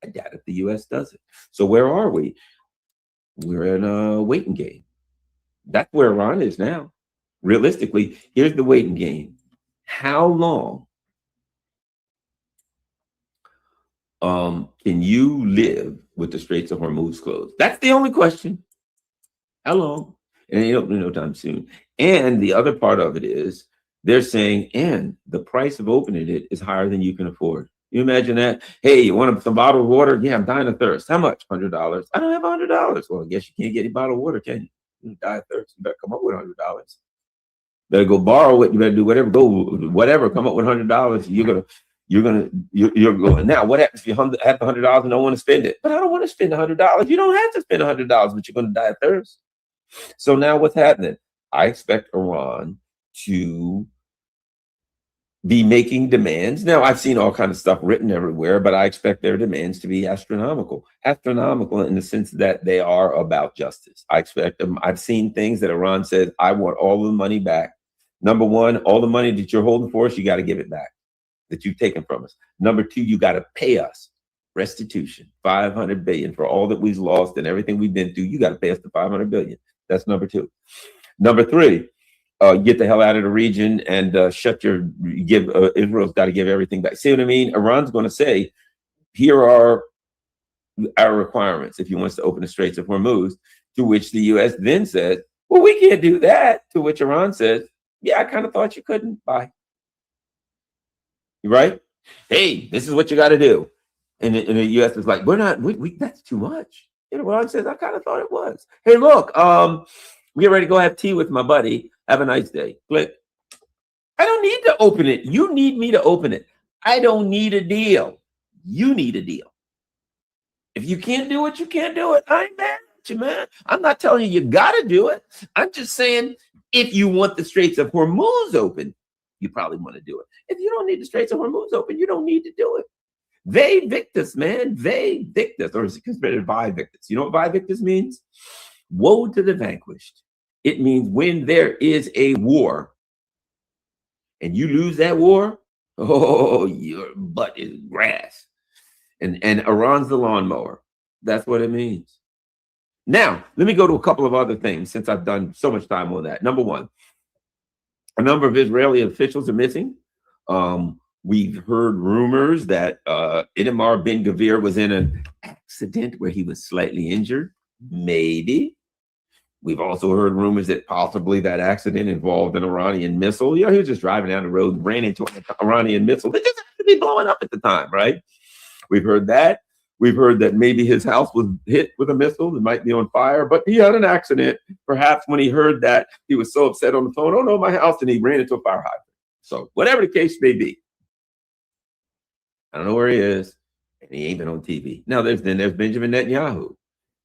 I doubt if the U.S. does it. So where are we? We're in a waiting game. That's where Iran is now. Realistically, here's the waiting game. How long can you live with the Straits of Hormuz closed? That's the only question. How long? And they don't do no time soon. And the other part of it is they're saying, and the price of opening it is higher than you can afford. You imagine that? Hey, you want some bottled water? Yeah, I'm dying of thirst. How much? $100. I don't have $100. Well, I guess you can't get any bottled water, can you? You die of thirst. You better come up with $100. Better go borrow it. You better do whatever. Go whatever. Come up with $100. You're going. Now, what happens if you have the $100 and don't want to spend it? But I don't want to spend $100. You don't have to spend $100, but you're going to die of thirst. So now what's happening? I expect Iran to be making demands. Now, I've seen all kinds of stuff written everywhere, but I expect their demands to be astronomical. Astronomical in the sense that they are about justice. I expect them. I've seen things that Iran says, I want all the money back. Number one, all the money that you're holding for us, you got to give it back, that you've taken from us. Number two, you got to pay us restitution, $500 billion for all that we've lost and everything we've been through. You got to pay us the $500 billion. That's number two. Number three, get the hell out of the region and Israel's got to give everything back. See what I mean? Iran's going to say, here are our requirements if he wants to open the Straits of Hormuz, to which the U.S. then says, well, we can't do that. To which Iran says, yeah, I kind of thought you couldn't. Bye. Right? Hey, this is what you got to do. And the U.S. is like, we're not, that's too much. You know, Iran says, I kind of thought it was. Hey, look, we get ready to go have tea with my buddy. Have a nice day. Click. I don't need to open it. You need me to open it. I don't need a deal. You need a deal. If you can't do it, you can't do it. I ain't mad at you, man. I'm not telling you got to do it. I'm just saying, if you want the Straits of Hormuz open, you probably want to do it. If you don't need the Straits of Hormuz open, you don't need to do it. They victus, man. They victus, or is it considered vi victus? You know what vi victus means? Woe to the vanquished. It means when there is a war and you lose that war, oh, your butt is grass. And Iran's the lawnmower. That's what it means. Now, let me go to a couple of other things since I've done so much time on that. Number one, a number of Israeli officials are missing. We've heard rumors that Itamar Ben-Gvir was in an accident where he was slightly injured. Maybe. We've also heard rumors that possibly that accident involved an Iranian missile. You know, he was just driving down the road and ran into an Iranian missile. It just happened to be blowing up at the time, right? We've heard that. We've heard that maybe his house was hit with a missile. It might be on fire, but he had an accident. Perhaps when he heard that, he was so upset on the phone, oh no, my house, and he ran into a fire hydrant. So whatever the case may be, I don't know where he is, and he ain't been on TV. Now, there's Benjamin Netanyahu.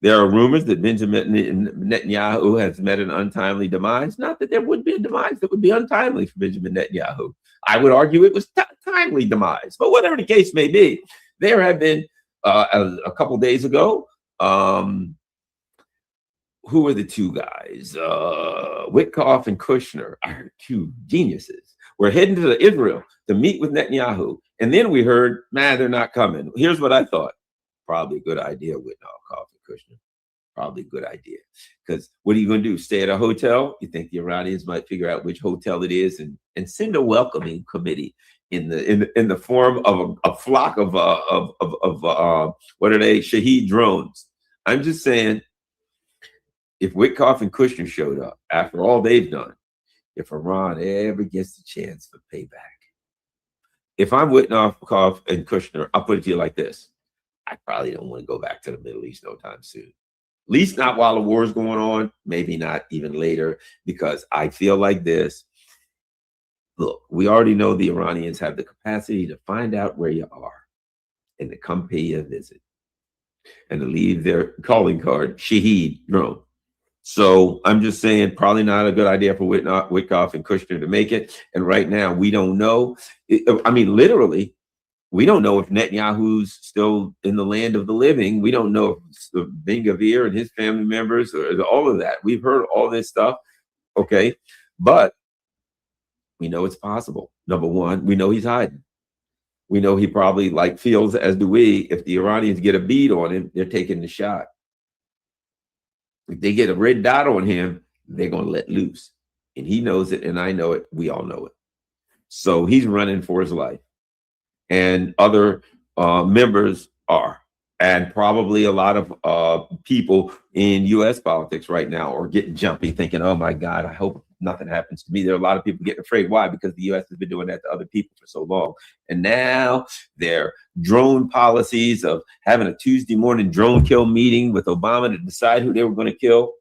There are rumors that Benjamin Netanyahu has met an untimely demise. Not that there would be a demise that would be untimely for Benjamin Netanyahu. I would argue it was timely demise. But whatever the case may be, there have been a couple days ago, who were the two guys? Witkoff and Kushner, are two geniuses. We're heading to Israel to meet with Netanyahu. And then we heard, man, they're not coming. Here's what I thought. Probably a good idea, Witkoff and Kushner. Probably a good idea. Because what are you going to do? Stay at a hotel? You think the Iranians might figure out which hotel it is and send a welcoming committee in the form of a flock of what are they? Shahed drones. I'm just saying, if Witkoff and Kushner showed up after all they've done, if Iran ever gets the chance for payback, if I'm Witkoff and Kushner, I'll put it to you like this. I probably don't want to go back to the Middle East no time soon. At least not while the war is going on, maybe not even later, because I feel like this. Look, we already know the Iranians have the capacity to find out where you are and to come pay you a visit and to leave their calling card, Shahed drone. So I'm just saying, probably not a good idea for Witkoff and Kushner to make it. And right now, we don't know. I mean, literally, we don't know if Netanyahu's still in the land of the living. We don't know if Ben Gvir and his family members, or all of that. We've heard all this stuff, okay? But we know it's possible. Number one, we know he's hiding. We know he probably feels, as do we, if the Iranians get a bead on him, they're taking the shot. If they get a red dot on him, they're going to let loose. And he knows it, and I know it. We all know it. So he's running for his life. And other members are. And probably a lot of people in U.S. politics right now are getting jumpy, thinking, oh, my God, I hope nothing happens to me. There are a lot of people getting afraid. Why? Because the U.S. has been doing that to other people for so long. And now their drone policies of having a Tuesday morning drone kill meeting with Obama to decide who they were going to kill.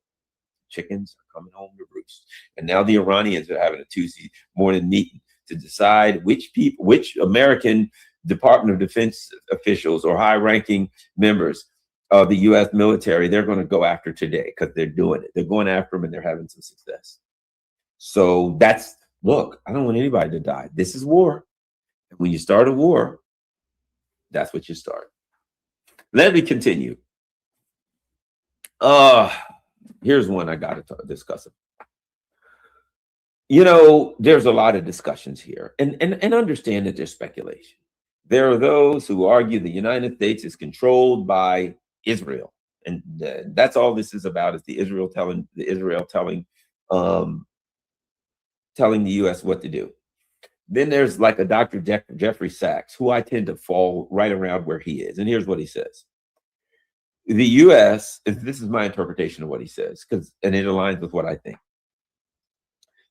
Chickens are coming home to roost. And now the Iranians are having a Tuesday morning meeting to decide which American Department of Defense officials or high-ranking members of the U.S. military they're going to go after today, because they're doing it. They're going after them, and they're having some success. So that's, look, I don't want anybody to die. This is war. And when you start a war, that's what you start. Let me continue. Here's one I got to discuss. You know, there's a lot of discussions here, and understand that there's speculation. There are those who argue the United States is controlled by Israel, and that's all this is about, is the Israel telling the U.S. what to do. Then there's like a Dr. Jeffrey Sachs, who I tend to fall right around where he is, and here's what he says. The U.S., this is my interpretation of what he says, and it aligns with what I think.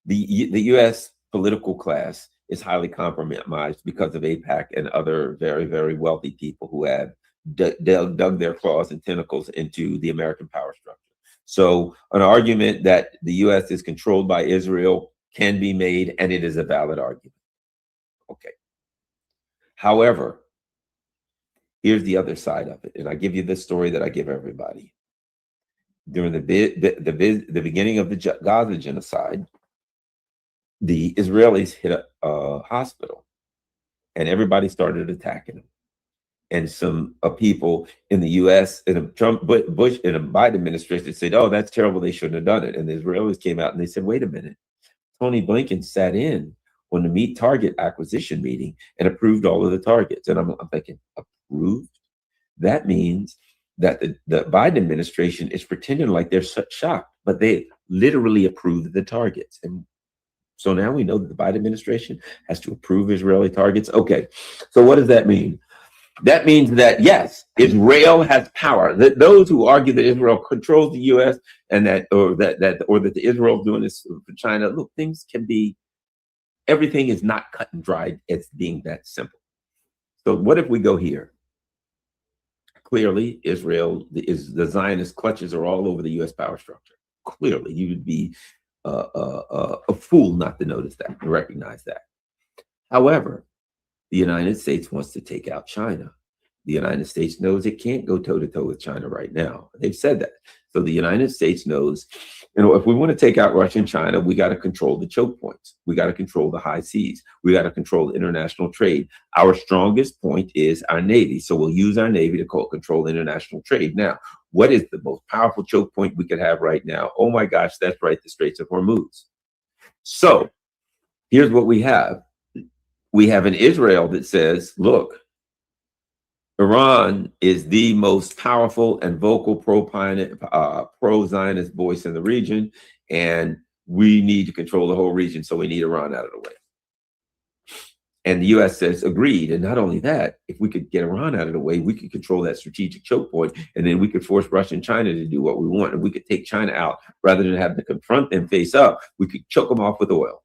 The U.S. political class is highly compromised because of AIPAC and other very, very wealthy people who have dug their claws and tentacles into the American power structure. So an argument that the U.S. is controlled by Israel can be made, and it is a valid argument. Okay. However, here's the other side of it, and I give you this story that I give everybody. During the beginning of the Gaza genocide, the Israelis hit a hospital, and everybody started attacking them. And some people in the U.S. in a Bush and a Biden administration said, "Oh, that's terrible. They shouldn't have done it." And the Israelis came out and they said, "Wait a minute. Tony Blinken sat in on the meat target acquisition meeting and approved all of the targets." And I'm thinking, approved? That means that the Biden administration is pretending like they're shocked, but they literally approved the targets. And so now we know that the Biden administration has to approve Israeli targets. Okay, so what does that mean? That means that, yes, Israel has power. That those who argue that Israel controls the U.S. and that the Israel is doing this for China, look, things can be, everything is not cut and dried. It's being that simple. So what if we go here? Clearly, Israel is the Zionist clutches are all over the U.S. power structure. Clearly, you would be a fool not to notice that and recognize that. However, the United States wants to take out China. The United States knows it can't go toe-to-toe with China right now. They've said that. So the United States knows, if we want to take out Russia and China, we got to control the choke points. We got to control the high seas. We got to control international trade. Our strongest point is our Navy. So we'll use our Navy to control international trade. Now, what is the most powerful choke point we could have right now? Oh my gosh, that's right, the Straits of Hormuz. So here's what we have. We have an Israel that says, look, Iran is the most powerful and vocal pro-Zionist voice in the region, and we need to control the whole region, so we need Iran out of the way. And the U.S. says, agreed. And not only that, if we could get Iran out of the way, we could control that strategic choke point, and then we could force Russia and China to do what we want, and we could take China out rather than having to confront them face up. We could choke them off with oil.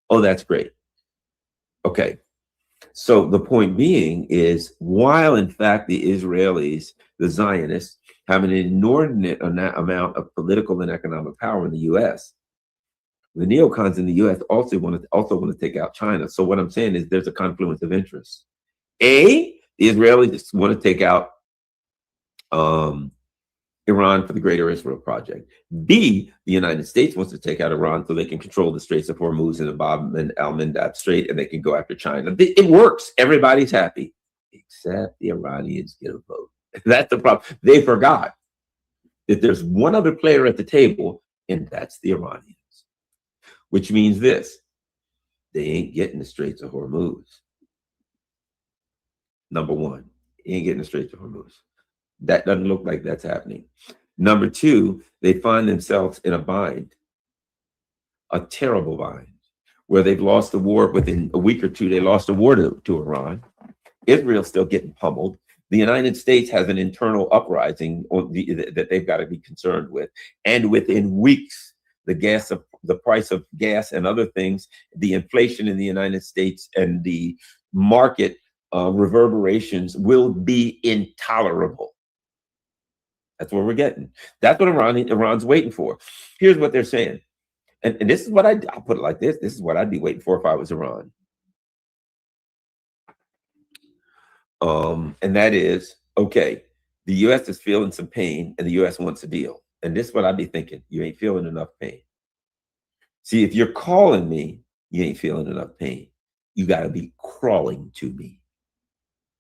Oh, that's great. Okay. So the point being is, while in fact the Israelis, the Zionists, have an inordinate amount of political and economic power in the U.S., the neocons in the U.S. also want to take out China. So what I'm saying is there's a confluence of interest. The Israelis want to take out Iran for the Greater Israel Project. B, the United States wants to take out Iran so they can control the Straits of Hormuz and the Bab and al-Mandab Strait, and they can go after China. It works. Everybody's happy, except the Iranians get a vote. That's the problem. They forgot that there's one other player at the table, and that's the Iranians, which means this: they ain't getting the Straits of Hormuz. Number one, ain't getting the Straits of Hormuz. That doesn't look like that's happening. Number two, they find themselves in a bind, a terrible bind, where they've lost the war within a week or two. They lost a war to Iran. Israel's still getting pummeled. The United States has an internal uprising that they've got to be concerned with. And within weeks, the price of gas and other things, the inflation in the United States and the market reverberations will be intolerable. That's what we're getting. That's what Iran's waiting for. Here's what they're saying. And this is what I'll put it like this. This is what I'd be waiting for if I was Iran. And that is, okay, the U.S. is feeling some pain and the U.S. wants a deal. And this is what I'd be thinking. You ain't feeling enough pain. See, if you're calling me, you ain't feeling enough pain. You got to be crawling to me.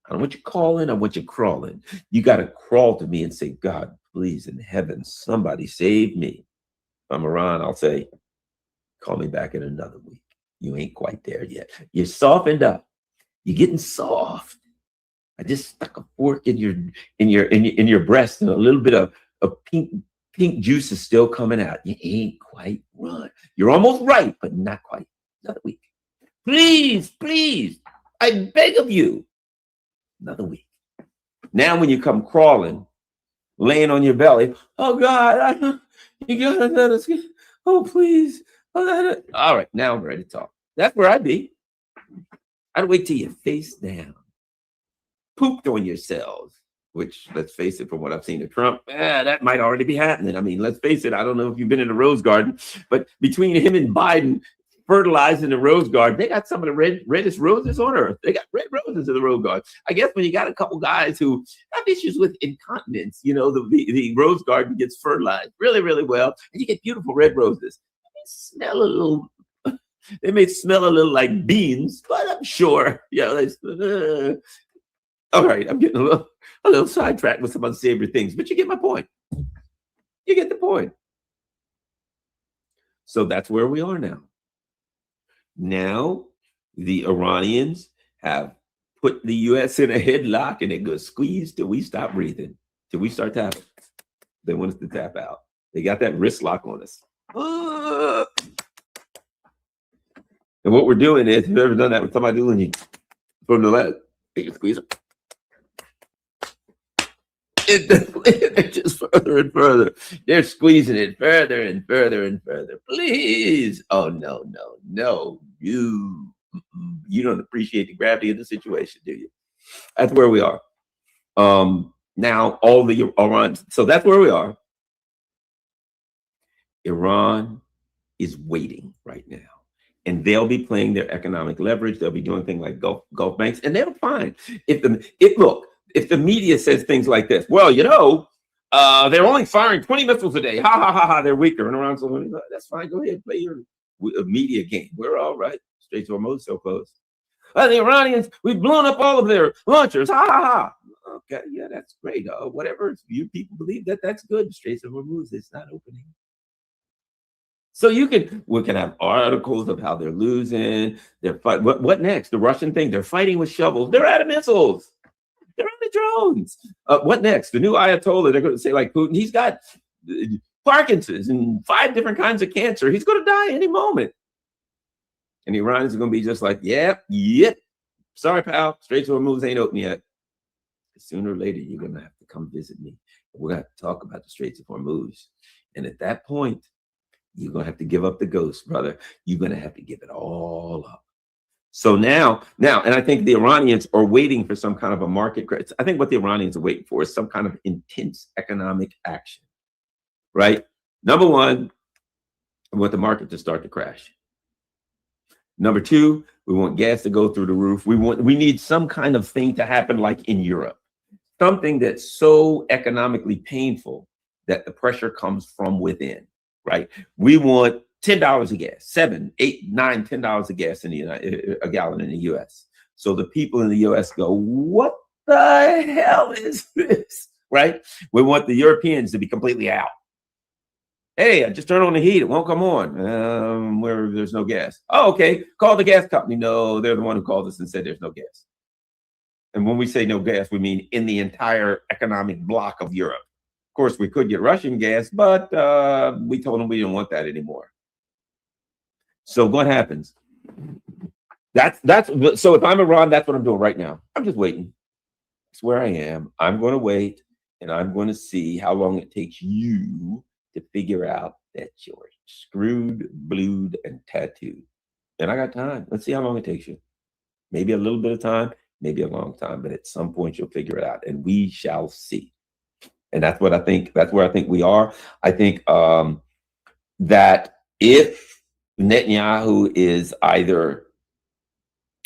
I don't want you calling, I want you crawling. You got to crawl to me and say, God, please, in heaven, somebody save me. If I'm Iran, I'll say, call me back in another week. You ain't quite there yet. You're softened up. You're getting soft. I just stuck a fork in your breast, and a little bit of pink juice is still coming out. You ain't quite run. You're almost right, but not quite. Another week. Please, please, I beg of you. Another week. Now when you come crawling, laying on your belly, oh God, you gotta let us get, oh please. All right, now I'm ready to talk. That's where I'd be. I'd wait till you're face down, pooped on yourselves, which, let's face it, from what I've seen of Trump, that might already be happening. I mean, let's face it, I don't know if you've been in a rose garden, but between him and Biden fertilizing the rose garden, they got some of the reddest roses on earth. They got red roses in the rose garden. I guess when you got a couple guys who have issues with incontinence, you know, the rose garden gets fertilized really, really well, and you get beautiful red roses. They may smell a little like beans, but I'm sure, you know, all right, I'm getting a little sidetracked with some unsavory things, but you get my point. You get the point. So that's where we are now. Now, the Iranians have put the U.S. in a headlock, and it goes squeeze till we stop breathing, till we start tapping. They want us to tap out. They got that wrist lock on us. And what we're doing is, if you've ever done that with somebody doing you from the left, you can squeeze them. It's just further and further. They're squeezing it further and further and further. Please. Oh, no. You don't appreciate the gravity of the situation, do you? That's where we are. Now, all the Iran. So that's where we are. Iran is waiting right now. And they'll be playing their economic leverage. They'll be doing things like Gulf banks. And they're fine. If the media says things like this, well, you know, they're only firing 20 missiles a day. Ha, ha, ha, ha. They're weaker. And around, so that's fine. Go ahead, play your media game. We're all right. Straits of Hormuz so close. The Iranians, we've blown up all of their launchers. Ha, ha, ha. Okay, yeah, that's great. Whatever you people believe that's good. Straits of Hormuz, it's not opening. So we can have articles of how they're losing. They're fighting. What next? The Russian thing. They're fighting with shovels. They're out of missiles. They're on the drones. What next? The new Ayatollah. They're going to say like Putin. He's got Parkinson's and 5 different kinds of cancer. He's going to die any moment. And the Iranians are going to be just like, yep. Sorry, pal. Straits of Hormuz ain't open yet. Sooner or later, you're going to have to come visit me. We're going to talk about the Straits of Hormuz. And at that point, you're going to have to give up the ghost, brother. You're going to have to give it all up. So now, and I think the Iranians are waiting for some kind of a market crash. I think what the Iranians are waiting for is some kind of intense economic action, right? Number one, we want the market to start to crash. Number two, we want gas to go through the roof. We need some kind of thing to happen like in Europe, something that's so economically painful that the pressure comes from within, right? We want $10 a gas, $7, $8, $9, $10 a gas in a gallon in the U.S. So the people in the U.S. go, what the hell is this, right? We want the Europeans to be completely out. Hey, I just turned on the heat. It won't come on where there's no gas. Oh, okay. Call the gas company. No, they're the one who called us and said there's no gas. And when we say no gas, we mean in the entire economic block of Europe. Of course, we could get Russian gas, but we told them we didn't want that anymore. So what happens? So if I'm Iran, that's what I'm doing right now. I'm just waiting. That's where I am. I'm going to wait, and I'm going to see how long it takes you to figure out that you're screwed, blued, and tattooed. And I got time. Let's see how long it takes you. Maybe a little bit of time, maybe a long time, but at some point you'll figure it out, and we shall see. And that's what I think. That's where I think we are. I think that if Netanyahu is either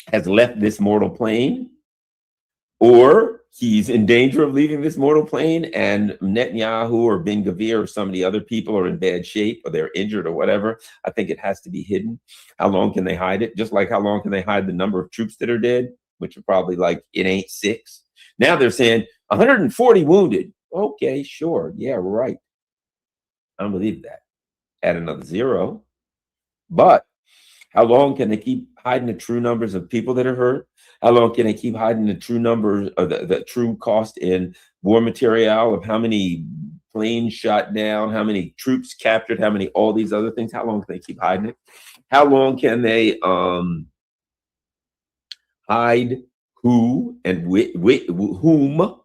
has left this mortal plane, or he's in danger of leaving this mortal plane, and Netanyahu or Ben Gvir or some of the other people are in bad shape, or they're injured or whatever, I think it has to be hidden. How long can they hide it? Just like how long can they hide the number of troops that are dead, which are probably like, it ain't 6. Now they're saying 140 wounded. Okay, sure. Yeah, right. I don't believe that. Add another 0. But how long can they keep hiding the true numbers of people that are hurt? How long can they keep hiding the true numbers of the true cost in war material, of how many planes shot down, how many troops captured, how many, all these other things? How long can they keep hiding it? How long can they hide who and whom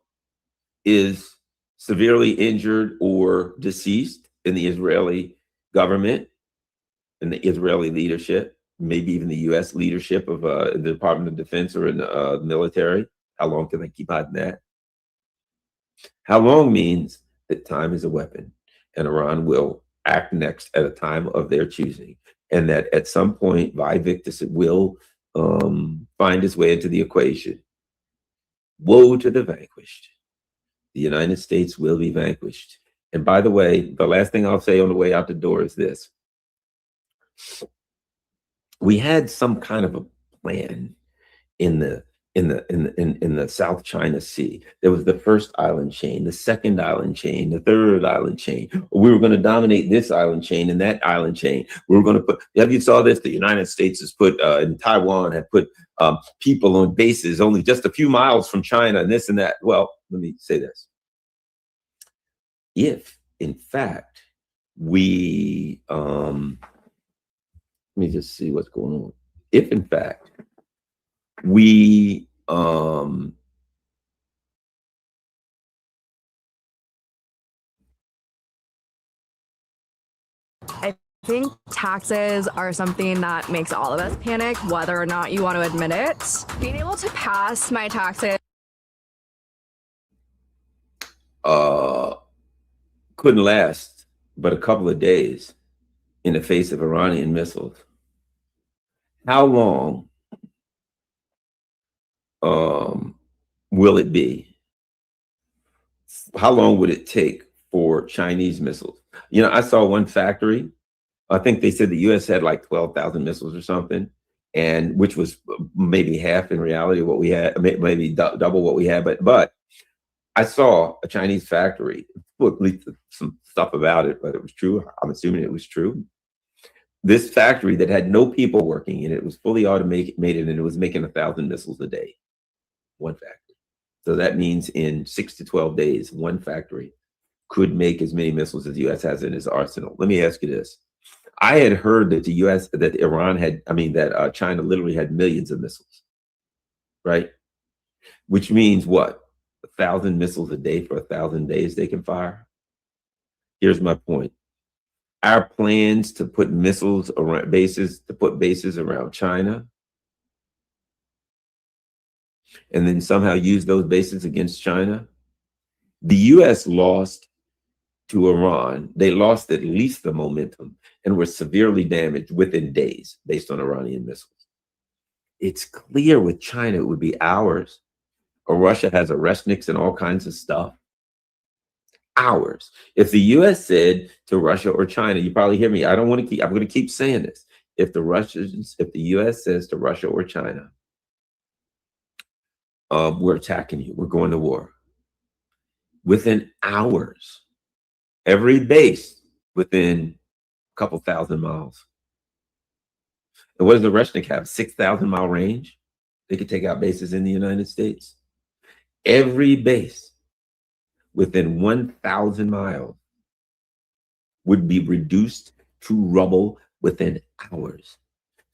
is severely injured or deceased in the Israeli government, in the Israeli leadership, maybe even the U.S. leadership of the Department of Defense or in the military? How long can they keep hiding that? How long means that time is a weapon, and Iran will act next at a time of their choosing, and that at some point, Victus will find its way into the equation. Woe to the vanquished. The United States will be vanquished. And by the way, the last thing I'll say on the way out the door is this. We had some kind of a plan in the South China Sea. There was the first island chain, the second island chain, the third island chain. We were going to dominate this island chain and that island chain. We were going to put, have you saw this? The United States has put, in Taiwan had put people on bases only just a few miles from China and this and that. Well, let me say this. If, in fact, we, let me just see what's going on. If, in fact, we I think taxes are something that makes all of us panic, whether or not you want to admit it. Being able to pass my taxes couldn't last but a couple of days in the face of Iranian missiles. How long will it be? How long would it take for Chinese missiles? You know, I saw one factory. I think they said the U.S. had like 12,000 missiles or something, and which was maybe half in reality what we had, maybe double what we had. But I saw a Chinese factory. Well, at least some stuff about it, but it was true. I'm assuming it was true. This factory that had no people working in it was fully automated, and it was making 1,000 missiles a day. One factory. So that means in 6 to 12 days, one factory could make as many missiles as the U.S. has in its arsenal. Let me ask you this. I had heard that that China literally had millions of missiles, right? Which means what? 1,000 missiles a day for 1,000 days they can fire? Here's my point. Our plans to put missiles around bases, to put bases around China, and then somehow use those bases against China. The U.S. lost to Iran. They lost at least the momentum and were severely damaged within days based on Iranian missiles. It's clear with China it would be hours, or Russia has arrestniks and all kinds of stuff. hours. If the U.S. said to Russia or China, you probably hear me, I'm going to keep saying this. If the U.S. says to Russia or China, we're attacking you, we're going to war, within hours, every base within a couple thousand miles. And what does the Russian have? 6,000-mile range? They could take out bases in the United States. Every base within 1,000 miles would be reduced to rubble within hours.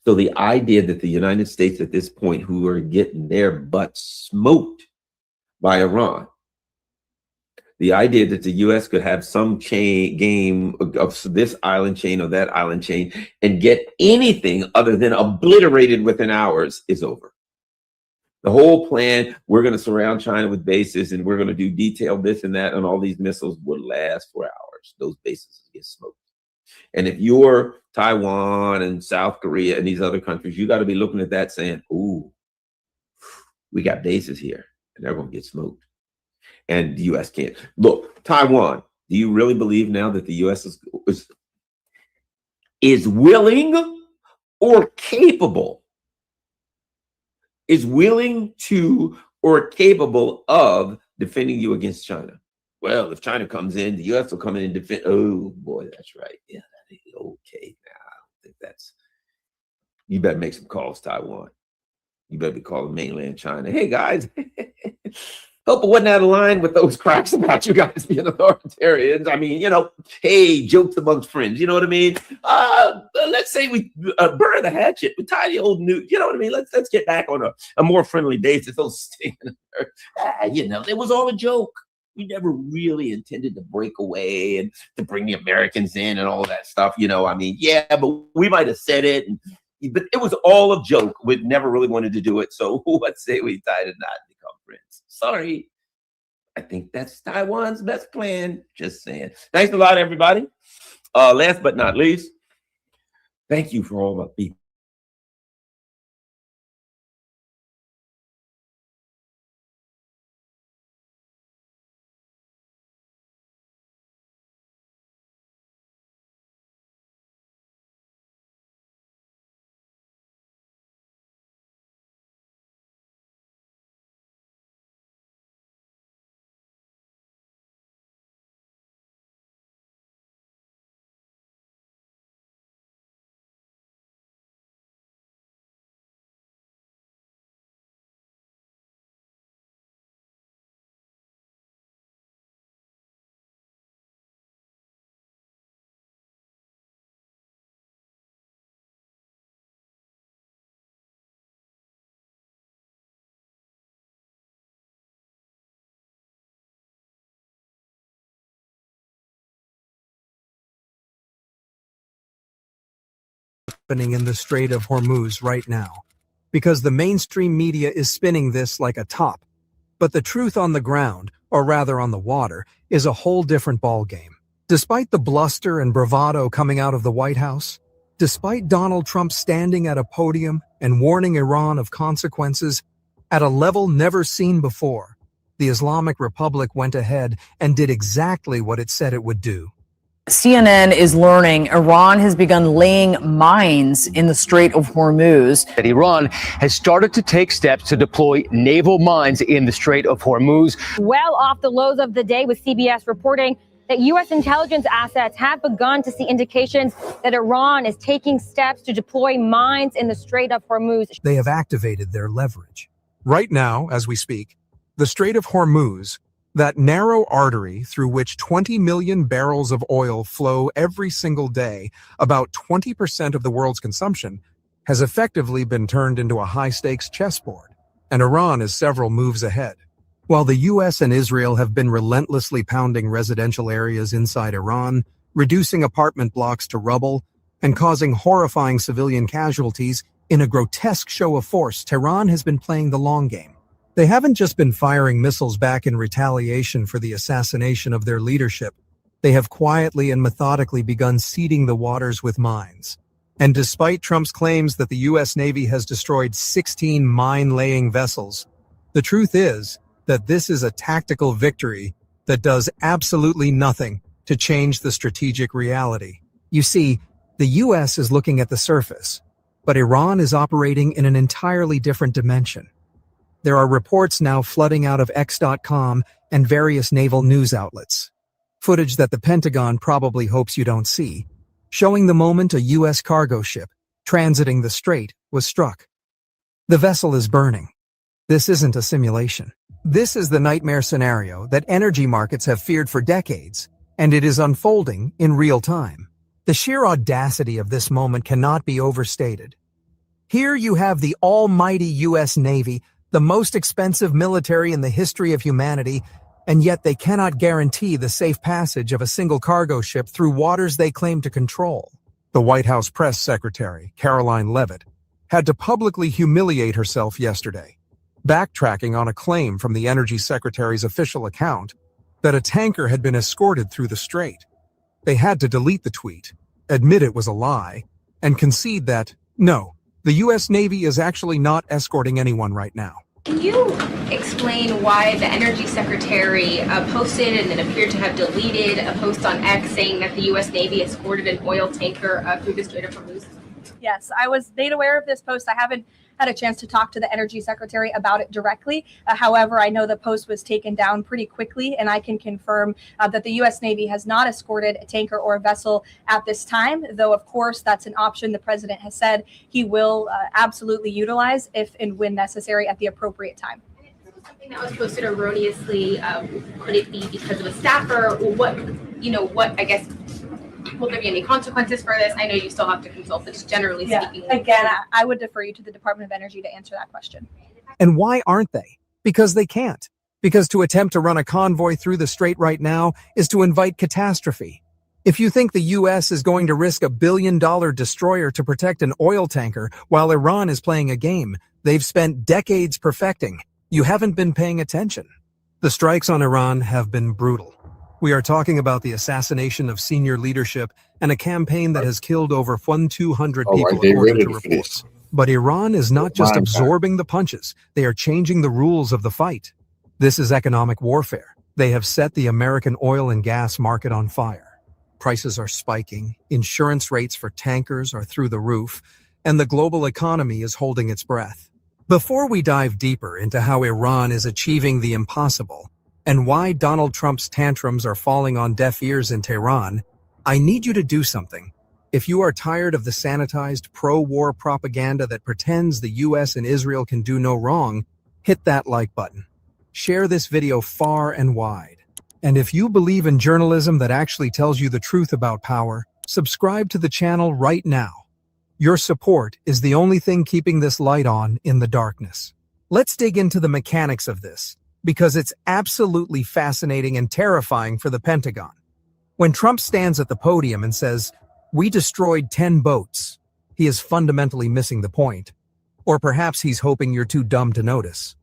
So the idea that the United States at this point, who are getting their butts smoked by Iran, the idea that the U.S. could have some game of this island chain or that island chain and get anything other than obliterated within hours is over. The whole plan, we're going to surround China with bases and we're going to do detailed this and that, and all these missiles would last for hours. Those bases get smoked. And if you're Taiwan and South Korea and these other countries, you got to be looking at that saying, ooh, we got bases here and they're going to get smoked. And the U.S. can't. Look, Taiwan, do you really believe now that the U.S. is willing or capable, is willing to or capable of defending you against China? Well, if China comes in, the U.S. will come in and defend. Oh, boy, that's right. Yeah, that is okay. Now, I don't think that's. You better make some calls, Taiwan. You better be calling mainland China. Hey, guys. Hope it wasn't out of line with those cracks about you guys being authoritarians. I mean, you know, hey, jokes amongst friends. You know what I mean? Let's say we burn the hatchet. We tie the old new. You know what I mean? Let's get back on a more friendly basis. Those stinging. You know, it was all a joke. We never really intended to break away and to bring the Americans in and all that stuff. You know, I mean, yeah, but we might have said it, but it was all a joke. We never really wanted to do it. So let's say we tie the knot and become friends. Sorry. I think that's Taiwan's best plan. Just saying. Thanks a lot, everybody. Last but not least, thank you for all my people. Happening in the Strait of Hormuz right now, because the mainstream media is spinning this like a top. But the truth on the ground, or rather on the water, is a whole different ballgame. Despite the bluster and bravado coming out of the White House, despite Donald Trump standing at a podium and warning Iran of consequences at a level never seen before, the Islamic Republic went ahead and did exactly what it said it would do. CNN is learning Iran has begun laying mines in the Strait of Hormuz. That Iran has started to take steps to deploy naval mines in the Strait of Hormuz. Well off the lows of the day, with CBS reporting that U.S. intelligence assets have begun to see indications that Iran is taking steps to deploy mines in the Strait of Hormuz. They have activated their leverage. Right now, as we speak, the Strait of Hormuz, that narrow artery through which 20 million barrels of oil flow every single day, about 20% of the world's consumption, has effectively been turned into a high-stakes chessboard, and Iran is several moves ahead. While the US and Israel have been relentlessly pounding residential areas inside Iran, reducing apartment blocks to rubble, and causing horrifying civilian casualties in a grotesque show of force, Tehran has been playing the long game. They haven't just been firing missiles back in retaliation for the assassination of their leadership. They have quietly and methodically begun seeding the waters with mines. And despite Trump's claims that the U.S. Navy has destroyed 16 mine-laying vessels, the truth is that this is a tactical victory that does absolutely nothing to change the strategic reality. You see, the US is looking at the surface, but Iran is operating in an entirely different dimension. There are reports now flooding out of X.com and various naval news outlets. Footage that the Pentagon probably hopes you don't see, showing the moment a US cargo ship transiting the strait was struck. The vessel is burning. This isn't a simulation. This is the nightmare scenario that energy markets have feared for decades, and it is unfolding in real time. The sheer audacity of this moment cannot be overstated. Here you have the almighty US Navy, the most expensive military in the history of humanity, and yet they cannot guarantee the safe passage of a single cargo ship through waters they claim to control. The White House press secretary, Caroline Leavitt, had to publicly humiliate herself yesterday, backtracking on a claim from the Energy Secretary's official account that a tanker had been escorted through the strait. They had to delete the tweet, admit it was a lie, and concede that, no, the US Navy is actually not escorting anyone right now. Can you explain why the Energy Secretary posted and then appeared to have deleted a post on X saying that the U.S. Navy escorted an oil tanker through the Strait of Hormuz? Yes, I was made aware of this post. I haven't had a chance to talk to the Energy Secretary about it directly. However, I know the post was taken down pretty quickly, and I can confirm that the U.S. Navy has not escorted a tanker or a vessel at this time, though, of course, that's an option the president has said he will absolutely utilize if and when necessary at the appropriate time. Something that was posted erroneously, could it be because of a staffer? What, I guess, will there be any consequences for this? I know you still have to consult, but just generally speaking. Again, I would defer you to the Department of Energy to answer that question. And why aren't they? Because they can't. Because to attempt to run a convoy through the strait right now is to invite catastrophe. If you think the US is going to risk $1 billion destroyer to protect an oil tanker while Iran is playing a game they've spent decades perfecting, you haven't been paying attention. The strikes on Iran have been brutal. We are talking about the assassination of senior leadership and a campaign that has killed over 1,200 people according to reports. But Iran is not just absorbing the punches, they are changing the rules of the fight. This is economic warfare. They have set the American oil and gas market on fire. Prices are spiking, insurance rates for tankers are through the roof, and the global economy is holding its breath. Before we dive deeper into how Iran is achieving the impossible, and why Donald Trump's tantrums are falling on deaf ears in Tehran, I need you to do something. If you are tired of the sanitized pro-war propaganda that pretends the US and Israel can do no wrong, hit that like button. Share this video far and wide. And if you believe in journalism that actually tells you the truth about power, subscribe to the channel right now. Your support is the only thing keeping this light on in the darkness. Let's dig into the mechanics of this, because it's absolutely fascinating and terrifying for the Pentagon. When Trump stands at the podium and says, "We destroyed 10 boats," he is fundamentally missing the point. Or perhaps he's hoping you're too dumb to notice.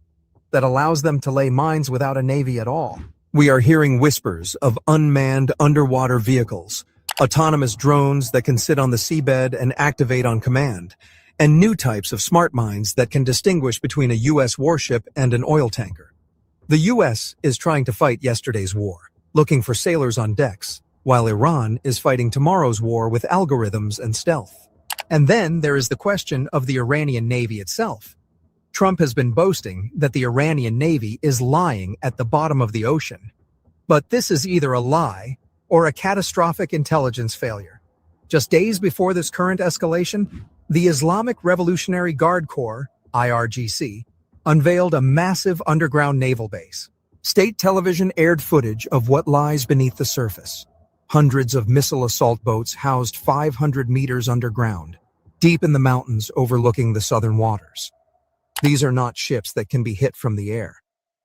That allows them to lay mines without a navy at all. We are hearing whispers of unmanned underwater vehicles, autonomous drones that can sit on the seabed and activate on command, and new types of smart mines that can distinguish between a US warship and an oil tanker. The US is trying to fight yesterday's war, looking for sailors on decks, while Iran is fighting tomorrow's war with algorithms and stealth. And then there is the question of the Iranian Navy itself. Trump has been boasting that the Iranian Navy is lying at the bottom of the ocean. But this is either a lie or a catastrophic intelligence failure. Just days before this current escalation, the Islamic Revolutionary Guard Corps, IRGC, unveiled a massive underground naval base. State television aired footage of what lies beneath the surface. Hundreds of missile assault boats housed 500 meters underground, deep in the mountains overlooking the southern waters. These are not ships that can be hit from the air.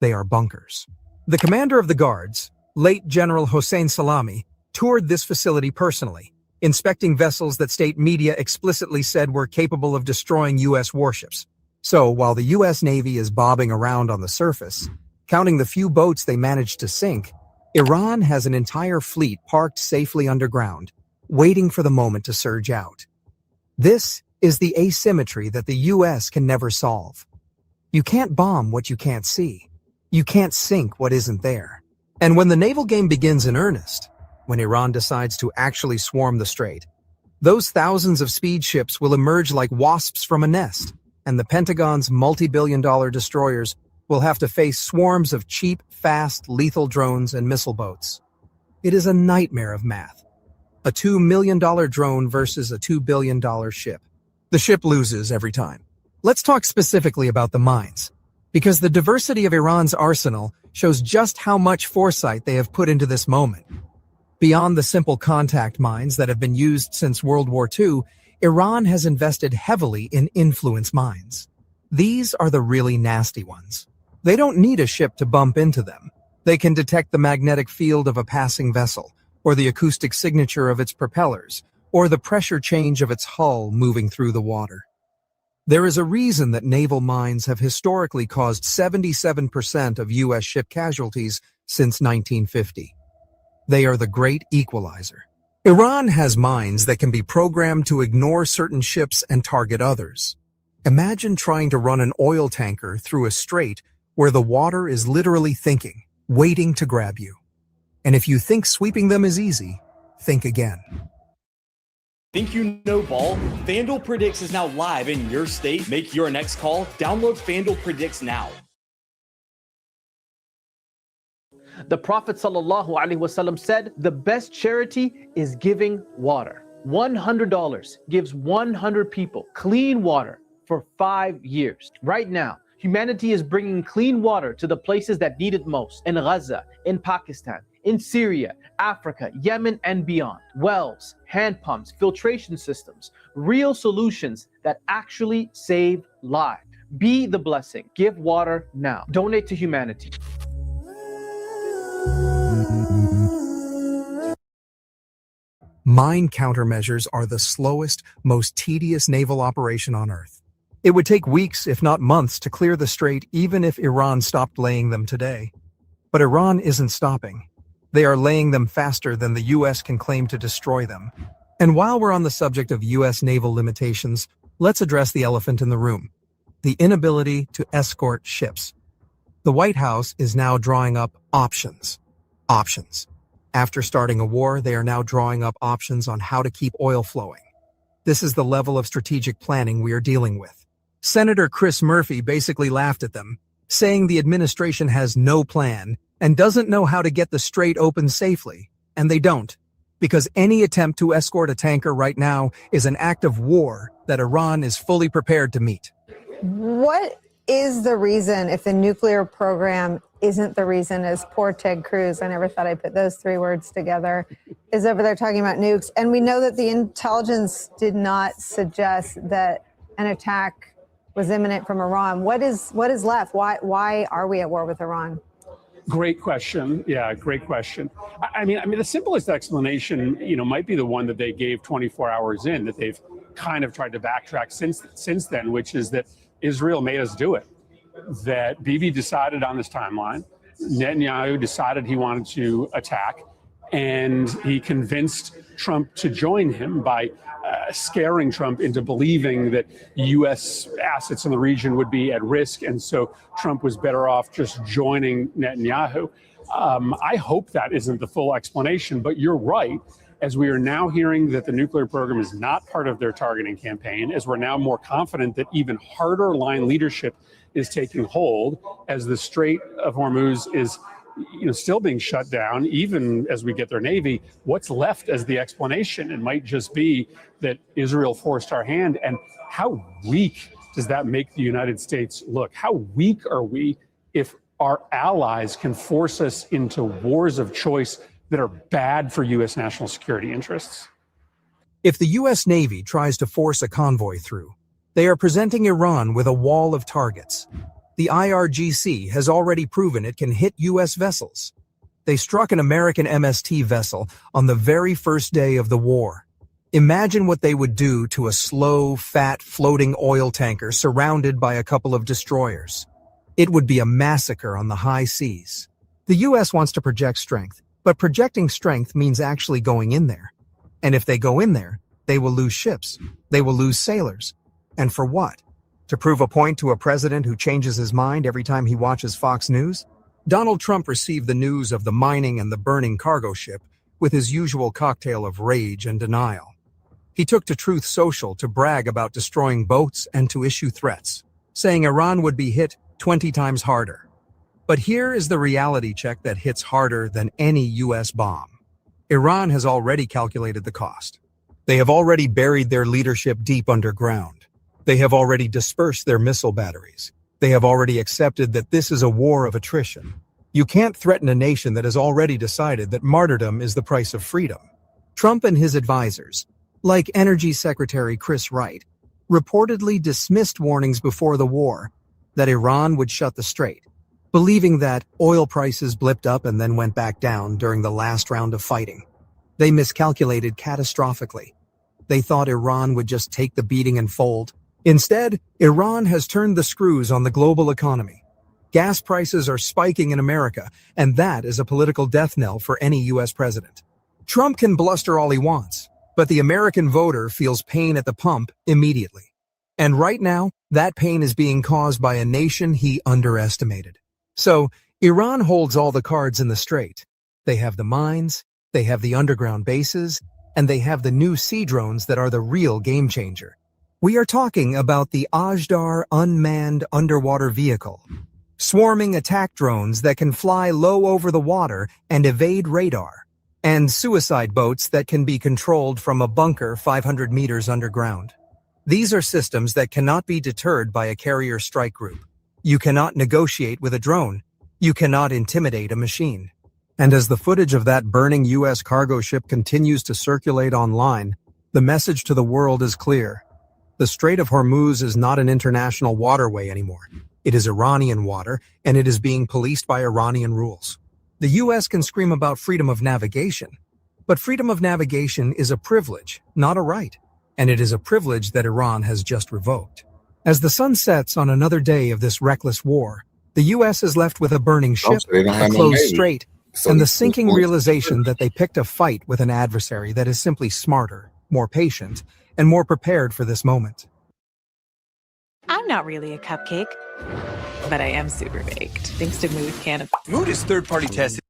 They are bunkers. The commander of the guards, late General Hossein Salami, toured this facility personally, inspecting vessels that state media explicitly said were capable of destroying U.S. warships. So, while the U.S. Navy is bobbing around on the surface, counting the few boats they managed to sink, Iran has an entire fleet parked safely underground, waiting for the moment to surge out. This is the asymmetry that the U.S. can never solve. You can't bomb what you can't see. You can't sink what isn't there. And when the naval game begins in earnest, when Iran decides to actually swarm the strait, those thousands of speed ships will emerge like wasps from a nest, and the Pentagon's multi-billion-dollar destroyers will have to face swarms of cheap, fast, lethal drones and missile boats. It is a nightmare of math. A $2 million drone versus a $2 billion ship. The ship loses every time. Let's talk specifically about the mines, because the diversity of Iran's arsenal shows just how much foresight they have put into this moment. Beyond the simple contact mines that have been used since World War II, Iran has invested heavily in influence mines. These are the really nasty ones. They don't need a ship to bump into them. They can detect the magnetic field of a passing vessel, or the acoustic signature of its propellers, or the pressure change of its hull moving through the water. There is a reason that naval mines have historically caused 77% of U.S. ship casualties since 1950. They are the great equalizer. Iran has mines that can be programmed to ignore certain ships and target others. Imagine trying to run an oil tanker through a strait where the water is literally thinking, waiting to grab you. And if you think sweeping them is easy, think again. Think you know ball? FanDuel Predicts is now live in your state. Make your next call. Download FanDuel Predicts now. The Prophet ﷺ said, the best charity is giving water. $100 gives 100 people clean water for 5 years. Right now, humanity is bringing clean water to the places that need it most. In Gaza, in Pakistan, in Syria, Africa, Yemen, and beyond. Wells, hand pumps, filtration systems, real solutions that actually save lives. Be the blessing. Give water now. Donate to humanity. Mine countermeasures are the slowest, most tedious naval operation on Earth. It would take weeks, if not months, to clear the strait even if Iran stopped laying them today. But Iran isn't stopping. They are laying them faster than the U.S. can claim to destroy them. And while we're on the subject of U.S. naval limitations, let's address the elephant in the room: the inability to escort ships. The White House is now drawing up options. Options. After starting a war, they are now drawing up options on how to keep oil flowing. This is the level of strategic planning we are dealing with. Senator Chris Murphy basically laughed at them, saying the administration has no plan and doesn't know how to get the strait open safely. And they don't, because any attempt to escort a tanker right now is an act of war that Iran is fully prepared to meet. What is the reason, if the nuclear program isn't the reason, as poor Ted Cruz, I never thought I'd put those three words together, is over there talking about nukes? And we know that the intelligence did not suggest that an attack was imminent from Iran. What is left? Why are we at war with Iran? Great question. Yeah, great question. I mean, the simplest explanation, might be the one that they gave 24 hours in, that they've kind of tried to backtrack since then, which is that Israel made us do it. That Bibi decided on this timeline. Netanyahu decided he wanted to attack, and he convinced Trump to join him by scaring Trump into believing that U.S. assets in the region would be at risk, and so Trump was better off just joining Netanyahu. I hope that isn't the full explanation, but you're right. As we are now hearing that the nuclear program is not part of their targeting campaign, as we're now more confident that even harder line leadership is taking hold, as the Strait of Hormuz is still being shut down, even as we get their Navy, what's left as the explanation? It might just be that Israel forced our hand. And how weak does that make the United States look? How weak are we if our allies can force us into wars of choice that are bad for U.S. national security interests? If the U.S. Navy tries to force a convoy through, they are presenting Iran with a wall of targets. The IRGC has already proven it can hit U.S. vessels. They struck an American MST vessel on the very first day of the war. Imagine what they would do to a slow, fat, floating oil tanker surrounded by a couple of destroyers. It would be a massacre on the high seas. The U.S. wants to project strength, but projecting strength means actually going in there. And if they go in there, they will lose ships. They will lose sailors. And for what? To prove a point to a president who changes his mind every time he watches Fox News? Donald Trump received the news of the mining and the burning cargo ship with his usual cocktail of rage and denial. He took to Truth Social to brag about destroying boats and to issue threats, saying Iran would be hit 20 times harder. But here is the reality check that hits harder than any U.S. bomb. Iran has already calculated the cost. They have already buried their leadership deep underground. They have already dispersed their missile batteries. They have already accepted that this is a war of attrition. You can't threaten a nation that has already decided that martyrdom is the price of freedom. Trump and his advisors, like Energy Secretary Chris Wright, reportedly dismissed warnings before the war that Iran would shut the strait, believing that oil prices blipped up and then went back down during the last round of fighting. They miscalculated catastrophically. They thought Iran would just take the beating and fold. Instead, Iran has turned the screws on the global economy. Gas prices are spiking in America, and that is a political death knell for any U.S. president. Trump can bluster all he wants, but the American voter feels pain at the pump immediately. And right now, that pain is being caused by a nation he underestimated. So, Iran holds all the cards in the strait. They have the mines, they have the underground bases, and they have the new sea drones that are the real game changer. We are talking about the Ajdar unmanned underwater vehicle, swarming attack drones that can fly low over the water and evade radar, and suicide boats that can be controlled from a bunker 500 meters underground. These are systems that cannot be deterred by a carrier strike group. You cannot negotiate with a drone. You cannot intimidate a machine. And as the footage of that burning U.S. cargo ship continues to circulate online, the message to the world is clear. The Strait of Hormuz is not an international waterway anymore. It is Iranian water, and it is being policed by Iranian rules. The U.S. can scream about freedom of navigation, but freedom of navigation is a privilege, not a right, and it is a privilege that Iran has just revoked. As the sun sets on another day of this reckless war, the U.S. is left with a burning ship, a closed strait, and the sinking realization that they picked a fight with an adversary that is simply smarter, more patient, and more prepared for this moment. I'm not really a cupcake, but I am super baked, thanks to Mood Canopy. Mood is third-party tested.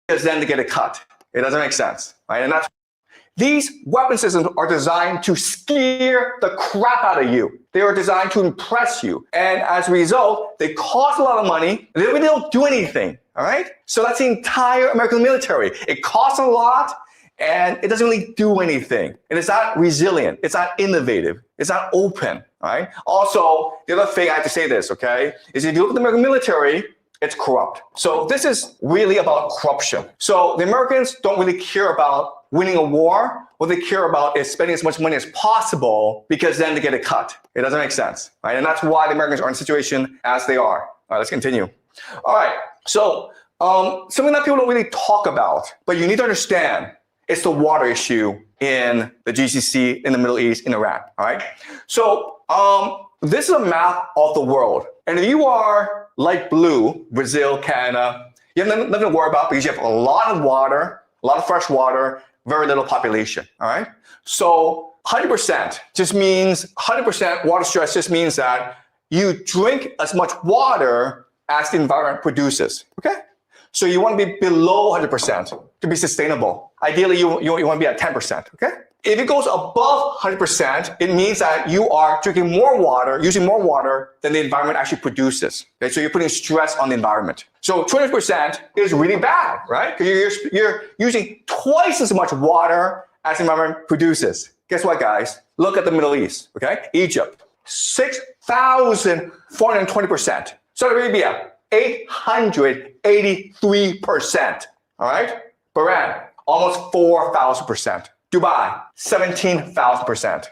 Then to get a cut. It doesn't make sense, right? And that's these weapon systems are designed to scare the crap out of you. They are designed to impress you, and as a result, they cost a lot of money. They really don't do anything. All right, so that's the entire American military. It costs a lot, and it doesn't really do anything. And it's not resilient. It's not innovative. It's not open. All right. Also, the other thing I have to say this, okay, is if you look at the American military, it's corrupt. So this is really about corruption. So the Americans don't really care about winning a war. What they care about is spending as much money as possible because then they get a cut. It doesn't make sense, right? And that's why the Americans are in the situation as they are. All right, let's continue. All right, so something that people don't really talk about, but you need to understand, it's the water issue in the GCC, in the Middle East, in Iran, all right? So this is a map of the world. And if you are light blue, Brazil, Canada, you have nothing to worry about because you have a lot of water, a lot of fresh water, very little population, all right? So 100% just means, 100% water stress just means that you drink as much water as the environment produces, okay? So you want to be below 100% to be sustainable. Ideally, you want to be at 10%, okay? If it goes above 100%, it means that you are drinking more water, using more water than the environment actually produces. Okay, so you're putting stress on the environment. So 20% is really bad, right? Because you're using twice as much water as the environment produces. Guess what, guys? Look at the Middle East, okay? Egypt, 6,420%. Saudi Arabia, 883%, all right? Bahrain, almost 4,000%. Dubai, 17,000%.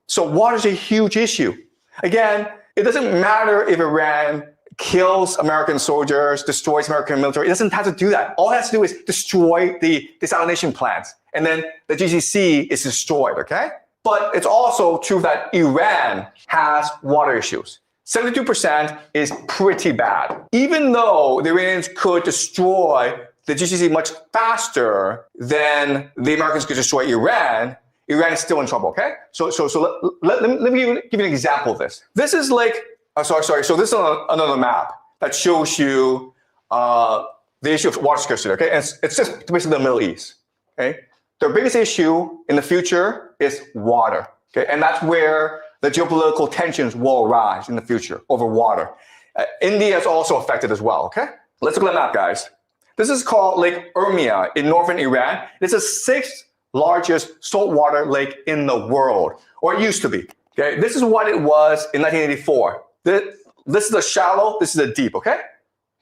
So water is a huge issue. Again, it doesn't matter if Iran kills American soldiers, destroys American military. It doesn't have to do that. All it has to do is destroy the desalination plants. And then the GCC is destroyed, okay? But it's also true that Iran has water issues. 72% is pretty bad. Even though the Iranians could destroy the GCC much faster than the Americans could destroy Iran, Iran is still in trouble, okay? So let me give you an example of this. This is like, so this is another map that shows you the issue of water scarcity, okay? And it's just basically the Middle East, okay? Their biggest issue in the future is water, okay? And that's where the geopolitical tensions will arise in the future over water. India is also affected as well, okay? Let's look at the map, guys. This is called Lake Urmia in northern Iran. It's the 6th largest saltwater lake in the world, or it used to be. Okay, this is what it was in 1984. This is the shallow, this is the deep, okay?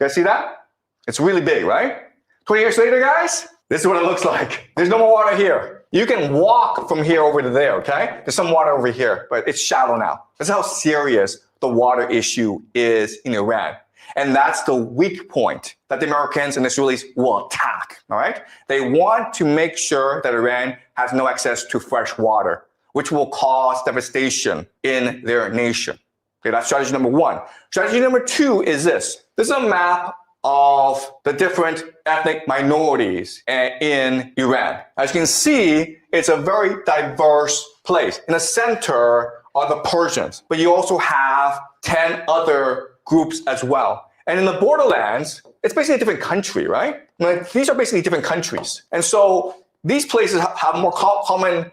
You guys see that? It's really big, right? 20 years later, guys, this is what it looks like. There's no more water here. You can walk from here over to there, okay? There's some water over here, but it's shallow now. That's how serious the water issue is in Iran. And that's the weak point that the Americans and the Israelis will attack, all right? They want to make sure that Iran has no access to fresh water, which will cause devastation in their nation. Okay, that's strategy number one. Strategy number two is this. This is a map of the different ethnic minorities in Iran. As you can see, it's a very diverse place. In the center are the Persians, but you also have 10 other groups as well. And in the borderlands, it's basically a different country, right? Like, these are basically different countries. And so these places have more common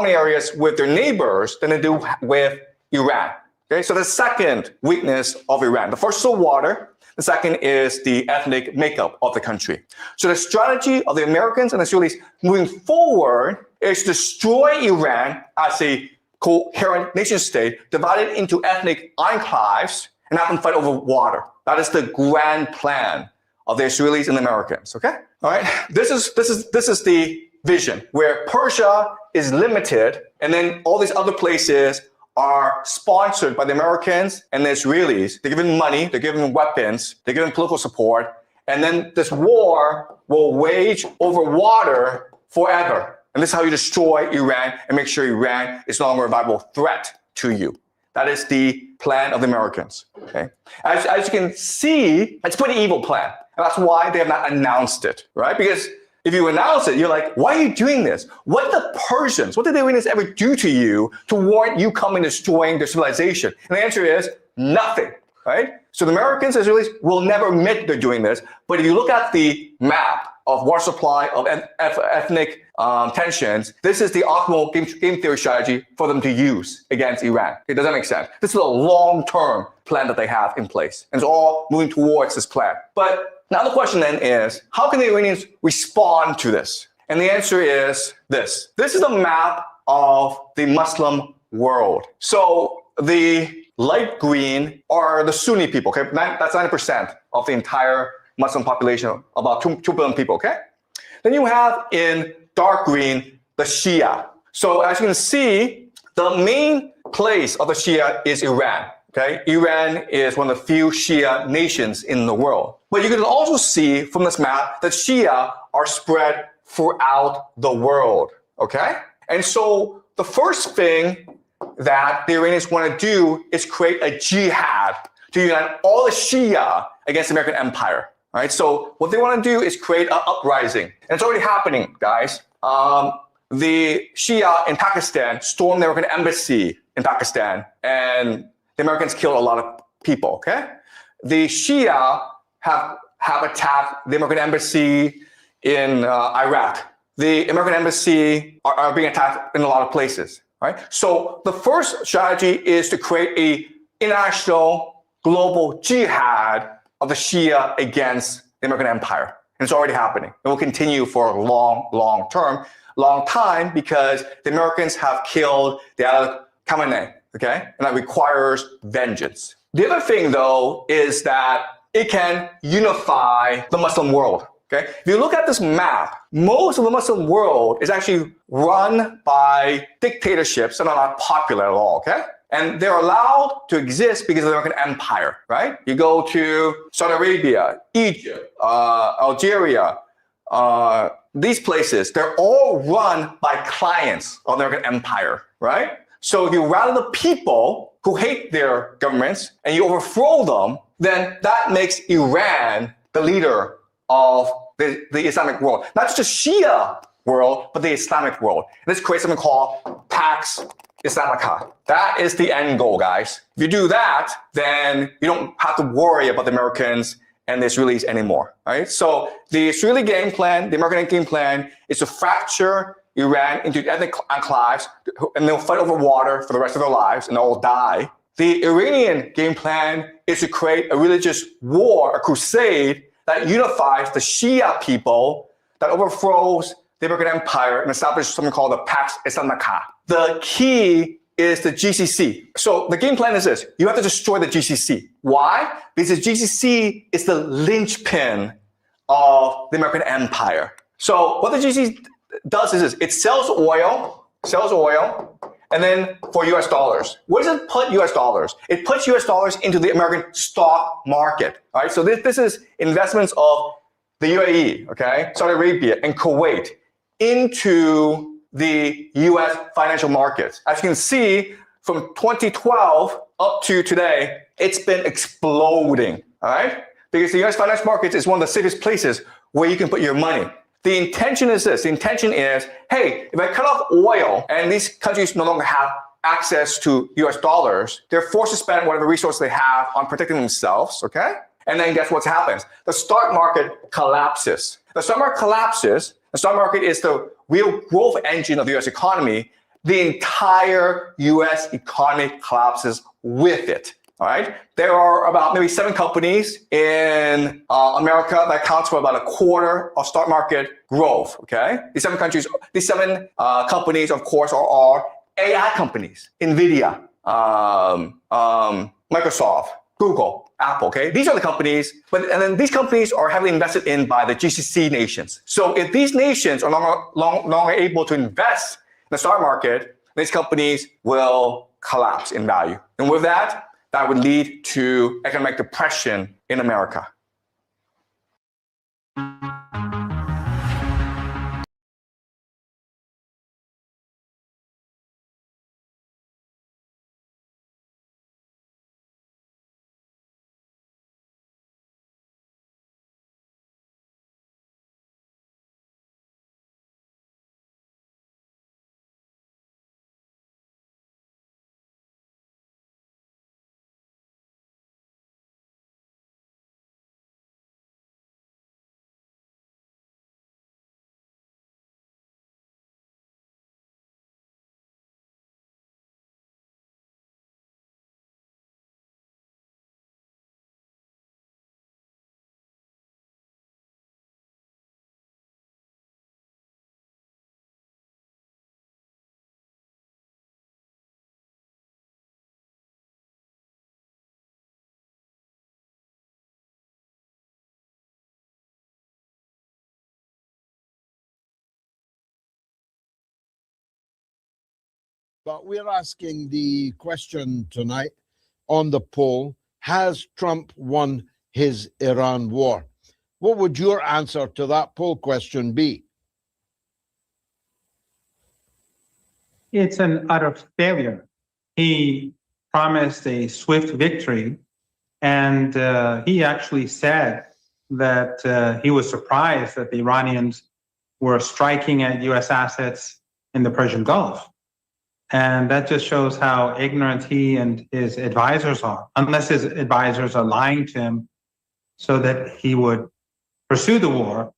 areas with their neighbors than they do with Iran. Okay, so the second weakness of Iran, the first is the water, the second is the ethnic makeup of the country. So the strategy of the Americans and the Israelis moving forward is to destroy Iran as a coherent nation state, divided into ethnic enclaves, and have them fight over water. That is the grand plan of the Israelis and the Americans, okay? All right, this is the vision where Persia is limited, and then all these other places are sponsored by the Americans and the Israelis. They're given money, they're given weapons, they're given political support, and then this war will wage over water forever. And this is how you destroy Iran and make sure Iran is no longer a viable threat to you. That is the plan of the Americans, okay? As you can see, it's a pretty evil plan. And that's why they have not announced it, right? Because if you announce it, you're like, why are you doing this? What did the Persians, what did the Iranians ever do to you to warrant you coming and destroying their civilization? And the answer is nothing, right? So the Americans and Israelis will never admit they're doing this. But if you look at the map of water supply, of ethnic tensions, this is the optimal game theory strategy for them to use against Iran. It doesn't make sense. This is a long-term plan that they have in place. And it's all moving towards this plan. But now the question then is, how can the Iranians respond to this? And the answer is this. This is a map of the Muslim world. So the light green are the Sunni people, okay? That's 90% of the entire Muslim population, about 2 billion people, okay? Then you have in dark green, the Shia. So as you can see, the main place of the Shia is Iran, okay? Iran is one of the few Shia nations in the world. But you can also see from this map that Shia are spread throughout the world, okay? And so the first thing that the Iranians want to do is create a jihad to unite all the Shia against the American empire. All right, so what they want to do is create an uprising. And it's already happening, guys. The Shia in Pakistan stormed the American embassy in Pakistan, and the Americans killed a lot of people, okay? The Shia have attacked the American embassy in Iraq, the American embassy are being attacked in a lot of places, right? So the first strategy is to create a international global jihad of the Shia against the American empire. And it's already happening. It will continue for a long time because the Americans have killed the Ayatollah Khamenei, okay? And that requires vengeance. The other thing, though, is that it can unify the Muslim world, okay? If you look at this map, most of the Muslim world is actually run by dictatorships that are not popular at all, okay? And they're allowed to exist because of the American empire, right? You go to Saudi Arabia, Egypt, Algeria, these places, they're all run by clients of the American empire, right? So if you rally the people who hate their governments and you overthrow them, then that makes Iran the leader of the Islamic world. Not just the Shia world, but the Islamic world. And this creates something called Pax Islamica. That is the end goal, guys. If you do that, then you don't have to worry about the Americans and the Israelis anymore, right? So the Israeli game plan, the American game plan is to fracture Iran into ethnic enclaves, and they'll fight over water for the rest of their lives, and they'll all die. The Iranian game plan is to create a religious war, a crusade that unifies the Shia people, that overthrows the American empire and establishes something called the Pax Islamica. The key is the GCC. So the game plan is this. You have to destroy the GCC. Why? Because the GCC is the linchpin of the American empire. So what the GCC does is this. It sells oil, and then for US dollars. Where does it put US dollars? It puts US dollars into the American stock market. All right? So this is investments of the UAE, okay, Saudi Arabia, and Kuwait into the US financial markets. As you can see, from 2012 up to today, it's been exploding, all right? Because the US financial markets is one of the safest places where you can put your money. The intention is this. The intention is, hey, if I cut off oil and these countries no longer have access to US dollars, they're forced to spend whatever resources they have on protecting themselves, okay? And then guess what happens? The stock market collapses. The stock market collapses. The stock market is the real growth engine of the US economy. The entire US economy collapses with it. All right. There are about maybe 7 companies in America that accounts for about a quarter of stock market growth. Okay. These 7 companies, of course, are AI companies: NVIDIA, Microsoft, Google, Apple. Okay. These are the companies, and then these companies are heavily invested in by the GCC nations. So if these nations are no longer able to invest in the stock market, these companies will collapse in value. And with that, that would lead to economic depression in America. But we're asking the question tonight on the poll: has Trump won his Iran war? What would your answer to that poll question be? It's an utter failure. He promised a swift victory, and he actually said that he was surprised that the Iranians were striking at U.S. assets in the Persian Gulf. And that just shows how ignorant he and his advisors are, unless his advisors are lying to him so that he would pursue the war.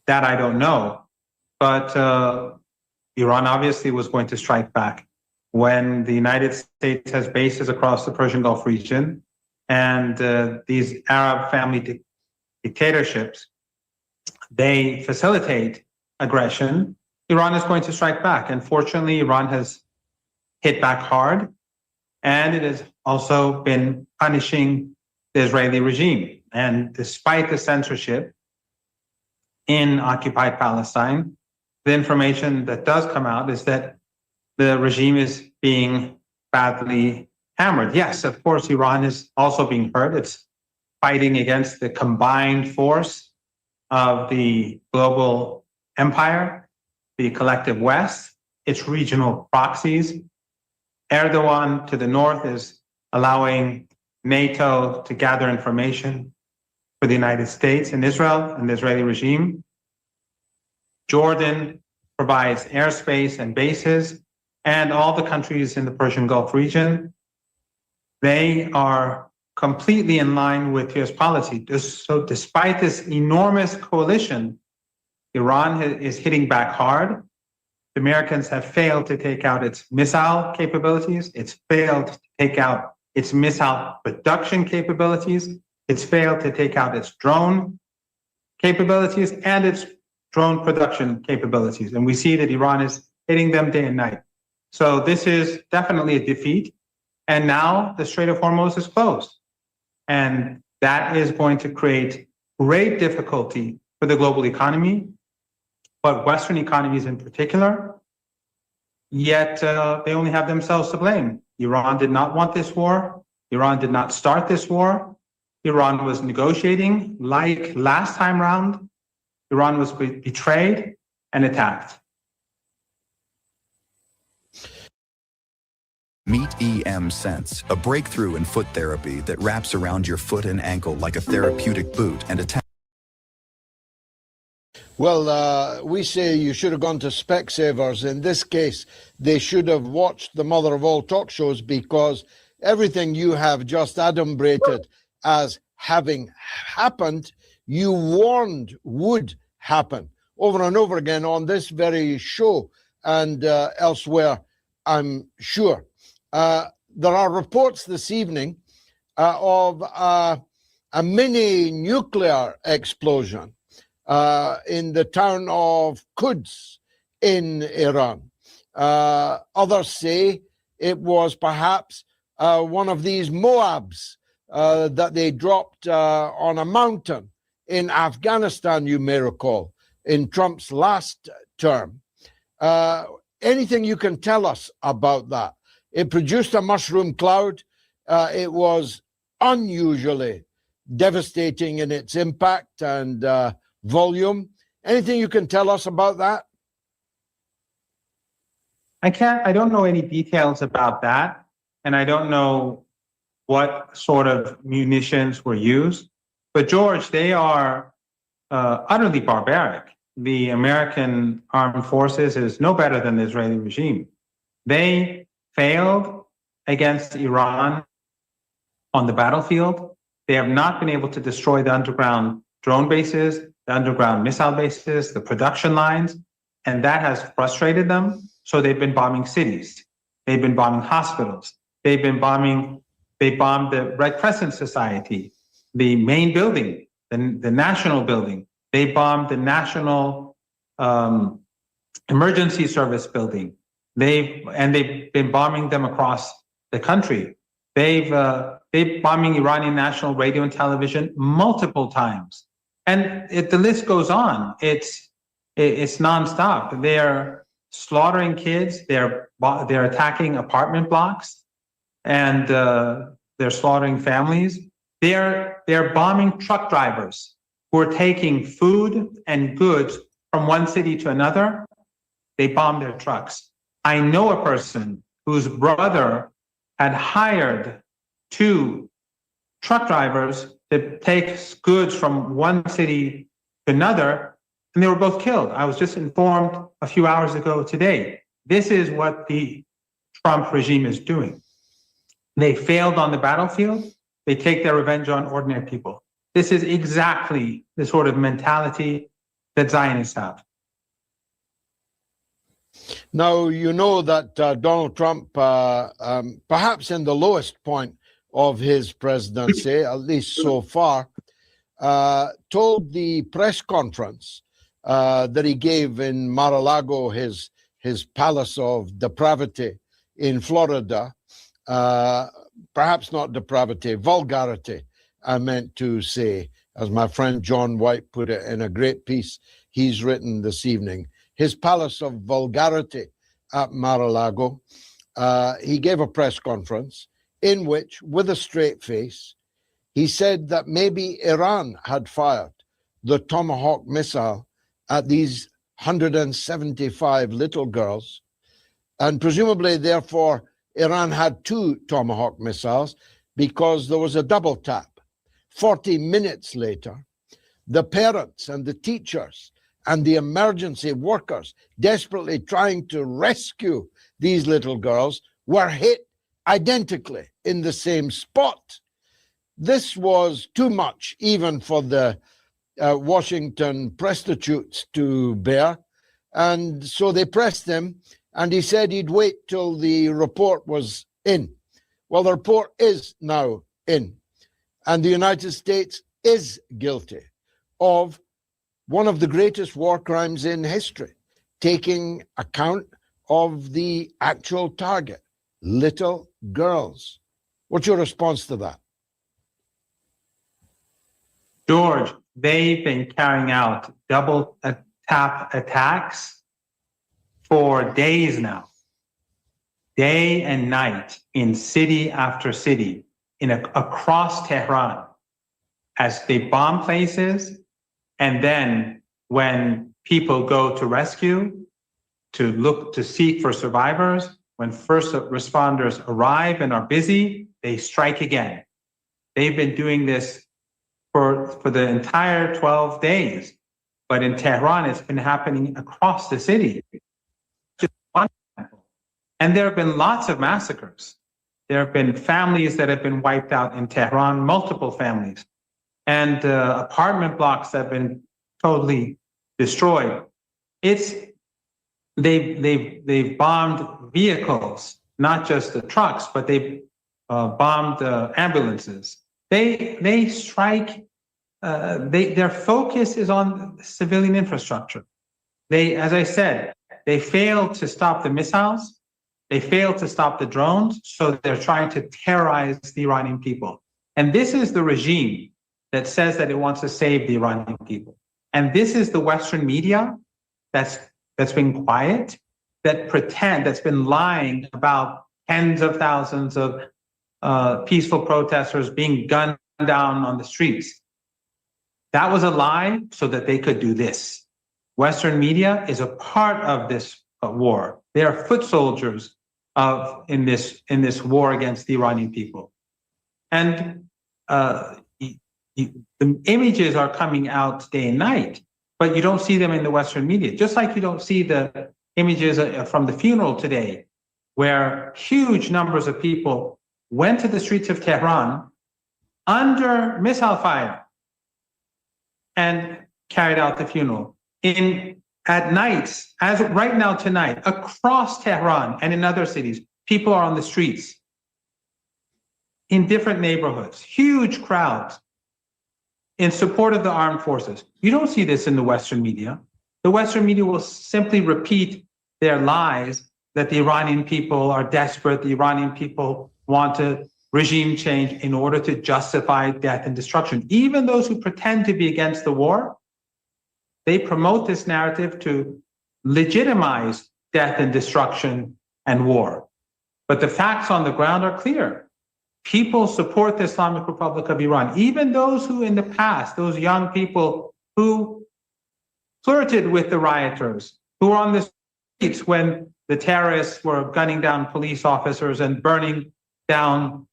That I don't know. But Iran obviously was going to strike back when the United States has bases across the Persian Gulf region, and these Arab family dictatorships, they facilitate aggression. Iran is going to strike back. And fortunately, Iran has hit back hard, and it has also been punishing the Israeli regime. And despite the censorship in occupied Palestine, the information that does come out is that the regime is being badly hammered. Yes, of course, Iran is also being hurt. It's fighting against the combined force of the global empire, the collective West, its regional proxies. Erdogan to the north is allowing NATO to gather information for the United States and Israel and the Israeli regime. Jordan provides airspace and bases, and all the countries in the Persian Gulf region, they are completely in line with US policy. So despite this enormous coalition, Iran is hitting back hard. The Americans have failed to take out its missile capabilities. It's failed to take out its missile production capabilities. It's failed to take out its drone capabilities and its drone production capabilities. And we see that Iran is hitting them day and night. So this is definitely a defeat. And now the Strait of Hormuz is closed. And that is going to create great difficulty for the global economy, but Western economies in particular. Yet they only have themselves to blame. Iran did not want this war. Iran did not start this war. Iran was negotiating like last time round. Iran was betrayed and attacked. Meet EM Sense, a breakthrough in foot therapy that wraps around your foot and ankle like a therapeutic boot and attacks. Well, we say you should have gone to Specsavers. In this case, they should have watched the mother of all talk shows, because everything you have just adumbrated as having happened, you warned would happen over and over again on this very show and elsewhere, I'm sure. There are reports this evening of a mini nuclear explosion in the town of Quds in Iran. Others say it was perhaps one of these Moabs that they dropped on a mountain in Afghanistan, you may recall, in Trump's last term. Anything you can tell us about that? It produced a mushroom cloud. It was unusually devastating in its impact and volume. Anything you can tell us about that? I don't know any details about that. And I don't know what sort of munitions were used. But George, they are utterly barbaric. The American armed forces is no better than the Israeli regime. They failed against Iran on the battlefield. They have not been able to destroy the underground drone bases, the underground missile bases, the production lines, and that has frustrated them. So they've been bombing cities. They've been bombing hospitals. They bombed the Red Crescent Society, the main building, the national building. They bombed the National Emergency Service building. They've been bombing them across the country. They've bombing Iranian national radio and television multiple times. And the list goes on. It's nonstop. They're slaughtering kids. They're attacking apartment blocks, and they're slaughtering families. They're bombing truck drivers who are taking food and goods from one city to another. They bomb their trucks. I know a person whose brother had hired 2 truck drivers to take goods from one city to another, and they were both killed. I was just informed a few hours ago today. This is what the Trump regime is doing. They failed on the battlefield. They take their revenge on ordinary people. This is exactly the sort of mentality that Zionists have. Now, you know that Donald Trump, perhaps in the lowest point of his presidency, at least so far, told the press conference that he gave in Mar-a-Lago, his palace of depravity in Florida, perhaps not depravity, vulgarity, I meant to say, as my friend John White put it in a great piece he's written this evening. His palace of vulgarity at Mar-a-Lago, he gave a press conference in which, with a straight face, he said that maybe Iran had fired the Tomahawk missile at these 175 little girls, and presumably, therefore, Iran had 2 Tomahawk missiles because there was a double tap. 40 minutes later, the parents and the teachers and the emergency workers desperately trying to rescue these little girls were hit identically in the same spot. This was too much even for the Washington prostitutes to bear, and so they pressed him, and he said he'd wait till the report was in. Well, the report is now in, and the United States is guilty of one of the greatest war crimes in history, taking account of the actual target, little girls. What's your response to that? George, they've been carrying out double tap attacks for days now, day and night, in city after city, across Tehran, as they bomb places. And then when people go to rescue, to seek for survivors, when first responders arrive and are busy, they strike again. They've been doing this for the entire 12 days. But in Tehran, it's been happening across the city. And there have been lots of massacres. There have been families that have been wiped out in Tehran, multiple families, and apartment blocks that have been totally destroyed. They've bombed vehicles, not just the trucks, but they've bombed ambulances. They strike. Their focus is on civilian infrastructure. As I said, they failed to stop the missiles. They failed to stop the drones. So they're trying to terrorize the Iranian people. And this is the regime that says that it wants to save the Iranian people. And this is the Western media that's been quiet, that's been lying about tens of thousands of peaceful protesters being gunned down on the streets. That was a lie so that they could do this. Western media is a part of this war. They are foot soldiers in this war against the Iranian people. And the images are coming out day and night, but you don't see them in the Western media. Just like you don't see the images from the funeral today, where huge numbers of people went to the streets of Tehran under missile fire and carried out the funeral. At night, as right now tonight, across Tehran and in other cities, people are on the streets in different neighborhoods, huge crowds in support of the armed forces. You don't see this in the Western media. The Western media will simply repeat their lies that the Iranian people are desperate, the Iranian people want a regime change in order to justify death and destruction. Even those who pretend to be against the war, they promote this narrative to legitimize death and destruction and war. But the facts on the ground are clear. People support the Islamic Republic of Iran, even those who in the past, those young people who flirted with the rioters, who were on the streets when the terrorists were gunning down police officers and burning down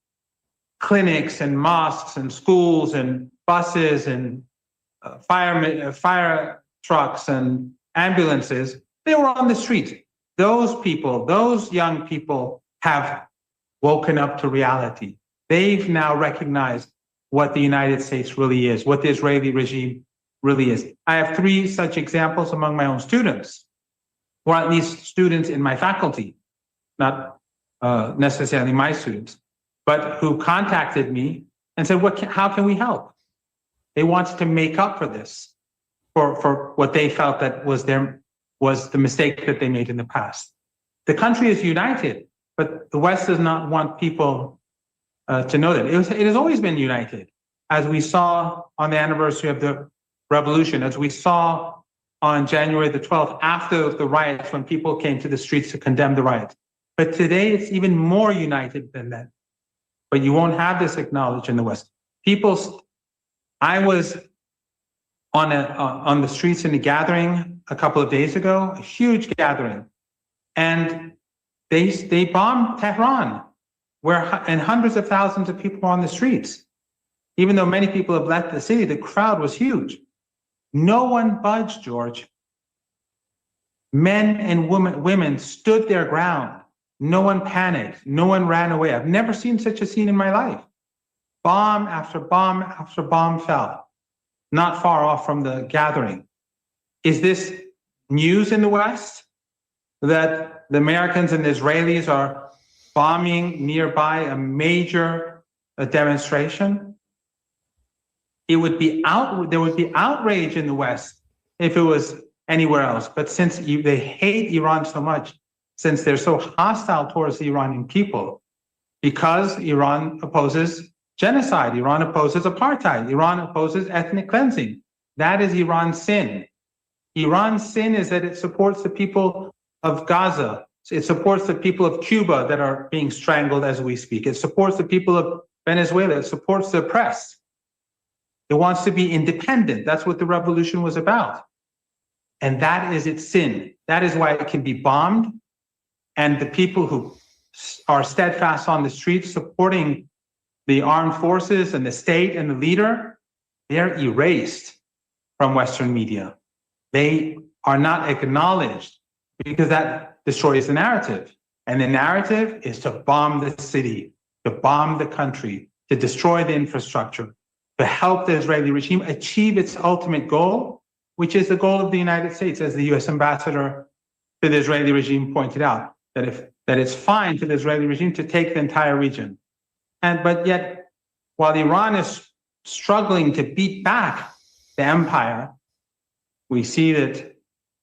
clinics and mosques and schools and buses and fire trucks and ambulances. They were on the street. Those people, those young people have woken up to reality. They've now recognized what the United States really is, what the Israeli regime really is. I have 3 such examples among my own students, or at least students in my faculty, not necessarily my students, but who contacted me and said, how can we help? They wanted to make up for this, for what they felt that was the mistake that they made in the past. The country is united, but the West does not want people to know that. It has always been united, as we saw on the anniversary of the revolution, as we saw on January the 12th, after the riots, when people came to the streets to condemn the riots. But today it's even more united than that. But you won't have this acknowledged in the West. I was on the streets in a gathering a couple of days ago, a huge gathering, and they bombed Tehran, and hundreds of thousands of people were on the streets. Even though many people have left the city, the crowd was huge. No one budged, George. Men and women stood their ground. No one panicked. No one ran away. I've never seen such a scene in my life. Bomb after bomb after bomb fell, not far off from the gathering. Is this news in the West that the Americans and the Israelis are bombing nearby a major demonstration? There would be outrage in the West if it was anywhere else. But since they hate Iran so much, since they're so hostile towards the Iranian people, because Iran opposes genocide, Iran opposes apartheid, Iran opposes ethnic cleansing. That is Iran's sin. Iran's sin is that it supports the people of Gaza. It supports the people of Cuba that are being strangled as we speak. It supports the people of Venezuela. It supports the oppressed. It wants to be independent. That's what the revolution was about. And that is its sin. That is why it can be bombed. And the people who are steadfast on the streets supporting the armed forces and the state and the leader, they're erased from Western media. They are not acknowledged because that destroys the narrative. And the narrative is to bomb the city, to bomb the country, to destroy the infrastructure, to help the Israeli regime achieve its ultimate goal, which is the goal of the United States, as the US ambassador to the Israeli regime pointed out, that it's fine for the Israeli regime to take the entire region. But yet, while Iran is struggling to beat back the empire, we see that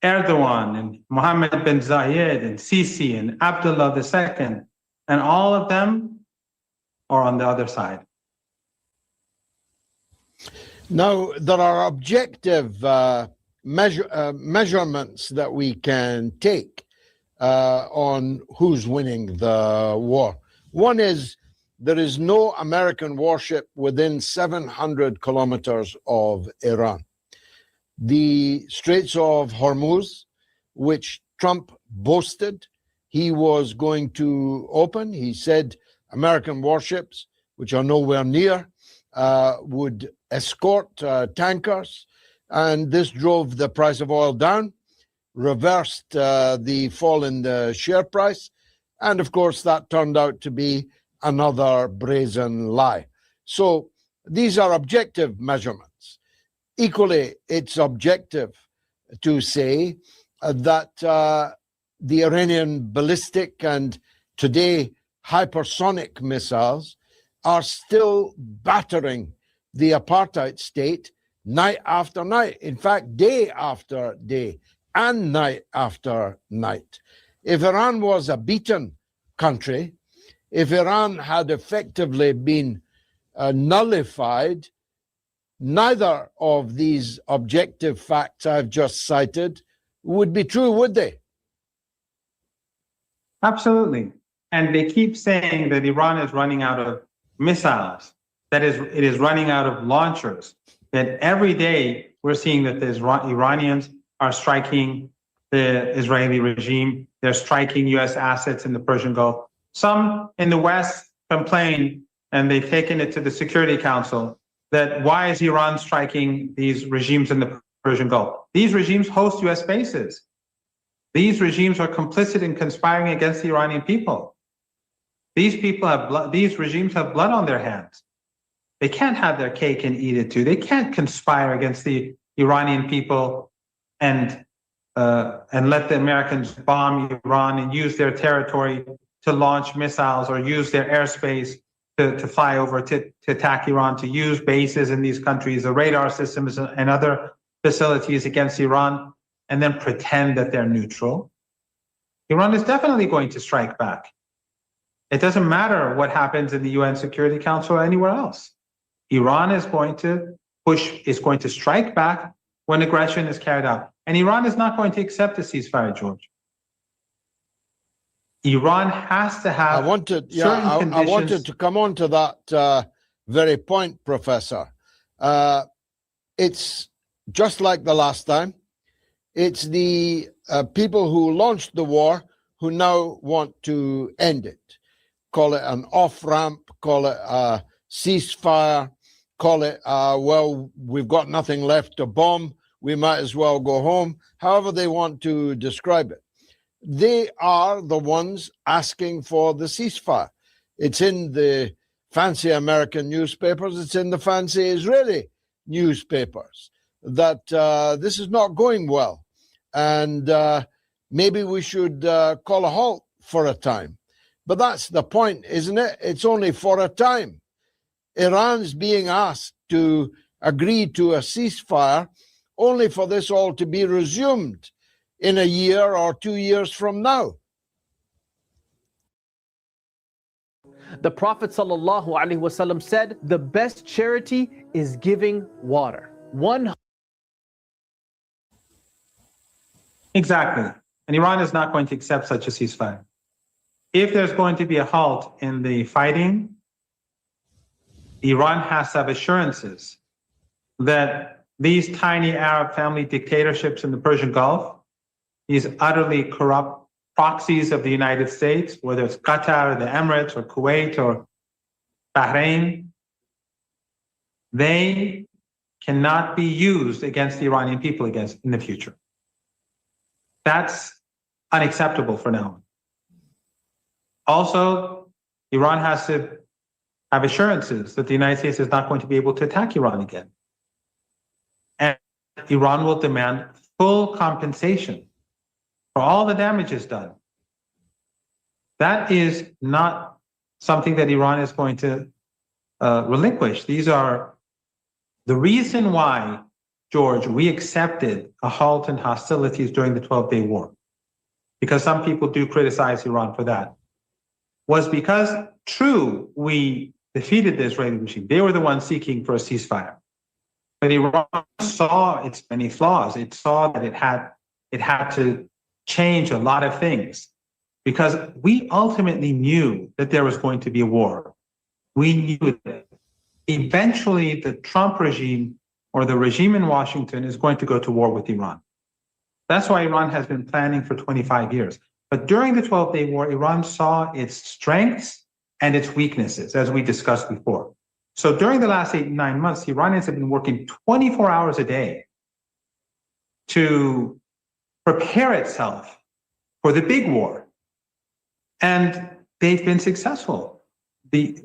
Erdogan and Mohammed bin Zayed and Sisi and Abdullah II, and all of them are on the other side. Now, there are objective measurements that we can take on who's winning the war. One is there is no American warship within 700 kilometers of Iran. The Straits of Hormuz, which Trump boasted he was going to open, he said American warships, which are nowhere near, would escort tankers, and this drove the price of oil down, reversed the fall in the share price, and of course that turned out to be another brazen lie. So these are objective measurements. Equally, it's objective to say that the Iranian ballistic and today hypersonic missiles are still battering the apartheid state night after night. In fact, day after day and night after night. If Iran was a beaten country, if Iran had effectively been nullified, neither of these objective facts I've just cited would be true, would they? Absolutely. And they keep saying that Iran is running out of missiles, that it is running out of launchers, that every day we're seeing that the Iranians are striking the Israeli regime, they're striking US assets in the Persian Gulf. Some in the West complain, and they've taken it to the Security Council, that why is Iran striking these regimes in the Persian Gulf? These regimes host US bases. These regimes are complicit in conspiring against the Iranian people. These regimes have blood on their hands. They can't have their cake and eat it too. They can't conspire against the Iranian people and let the Americans bomb Iran and use their territory to launch missiles or use their airspace to fly over to attack Iran, to use bases in these countries, the radar systems and other facilities against Iran, and then pretend that they're neutral. Iran is definitely going to strike back. It doesn't matter what happens in the UN Security Council or anywhere else. Iran is going to strike back when aggression is carried out. And Iran is not going to accept a ceasefire, George. Iran has to have I wanted to come on to that very point, Professor. It's just like the last time. It's the people who launched the war who now want to end it. Call it an off-ramp, call it a ceasefire, call it, well, we've got nothing left to bomb, we might as well go home, however they want to describe it. They are the ones asking for the ceasefire. It's in the fancy American newspapers, it's in the fancy Israeli newspapers that this is not going well. And maybe we should call a halt for a time. But that's the point, isn't it? It's only for a time. Iran's being asked to agree to a ceasefire only for this all to be resumed in a year or 2 years from now. The Prophet ﷺ said, the best charity is giving water. Exactly. And Iran is not going to accept such a ceasefire. If there's going to be a halt in the fighting, Iran has to have assurances that these tiny Arab family dictatorships in the Persian Gulf, these utterly corrupt proxies of the United States, whether it's Qatar or the Emirates or Kuwait or Bahrain, they cannot be used against the Iranian people in the future. That's unacceptable for now. Also, Iran has to have assurances that the United States is not going to be able to attack Iran again. And Iran will demand full compensation for all the damages done. That is not something that Iran is going to relinquish. These are the reason why, George, we accepted a halt in hostilities during the 12-day war, because some people do criticize Iran for that, was because, true, we defeated the Israeli regime. They were the ones seeking for a ceasefire. But Iran saw its many flaws. It saw that it had to change a lot of things, because we ultimately knew that there was going to be a war. We knew that eventually the Trump regime or the regime in Washington is going to go to war with Iran. That's why Iran has been planning for 25 years. But during the 12-day war, Iran saw its strengths and its weaknesses, as we discussed before. So during the last 8 to 9 months, the Iranians have been working 24 hours a day to prepare itself for the big war. And they've been successful. The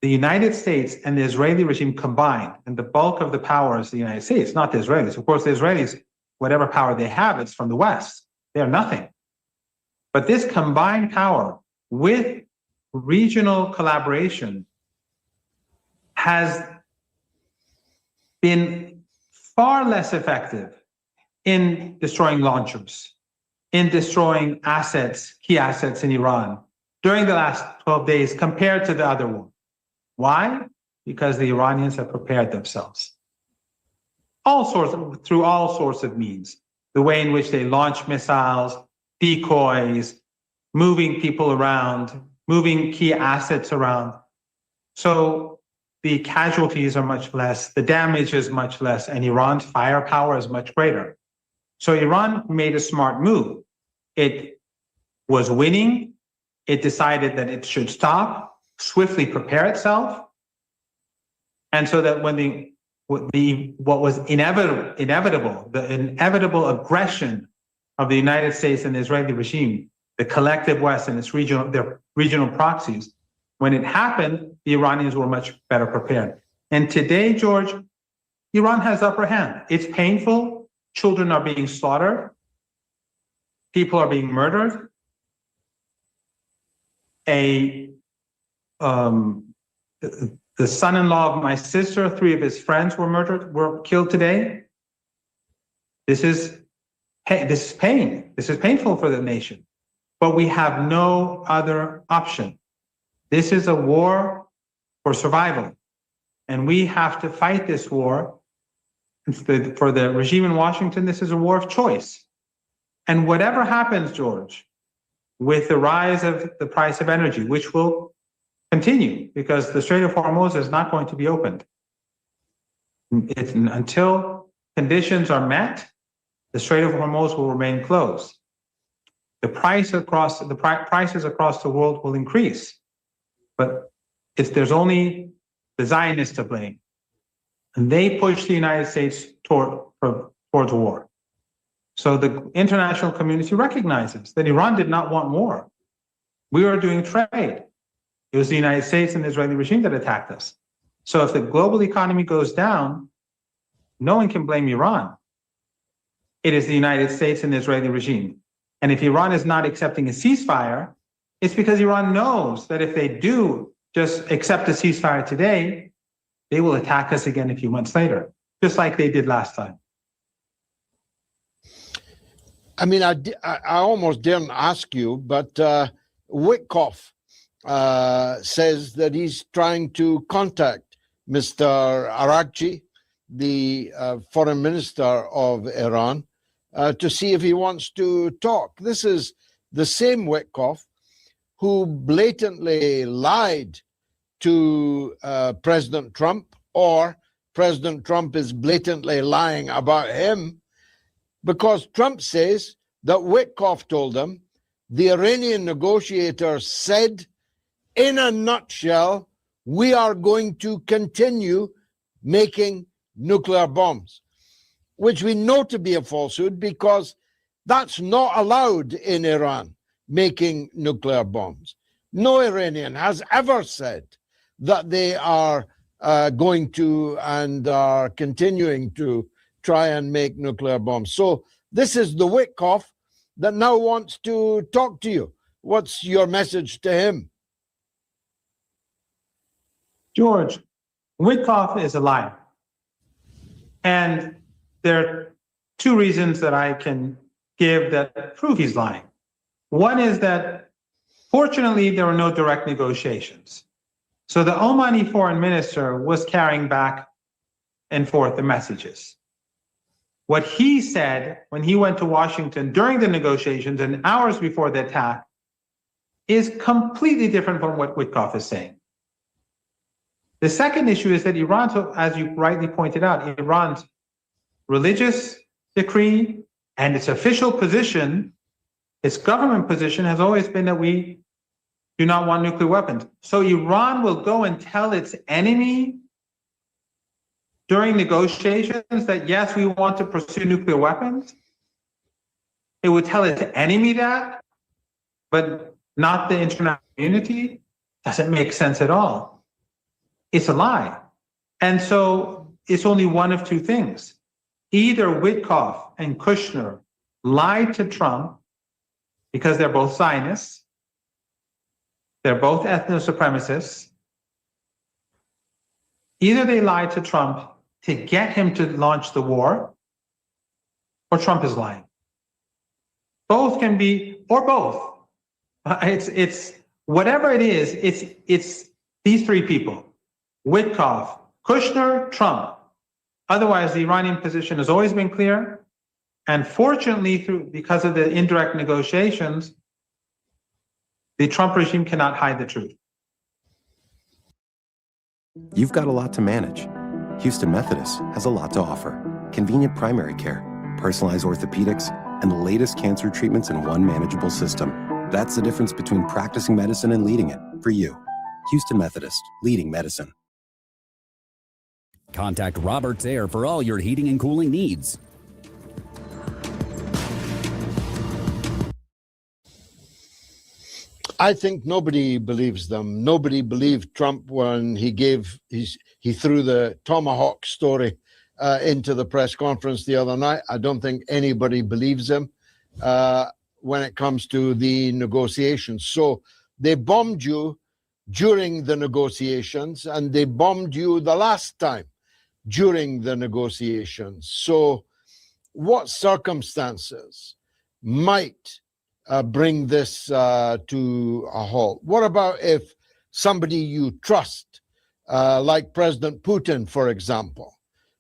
United States and the Israeli regime combined, and the bulk of the power is the United States, not the Israelis. Of course, the Israelis, whatever power they have, it's from the West. They are nothing. But this combined power with regional collaboration has been far less effective in destroying launchers, in destroying assets, key assets in Iran during the last 12 days compared to the other one. Why? Because the Iranians have prepared themselves. Through all sorts of means. The way in which they launch missiles, decoys, moving people around, moving key assets around. So the casualties are much less, the damage is much less, and Iran's firepower is much greater. So Iran made a smart move. It was winning. It decided that it should stop, swiftly prepare itself. And so that when what was inevitable, the inevitable aggression of the United States and the Israeli regime, the collective West and their regional proxies, when it happened, the Iranians were much better prepared. And today, George, Iran has upper hand. It's painful. Children are being slaughtered. People are being murdered. The son-in-law of my sister, 3 of his friends were killed today. This is pain. This is painful for the nation, but we have no other option. This is a war for survival, and we have to fight this war. For the regime in Washington, this is a war of choice. And whatever happens, George, with the rise of the price of energy, which will continue because the Strait of Hormuz is not going to be opened. Until conditions are met, the Strait of Hormuz will remain closed. The prices across the world will increase, but there's only the Zionists to blame, and they push the United States towards war. So the international community recognizes that Iran did not want war. We are doing trade. It was the United States and the Israeli regime that attacked us. So if the global economy goes down, no one can blame Iran. It is the United States and the Israeli regime. And if Iran is not accepting a ceasefire, it's because Iran knows that if they do just accept a ceasefire today, they will attack us again a few months later, just like they did last time. I mean, I almost didn't ask you, but Witkoff says that he's trying to contact Mr. Araghchi, the foreign minister of Iran, to see if he wants to talk. This is the same Witkoff who blatantly lied to President Trump, or President Trump is blatantly lying about him, because Trump says that Witkoff told him the Iranian negotiators said, in a nutshell, we are going to continue making nuclear bombs, which we know to be a falsehood because that's not allowed in Iran, making nuclear bombs. No Iranian has ever said that they are going to and are continuing to try and make nuclear bombs. So this is the Witkoff that now wants to talk to you. What's your message to him? George, Witkoff is a liar. And there are 2 reasons that I can give that prove he's lying. One is that, fortunately, there were no direct negotiations. So the Omani foreign minister was carrying back and forth the messages. What he said when he went to Washington during the negotiations and hours before the attack is completely different from what Witkoff is saying. The second issue is that Iran, as you rightly pointed out, Iran's religious decree and its official position, its government position has always been that we do not want nuclear weapons. So Iran will go and tell its enemy during negotiations that, yes, we want to pursue nuclear weapons. It would tell its enemy that, but not the international community. Doesn't make sense at all. It's a lie. And so it's only one of 2 things. Either Witkoff and Kushner lied to Trump because they're both Zionists, they're both ethno-supremacists. Either they lied to Trump to get him to launch the war, or Trump is lying. Both can be, or both. It's whatever it is, it's these 3 people: Witkoff, Kushner, Trump. Otherwise, the Iranian position has always been clear. And fortunately, because of the indirect negotiations, the Trump regime cannot hide the truth. You've got a lot to manage. Houston Methodist has a lot to offer. Convenient primary care, personalized orthopedics, and the latest cancer treatments in one manageable system. That's the difference between practicing medicine and leading it, for you. Houston Methodist, leading medicine. Contact Roberts Air for all your heating and cooling needs. I think nobody believes them. Nobody believed Trump when he threw the Tomahawk story into the press conference the other night. I don't think anybody believes him when it comes to the negotiations. So they bombed you during the negotiations, and they bombed you the last time during the negotiations. So what circumstances might bring this to a halt? What about if somebody you trust, like President Putin, for example,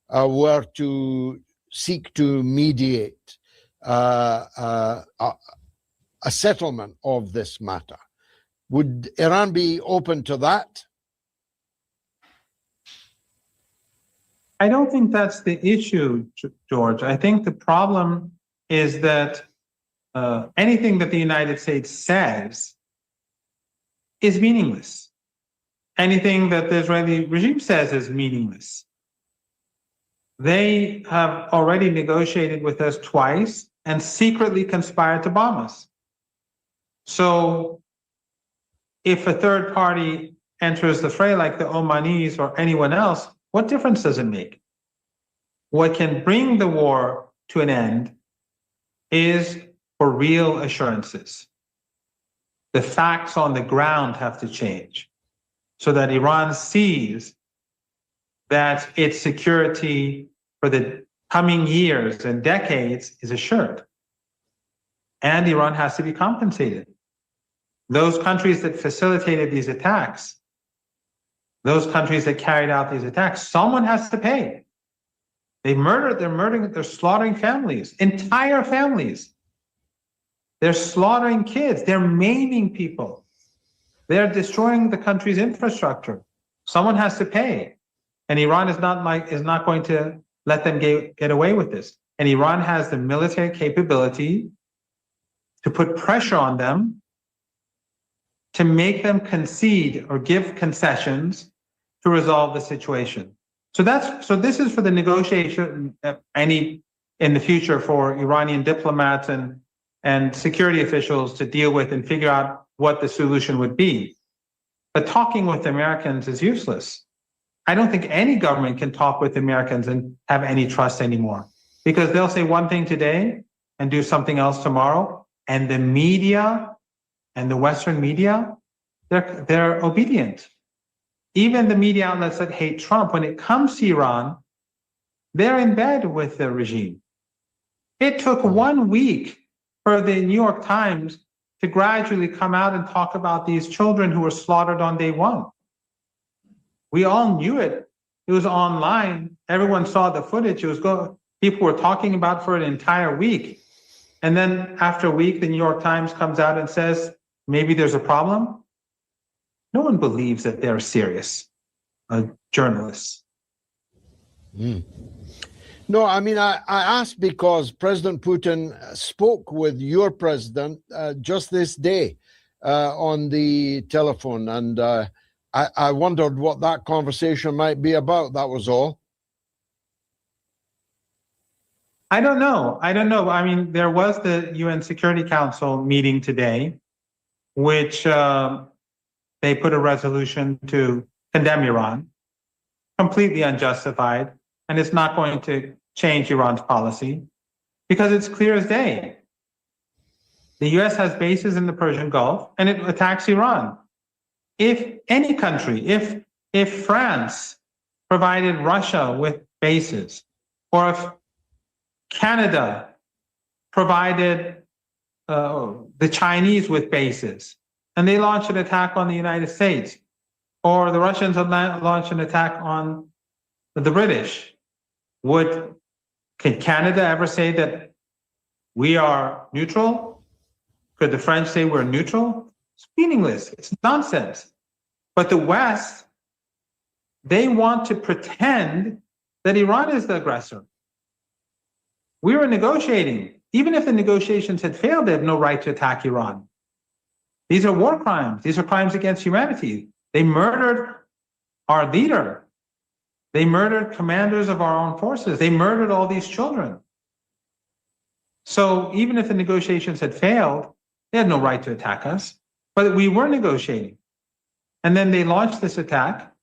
were to seek to mediate a settlement of this matter? Would Iran be open to that? I don't think that's the issue, George. I think the problem is that anything that the United States says is meaningless. Anything that the Israeli regime says is meaningless. They have already negotiated with us twice and secretly conspired to bomb us. So if a third party enters the fray, like the Omanis or anyone else, what difference does it make? What can bring the war to an end is for real assurances. The facts on the ground have to change so that Iran sees that its security for the coming years and decades is assured. And Iran has to be compensated. Those countries that facilitated these attacks, those countries that carried out these attacks, someone has to pay. They're slaughtering families, entire families. They're slaughtering kids. They're maiming people. They're destroying the country's infrastructure. Someone has to pay. And Iran is not going to let them get away with this. And Iran has the military capability to put pressure on them to make them concede or give concessions to resolve the situation. So this is for the negotiation in the future for Iranian diplomats and security officials to deal with and figure out what the solution would be. But talking with Americans is useless. I don't think any government can talk with Americans and have any trust anymore, because they'll say one thing today and do something else tomorrow. And the media and the Western media, they're obedient. Even the media outlets that hate Trump, when it comes to Iran, they're in bed with the regime. It took 1 week for the New York Times to gradually come out and talk about these children who were slaughtered on day one. We all knew it. It was online. Everyone saw the footage. People were talking about it for an entire week. And then after a week, the New York Times comes out and says, maybe there's a problem. No one believes that they're serious journalists. No, I mean, I asked because President Putin spoke with your president just this day on the telephone, and I wondered what that conversation might be about. That was all. I don't know. I mean, there was the UN Security Council meeting today, which they put a resolution to condemn Iran, completely unjustified, and it's not going to change Iran's policy because it's clear as day. The US has bases in the Persian Gulf and it attacks Iran. If any country, if France provided Russia with bases, or if Canada provided the Chinese with bases, and they launch an attack on the United States, or the Russians launch an attack on the British, could Canada ever say that we are neutral? Could the French say we're neutral? It's meaningless. It's nonsense. But the West, they want to pretend that Iran is the aggressor. We were negotiating. Even if the negotiations had failed, they have no right to attack Iran. These are war crimes. These are crimes against humanity. They murdered our leader. They murdered commanders of our own forces. They murdered all these children. So even if the negotiations had failed, they had no right to attack us. But we were negotiating. And then they launched this attack,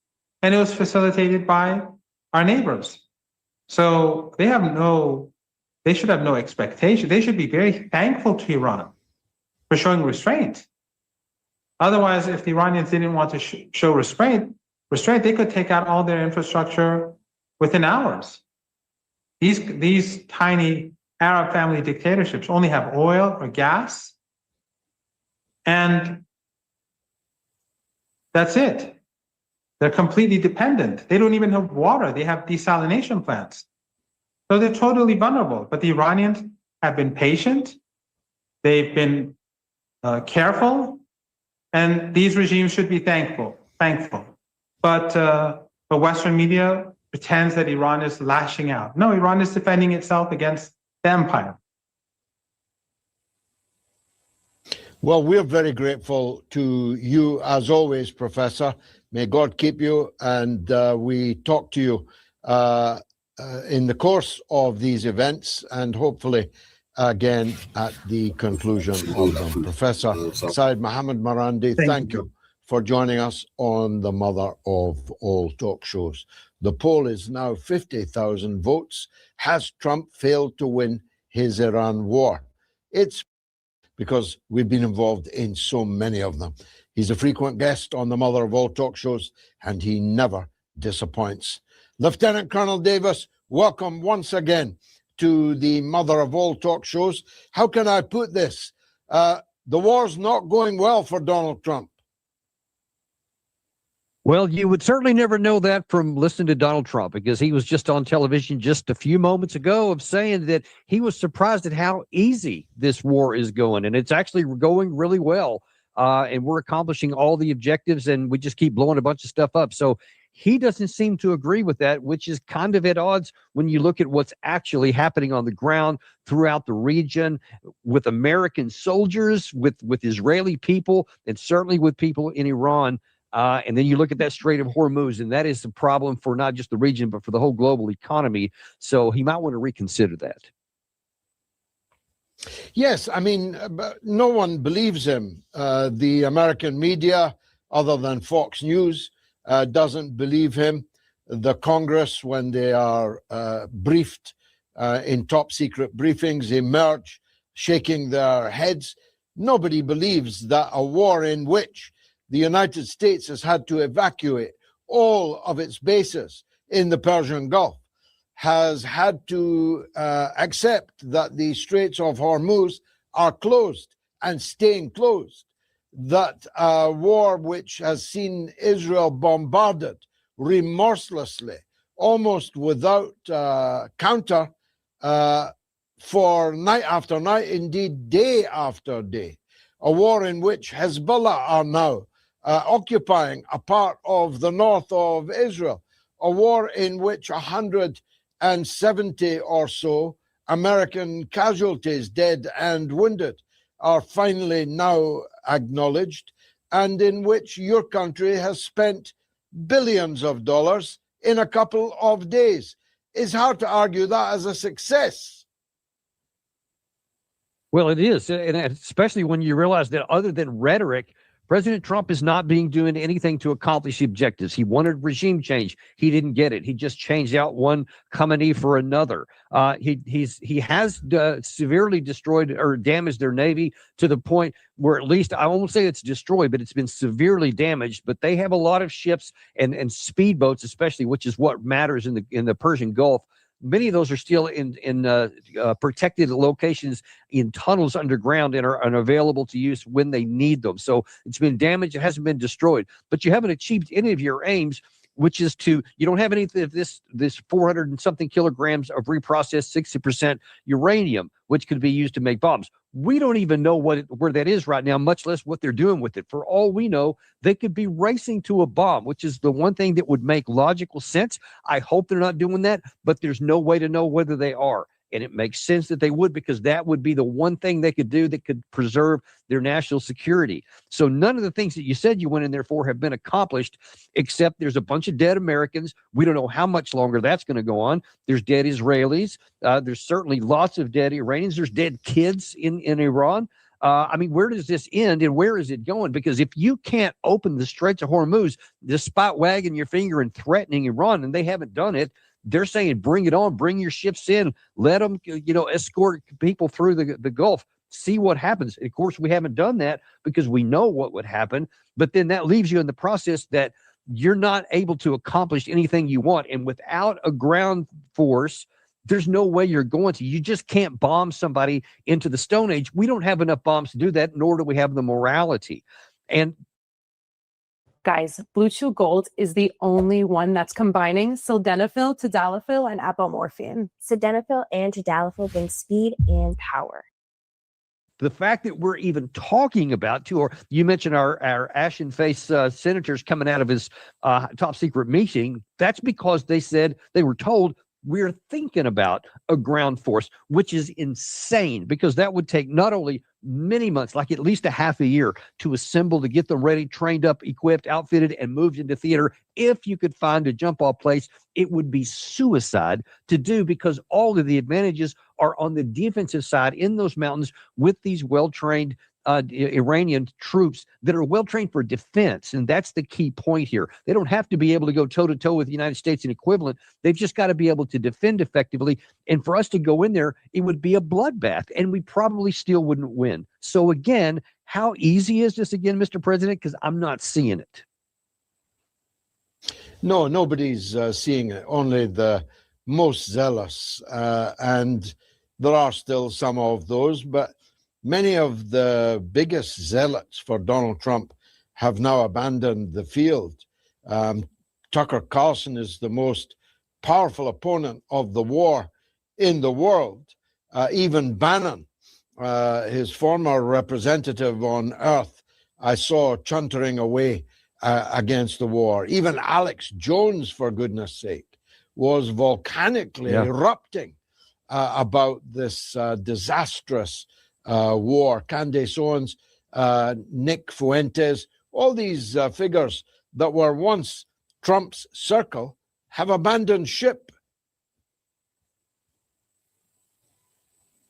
and it was facilitated by our neighbors. So they should have no expectation. They should be very thankful to Iran for showing restraint. Otherwise, if the Iranians didn't want to show restraint, they could take out all their infrastructure within hours. These tiny Arab family dictatorships only have oil or gas, and that's it. They're completely dependent. They don't even have water. They have desalination plants. So they're totally vulnerable. But the Iranians have been patient. They've been careful. And these regimes should be thankful. But Western media pretends that Iran is lashing out. No, Iran is defending itself against the empire. Well, we're very grateful to you, as always, Professor. May God keep you, and we talk to you in the course of these events, and hopefully again at the conclusion of them. Professor Syed Mohammed Marandi, thank you for joining us on the mother of all talk shows. The poll is now 50,000 votes. Has Trump failed to win his Iran war? It's because we've been involved in so many of them. He's a frequent guest on the mother of all talk shows, and he never disappoints. Lieutenant Colonel Davis, welcome once again to the mother of all talk shows. How can I put this? The war's not going well for Donald Trump. Well, you would certainly never know that from listening to Donald Trump, because he was just on television just a few moments ago of saying that he was surprised at how easy this war is going. And it's actually going really well. And we're accomplishing all the objectives, and we just keep blowing a bunch of stuff up. So he doesn't seem to agree with that, which is kind of at odds when you look at what's actually happening on the ground throughout the region with American soldiers, with Israeli people, and certainly with people in Iran. And then you look at that Strait of Hormuz, and that is a problem for not just the region, but for the whole global economy. So he might want to reconsider that. Yes, I mean, no one believes him. The American media, other than Fox News, doesn't believe him. The Congress, when they are briefed in top secret briefings, emerge shaking their heads. Nobody believes that a war in which the United States has had to evacuate all of its bases in the Persian Gulf, has had to accept that the Straits of Hormuz are closed and staying closed, that a war which has seen Israel bombarded remorselessly, almost without counter, for night after night, indeed day after day, a war in which Hezbollah are now occupying a part of the north of Israel, a war in which 170 or so American casualties, dead and wounded, are finally now acknowledged, and in which your country has spent billions of dollars in a couple of days. It's hard to argue that as a success. Well, it is, and especially when you realize that other than rhetoric, President Trump is not doing anything to accomplish the objectives. He wanted regime change. He didn't get it. He just changed out one company for another. He has severely destroyed or damaged their Navy to the point where, at least I won't say it's destroyed, but it's been severely damaged. But they have a lot of ships and speedboats, especially, which is what matters in the Persian Gulf. Many of those are still in protected locations in tunnels underground and are unavailable to use when they need them. So it's been damaged. It hasn't been destroyed, but you haven't achieved any of your aims, which is you don't have any of this 400 and something kilograms of reprocessed 60% uranium, which could be used to make bombs. We don't even know where that is right now, much less what they're doing with it. For all we know, they could be racing to a bomb, which is the one thing that would make logical sense. I hope they're not doing that, but there's no way to know whether they are. And it makes sense that they would, because that would be the one thing they could do that could preserve their national security. So none of the things that you said you went in there for have been accomplished, except there's a bunch of dead Americans. We don't know how much longer that's going to go on. There's dead Israelis. There's certainly lots of dead Iranians. There's dead kids in Iran. I mean, where does this end and where is it going? Because if you can't open the Straits of Hormuz, despite wagging your finger and threatening Iran, and they haven't done it, They're saying, bring it on, bring your ships in, let them, escort people through the Gulf, see what happens. Of course, we haven't done that because we know what would happen, but then that leaves you in the process that you're not able to accomplish anything you want. And without a ground force, there's no way you're going to. You just can't bomb somebody into the Stone Age. We don't have enough bombs to do that, nor do we have the morality. And guys, Blue Chew Gold is the only one that's combining sildenafil, tadalafil, and apomorphine. Sildenafil and tadalafil bring speed and power. The fact that we're even talking about, or you mentioned our ashen-faced senators coming out of his top secret meeting, that's because they said they were told we're thinking about a ground force, which is insane because that would take not only many months, like at least a half a year to assemble, to get them ready, trained up, equipped, outfitted, and moved into theater. If you could find a jump off place, it would be suicide to do because all of the advantages are on the defensive side in those mountains with these well-trained Iranian troops that are well-trained for defense. And that's the key point here. They don't have to be able to go toe-to-toe with the United States and equivalent. They've just got to be able to defend effectively. And for us to go in there, it would be a bloodbath, and we probably still wouldn't win. So again, how easy is this again, Mr. President? Because I'm not seeing it. No, nobody's seeing it. Only the most zealous. And there are still some of those, but many of the biggest zealots for Donald Trump have now abandoned the field. Tucker Carlson is the most powerful opponent of the war in the world. Even Bannon, his former representative on Earth, I saw chuntering away against the war. Even Alex Jones, for goodness sake, was volcanically erupting about this disastrous war. Candace Owens, Nick Fuentes, all these figures that were once Trump's circle have abandoned ship.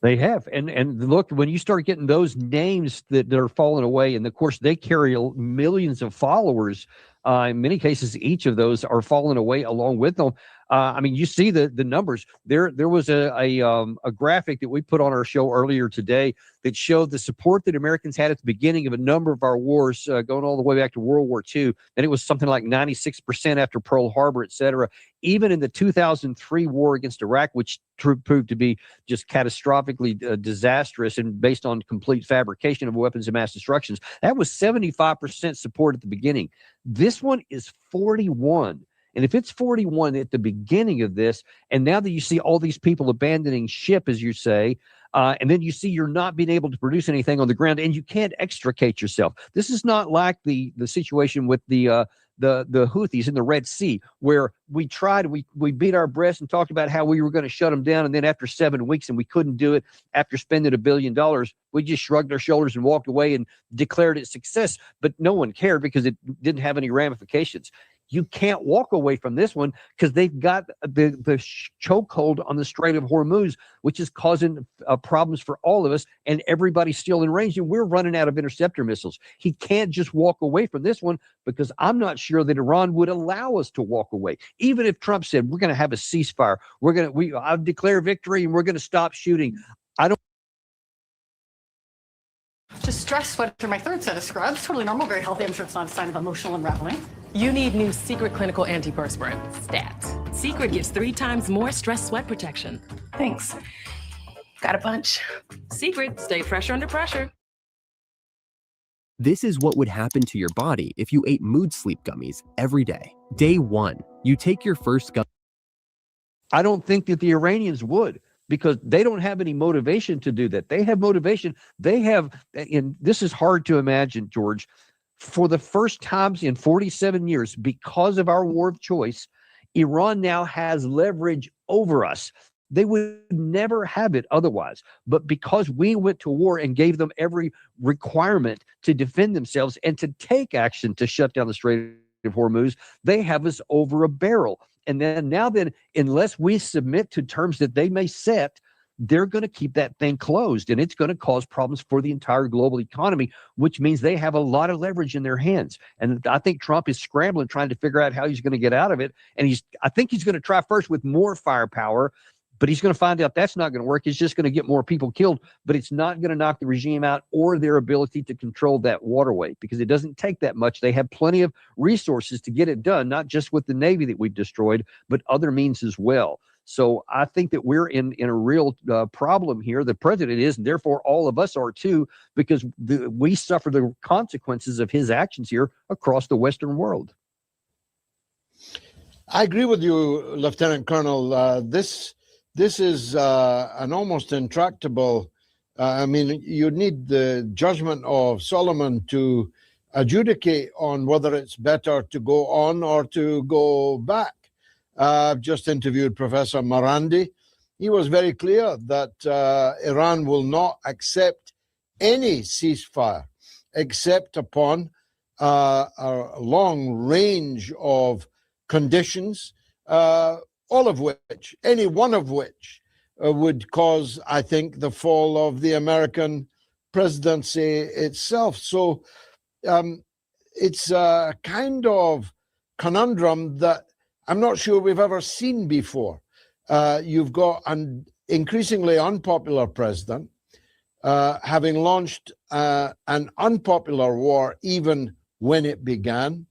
They have. And look, when you start getting those names that are falling away, and of course they carry millions of followers, in many cases, each of those are falling away along with them. I mean, you see the numbers. There was a graphic that we put on our show earlier today that showed the support that Americans had at the beginning of a number of our wars, going all the way back to World War II. And it was something like 96% after Pearl Harbor, et cetera. Even in the 2003 war against Iraq, which proved to be just catastrophically disastrous and based on complete fabrication of weapons of mass destruction, that was 75% support at the beginning. This one is 41. And if it's 41 at the beginning of this, and now that you see all these people abandoning ship, as you say, and then you see you're not being able to produce anything on the ground, and you can't extricate yourself. This is not like the situation with the Houthis in the Red Sea, where we beat our breasts and talked about how we were going to shut them down, and then after 7 weeks, and we couldn't do it after spending $1 billion, we just shrugged our shoulders and walked away and declared it success. But no one cared because it didn't have any ramifications. You can't walk away from this one because they've got the chokehold on the Strait of Hormuz, which is causing problems for all of us, and everybody's still in range, and we're running out of interceptor missiles. He can't just walk away from this one because I'm not sure that Iran would allow us to walk away. Even if Trump said, we're going to have a ceasefire, I'll declare victory and we're going to stop shooting. I don't. Just stress sweat through my third set of scrubs. Totally normal, very healthy. I'm sure it's not a sign of emotional unraveling. You need new Secret Clinical Antiperspirant, STAT. Secret gives 3 times more stress sweat protection. Thanks. Got a bunch. Secret, stay fresher under pressure. This is what would happen to your body if you ate mood sleep gummies every day. Day 1, you take your first gummy. I don't think that the Iranians would, because they don't have any motivation to do that. They have motivation. They have, and this is hard to imagine, George, for the first times in 47 years, because of our war of choice, Iran now has leverage over us. They would never have it otherwise. But because we went to war and gave them every requirement to defend themselves and to take action to shut down the Strait of Hormuz, they have us over a barrel. And then unless we submit to terms that they may set, they're going to keep that thing closed, and it's going to cause problems for the entire global economy, which means they have a lot of leverage in their hands. And I think Trump is scrambling, trying to figure out how he's going to get out of it. And I think he's going to try first with more firepower, but he's going to find out that's not going to work. It's just going to get more people killed, but it's not going to knock the regime out or their ability to control that waterway, because it doesn't take that much. They have plenty of resources to get it done, not just with the Navy that we've destroyed, but other means as well. So I think that we're in a real problem here. The president is, and therefore all of us are too, because we suffer the consequences of his actions here across the Western world. I agree with you, Lieutenant Colonel. This is an almost intractable. I mean, you need the judgment of Solomon to adjudicate on whether it's better to go on or to go back. I've just interviewed Professor Marandi. He was very clear that Iran will not accept any ceasefire except upon a long range of conditions, all of which, any one of which, would cause, I think, the fall of the American presidency itself. So it's a kind of conundrum that I'm not sure we've ever seen before. You've got an increasingly unpopular president having launched an unpopular war even when it began,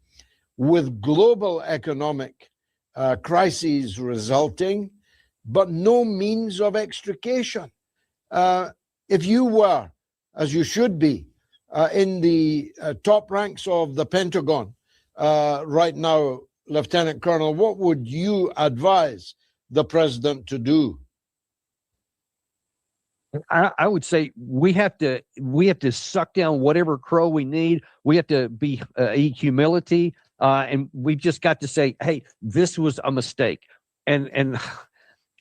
with global economic crises resulting, but no means of extrication. If you were, as you should be, in the top ranks of the Pentagon right now, Lieutenant Colonel, what would you advise the president to do? I would say we have to suck down whatever crow we need. We have to be humility, and we've just got to say, hey, this was a mistake, and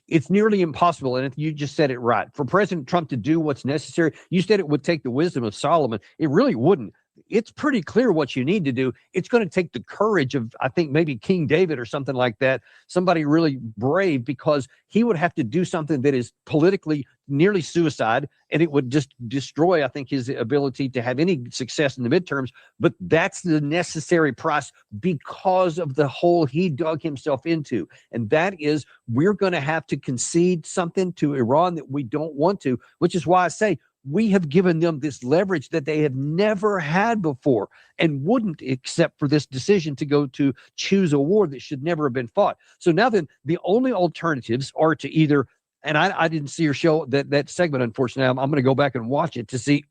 it's nearly impossible. And if you just said it right, for President Trump to do what's necessary, you said it would take the wisdom of Solomon. It really wouldn't. It's pretty clear what you need to do. It's going to take the courage of, I think, maybe King David or something like that, somebody really brave, because he would have to do something that is politically nearly suicide, and it would just destroy, I think, his ability to have any success in the midterms. But that's the necessary price because of the hole he dug himself into. And that is, we're going to have to concede something to Iran that we don't want to, which is why I say, we have given them this leverage that they have never had before and wouldn't, except for this decision to go to choose a war that should never have been fought. So now then, the only alternatives are to either, and I didn't see your show, that segment, unfortunately. I'm going to go back and watch it to see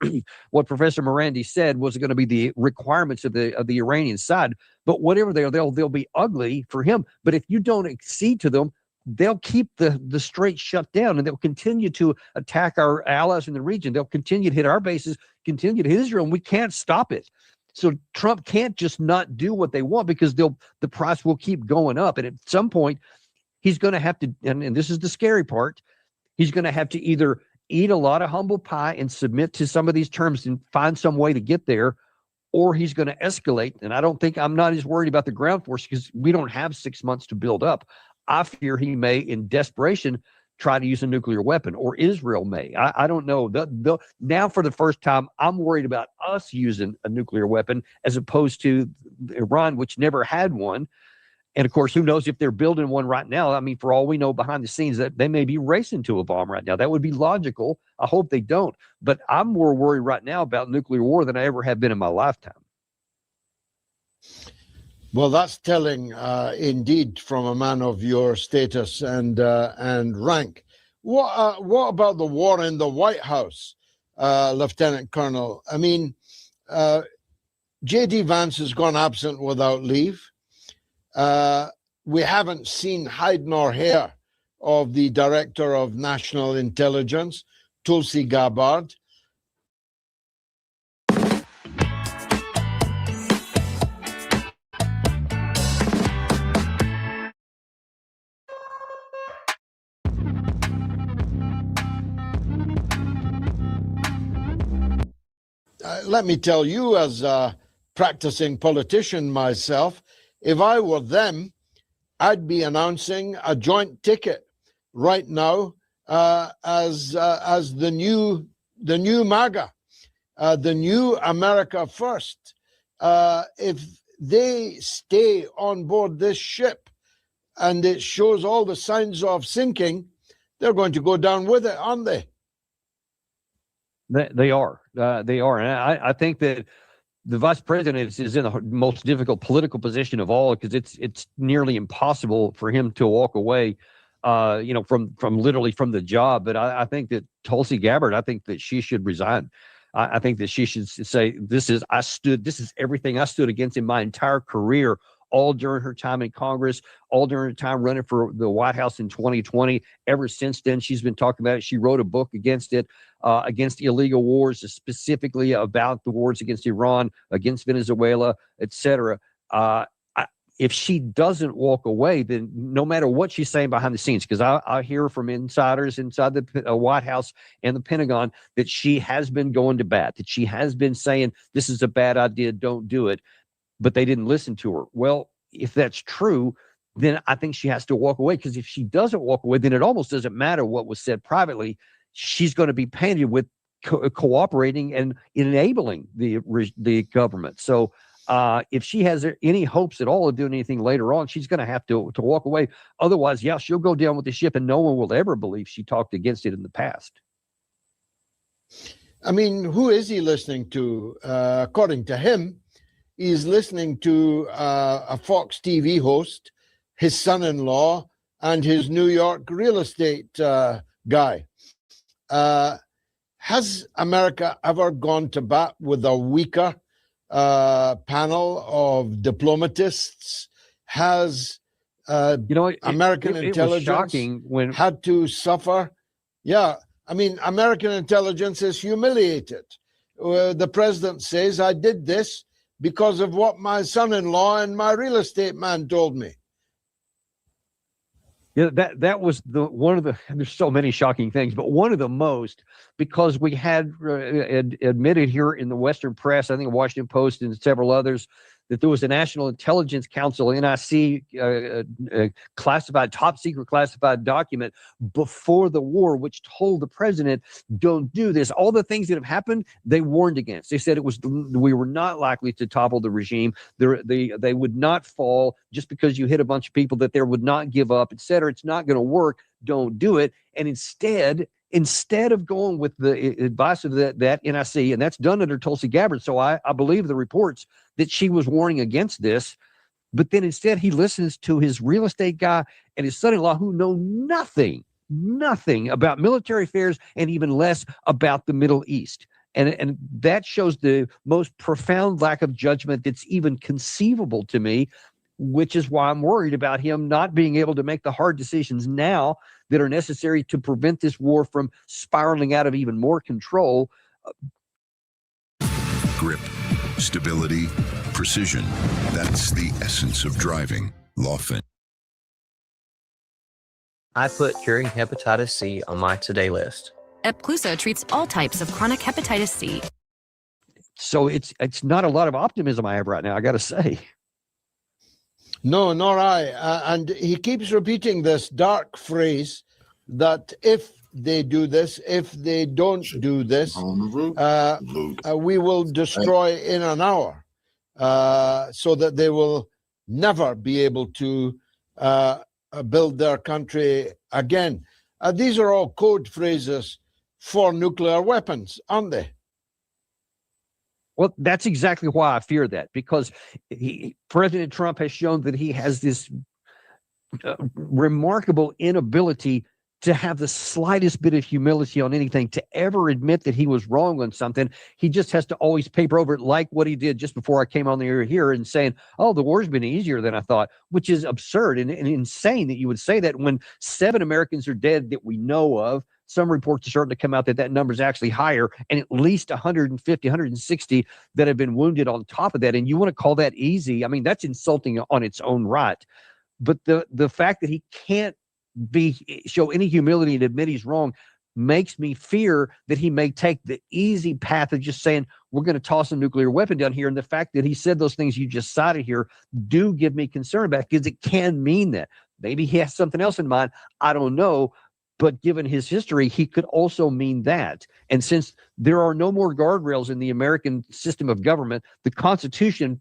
what Professor Marandi said was going to be the requirements of the Iranian side. But whatever they'll be ugly for him. But if you don't accede to them, they'll keep the strait shut down, and they'll continue to attack our allies in the region. They'll continue to hit our bases, continue to hit Israel, and we can't stop it. So Trump can't just not do what they want, because the price will keep going up. And at some point, he's going to have to, and this is the scary part, he's going to have to either eat a lot of humble pie and submit to some of these terms and find some way to get there, or he's going to escalate. And I'm not as worried about the ground force, because we don't have 6 months to build up. I fear he may, in desperation, try to use a nuclear weapon, or Israel may. I don't know. Now, for the first time, I'm worried about us using a nuclear weapon as opposed to Iran, which never had one. And of course, who knows if they're building one right now? I mean, for all we know behind the scenes, that they may be racing to a bomb right now. That would be logical. I hope they don't. But I'm more worried right now about nuclear war than I ever have been in my lifetime. Well, that's telling indeed from a man of your status and rank. What about the war in the White House, Lieutenant Colonel? I mean, J.D. Vance has gone absent without leave. We haven't seen hide nor hair of the Director of National Intelligence, Tulsi Gabbard. Let me tell you, as a practicing politician myself, if I were them, I'd be announcing a joint ticket right now as the new MAGA, the new America First. If they stay on board this ship and it shows all the signs of sinking, they're going to go down with it, aren't they? They are. They are. And I think that the vice president is in the most difficult political position of all, because it's nearly impossible for him to walk away, from literally from the job. But I think that Tulsi Gabbard, I think that she should resign. I think that she should say, this is everything I stood against in my entire career, all during her time in Congress, all during her time running for the White House in 2020. Ever since then, she's been talking about it. She wrote a book against it, against illegal wars, specifically about the wars against Iran, against Venezuela, etc. If she doesn't walk away, then no matter what she's saying behind the scenes, because I hear from insiders inside the White House and the Pentagon that she has been going to bat, that she has been saying, this is a bad idea, don't do it, but they didn't listen to her. Well, if that's true, then I think she has to walk away, because if she doesn't walk away, then it almost doesn't matter what was said privately. She's going to be painted with cooperating and enabling the government. So if she has any hopes at all of doing anything later on, she's going to have to walk away. Otherwise, yeah, she'll go down with the ship, and no one will ever believe she talked against it in the past. I mean, who is he listening to? According to him, he's listening to a Fox TV host, his son-in-law, and his New York real estate guy. Has America ever gone to bat with a weaker panel of diplomatists? Has American intelligence had to suffer? Yeah, I mean, American intelligence is humiliated. The president says, I did this because of what my son-in-law and my real estate man told me. Yeah, that was one of the. There's so many shocking things, but one of the most, because we had admitted here in the Western press, I think Washington Post and several others, that there was a National Intelligence Council, NIC, classified, top secret classified document before the war, which told the president, don't do this. All the things that have happened, they warned against. They said we were not likely to topple the regime. They would not fall just because you hit a bunch of people, that they would not give up, etc. It's not going to work. Don't do it. And instead of going with the advice of that NIC, and that's done under Tulsi Gabbard. So I believe the reports that she was warning against this, but then instead he listens to his real estate guy and his son-in-law, who know nothing about military affairs, and even less about the Middle East. And that shows the most profound lack of judgment that's even conceivable to me, which is why I'm worried about him not being able to make the hard decisions now that are necessary to prevent this war from spiraling out of even more control. Grip, stability, precision. That's the essence of driving. Lawfin. I put curing hepatitis C on my today list. Epclusa treats all types of chronic hepatitis C. So it's not a lot of optimism I have right now, I got to say. No, nor I. And he keeps repeating this dark phrase that if they do this, if they don't do this, we will destroy in an hour, so that they will never be able to build their country again. These are all code phrases for nuclear weapons, aren't they? Well, that's exactly why I fear that, because President Trump has shown that he has this remarkable inability to have the slightest bit of humility on anything, to ever admit that he was wrong on something. He just has to always paper over it, like what he did just before I came on the air here and saying, oh, the war's been easier than I thought, which is absurd and insane that you would say that when 7 Americans are dead that we know of. Some reports are starting to come out that number is actually higher, and at least 150, 160 that have been wounded on top of that. And you want to call that easy? I mean, that's insulting on its own right. But the fact that he can't show any humility and admit he's wrong makes me fear that he may take the easy path of just saying, we're going to toss a nuclear weapon down here. And the fact that he said those things you just cited here do give me concern about it, because it can mean that. Maybe he has something else in mind. I don't know. but given his history, he could also mean that. And since there are no more guardrails in the American system of government, the Constitution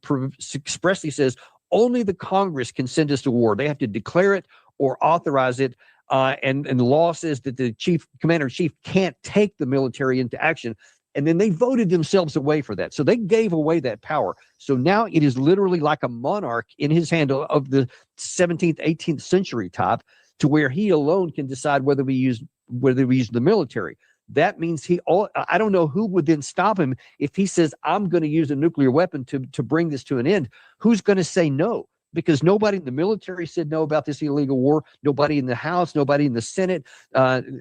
expressly says only the Congress can send us to war. They have to declare it or authorize it. And the law says that the commander-in-chief can't take the military into action. And then they voted themselves away for that. So they gave away that power. So now it is literally like a monarch in his hand of the 17th, 18th century type, to where he alone can decide whether we use the military. That means I don't know who would then stop him if he says, I'm going to use a nuclear weapon to bring this to an end. Who's going to say no? Because nobody in the military said no about this illegal war. Nobody in the House, nobody in the Senate,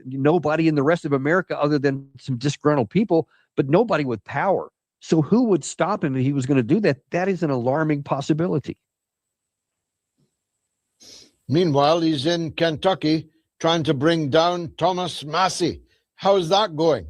nobody in the rest of America other than some disgruntled people, but nobody with power. So who would stop him if he was going to do that? That is an alarming possibility. Meanwhile, he's in Kentucky trying to bring down Thomas Massie. How's that going?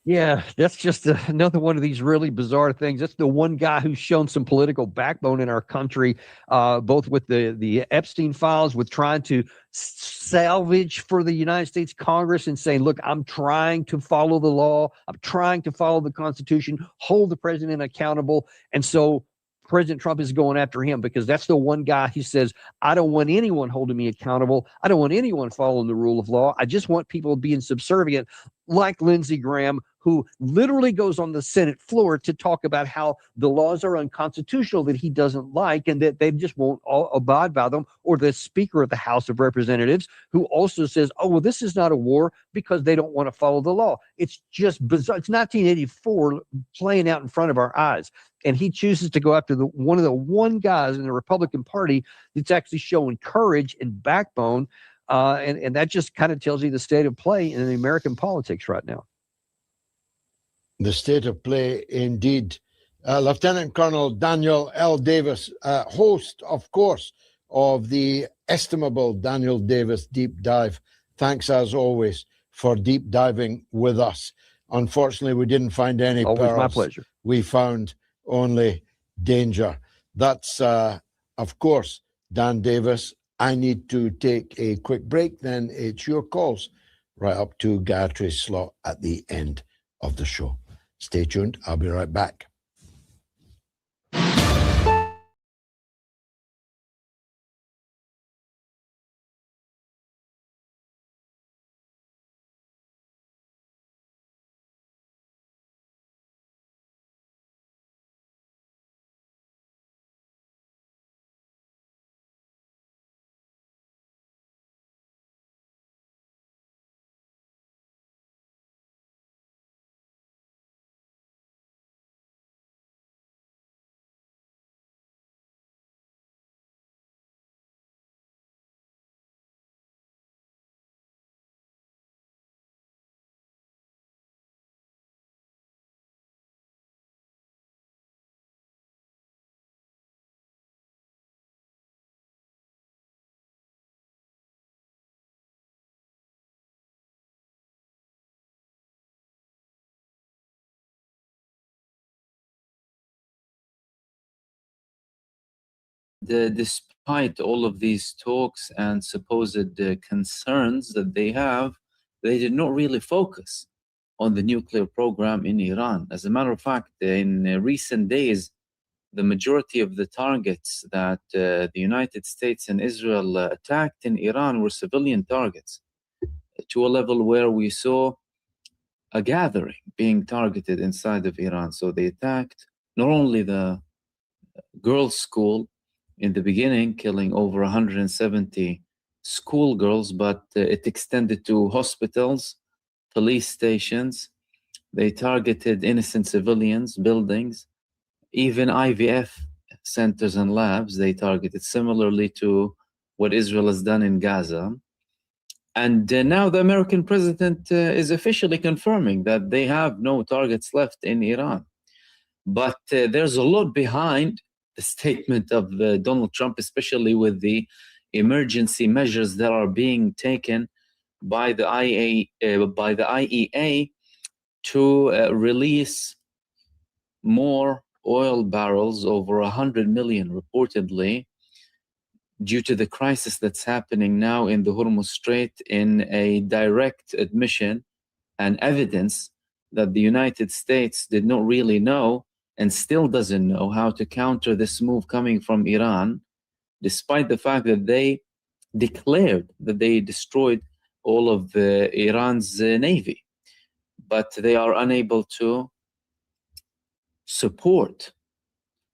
Yeah, that's just another one of these really bizarre things. That's the one guy who's shown some political backbone in our country, both with the Epstein files, with trying to salvage for the United States Congress and saying, look, I'm trying to follow the law. I'm trying to follow the Constitution, hold the president accountable. And so President Trump is going after him because that's the one guy who says, I don't want anyone holding me accountable. I don't want anyone following the rule of law. I just want people being subservient, like Lindsey Graham, who literally goes on the Senate floor to talk about how the laws are unconstitutional that he doesn't like and that they just won't abide by them, or the Speaker of the House of Representatives, who also says, oh, well, this is not a war because they don't want to follow the law. It's just bizarre. It's 1984 playing out in front of our eyes. And he chooses to go after one of the one guys in the Republican Party that's actually showing courage and backbone. And that just kind of tells you the state of play in the American politics right now. The state of play, indeed. Lieutenant Colonel Daniel L. Davis, host, of course, of the estimable Daniel Davis Deep Dive. Thanks, as always, for deep diving with us. Unfortunately, we didn't find any Always pearls. my pleasure. We found only danger. That's, of course, Dan Davis. I need to take a quick break, then it's your calls right up to Gayatri's slot at the end of the show. Stay tuned. I'll be right back. Despite all of these talks and supposed concerns that they have, they did not really focus on the nuclear program in Iran. As a matter of fact, in recent days, the majority of the targets that the United States and Israel attacked in Iran were civilian targets, to a level where we saw a gathering being targeted inside of Iran. So they attacked not only the girls' school in the beginning, killing over 170 schoolgirls, but it extended to hospitals, police stations. They targeted innocent civilians, buildings, even IVF centers and labs. They targeted similarly to what Israel has done in Gaza. And now the American president is officially confirming that they have no targets left in Iran. But there's a lot behind the statement of Donald Trump, especially with the emergency measures that are being taken by the IEA to release more oil barrels, over 100 million reportedly, due to the crisis that's happening now in the Hormuz Strait, in a direct admission and evidence that the United States did not really know and still doesn't know how to counter this move coming from Iran, despite the fact that they declared that they destroyed all of Iran's navy. But they are unable to support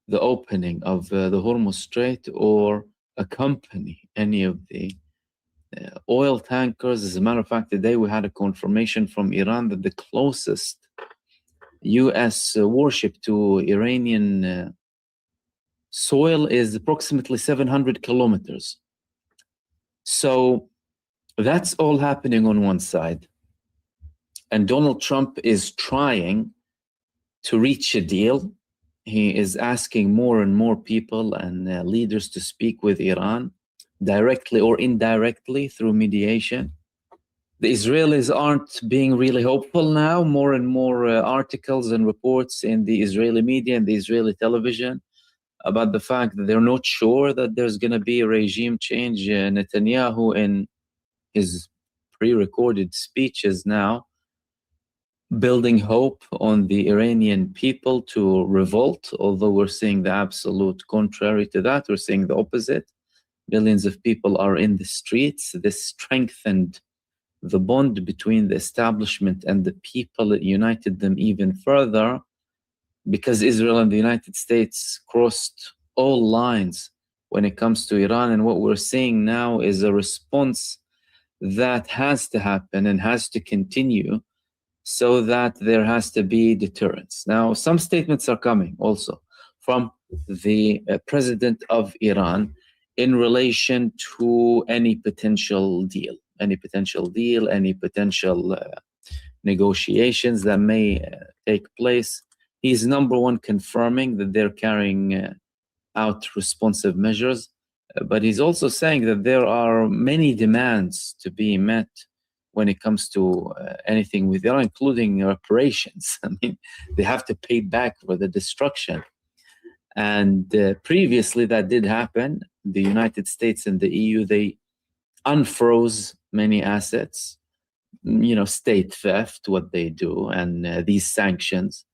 the opening of the Hormuz Strait or accompany any of the oil tankers. As a matter of fact, today we had a confirmation from Iran that the closest U.S. warship to Iranian soil is approximately 700 kilometers. So that's all happening on one side. And Donald Trump is trying to reach a deal. He is asking more and more people and leaders to speak with Iran directly or indirectly through mediation. The Israelis aren't being really hopeful now. More and more articles and reports in the Israeli media and the Israeli television about the fact that they're not sure that there's going to be a regime change. Netanyahu, in his pre-recorded speeches now, building hope on the Iranian people to revolt, although we're seeing the absolute contrary to that. We're seeing the opposite. Millions of people are in the streets. This strengthened the bond between the establishment and the people. It united them even further because Israel and the United States crossed all lines when it comes to Iran. And what we're seeing now is a response that has to happen and has to continue, so that there has to be deterrence. Now, some statements are coming also from the president of Iran in relation to any potential deal, any potential negotiations that may take place. He's number one confirming that they're carrying out responsive measures, but he's also saying that there are many demands to be met when it comes to anything with Iran, including reparations. I mean, they have to pay back for the destruction. And previously that did happen. The United States and the EU, they unfroze many assets, state theft, what they do, and these sanctions.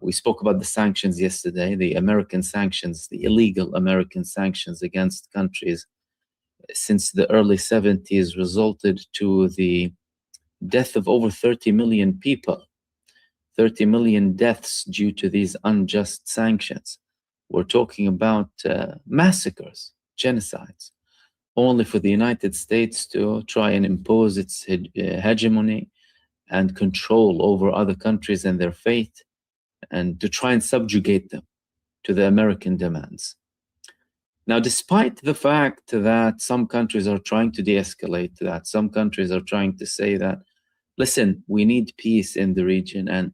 We spoke about the sanctions yesterday, the American sanctions, the illegal American sanctions against countries since the early 70s resulted to the death of over 30 million people, 30 million deaths due to these unjust sanctions. We're talking about massacres, genocides, only for the United States to try and impose its hegemony and control over other countries and their fate, and to try and subjugate them to the American demands. Now, despite the fact that some countries are trying to de-escalate, that some countries are trying to say that, listen, we need peace in the region, and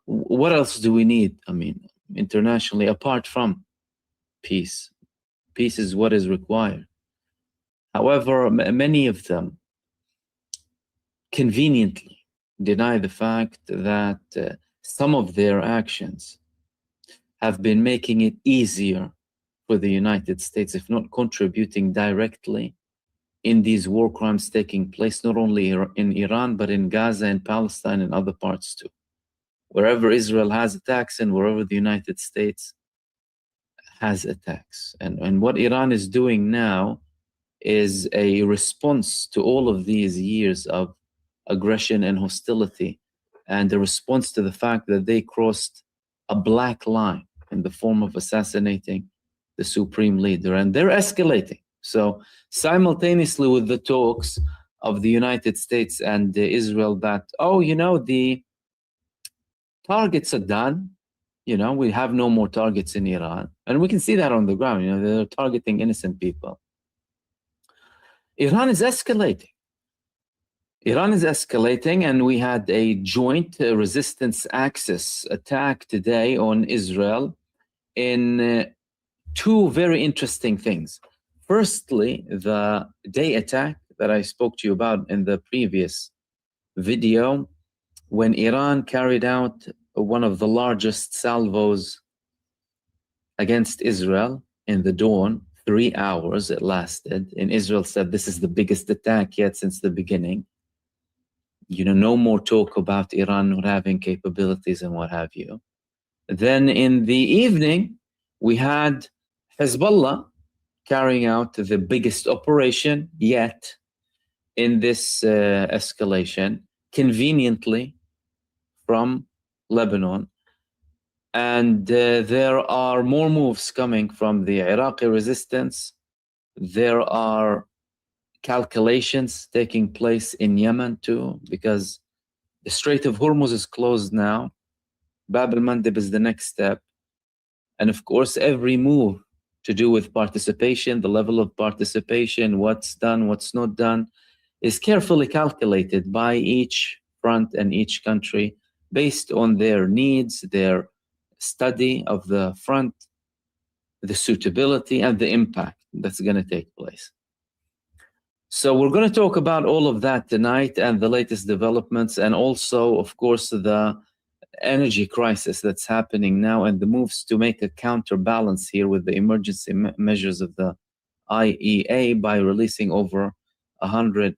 what else do we need? I mean, internationally, apart from peace. Peace is what is required. However, many of them conveniently deny the fact that some of their actions have been making it easier for the United States, if not contributing directly in these war crimes taking place, not only in Iran, but in Gaza and Palestine and other parts too. Wherever Israel has attacks and wherever the United States has attacks. And what Iran is doing now is a response to all of these years of aggression and hostility, and a response to the fact that they crossed a black line in the form of assassinating the supreme leader, and they're escalating. So simultaneously with the talks of the United States and Israel that, the targets are done, we have no more targets in Iran, and we can see that on the ground, they're targeting innocent people. Iran is escalating. And we had a joint resistance axis attack today on Israel in two very interesting things. Firstly, the day attack that I spoke to you about in the previous video, when Iran carried out one of the largest salvos against Israel in the dawn, 3 hours it lasted. And Israel said this is the biggest attack yet since the beginning. You know, no more talk about Iran not having capabilities and what have you. Then in the evening, we had Hezbollah carrying out the biggest operation yet in this escalation, conveniently from Lebanon. And there are more moves coming from the Iraqi resistance. There are calculations taking place in Yemen too, because the Strait of Hormuz is closed now. Bab al-Mandeb is the next step. And of course, every move to do with participation, the level of participation, what's done, what's not done, is carefully calculated by each front and each country based on their needs, their study of the front, the suitability, and the impact that's going to take place. So we're going to talk about all of that tonight and the latest developments, and also, of course, the energy crisis that's happening now and the moves to make a counterbalance here with the emergency measures of the IEA by releasing over 100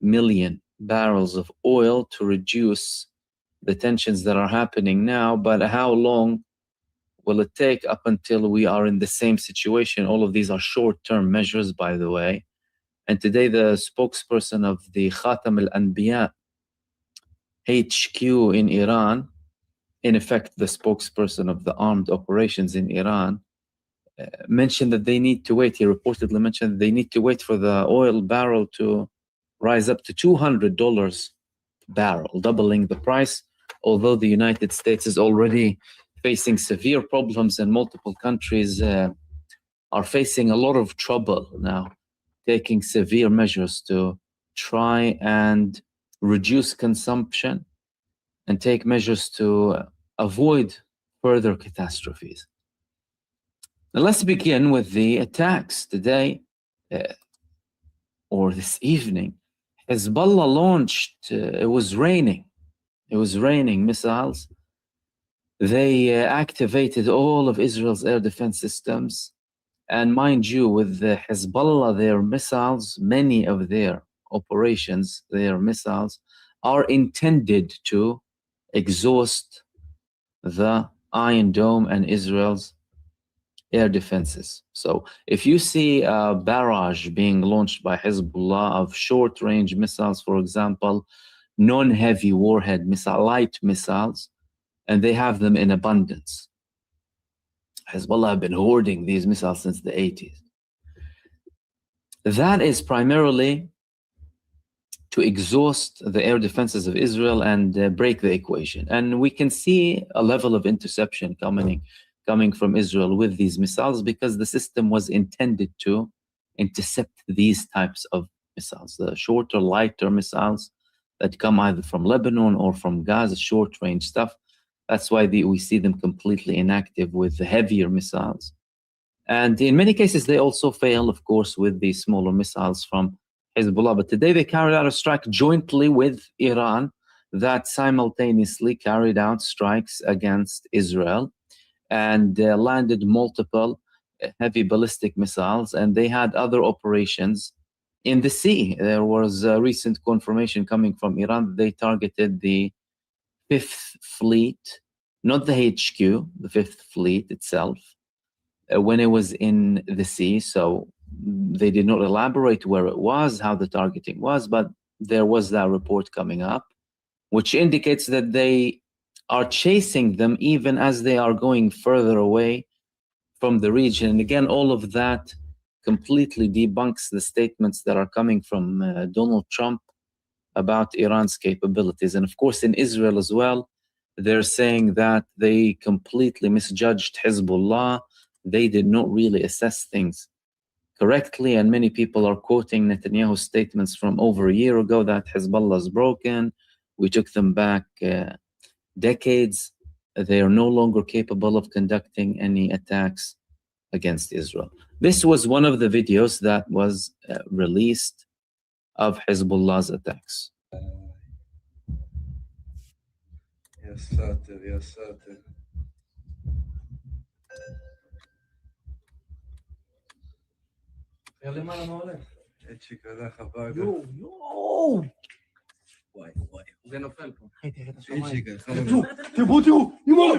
million barrels of oil to reduce the tensions that are happening now. But how long will it take up until we are in the same situation? All of these are short-term measures, by the way. And today the spokesperson of the Khatam al-Anbiya HQ in Iran, in effect the spokesperson of the armed operations in Iran, mentioned that they need to wait. He reportedly mentioned they need to wait for the oil barrel to rise up to $200 barrel, doubling the price, although the United States is already facing severe problems and multiple countries are facing a lot of trouble now, taking severe measures to try and reduce consumption and take measures to avoid further catastrophes. Now let's begin with the attacks today or this evening. Hezbollah launched, it was raining missiles. They activated all of Israel's air defense systems. And mind you, with the Hezbollah, their missiles, many of their operations, their missiles, are intended to exhaust the Iron Dome and Israel's air defenses. So if you see a barrage being launched by Hezbollah of short-range missiles, for example, non-heavy warhead missile, light missiles, and they have them in abundance. Hezbollah have been hoarding these missiles since the 80s. That is primarily to exhaust the air defenses of Israel and break the equation. And we can see a level of interception coming from Israel with these missiles because the system was intended to intercept these types of missiles, the shorter, lighter missiles that come either from Lebanon or from Gaza, short-range stuff. That's why we see them completely inactive with the heavier missiles. And in many cases, they also fail, of course, with the smaller missiles from Hezbollah. But today they carried out a strike jointly with Iran that simultaneously carried out strikes against Israel and landed multiple heavy ballistic missiles. And they had other operations in the sea. There was a recent confirmation coming from Iran that they targeted the Fifth Fleet, not the HQ, the Fifth Fleet itself, when it was in the sea. So they did not elaborate where it was, how the targeting was, but there was that report coming up, which indicates that they are chasing them even as they are going further away from the region. And again, all of that completely debunks the statements that are coming from Donald Trump about Iran's capabilities. And of course, in Israel as well, they're saying that they completely misjudged Hezbollah. They did not really assess things correctly. And many people are quoting Netanyahu's statements from over a year ago that Hezbollah is broken. We took them back decades. They are no longer capable of conducting any attacks against Israel. This was one of the videos that was released of Hezbollah's attacks. يا ساتر يا ساتر. איציק הלך הביתה. יואו! וואי, וואי. זה נופל פה. איציק הלך תראו, וואי,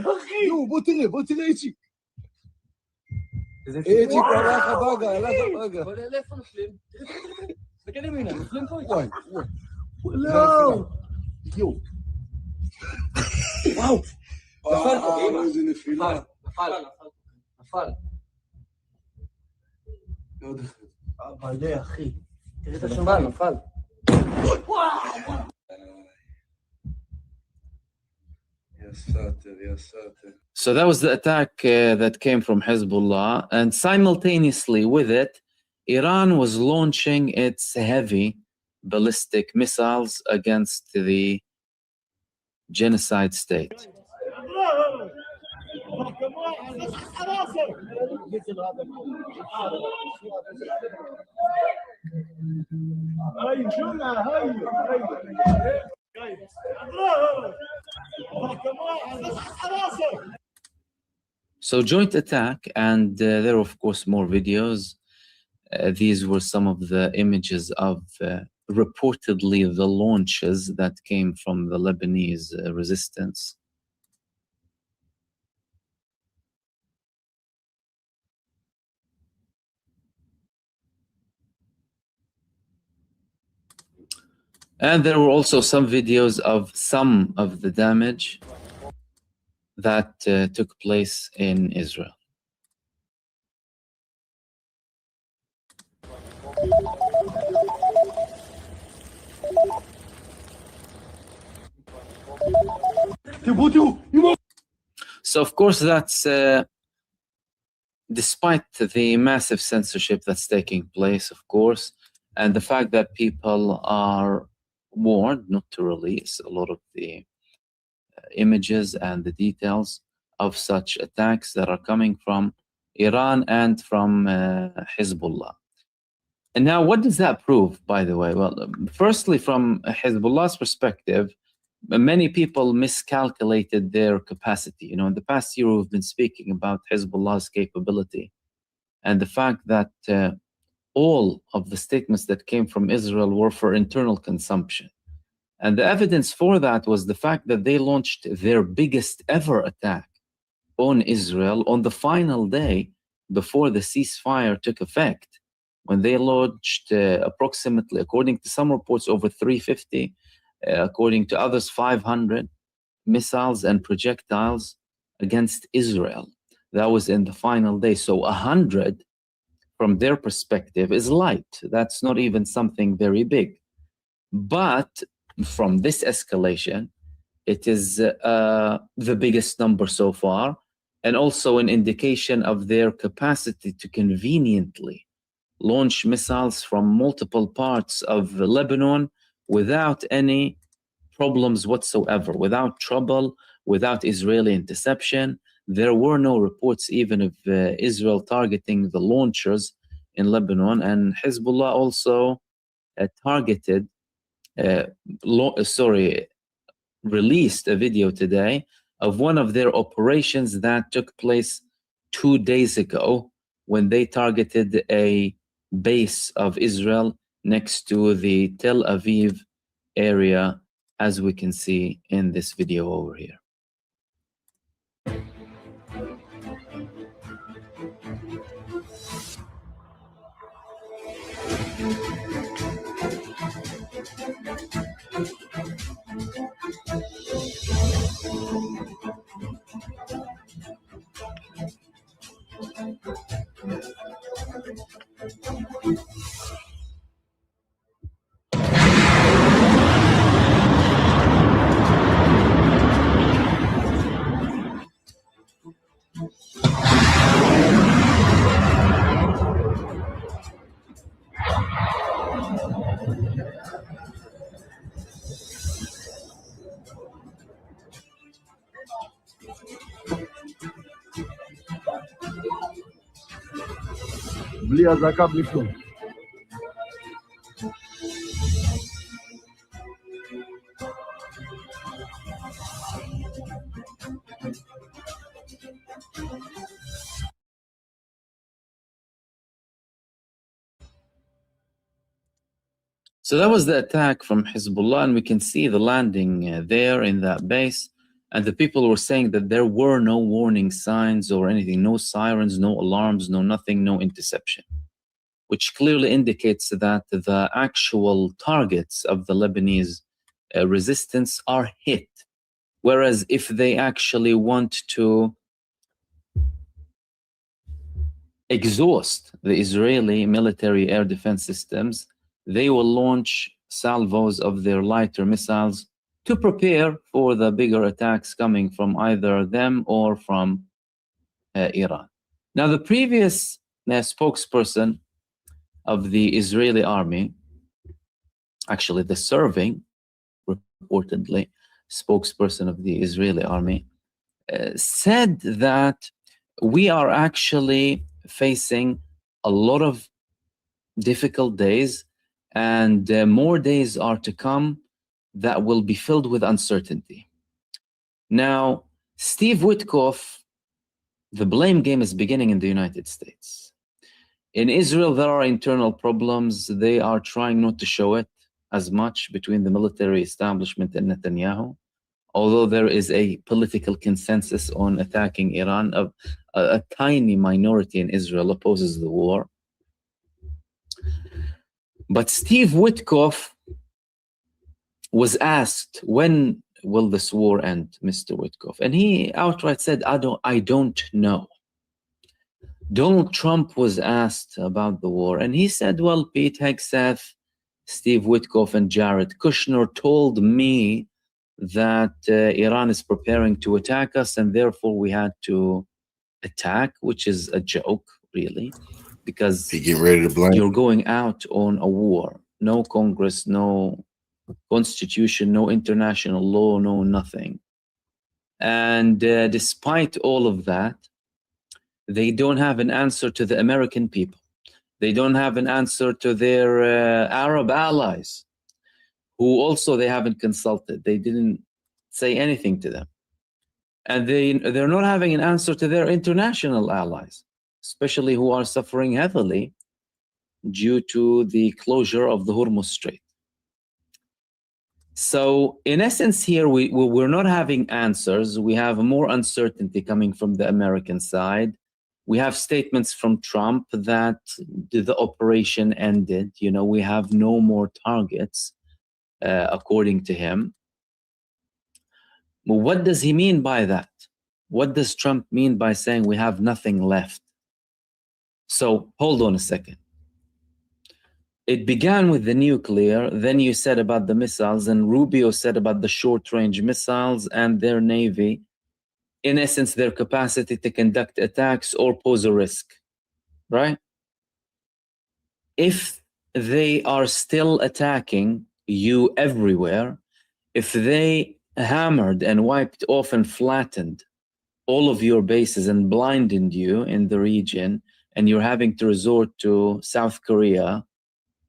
אחי! בוא תראה איציק. איציק הלך הביתה. בוא נראה איפה נופלים. תסתכל ימינה, נופלים פה. וואי. לא! יואו. וואו! נפל פה. איזה נפילה. נפל. אבל אחי. תראה את השמיים. נפל. So that was the attack that came from Hezbollah, and simultaneously with it, Iran was launching its heavy ballistic missiles against the genocide state. So joint attack, and there are of course more videos. These were some of the images of reportedly the launches that came from the Lebanese resistance. And there were also some videos of some of the damage that took place in Israel. So of course that's despite the massive censorship that's taking place, of course, and the fact that people are warned not to release a lot of the images and the details of such attacks that are coming from Iran and from Hezbollah. And now what does that prove, by the way? Well, firstly, from Hezbollah's perspective, many people miscalculated their capacity. You know, in the past year, we've been speaking about Hezbollah's capability and the fact that all of the statements that came from Israel were for internal consumption. And the evidence for that was the fact that they launched their biggest ever attack on Israel on the final day before the ceasefire took effect, when they launched approximately, according to some reports, over 350, according to others, 500 missiles and projectiles against Israel. That was in the final day. So 100, from their perspective, is light. That's not even something very big. But from this escalation, it is the biggest number so far, and also an indication of their capacity to conveniently launch missiles from multiple parts of Lebanon without any problems whatsoever, without trouble, without Israeli interception. There were no reports even of Israel targeting the launchers in Lebanon, and Hezbollah also released a video today of one of their operations that took place 2 days ago when they targeted a base of Israel next to the Tel Aviv area, as we can see in this video over here. בלי אזעקה, בלי כלום. So that was the attack from Hezbollah, and we can see the landing there in that base. And the people were saying that there were no warning signs or anything, no sirens, no alarms, no nothing, no interception, which clearly indicates that the actual targets of the Lebanese resistance are hit. Whereas if they actually want to exhaust the Israeli military air defense systems, they will launch salvos of their lighter missiles to prepare for the bigger attacks coming from either them or from Iran. Now, the previous spokesperson of the Israeli army, actually the serving, reportedly, spokesperson of the Israeli army, said that we are actually facing a lot of difficult days, and more days are to come that will be filled with uncertainty. Now, Steve Witkoff, the blame game is beginning in the United States. In Israel, there are internal problems. They are trying not to show it as much between the military establishment and Netanyahu, although there is a political consensus on attacking Iran. A tiny minority in Israel opposes the war. But Steve Witkoff was asked, when will this war end, Mr. Witkoff? And he outright said, I don't know. Donald Trump was asked about the war, and he said, well, Pete Hegseth, Steve Witkoff, and Jared Kushner told me that Iran is preparing to attack us, and therefore we had to attack, which is a joke, really, because get ready to blame. You're going out on a war. No Congress, no constitution, no international law, no nothing. And despite all of that, they don't have an answer to the American people. They don't have an answer to their Arab allies, who also they haven't consulted. They didn't say anything to them. And they're not having an answer to their international allies, especially who are suffering heavily due to the closure of the Hormuz Strait. So in essence here, we're not having answers. We have more uncertainty coming from the American side. We have statements from Trump that the operation ended. You know, we have no more targets, according to him. Well, what does he mean by that? What does Trump mean by saying we have nothing left? So hold on a second. It began with the nuclear, then you said about the missiles, and Rubio said about the short-range missiles and their navy, in essence, their capacity to conduct attacks or pose a risk, right? If they are still attacking you everywhere, if they hammered and wiped off and flattened all of your bases and blinded you in the region, and you're having to resort to South Korea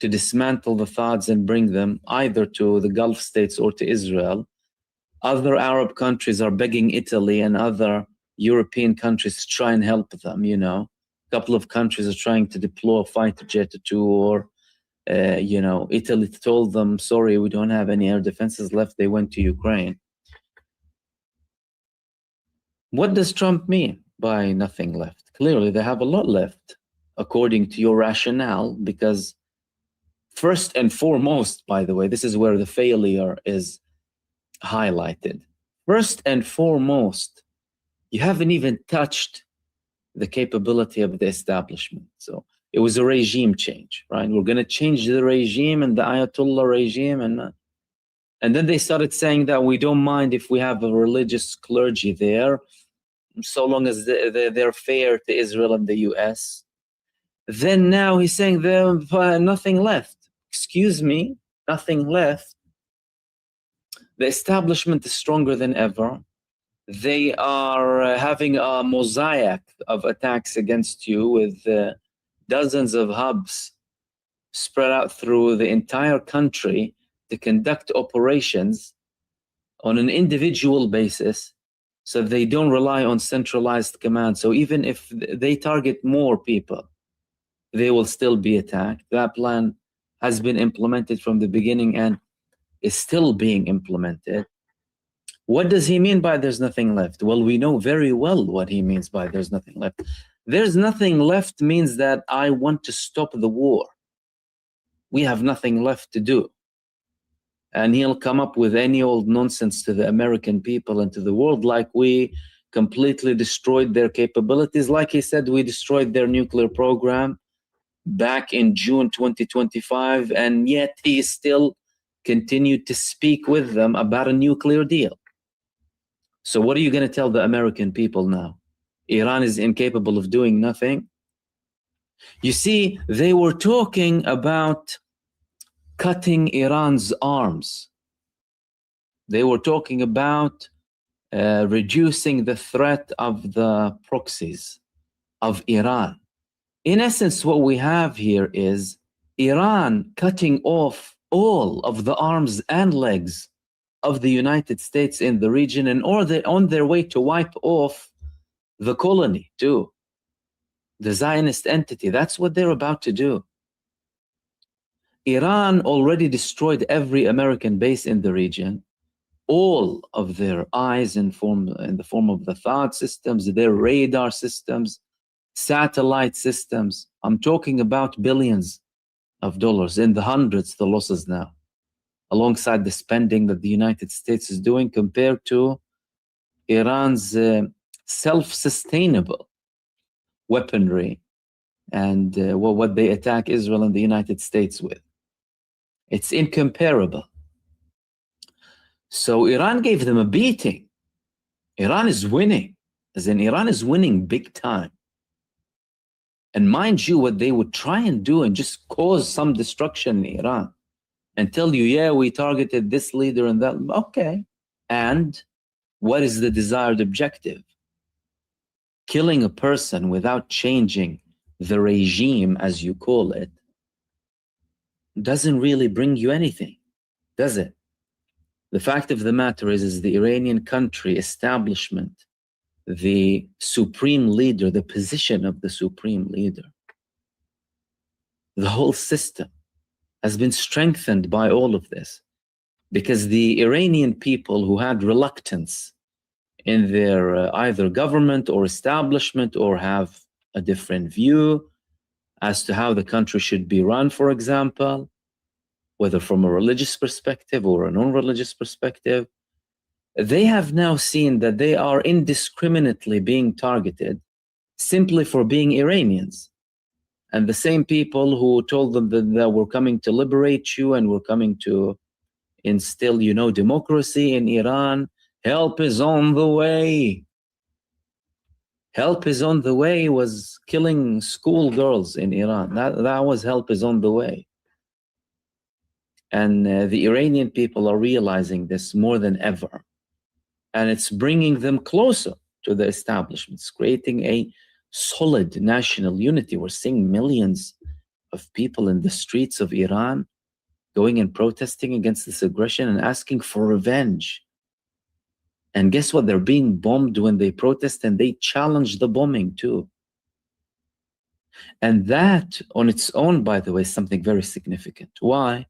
to dismantle the THAADs and bring them either to the Gulf states or to Israel, other Arab countries are begging Italy and other European countries to try and help them, you know. A couple of countries are trying to deploy a fighter jet or two, or, you know, Italy told them, sorry, we don't have any air defenses left. They went to Ukraine. What does Trump mean by nothing left? Clearly, they have a lot left, according to your rationale, because first and foremost, by the way, this is where the failure is highlighted. First and foremost, you haven't even touched the capability of the establishment. So it was a regime change, right? We're going to change the regime and the Ayatollah regime. And then they started saying that we don't mind if we have a religious clergy there, so long as they're fair to Israel and the US. Then now he's saying there's nothing left. Excuse me, nothing left. The establishment is stronger than ever. They are having a mosaic of attacks against you with dozens of hubs spread out through the entire country to conduct operations on an individual basis, so they don't rely on centralized command. So even if they target more people, they will still be attacked. That plan has been implemented from the beginning and is still being implemented. What does he mean by there's nothing left? Well, we know very well what he means by there's nothing left. There's nothing left means that I want to stop the war. We have nothing left to do. And he'll come up with any old nonsense to the American people and to the world, like we completely destroyed their capabilities. Like he said, we destroyed their nuclear program back in June 2025, and yet he still continued to speak with them about a nuclear deal. So what are you going to tell the American people now? Iran is incapable of doing nothing? You see, they were talking about cutting Iran's arms. They were talking about reducing the threat of the proxies of Iran. In essence, what we have here is Iran cutting off all of the arms and legs of the United States in the region, and on their way to wipe off the colony too, the Zionist entity. That's what they're about to do. Iran already destroyed every American base in the region, all of their eyes in the form of the THAAD systems, their radar systems, satellite systems. I'm talking about billions of dollars, in the hundreds, the losses now, alongside the spending that the United States is doing compared to Iran's self-sustainable weaponry and what they attack Israel and the United States with. It's incomparable. So Iran gave them a beating. Iran is winning, as in Iran is winning big time. And mind you, what they would try and do and just cause some destruction in Iran and tell you, yeah, we targeted this leader and that. Okay. And what is the desired objective? Killing a person without changing the regime, as you call it, doesn't really bring you anything, does it? The fact of the matter is the Iranian country establishment, the supreme leader, the position of the supreme leader, the whole system has been strengthened by all of this, because the Iranian people who had reluctance in their either government or establishment, or have a different view as to how the country should be run, for example, whether from a religious perspective or a non-religious perspective, they have now seen that they are indiscriminately being targeted simply for being Iranians. And the same people who told them that we're coming to liberate you and we're coming to instill, democracy in Iran, help is on the way. Help is on the way was killing schoolgirls in Iran. That was help is on the way. And the Iranian people are realizing this more than ever. And it's bringing them closer to the establishments, creating a solid national unity. We're seeing millions of people in the streets of Iran going and protesting against this aggression and asking for revenge. And guess what? They're being bombed when they protest, and they challenge the bombing too. And that on its own, by the way, is something very significant. Why?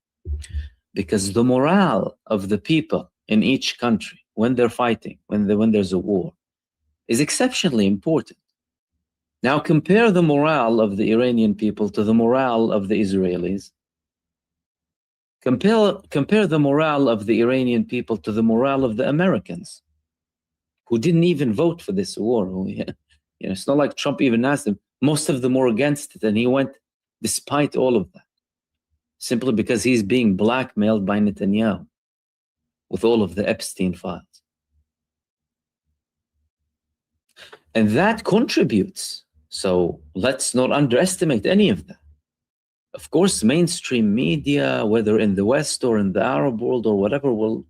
Because the morale of the people in each country, when they're fighting, when there's a war, is exceptionally important. Now compare the morale of the Iranian people to the morale of the Israelis. Compare the morale of the Iranian people to the morale of the Americans, who didn't even vote for this war. It's not like Trump even asked them. Most of them were against it, and he went despite all of that, simply because he's being blackmailed by Netanyahu with all of the Epstein files. And that contributes. So let's not underestimate any of that. Of course, mainstream media, whether in the West or in the Arab world or whatever, will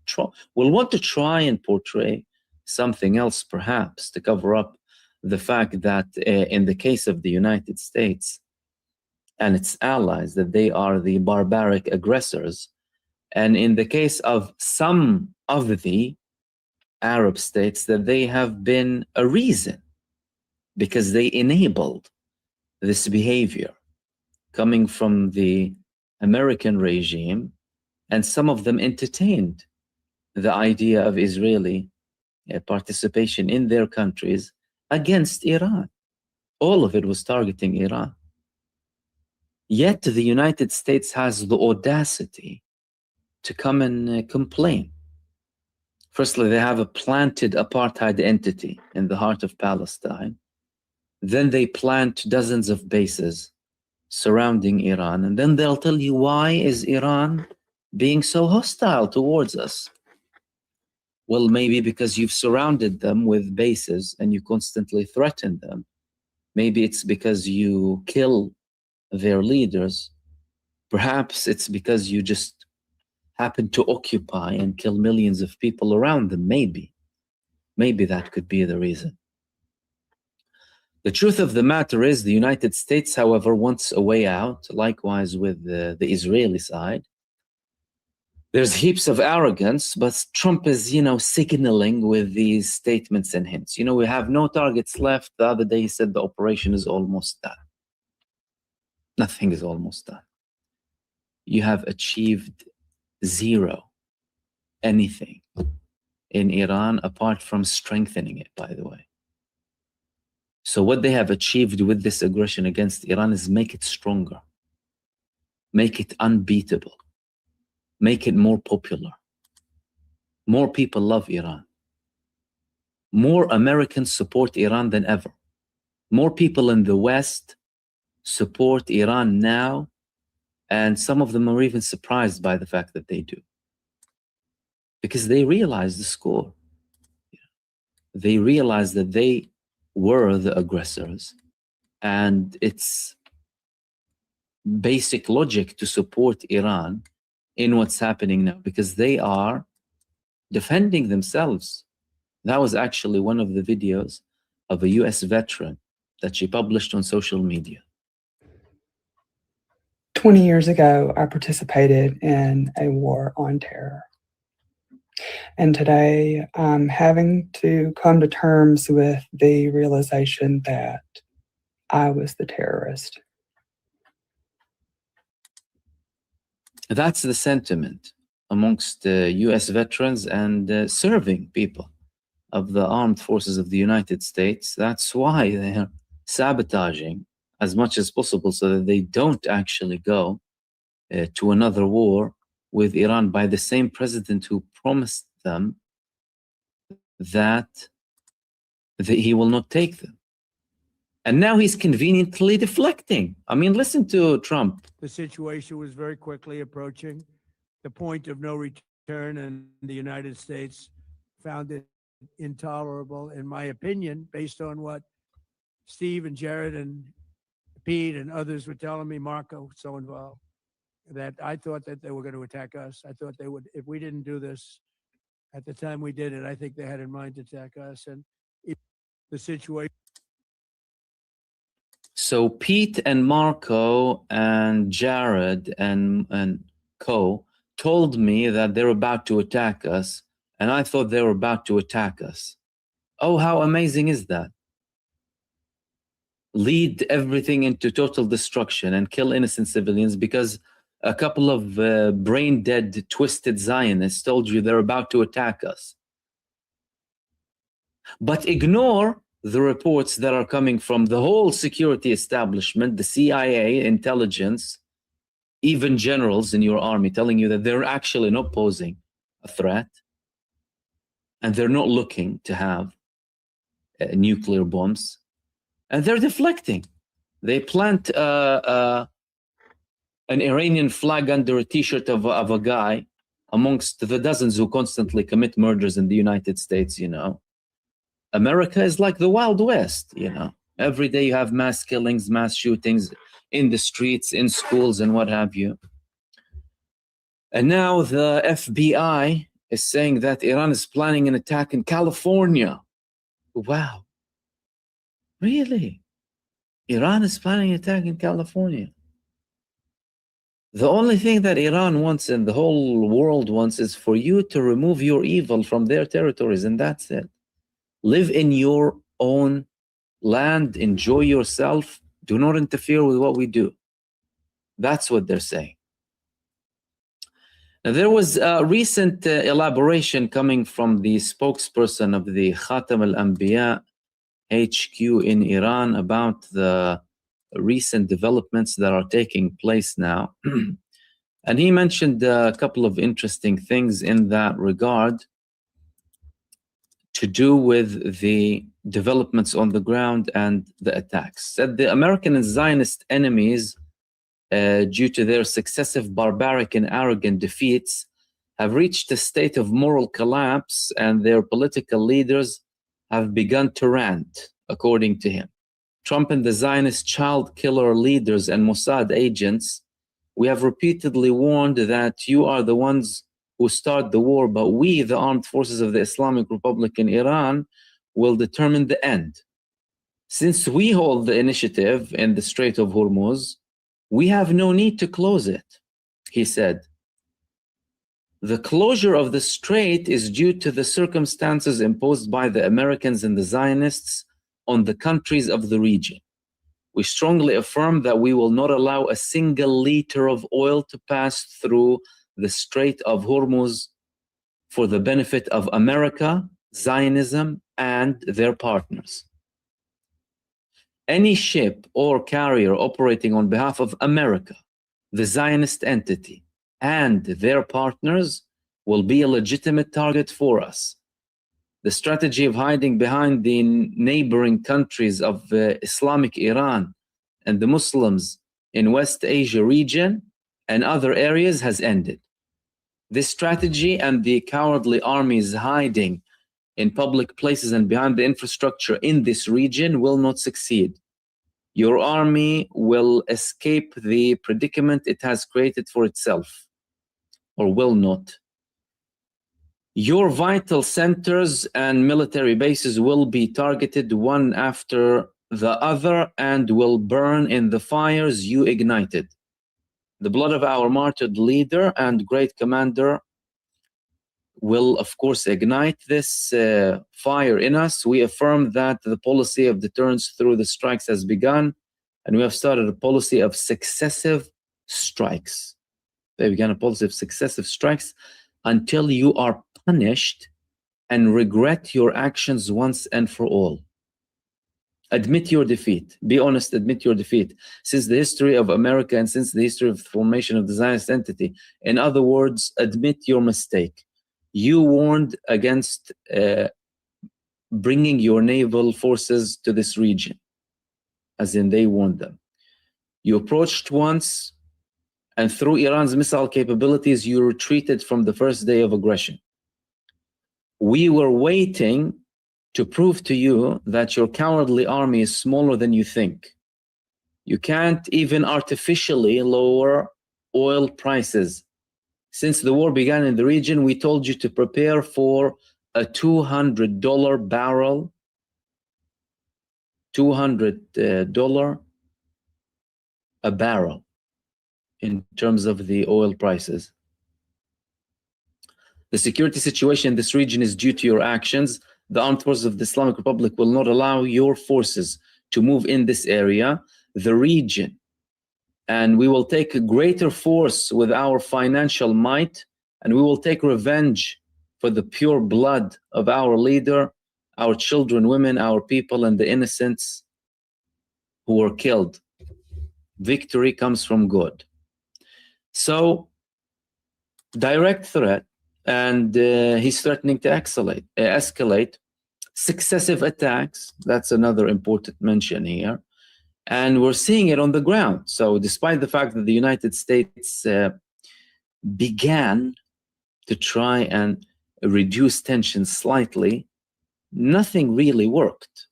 want to try and portray something else, perhaps, to cover up the fact that in the case of the United States and its allies, that they are the barbaric aggressors. And in the case of some of the Arab states, that they have been a reason, because they enabled this behavior coming from the American regime, and some of them entertained the idea of Israeli participation in their countries against Iran. All of it was targeting Iran. Yet the United States has the audacity to come and complain. Firstly, they have a planted apartheid entity in the heart of Palestine. Then they plant dozens of bases surrounding Iran. And then they'll tell you, why is Iran being so hostile towards us? Well, maybe because you've surrounded them with bases and you constantly threaten them. Maybe it's because you kill their leaders. Perhaps it's because you just happen to occupy and kill millions of people around them. Maybe that could be the reason. The truth of the matter is the United States, however, wants a way out, likewise with the Israeli side. There's heaps of arrogance, but Trump is, signaling with these statements and hints. We have no targets left. The other day he said the operation is almost done. Nothing is almost done. You have achieved zero, anything in Iran apart from strengthening it, by the way. So what they have achieved with this aggression against Iran is make it stronger, make it unbeatable, make it more popular. More people love Iran. More Americans support Iran than ever. More people in the West support Iran now, and some of them are even surprised by the fact that they do. Because they realize the score. They realize that they were the aggressors, and it's basic logic to support Iran in what's happening now, because they are defending themselves. That was actually one of the videos of a US veteran that she published on social media. 20 years ago, I participated in a war on terror. And today, I'm having to come to terms with the realization that I was the terrorist. That's the sentiment amongst US veterans and serving people of the armed forces of the United States. That's why they're sabotaging as much as possible so that they don't actually go to another war with Iran by the same president who promised them that he will not take them. And now he's conveniently deflecting. I mean, listen to Trump. The situation was very quickly approaching the point of no return, and the United States found it intolerable, in my opinion, based on what Steve and Jared and Pete and others were telling me, Marco, so involved, that I thought that they were going to attack us. I thought they would, if we didn't do this at the time we did it, I think they had in mind to attack us. And the situation. So Pete and Marco and Jared and co told me that they're about to attack us, and I thought they were about to attack us. Oh, how amazing is that? Lead everything into total destruction and kill innocent civilians because a couple of brain-dead, twisted Zionists told you they're about to attack us. But ignore the reports that are coming from the whole security establishment, the CIA, intelligence, even generals in your army telling you that they're actually not posing a threat and they're not looking to have nuclear bombs, and they're deflecting. They plant an Iranian flag under a t-shirt of a guy amongst the dozens who constantly commit murders in the United States. America is like the Wild West, Every day you have mass killings, mass shootings in the streets, in schools, and what have you. And now the FBI is saying that Iran is planning an attack in California. Wow. Really? Iran is planning an attack in California. The only thing that Iran wants and the whole world wants is for you to remove your evil from their territories, and that's it. Live in your own land, enjoy yourself, do not interfere with what we do. That's what they're saying. Now, there was a recent elaboration coming from the spokesperson of the Khatam al-Anbiya HQ in Iran about the recent developments that are taking place now. And he mentioned a couple of interesting things in that regard to do with the developments on the ground and the attacks. Said the American and Zionist enemies, due to their successive barbaric and arrogant defeats, have reached a state of moral collapse, and their political leaders have begun to rant, according to him. Trump and the Zionist child killer leaders and Mossad agents, we have repeatedly warned that you are the ones who start the war, but we, the armed forces of the Islamic Republic in Iran, will determine the end. Since we hold the initiative in the Strait of Hormuz, we have no need to close it, he said. The closure of the strait is due to the circumstances imposed by the Americans and the Zionists on the countries of the region. We strongly affirm that we will not allow a single liter of oil to pass through the Strait of Hormuz for the benefit of America, Zionism, and their partners. Any ship or carrier operating on behalf of America, the Zionist entity, and their partners will be a legitimate target for us. The strategy of hiding behind the neighboring countries of Islamic Iran and the Muslims in West Asia region and other areas has ended. This strategy and the cowardly armies hiding in public places and behind the infrastructure in this region will not succeed. Your army will escape the predicament it has created for itself, or will not. Your vital centers and military bases will be targeted one after the other and will burn in the fires you ignited. The blood of our martyred leader and great commander will, of course, ignite this fire in us. We affirm that the policy of deterrence through the strikes has begun, and we have started a policy of successive strikes. They began a policy of successive strikes until you are punished and regret your actions once and for all. Admit your defeat. Be honest, admit your defeat. Since the history of America and since the history of the formation of the Zionist entity, in other words, admit your mistake. You warned against bringing your naval forces to this region, as in they warned them. You approached once, and through Iran's missile capabilities, you retreated from the first day of aggression. We were waiting to prove to you that your cowardly army is smaller than you think. You can't even artificially lower oil prices. Since the war began in the region, we told you to prepare for a $200 barrel, $200 a barrel in terms of the oil prices. The security situation in this region is due to your actions. The armed forces of the Islamic Republic will not allow your forces to move in this area, the region, and we will take a greater force with our financial might, and we will take revenge for the pure blood of our leader, our children, women, our people, and the innocents who were killed. Victory comes from God. So, direct threat, and he's threatening to escalate successive attacks. That's another important mention here. And we're seeing it on the ground. So despite the fact that the United States began to try and reduce tension slightly, nothing really worked.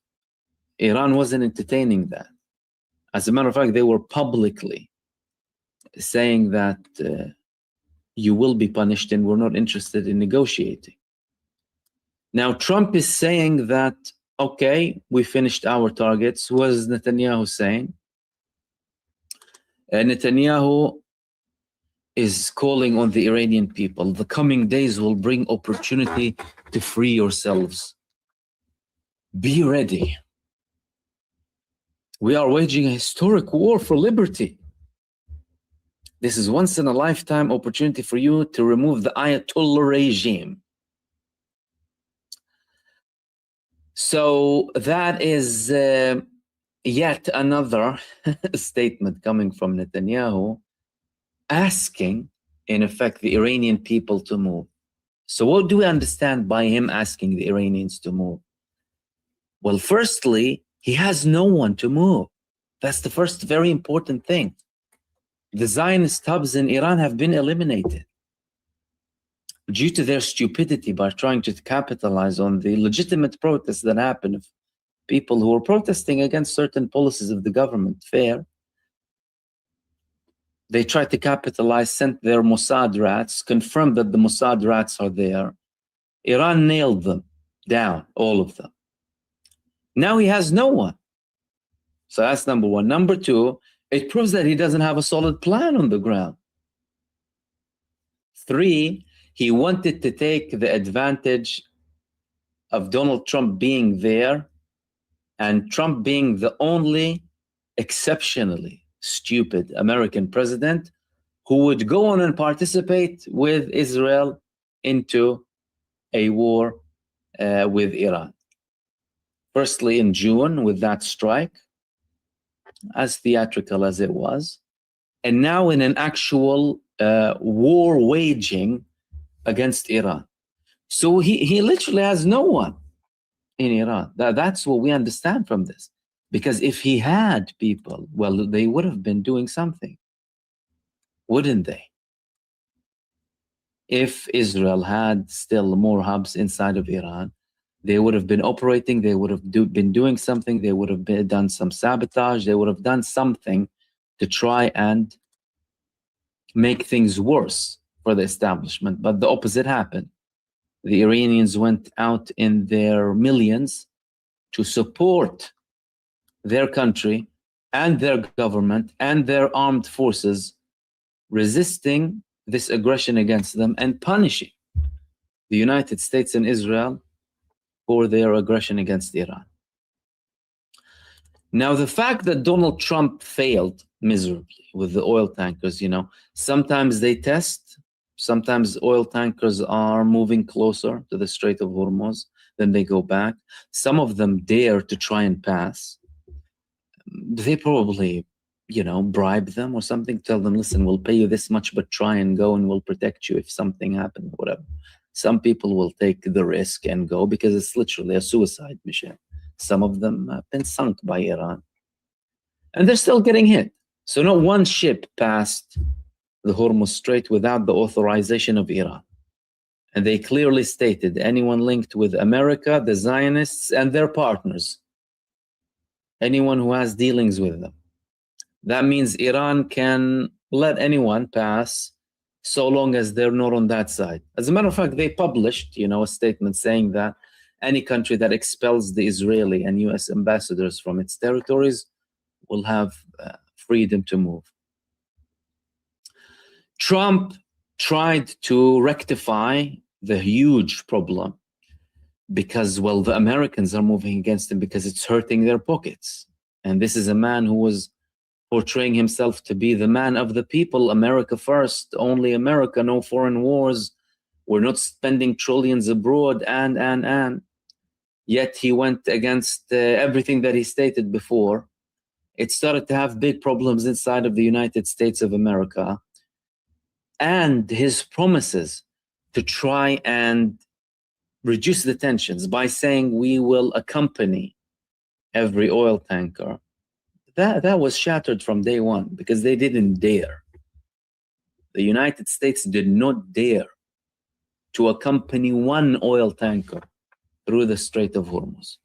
Iran wasn't entertaining that. As a matter of fact, they were publicly saying that you will be punished and we're not interested in negotiating. Now, Trump is saying that, okay, we finished our targets. What is Netanyahu saying? Netanyahu is calling on the Iranian people. The coming days will bring opportunity to free yourselves. Be ready. We are waging a historic war for liberty. This is once in a lifetime opportunity for you to remove the Ayatollah regime. So that is yet another statement coming from Netanyahu, asking, in effect, the Iranian people to move. So what do we understand by him asking the Iranians to move? Well, firstly, he has no one to move. That's the first very important thing. The Zionist hubs in Iran have been eliminated due to their stupidity by trying to capitalize on the legitimate protests that happen of people who are protesting against certain policies of the government. Fair. They tried to capitalize, sent their Mossad rats, confirmed that the Mossad rats are there. Iran nailed them down, all of them. Now he has no one. So that's number one. Number two, it proves that he doesn't have a solid plan on the ground. Three, he wanted to take the advantage of Donald Trump being there and Trump being the only exceptionally stupid American president who would go on and participate with Israel into a war with Iran. Firstly, in June with that strike, as theatrical as it was, and now in an actual war waging against Iran. So he literally has no one in Iran. That's what we understand from this. Because if he had people, well, they would have been doing something, wouldn't they? If Israel had still more hubs inside of Iran, they would have been operating, they would have been doing something, they would have done some sabotage, they would have done something to try and make things worse for the establishment. But the opposite happened. The Iranians went out in their millions to support their country and their government and their armed forces, resisting this aggression against them and punishing the United States and Israel for their aggression against Iran. Now, the fact that Donald Trump failed miserably with the oil tankers, sometimes they test, sometimes oil tankers are moving closer to the Strait of Hormuz, then they go back. Some of them dare to try and pass. They probably, bribe them or something, tell them, listen, we'll pay you this much, but try and go and we'll protect you if something happens, whatever. Some people will take the risk and go because it's literally a suicide mission. Some of them have been sunk by Iran. And they're still getting hit. So not one ship passed the Hormuz Strait without the authorization of Iran. And they clearly stated anyone linked with America, the Zionists, and their partners, anyone who has dealings with them. That means Iran can let anyone pass so long as they're not on that side. As a matter of fact, they published, a statement saying that any country that expels the Israeli and US ambassadors from its territories will have freedom to move. Trump tried to rectify the huge problem because, well, the Americans are moving against him because it's hurting their pockets. And this is a man who was portraying himself to be the man of the people, America first, only America, no foreign wars. We're not spending trillions abroad, and. Yet he went against everything that he stated before. It started to have big problems inside of the United States of America. And his promises to try and reduce the tensions by saying we will accompany every oil tanker, that was shattered from day one because they didn't dare. The United States did not dare to accompany one oil tanker through the Strait of Hormuz.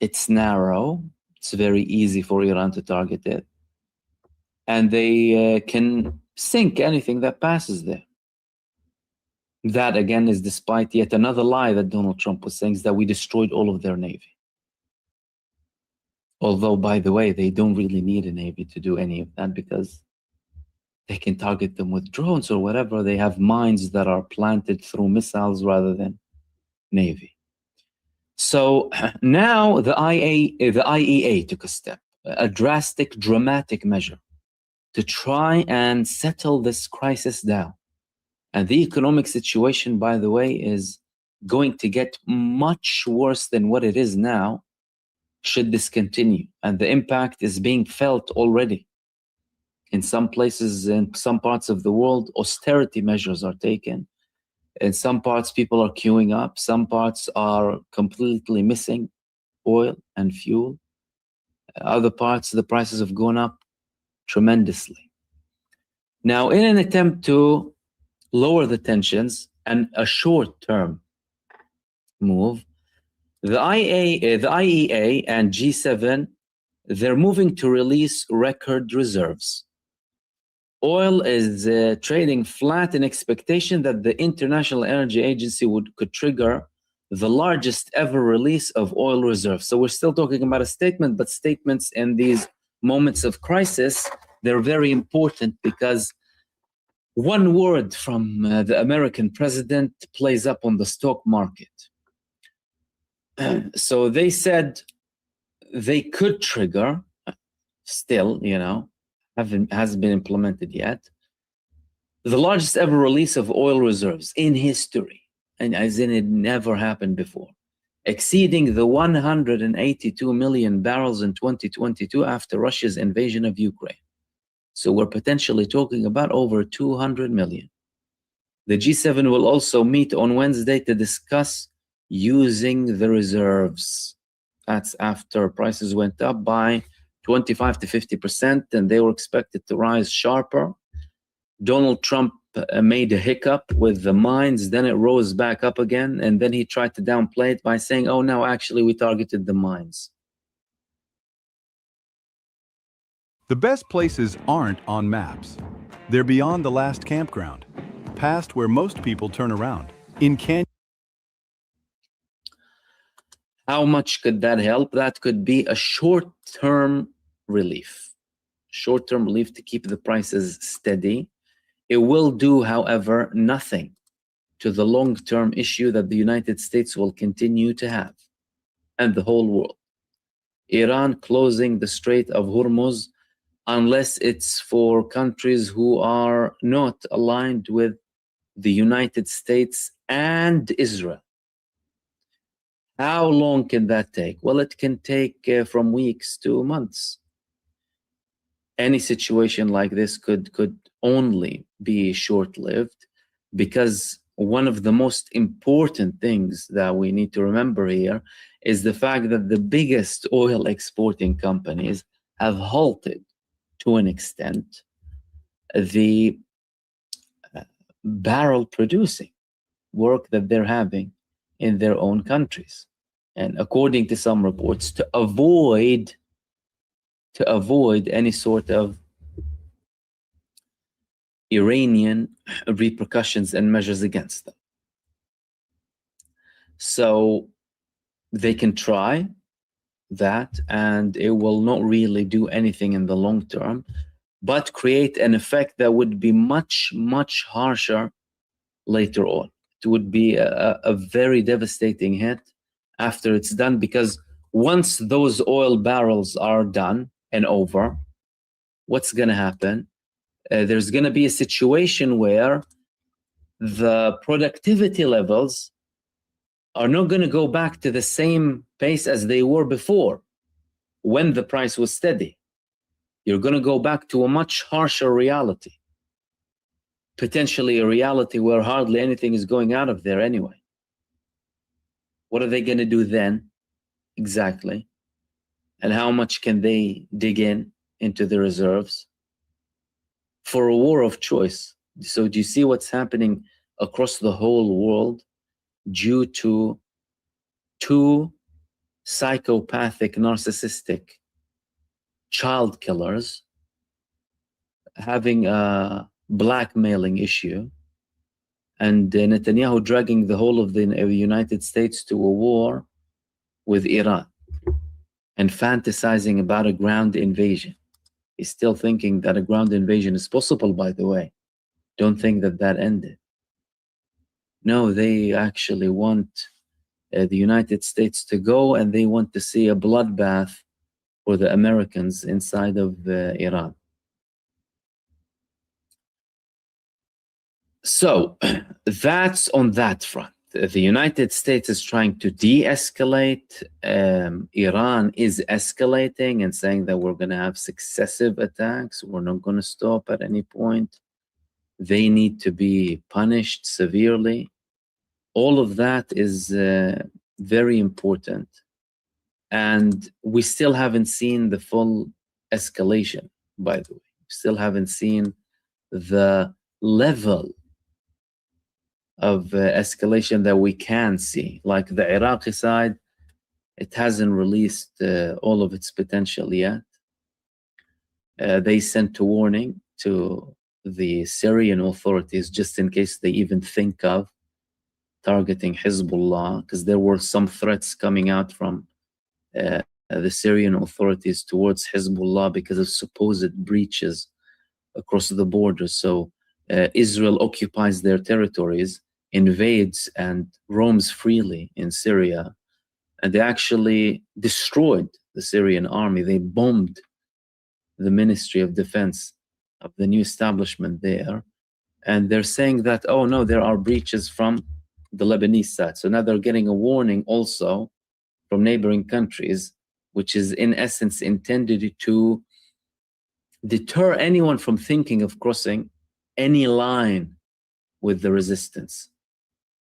It's narrow. It's very easy for Iran to target it. And they can sink anything that passes there. That, again, is despite yet another lie that Donald Trump was saying, is that we destroyed all of their navy. Although, by the way, they don't really need a navy to do any of that because they can target them with drones or whatever. They have mines that are planted through missiles rather than navy. So now the IEA took a step. a drastic, dramatic measure to try and settle this crisis down. And the economic situation, by the way, is going to get much worse than what it is now should this continue. And the impact is being felt already. In some places, in some parts of the world, austerity measures are taken. In some parts, people are queuing up. Some parts are completely missing oil and fuel. Other parts, the prices have gone up tremendously. Now, in an attempt to lower the tensions and a short-term move, the IEA and G7, they're moving to release record reserves. Oil is trading flat in expectation that the International Energy Agency could trigger the largest ever release of oil reserves. So we're still talking about a statement, but statements in these moments of crisis, they're very important because one word from the American president plays up on the stock market. So they said they could trigger, still, hasn't been implemented yet, the largest ever release of oil reserves in history, and as in it never happened before, exceeding the 182 million barrels in 2022 after Russia's invasion of Ukraine. So we're potentially talking about over 200 million. The G7 will also meet on Wednesday to discuss using the reserves. That's after prices went up by 25 to 50%, and they were expected to rise sharper. Donald Trump made a hiccup with the mines, then it rose back up again, and then he tried to downplay it by saying, oh, no, actually, we targeted the mines. The best places aren't on maps. They're beyond the last campground, past where most people turn around. In Kenya. How much could that help? That could be a short-term relief. Short-term relief to keep the prices steady. It will do, however, nothing to the long-term issue that the United States will continue to have, and the whole world. Iran closing the Strait of Hormuz, unless it's for countries who are not aligned with the United States and Israel. How long can that take? Well, it can take from weeks to months. Any situation like this could only be short-lived, because one of the most important things that we need to remember here is the fact that the biggest oil exporting companies have halted, to an extent, the barrel producing work that they're having in their own countries. And according to some reports, to avoid any sort of Iranian repercussions and measures against them. So they can try that, and it will not really do anything in the long term, but create an effect that would be much, much harsher later on. It would be a very devastating hit after it's done, because once those oil barrels are done and over, what's going to happen? There's going to be a situation where the productivity levels are not going to go back to the same pace as they were before when the price was steady. You're going to go back to a much harsher reality, potentially a reality where hardly anything is going out of there anyway. What are they going to do then? Exactly. And how much can they dig into the reserves? For a war of choice. So do you see what's happening across the whole world due to two psychopathic, narcissistic child killers having a blackmailing issue, and Netanyahu dragging the whole of the United States to a war with Iran and fantasizing about a ground invasion? He's still thinking that a ground invasion is possible, by the way. Don't think that that ended. No, they actually want the United States to go, and they want to see a bloodbath for the Americans inside of Iran. So that's on that front. The United States is trying to de-escalate. Iran is escalating and saying that we're going to have successive attacks. We're not going to stop at any point. They need to be punished severely. All of that is very important. And we still haven't seen the full escalation, by the way. We still haven't seen the level of escalation that we can see. Like the Iraqi side, it hasn't released all of its potential yet. They sent a warning to the Syrian authorities just in case they even think of targeting Hezbollah, because there were some threats coming out from the Syrian authorities towards Hezbollah because of supposed breaches across the border. So Israel occupies their territories, invades and roams freely in Syria, and they actually destroyed the Syrian army. They bombed the Ministry of Defense of the new establishment there, and they're saying that, oh no, there are breaches from the Lebanese side. So now they're getting a warning also from neighboring countries, which is in essence intended to deter anyone from thinking of crossing any line with the resistance,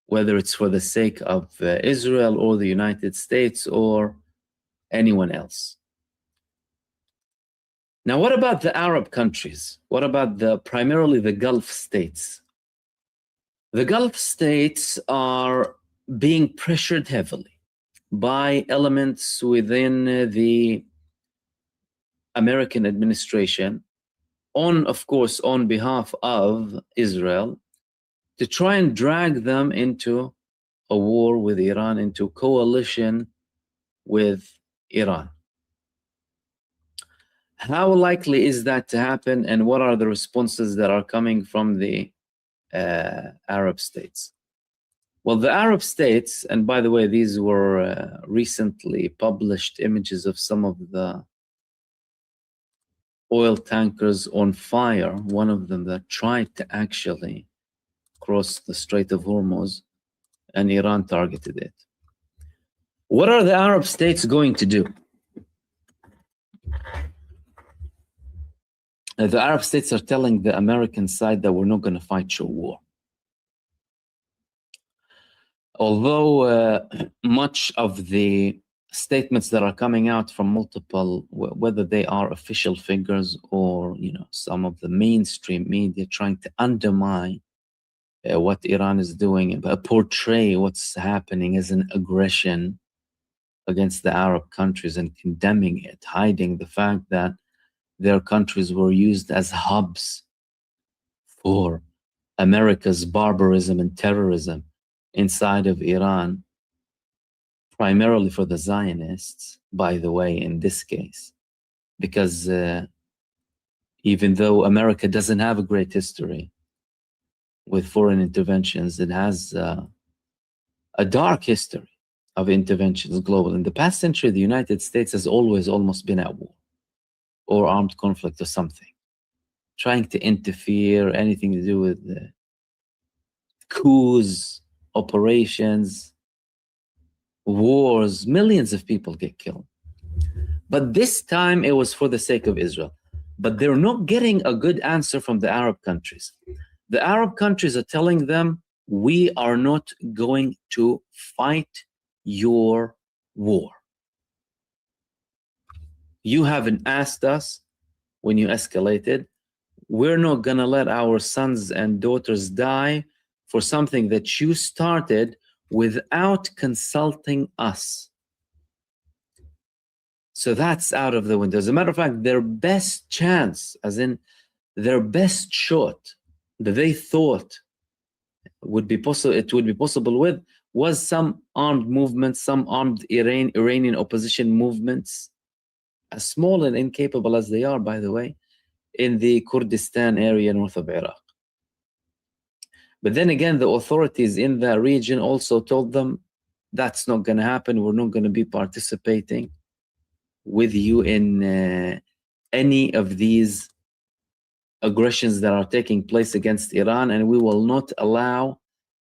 whether it's for the sake of Israel or the United States or anyone else. Now, what about the Arab countries? What about primarily the Gulf states? The Gulf states are being pressured heavily by elements within the American administration, of course, on behalf of Israel, to try and drag them into a war with Iran, into coalition with Iran. How likely is that to happen, and what are the responses that are coming from the Arab states? Well, the Arab states, and by the way, these were recently published images of some of the oil tankers on fire, one of them that tried to actually cross the Strait of Hormuz, and Iran targeted it. What are the Arab states going to do? The Arab states are telling the American side that we're not going to fight your war. Although much of the statements that are coming out from multiple, whether they are official figures or some of the mainstream media trying to undermine what Iran is doing, portray what's happening as an aggression against the Arab countries and condemning it, hiding the fact that their countries were used as hubs for America's barbarism and terrorism inside of Iran, primarily for the Zionists, by the way, in this case, because even though America doesn't have a great history with foreign interventions, it has a dark history of interventions global. In the past century, the United States has always almost been at war or armed conflict or something, trying to interfere, anything to do with coups, operations, wars. Millions of people get killed. But this time it was for the sake of Israel. But they're not getting a good answer from the Arab countries. The Arab countries are telling them, we are not going to fight your war. You haven't asked us when you escalated. We're not going to let our sons and daughters die for something that you started without consulting us. So that's out of the window. As a matter of fact, their best chance, as in their best shot that they thought would be possible, it would be possible with, was some armed movements, some armed Iranian opposition movements, as small and incapable as they are, by the way, in the Kurdistan area north of Iraq. But then again, the authorities in that region also told them that's not going to happen. We're not going to be participating with you in any of these aggressions that are taking place against Iran, and we will not allow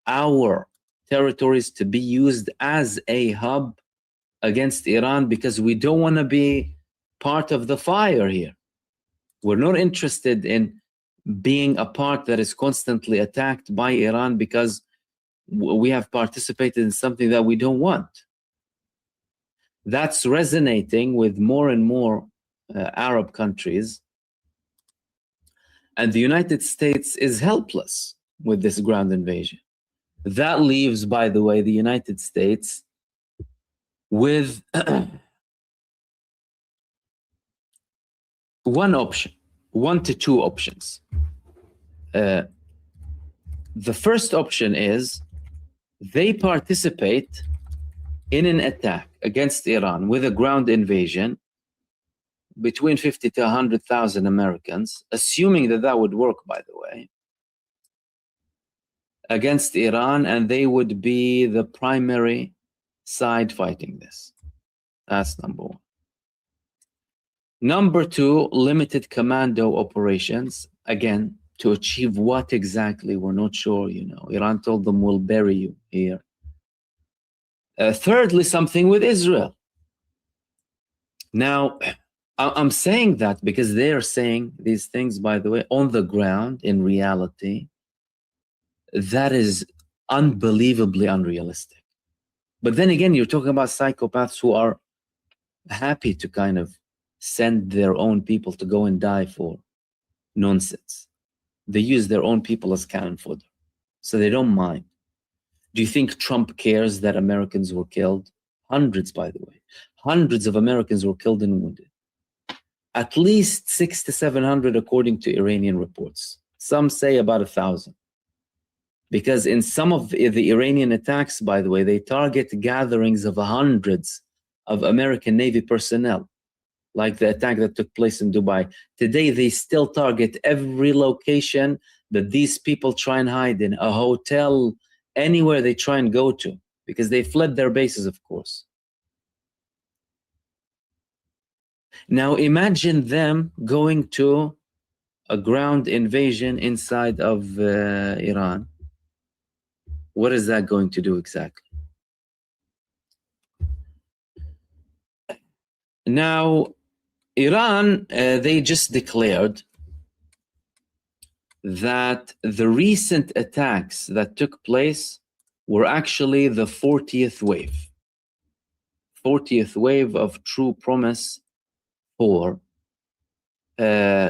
our territories to be used as a hub against Iran, because we don't want to be part of the fire here. We're not interested in being a part that is constantly attacked by Iran because we have participated in something that we don't want. That's resonating with more and more Arab countries. And the United States is helpless with this ground invasion. That leaves, by the way, the United States with one to two options. The first option is they participate in an attack against Iran with a ground invasion between 50 to 100,000 Americans, assuming that that would work, by the way, against Iran, and they would be the primary side fighting this. That's number one. Number two, limited commando operations, again, to achieve what exactly, we're not sure, you know. Iran told them, we'll bury you here. Thirdly, something with Israel. Now, I'm saying that because they're saying these things, by the way, on the ground, in reality, that is unbelievably unrealistic. But then again, you're talking about psychopaths who are happy to kind of send their own people to go and die for nonsense. They use their own people as cannon fodder, so they don't mind. Do you think Trump cares that Americans were killed? Hundreds, by the way. Hundreds of Americans were killed and wounded. At least 600 to 700, according to Iranian reports. Some say about 1,000. Because in some of the Iranian attacks, by the way, they target gatherings of hundreds of American Navy personnel, like the attack that took place in Dubai. Today, they still target every location that these people try and hide in, a hotel, anywhere they try and go to, because they fled their bases, of course. Now, imagine them going to a ground invasion inside of Iran. What is that going to do exactly? Now, Iran, they just declared that the recent attacks that took place were actually the 40th wave. 40th wave of True Promise 4,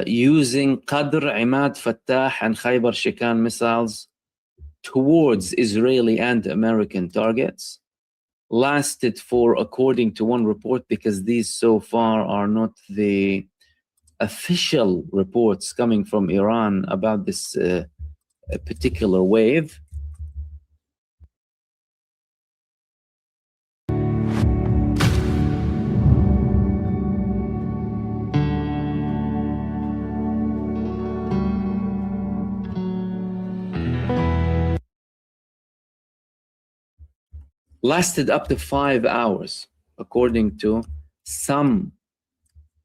using Qadr, Imad, Fattah, and Khaybar Shikan missiles towards Israeli and American targets. Lasted for, according to one report, because these so far are not the official reports coming from Iran about this particular wave. Lasted up to 5 hours, according to some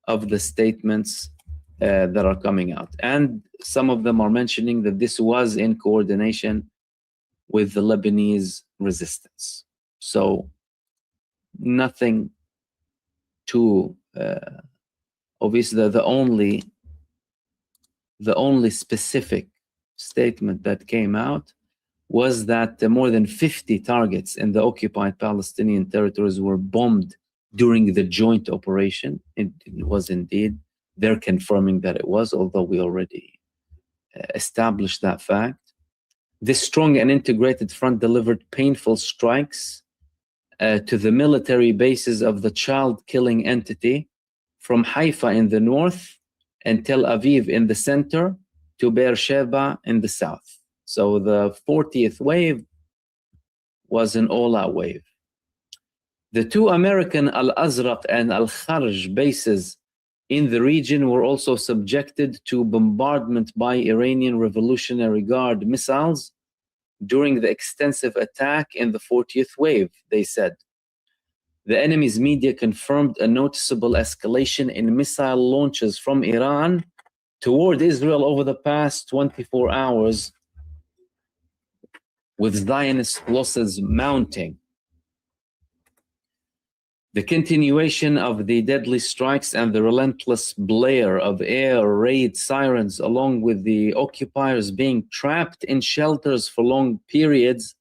of the statements that are coming out. And some of them are mentioning that this was in coordination with the Lebanese resistance. So nothing too obviously. The only specific statement that came out was that more than 50 targets in the occupied Palestinian territories were bombed during the joint operation. It was indeed. They're confirming that it was, although we already established that fact. This strong and integrated front delivered painful strikes to the military bases of the child-killing entity from Haifa in the north and Tel Aviv in the center to Beersheba in the south. So the 40th wave was an all-out wave. The two American Al-Azraq and Al-Kharj bases in the region were also subjected to bombardment by Iranian Revolutionary Guard missiles during the extensive attack in the 40th wave, they said. The enemy's media confirmed a noticeable escalation in missile launches from Iran toward Israel over the past 24 hours, with Zionist losses mounting. The continuation of the deadly strikes and the relentless blare of air raid sirens, along with the occupiers being trapped in shelters for long periods,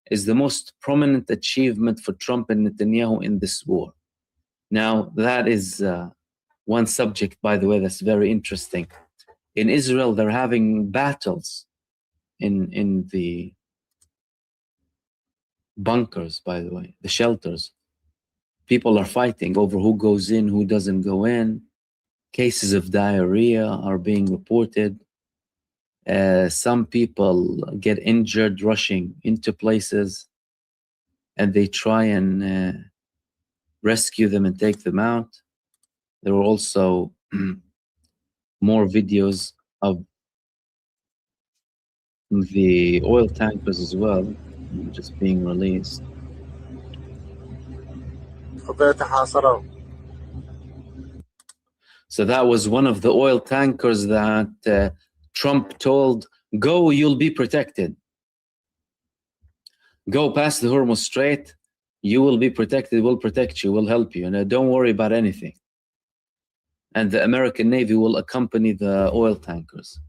is the most prominent achievement for Trump and Netanyahu in this war. Now, that is one subject, by the way, that's very interesting. In Israel, they're having battles in the bunkers, by the way, the shelters. People are fighting over who goes in, who doesn't go in. Cases of diarrhea are being reported. Some people get injured rushing into places, and they try and rescue them and take them out. There were also more videos of the oil tankers as well, just being released. So that was one of the oil tankers that Trump told, go, you'll be protected. Go past the Hormuz Strait, you will be protected, we'll protect you, we'll help you, and don't worry about anything. And the American Navy will accompany the oil tankers.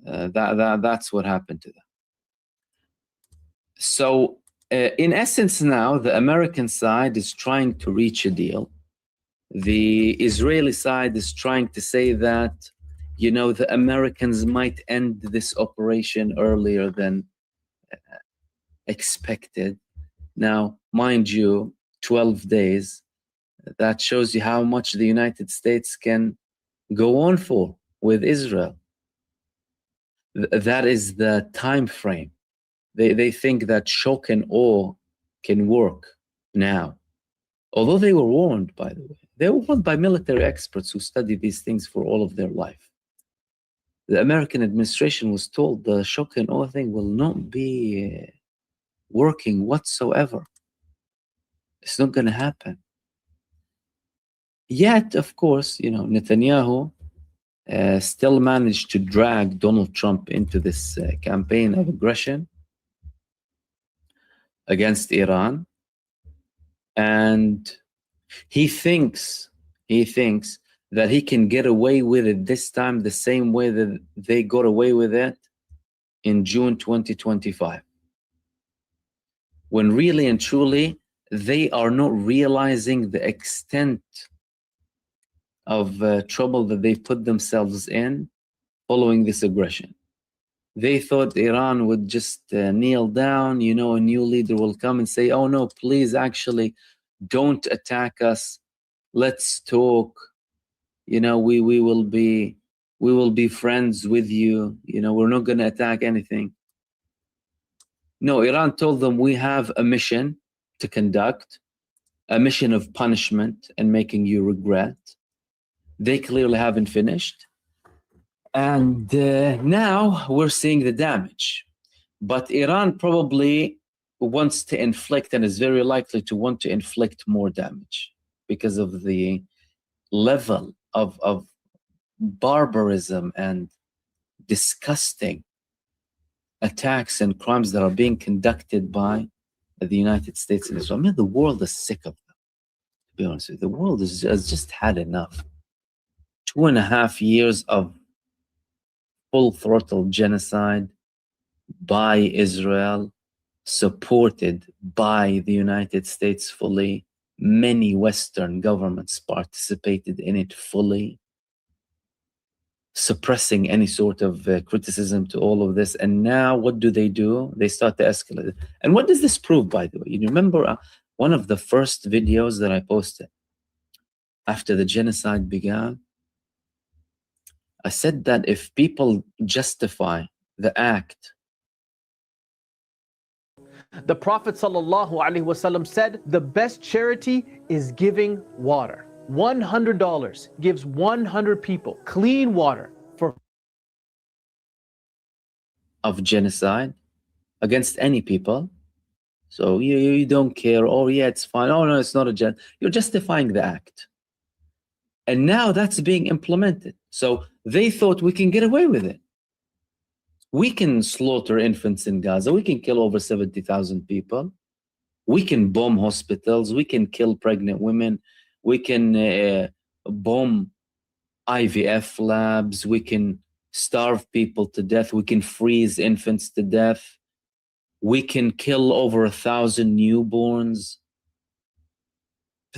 That's what happened to them. So in essence now, the American side is trying to reach a deal. The Israeli side is trying to say that, you know, the Americans might end this operation earlier than expected. Now, mind you, 12 days, that shows you how much the United States can go on for with Israel. That is the time frame. They think that shock and awe can work now. Although they were warned, by the way. They were warned by military experts who study these things for all of their life. The American administration was told the shock and awe thing will not be working whatsoever. It's not going to happen. Yet, of course, you know, Netanyahu still managed to drag Donald Trump into this campaign of aggression against Iran. And he thinks that he can get away with it this time the same way that they got away with it in June 2025. When really and truly, they are not realizing the extent of trouble that they've put themselves in following this aggression. They thought Iran would just kneel down, you know, a new leader will come and say, oh no, please actually don't attack us. Let's talk. You know, we will be friends with you. You know, we're not going to attack anything. No, Iran told them we have a mission to conduct, a mission of punishment and making you regret. They clearly haven't finished. And now we're seeing the damage. But Iran probably wants to inflict, and is very likely to want to inflict, more damage because of the level of barbarism and disgusting attacks and crimes that are being conducted by the United States and Israel. I mean, the world is sick of them, to be honest with you. The world has just had enough. 2.5 years of full throttle genocide by Israel, supported by the United States fully. Many Western governments participated in it fully, suppressing any sort of criticism to all of this. And now what do? They start to escalate. And what does this prove, by the way? You remember one of the first videos that I posted after the genocide began? I said that if people justify the act, the Prophet ﷺ said, the best charity is giving water. $100 gives 100 people clean water of genocide against any people, So you don't care. Oh, yeah, it's fine. Oh, no, it's not a jet. You're justifying the act. And now that's being implemented. So they thought we can get away with it. We can slaughter infants in Gaza. We can kill over 70,000 people. We can bomb hospitals. We can kill pregnant women. We can bomb IVF labs. We can starve people to death. We can freeze infants to death. We can kill over 1,000 newborns.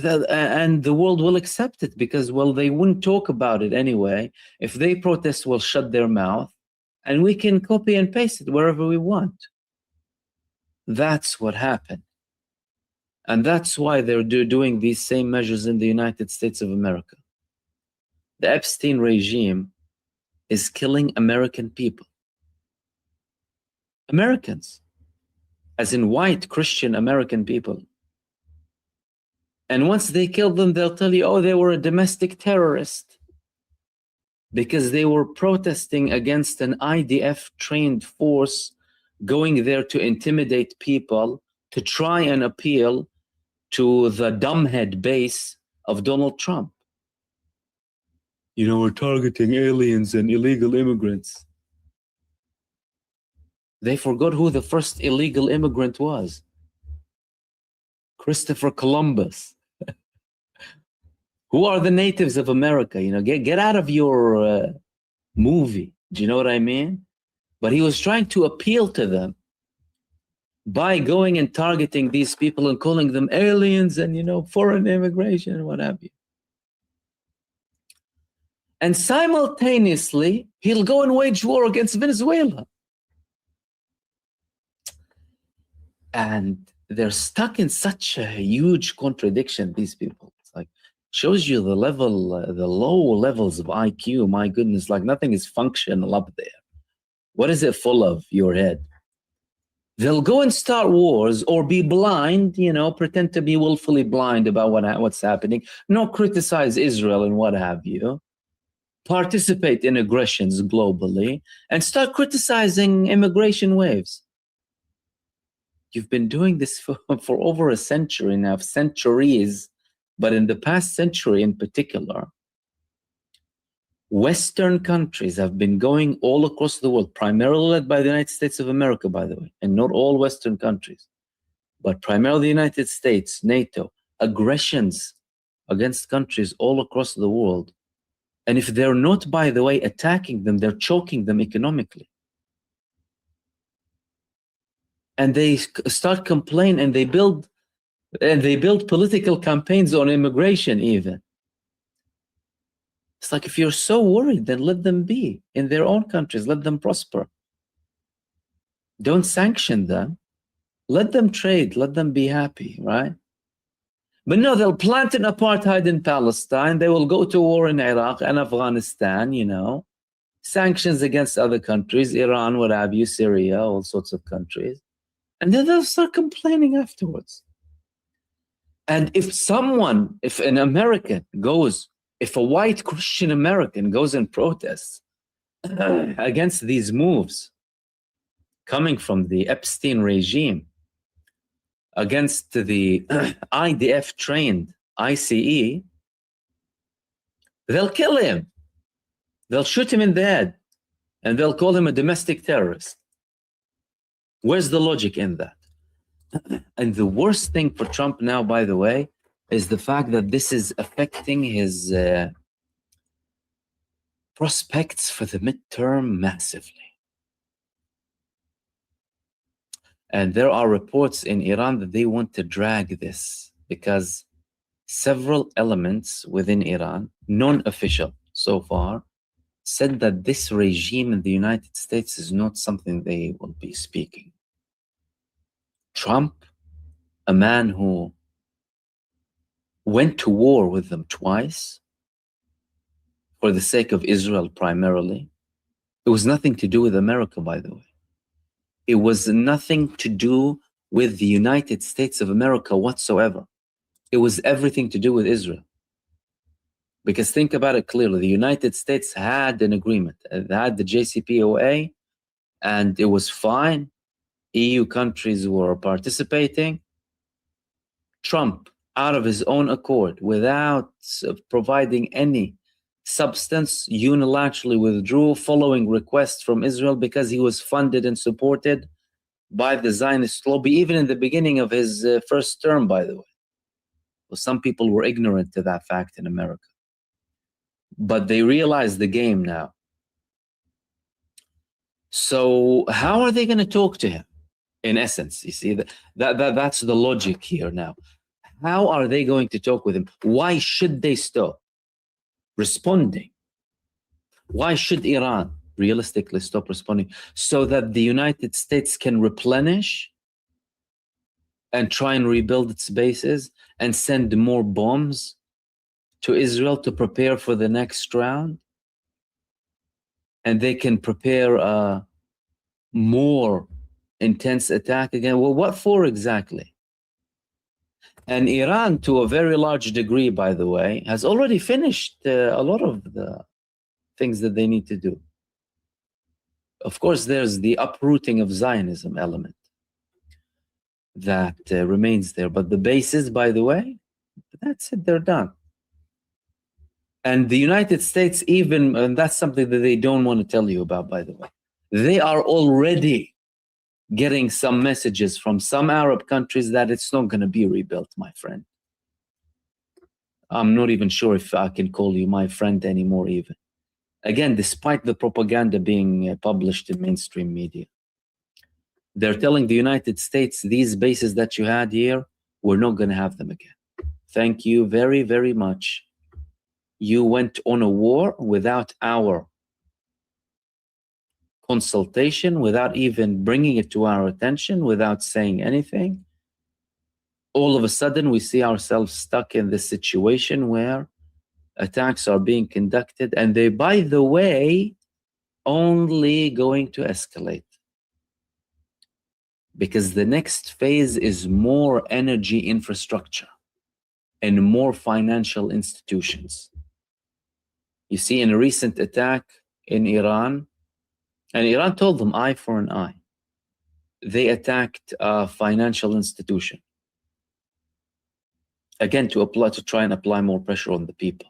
And the world will accept it because, well, they wouldn't talk about it anyway. If they protest, we'll shut their mouth and we can copy and paste it wherever we want. That's what happened. And that's why they're doing these same measures in the United States of America. The Epstein regime is killing American people. Americans, as in white Christian American people. And once they kill them, they'll tell you, oh, they were a domestic terrorist because they were protesting against an IDF-trained force going there to intimidate people, to try and appeal to the dumbhead base of Donald Trump. You know, we're targeting aliens and illegal immigrants. They forgot who the first illegal immigrant was. Christopher Columbus. Who are the natives of America? You know, get out of your movie. Do you know what I mean? But he was trying to appeal to them by going and targeting these people and calling them aliens and, you know, foreign immigration and what have you. And simultaneously, he'll go and wage war against Venezuela. And they're stuck in such a huge contradiction, these people. It's like, shows you the level, the low levels of IQ. My goodness, like nothing is functional up there. What is it full of, your head? They'll go and start wars or be blind, you know, pretend to be willfully blind about what's happening, not criticize Israel and what have you, participate in aggressions globally, and start criticizing immigration waves. You've been doing this for over a century now, centuries, but in the past century in particular, Western countries have been going all across the world, primarily led by the United States of America, by the way, and not all Western countries, but primarily the United States, NATO, aggressions against countries all across the world. And if they're not, by the way, attacking them, they're choking them economically. And they start complaining, and they build political campaigns on immigration even. It's like, if you're so worried, then let them be in their own countries, let them prosper. Don't sanction them. Let them trade, let them be happy, right? But no, they'll plant an apartheid in Palestine. They will go to war in Iraq and Afghanistan, you know, sanctions against other countries, Iran, what have you, Syria, all sorts of countries. And then they'll start complaining afterwards. And if an American goes, if a white Christian American goes and protests against these moves coming from the Epstein regime, against the IDF-trained ICE, they'll kill him. They'll shoot him in the head, and they'll call him a domestic terrorist. Where's the logic in that? And the worst thing for Trump now, by the way, is the fact that this is affecting his prospects for the midterm massively. And there are reports in Iran that they want to drag this because several elements within Iran, non-official so far, said that this regime in the United States is not something they will be speaking. Trump, a man who went to war with them twice for the sake of Israel primarily. It was nothing to do with America, by the way. It was nothing to do with the United States of America whatsoever. It was everything to do with Israel. Because think about it clearly, the United States had an agreement. It had the JCPOA, and it was fine. EU countries were participating. Trump, out of his own accord, without providing any substance, unilaterally withdrew following requests from Israel because he was funded and supported by the Zionist lobby, even in the beginning of his first term, by the way. Well, some people were ignorant to that fact in America. But they realize the game now. So how are they going to talk to him? In essence, you see, that's the logic here now. How are they going to talk with him? Why should they stop responding? Why should Iran realistically stop responding? So that the United States can replenish and try and rebuild its bases and send more bombs to Israel to prepare for the next round? And they can prepare a more intense attack again. Well, what for exactly? And Iran, to a very large degree, by the way, has already finished a lot of the things that they need to do. Of course, there's the uprooting of Zionism element that remains there. But the bases, by the way, that's it, they're done. And the United States even, and that's something that they don't want to tell you about, by the way, they are already getting some messages from some Arab countries that it's not going to be rebuilt, my friend. I'm not even sure if I can call you my friend anymore even. Again, despite the propaganda being published in mainstream media. They're telling the United States, these bases that you had here, we're not going to have them again. Thank you very, very much. You went on a war without our consultation, without even bringing it to our attention, without saying anything. All of a sudden, we see ourselves stuck in this situation where attacks are being conducted, and they, by the way, only going to escalate. Because the next phase is more energy infrastructure and more financial institutions. You see, in a recent attack in Iran, and Iran told them eye for an eye, they attacked a financial institution. Again, to try and apply more pressure on the people.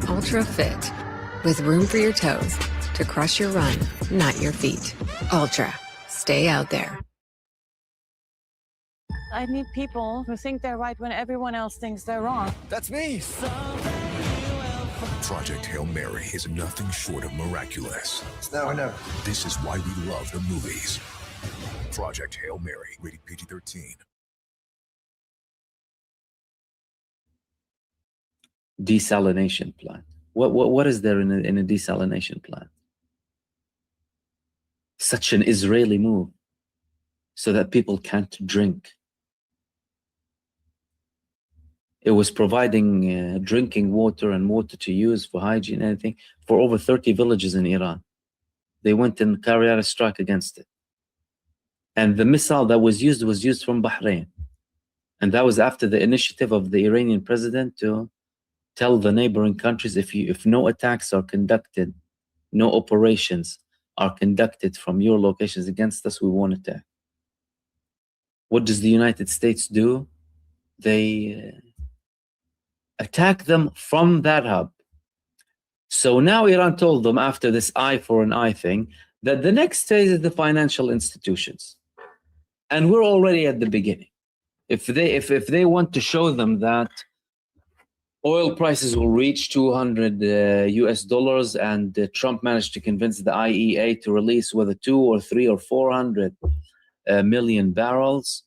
Ultra Fit, with room for your toes to crush your run, not your feet. Ultra, stay out there. I need people who think they're right when everyone else thinks they're wrong. That's me. Project Hail Mary is nothing short of miraculous. It's now or never. This is why we love the movies. Project Hail Mary, rated PG-13. Desalination plant. What is there in a desalination plant? Such an Israeli move, so that people can't drink. It was providing drinking water and water to use for hygiene and anything for over 30 villages in Iran. They went and carried out a strike against it. And the missile that was used from Bahrain. And that was after the initiative of the Iranian president to tell the neighboring countries, if no attacks are conducted, no operations are conducted from your locations against us, we won't attack. What does the United States do? They attack them from that hub. So now Iran told them, after this eye for an eye thing, that the next phase is the financial institutions. And we're already at the beginning. If they want to show them that oil prices will reach $200 US, and Trump managed to convince the IEA to release whether 2 or 3 or 400 million barrels.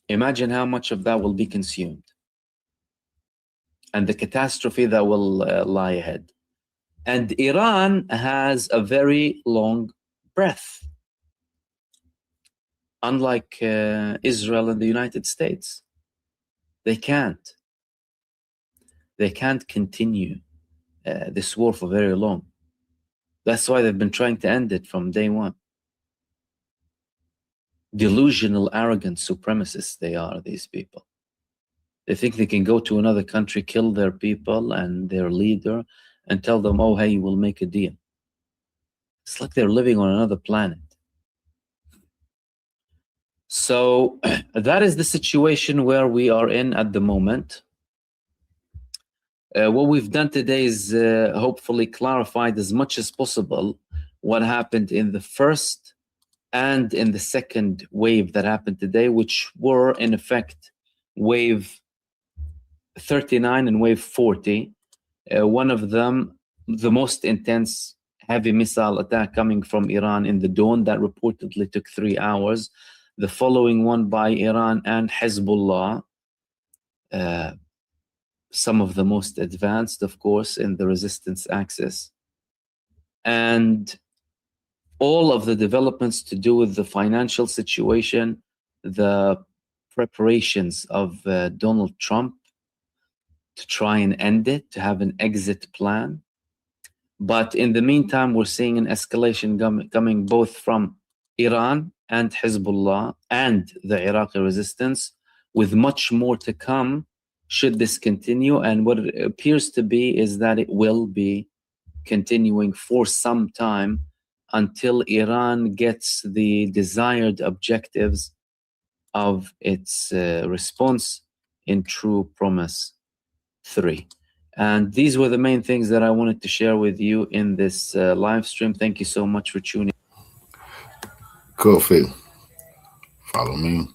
Imagine how much of that will be consumed and the catastrophe that will lie ahead. And Iran has a very long breath, unlike Israel and the United States. They can't continue this war for very long. That's why they've been trying to end it from day one. Delusional, arrogant supremacists they are, these people. They think they can go to another country, kill their people and their leader, and tell them, oh, hey, we'll make a deal. It's like they're living on another planet. So that is the situation where we are in at the moment. What we've done today is hopefully clarified as much as possible what happened in the first and in the second wave that happened today, which were in effect wave 39 and wave 40. One of them, the most intense heavy missile attack coming from Iran in the dawn that reportedly took 3 hours. The following one by Iran and Hezbollah, some of the most advanced, of course, in the resistance axis. And all of the developments to do with the financial situation, the preparations of Donald Trump to try and end it, to have an exit plan. But in the meantime, we're seeing an escalation coming both from Iran and Hezbollah and the Iraqi resistance, with much more to come should this continue. And what it appears to be is that it will be continuing for some time until Iran gets the desired objectives of its response in True Promise 3. And these were the main things that I wanted to share with you in this live stream. Thank you so much for tuning in. Kofi, follow me.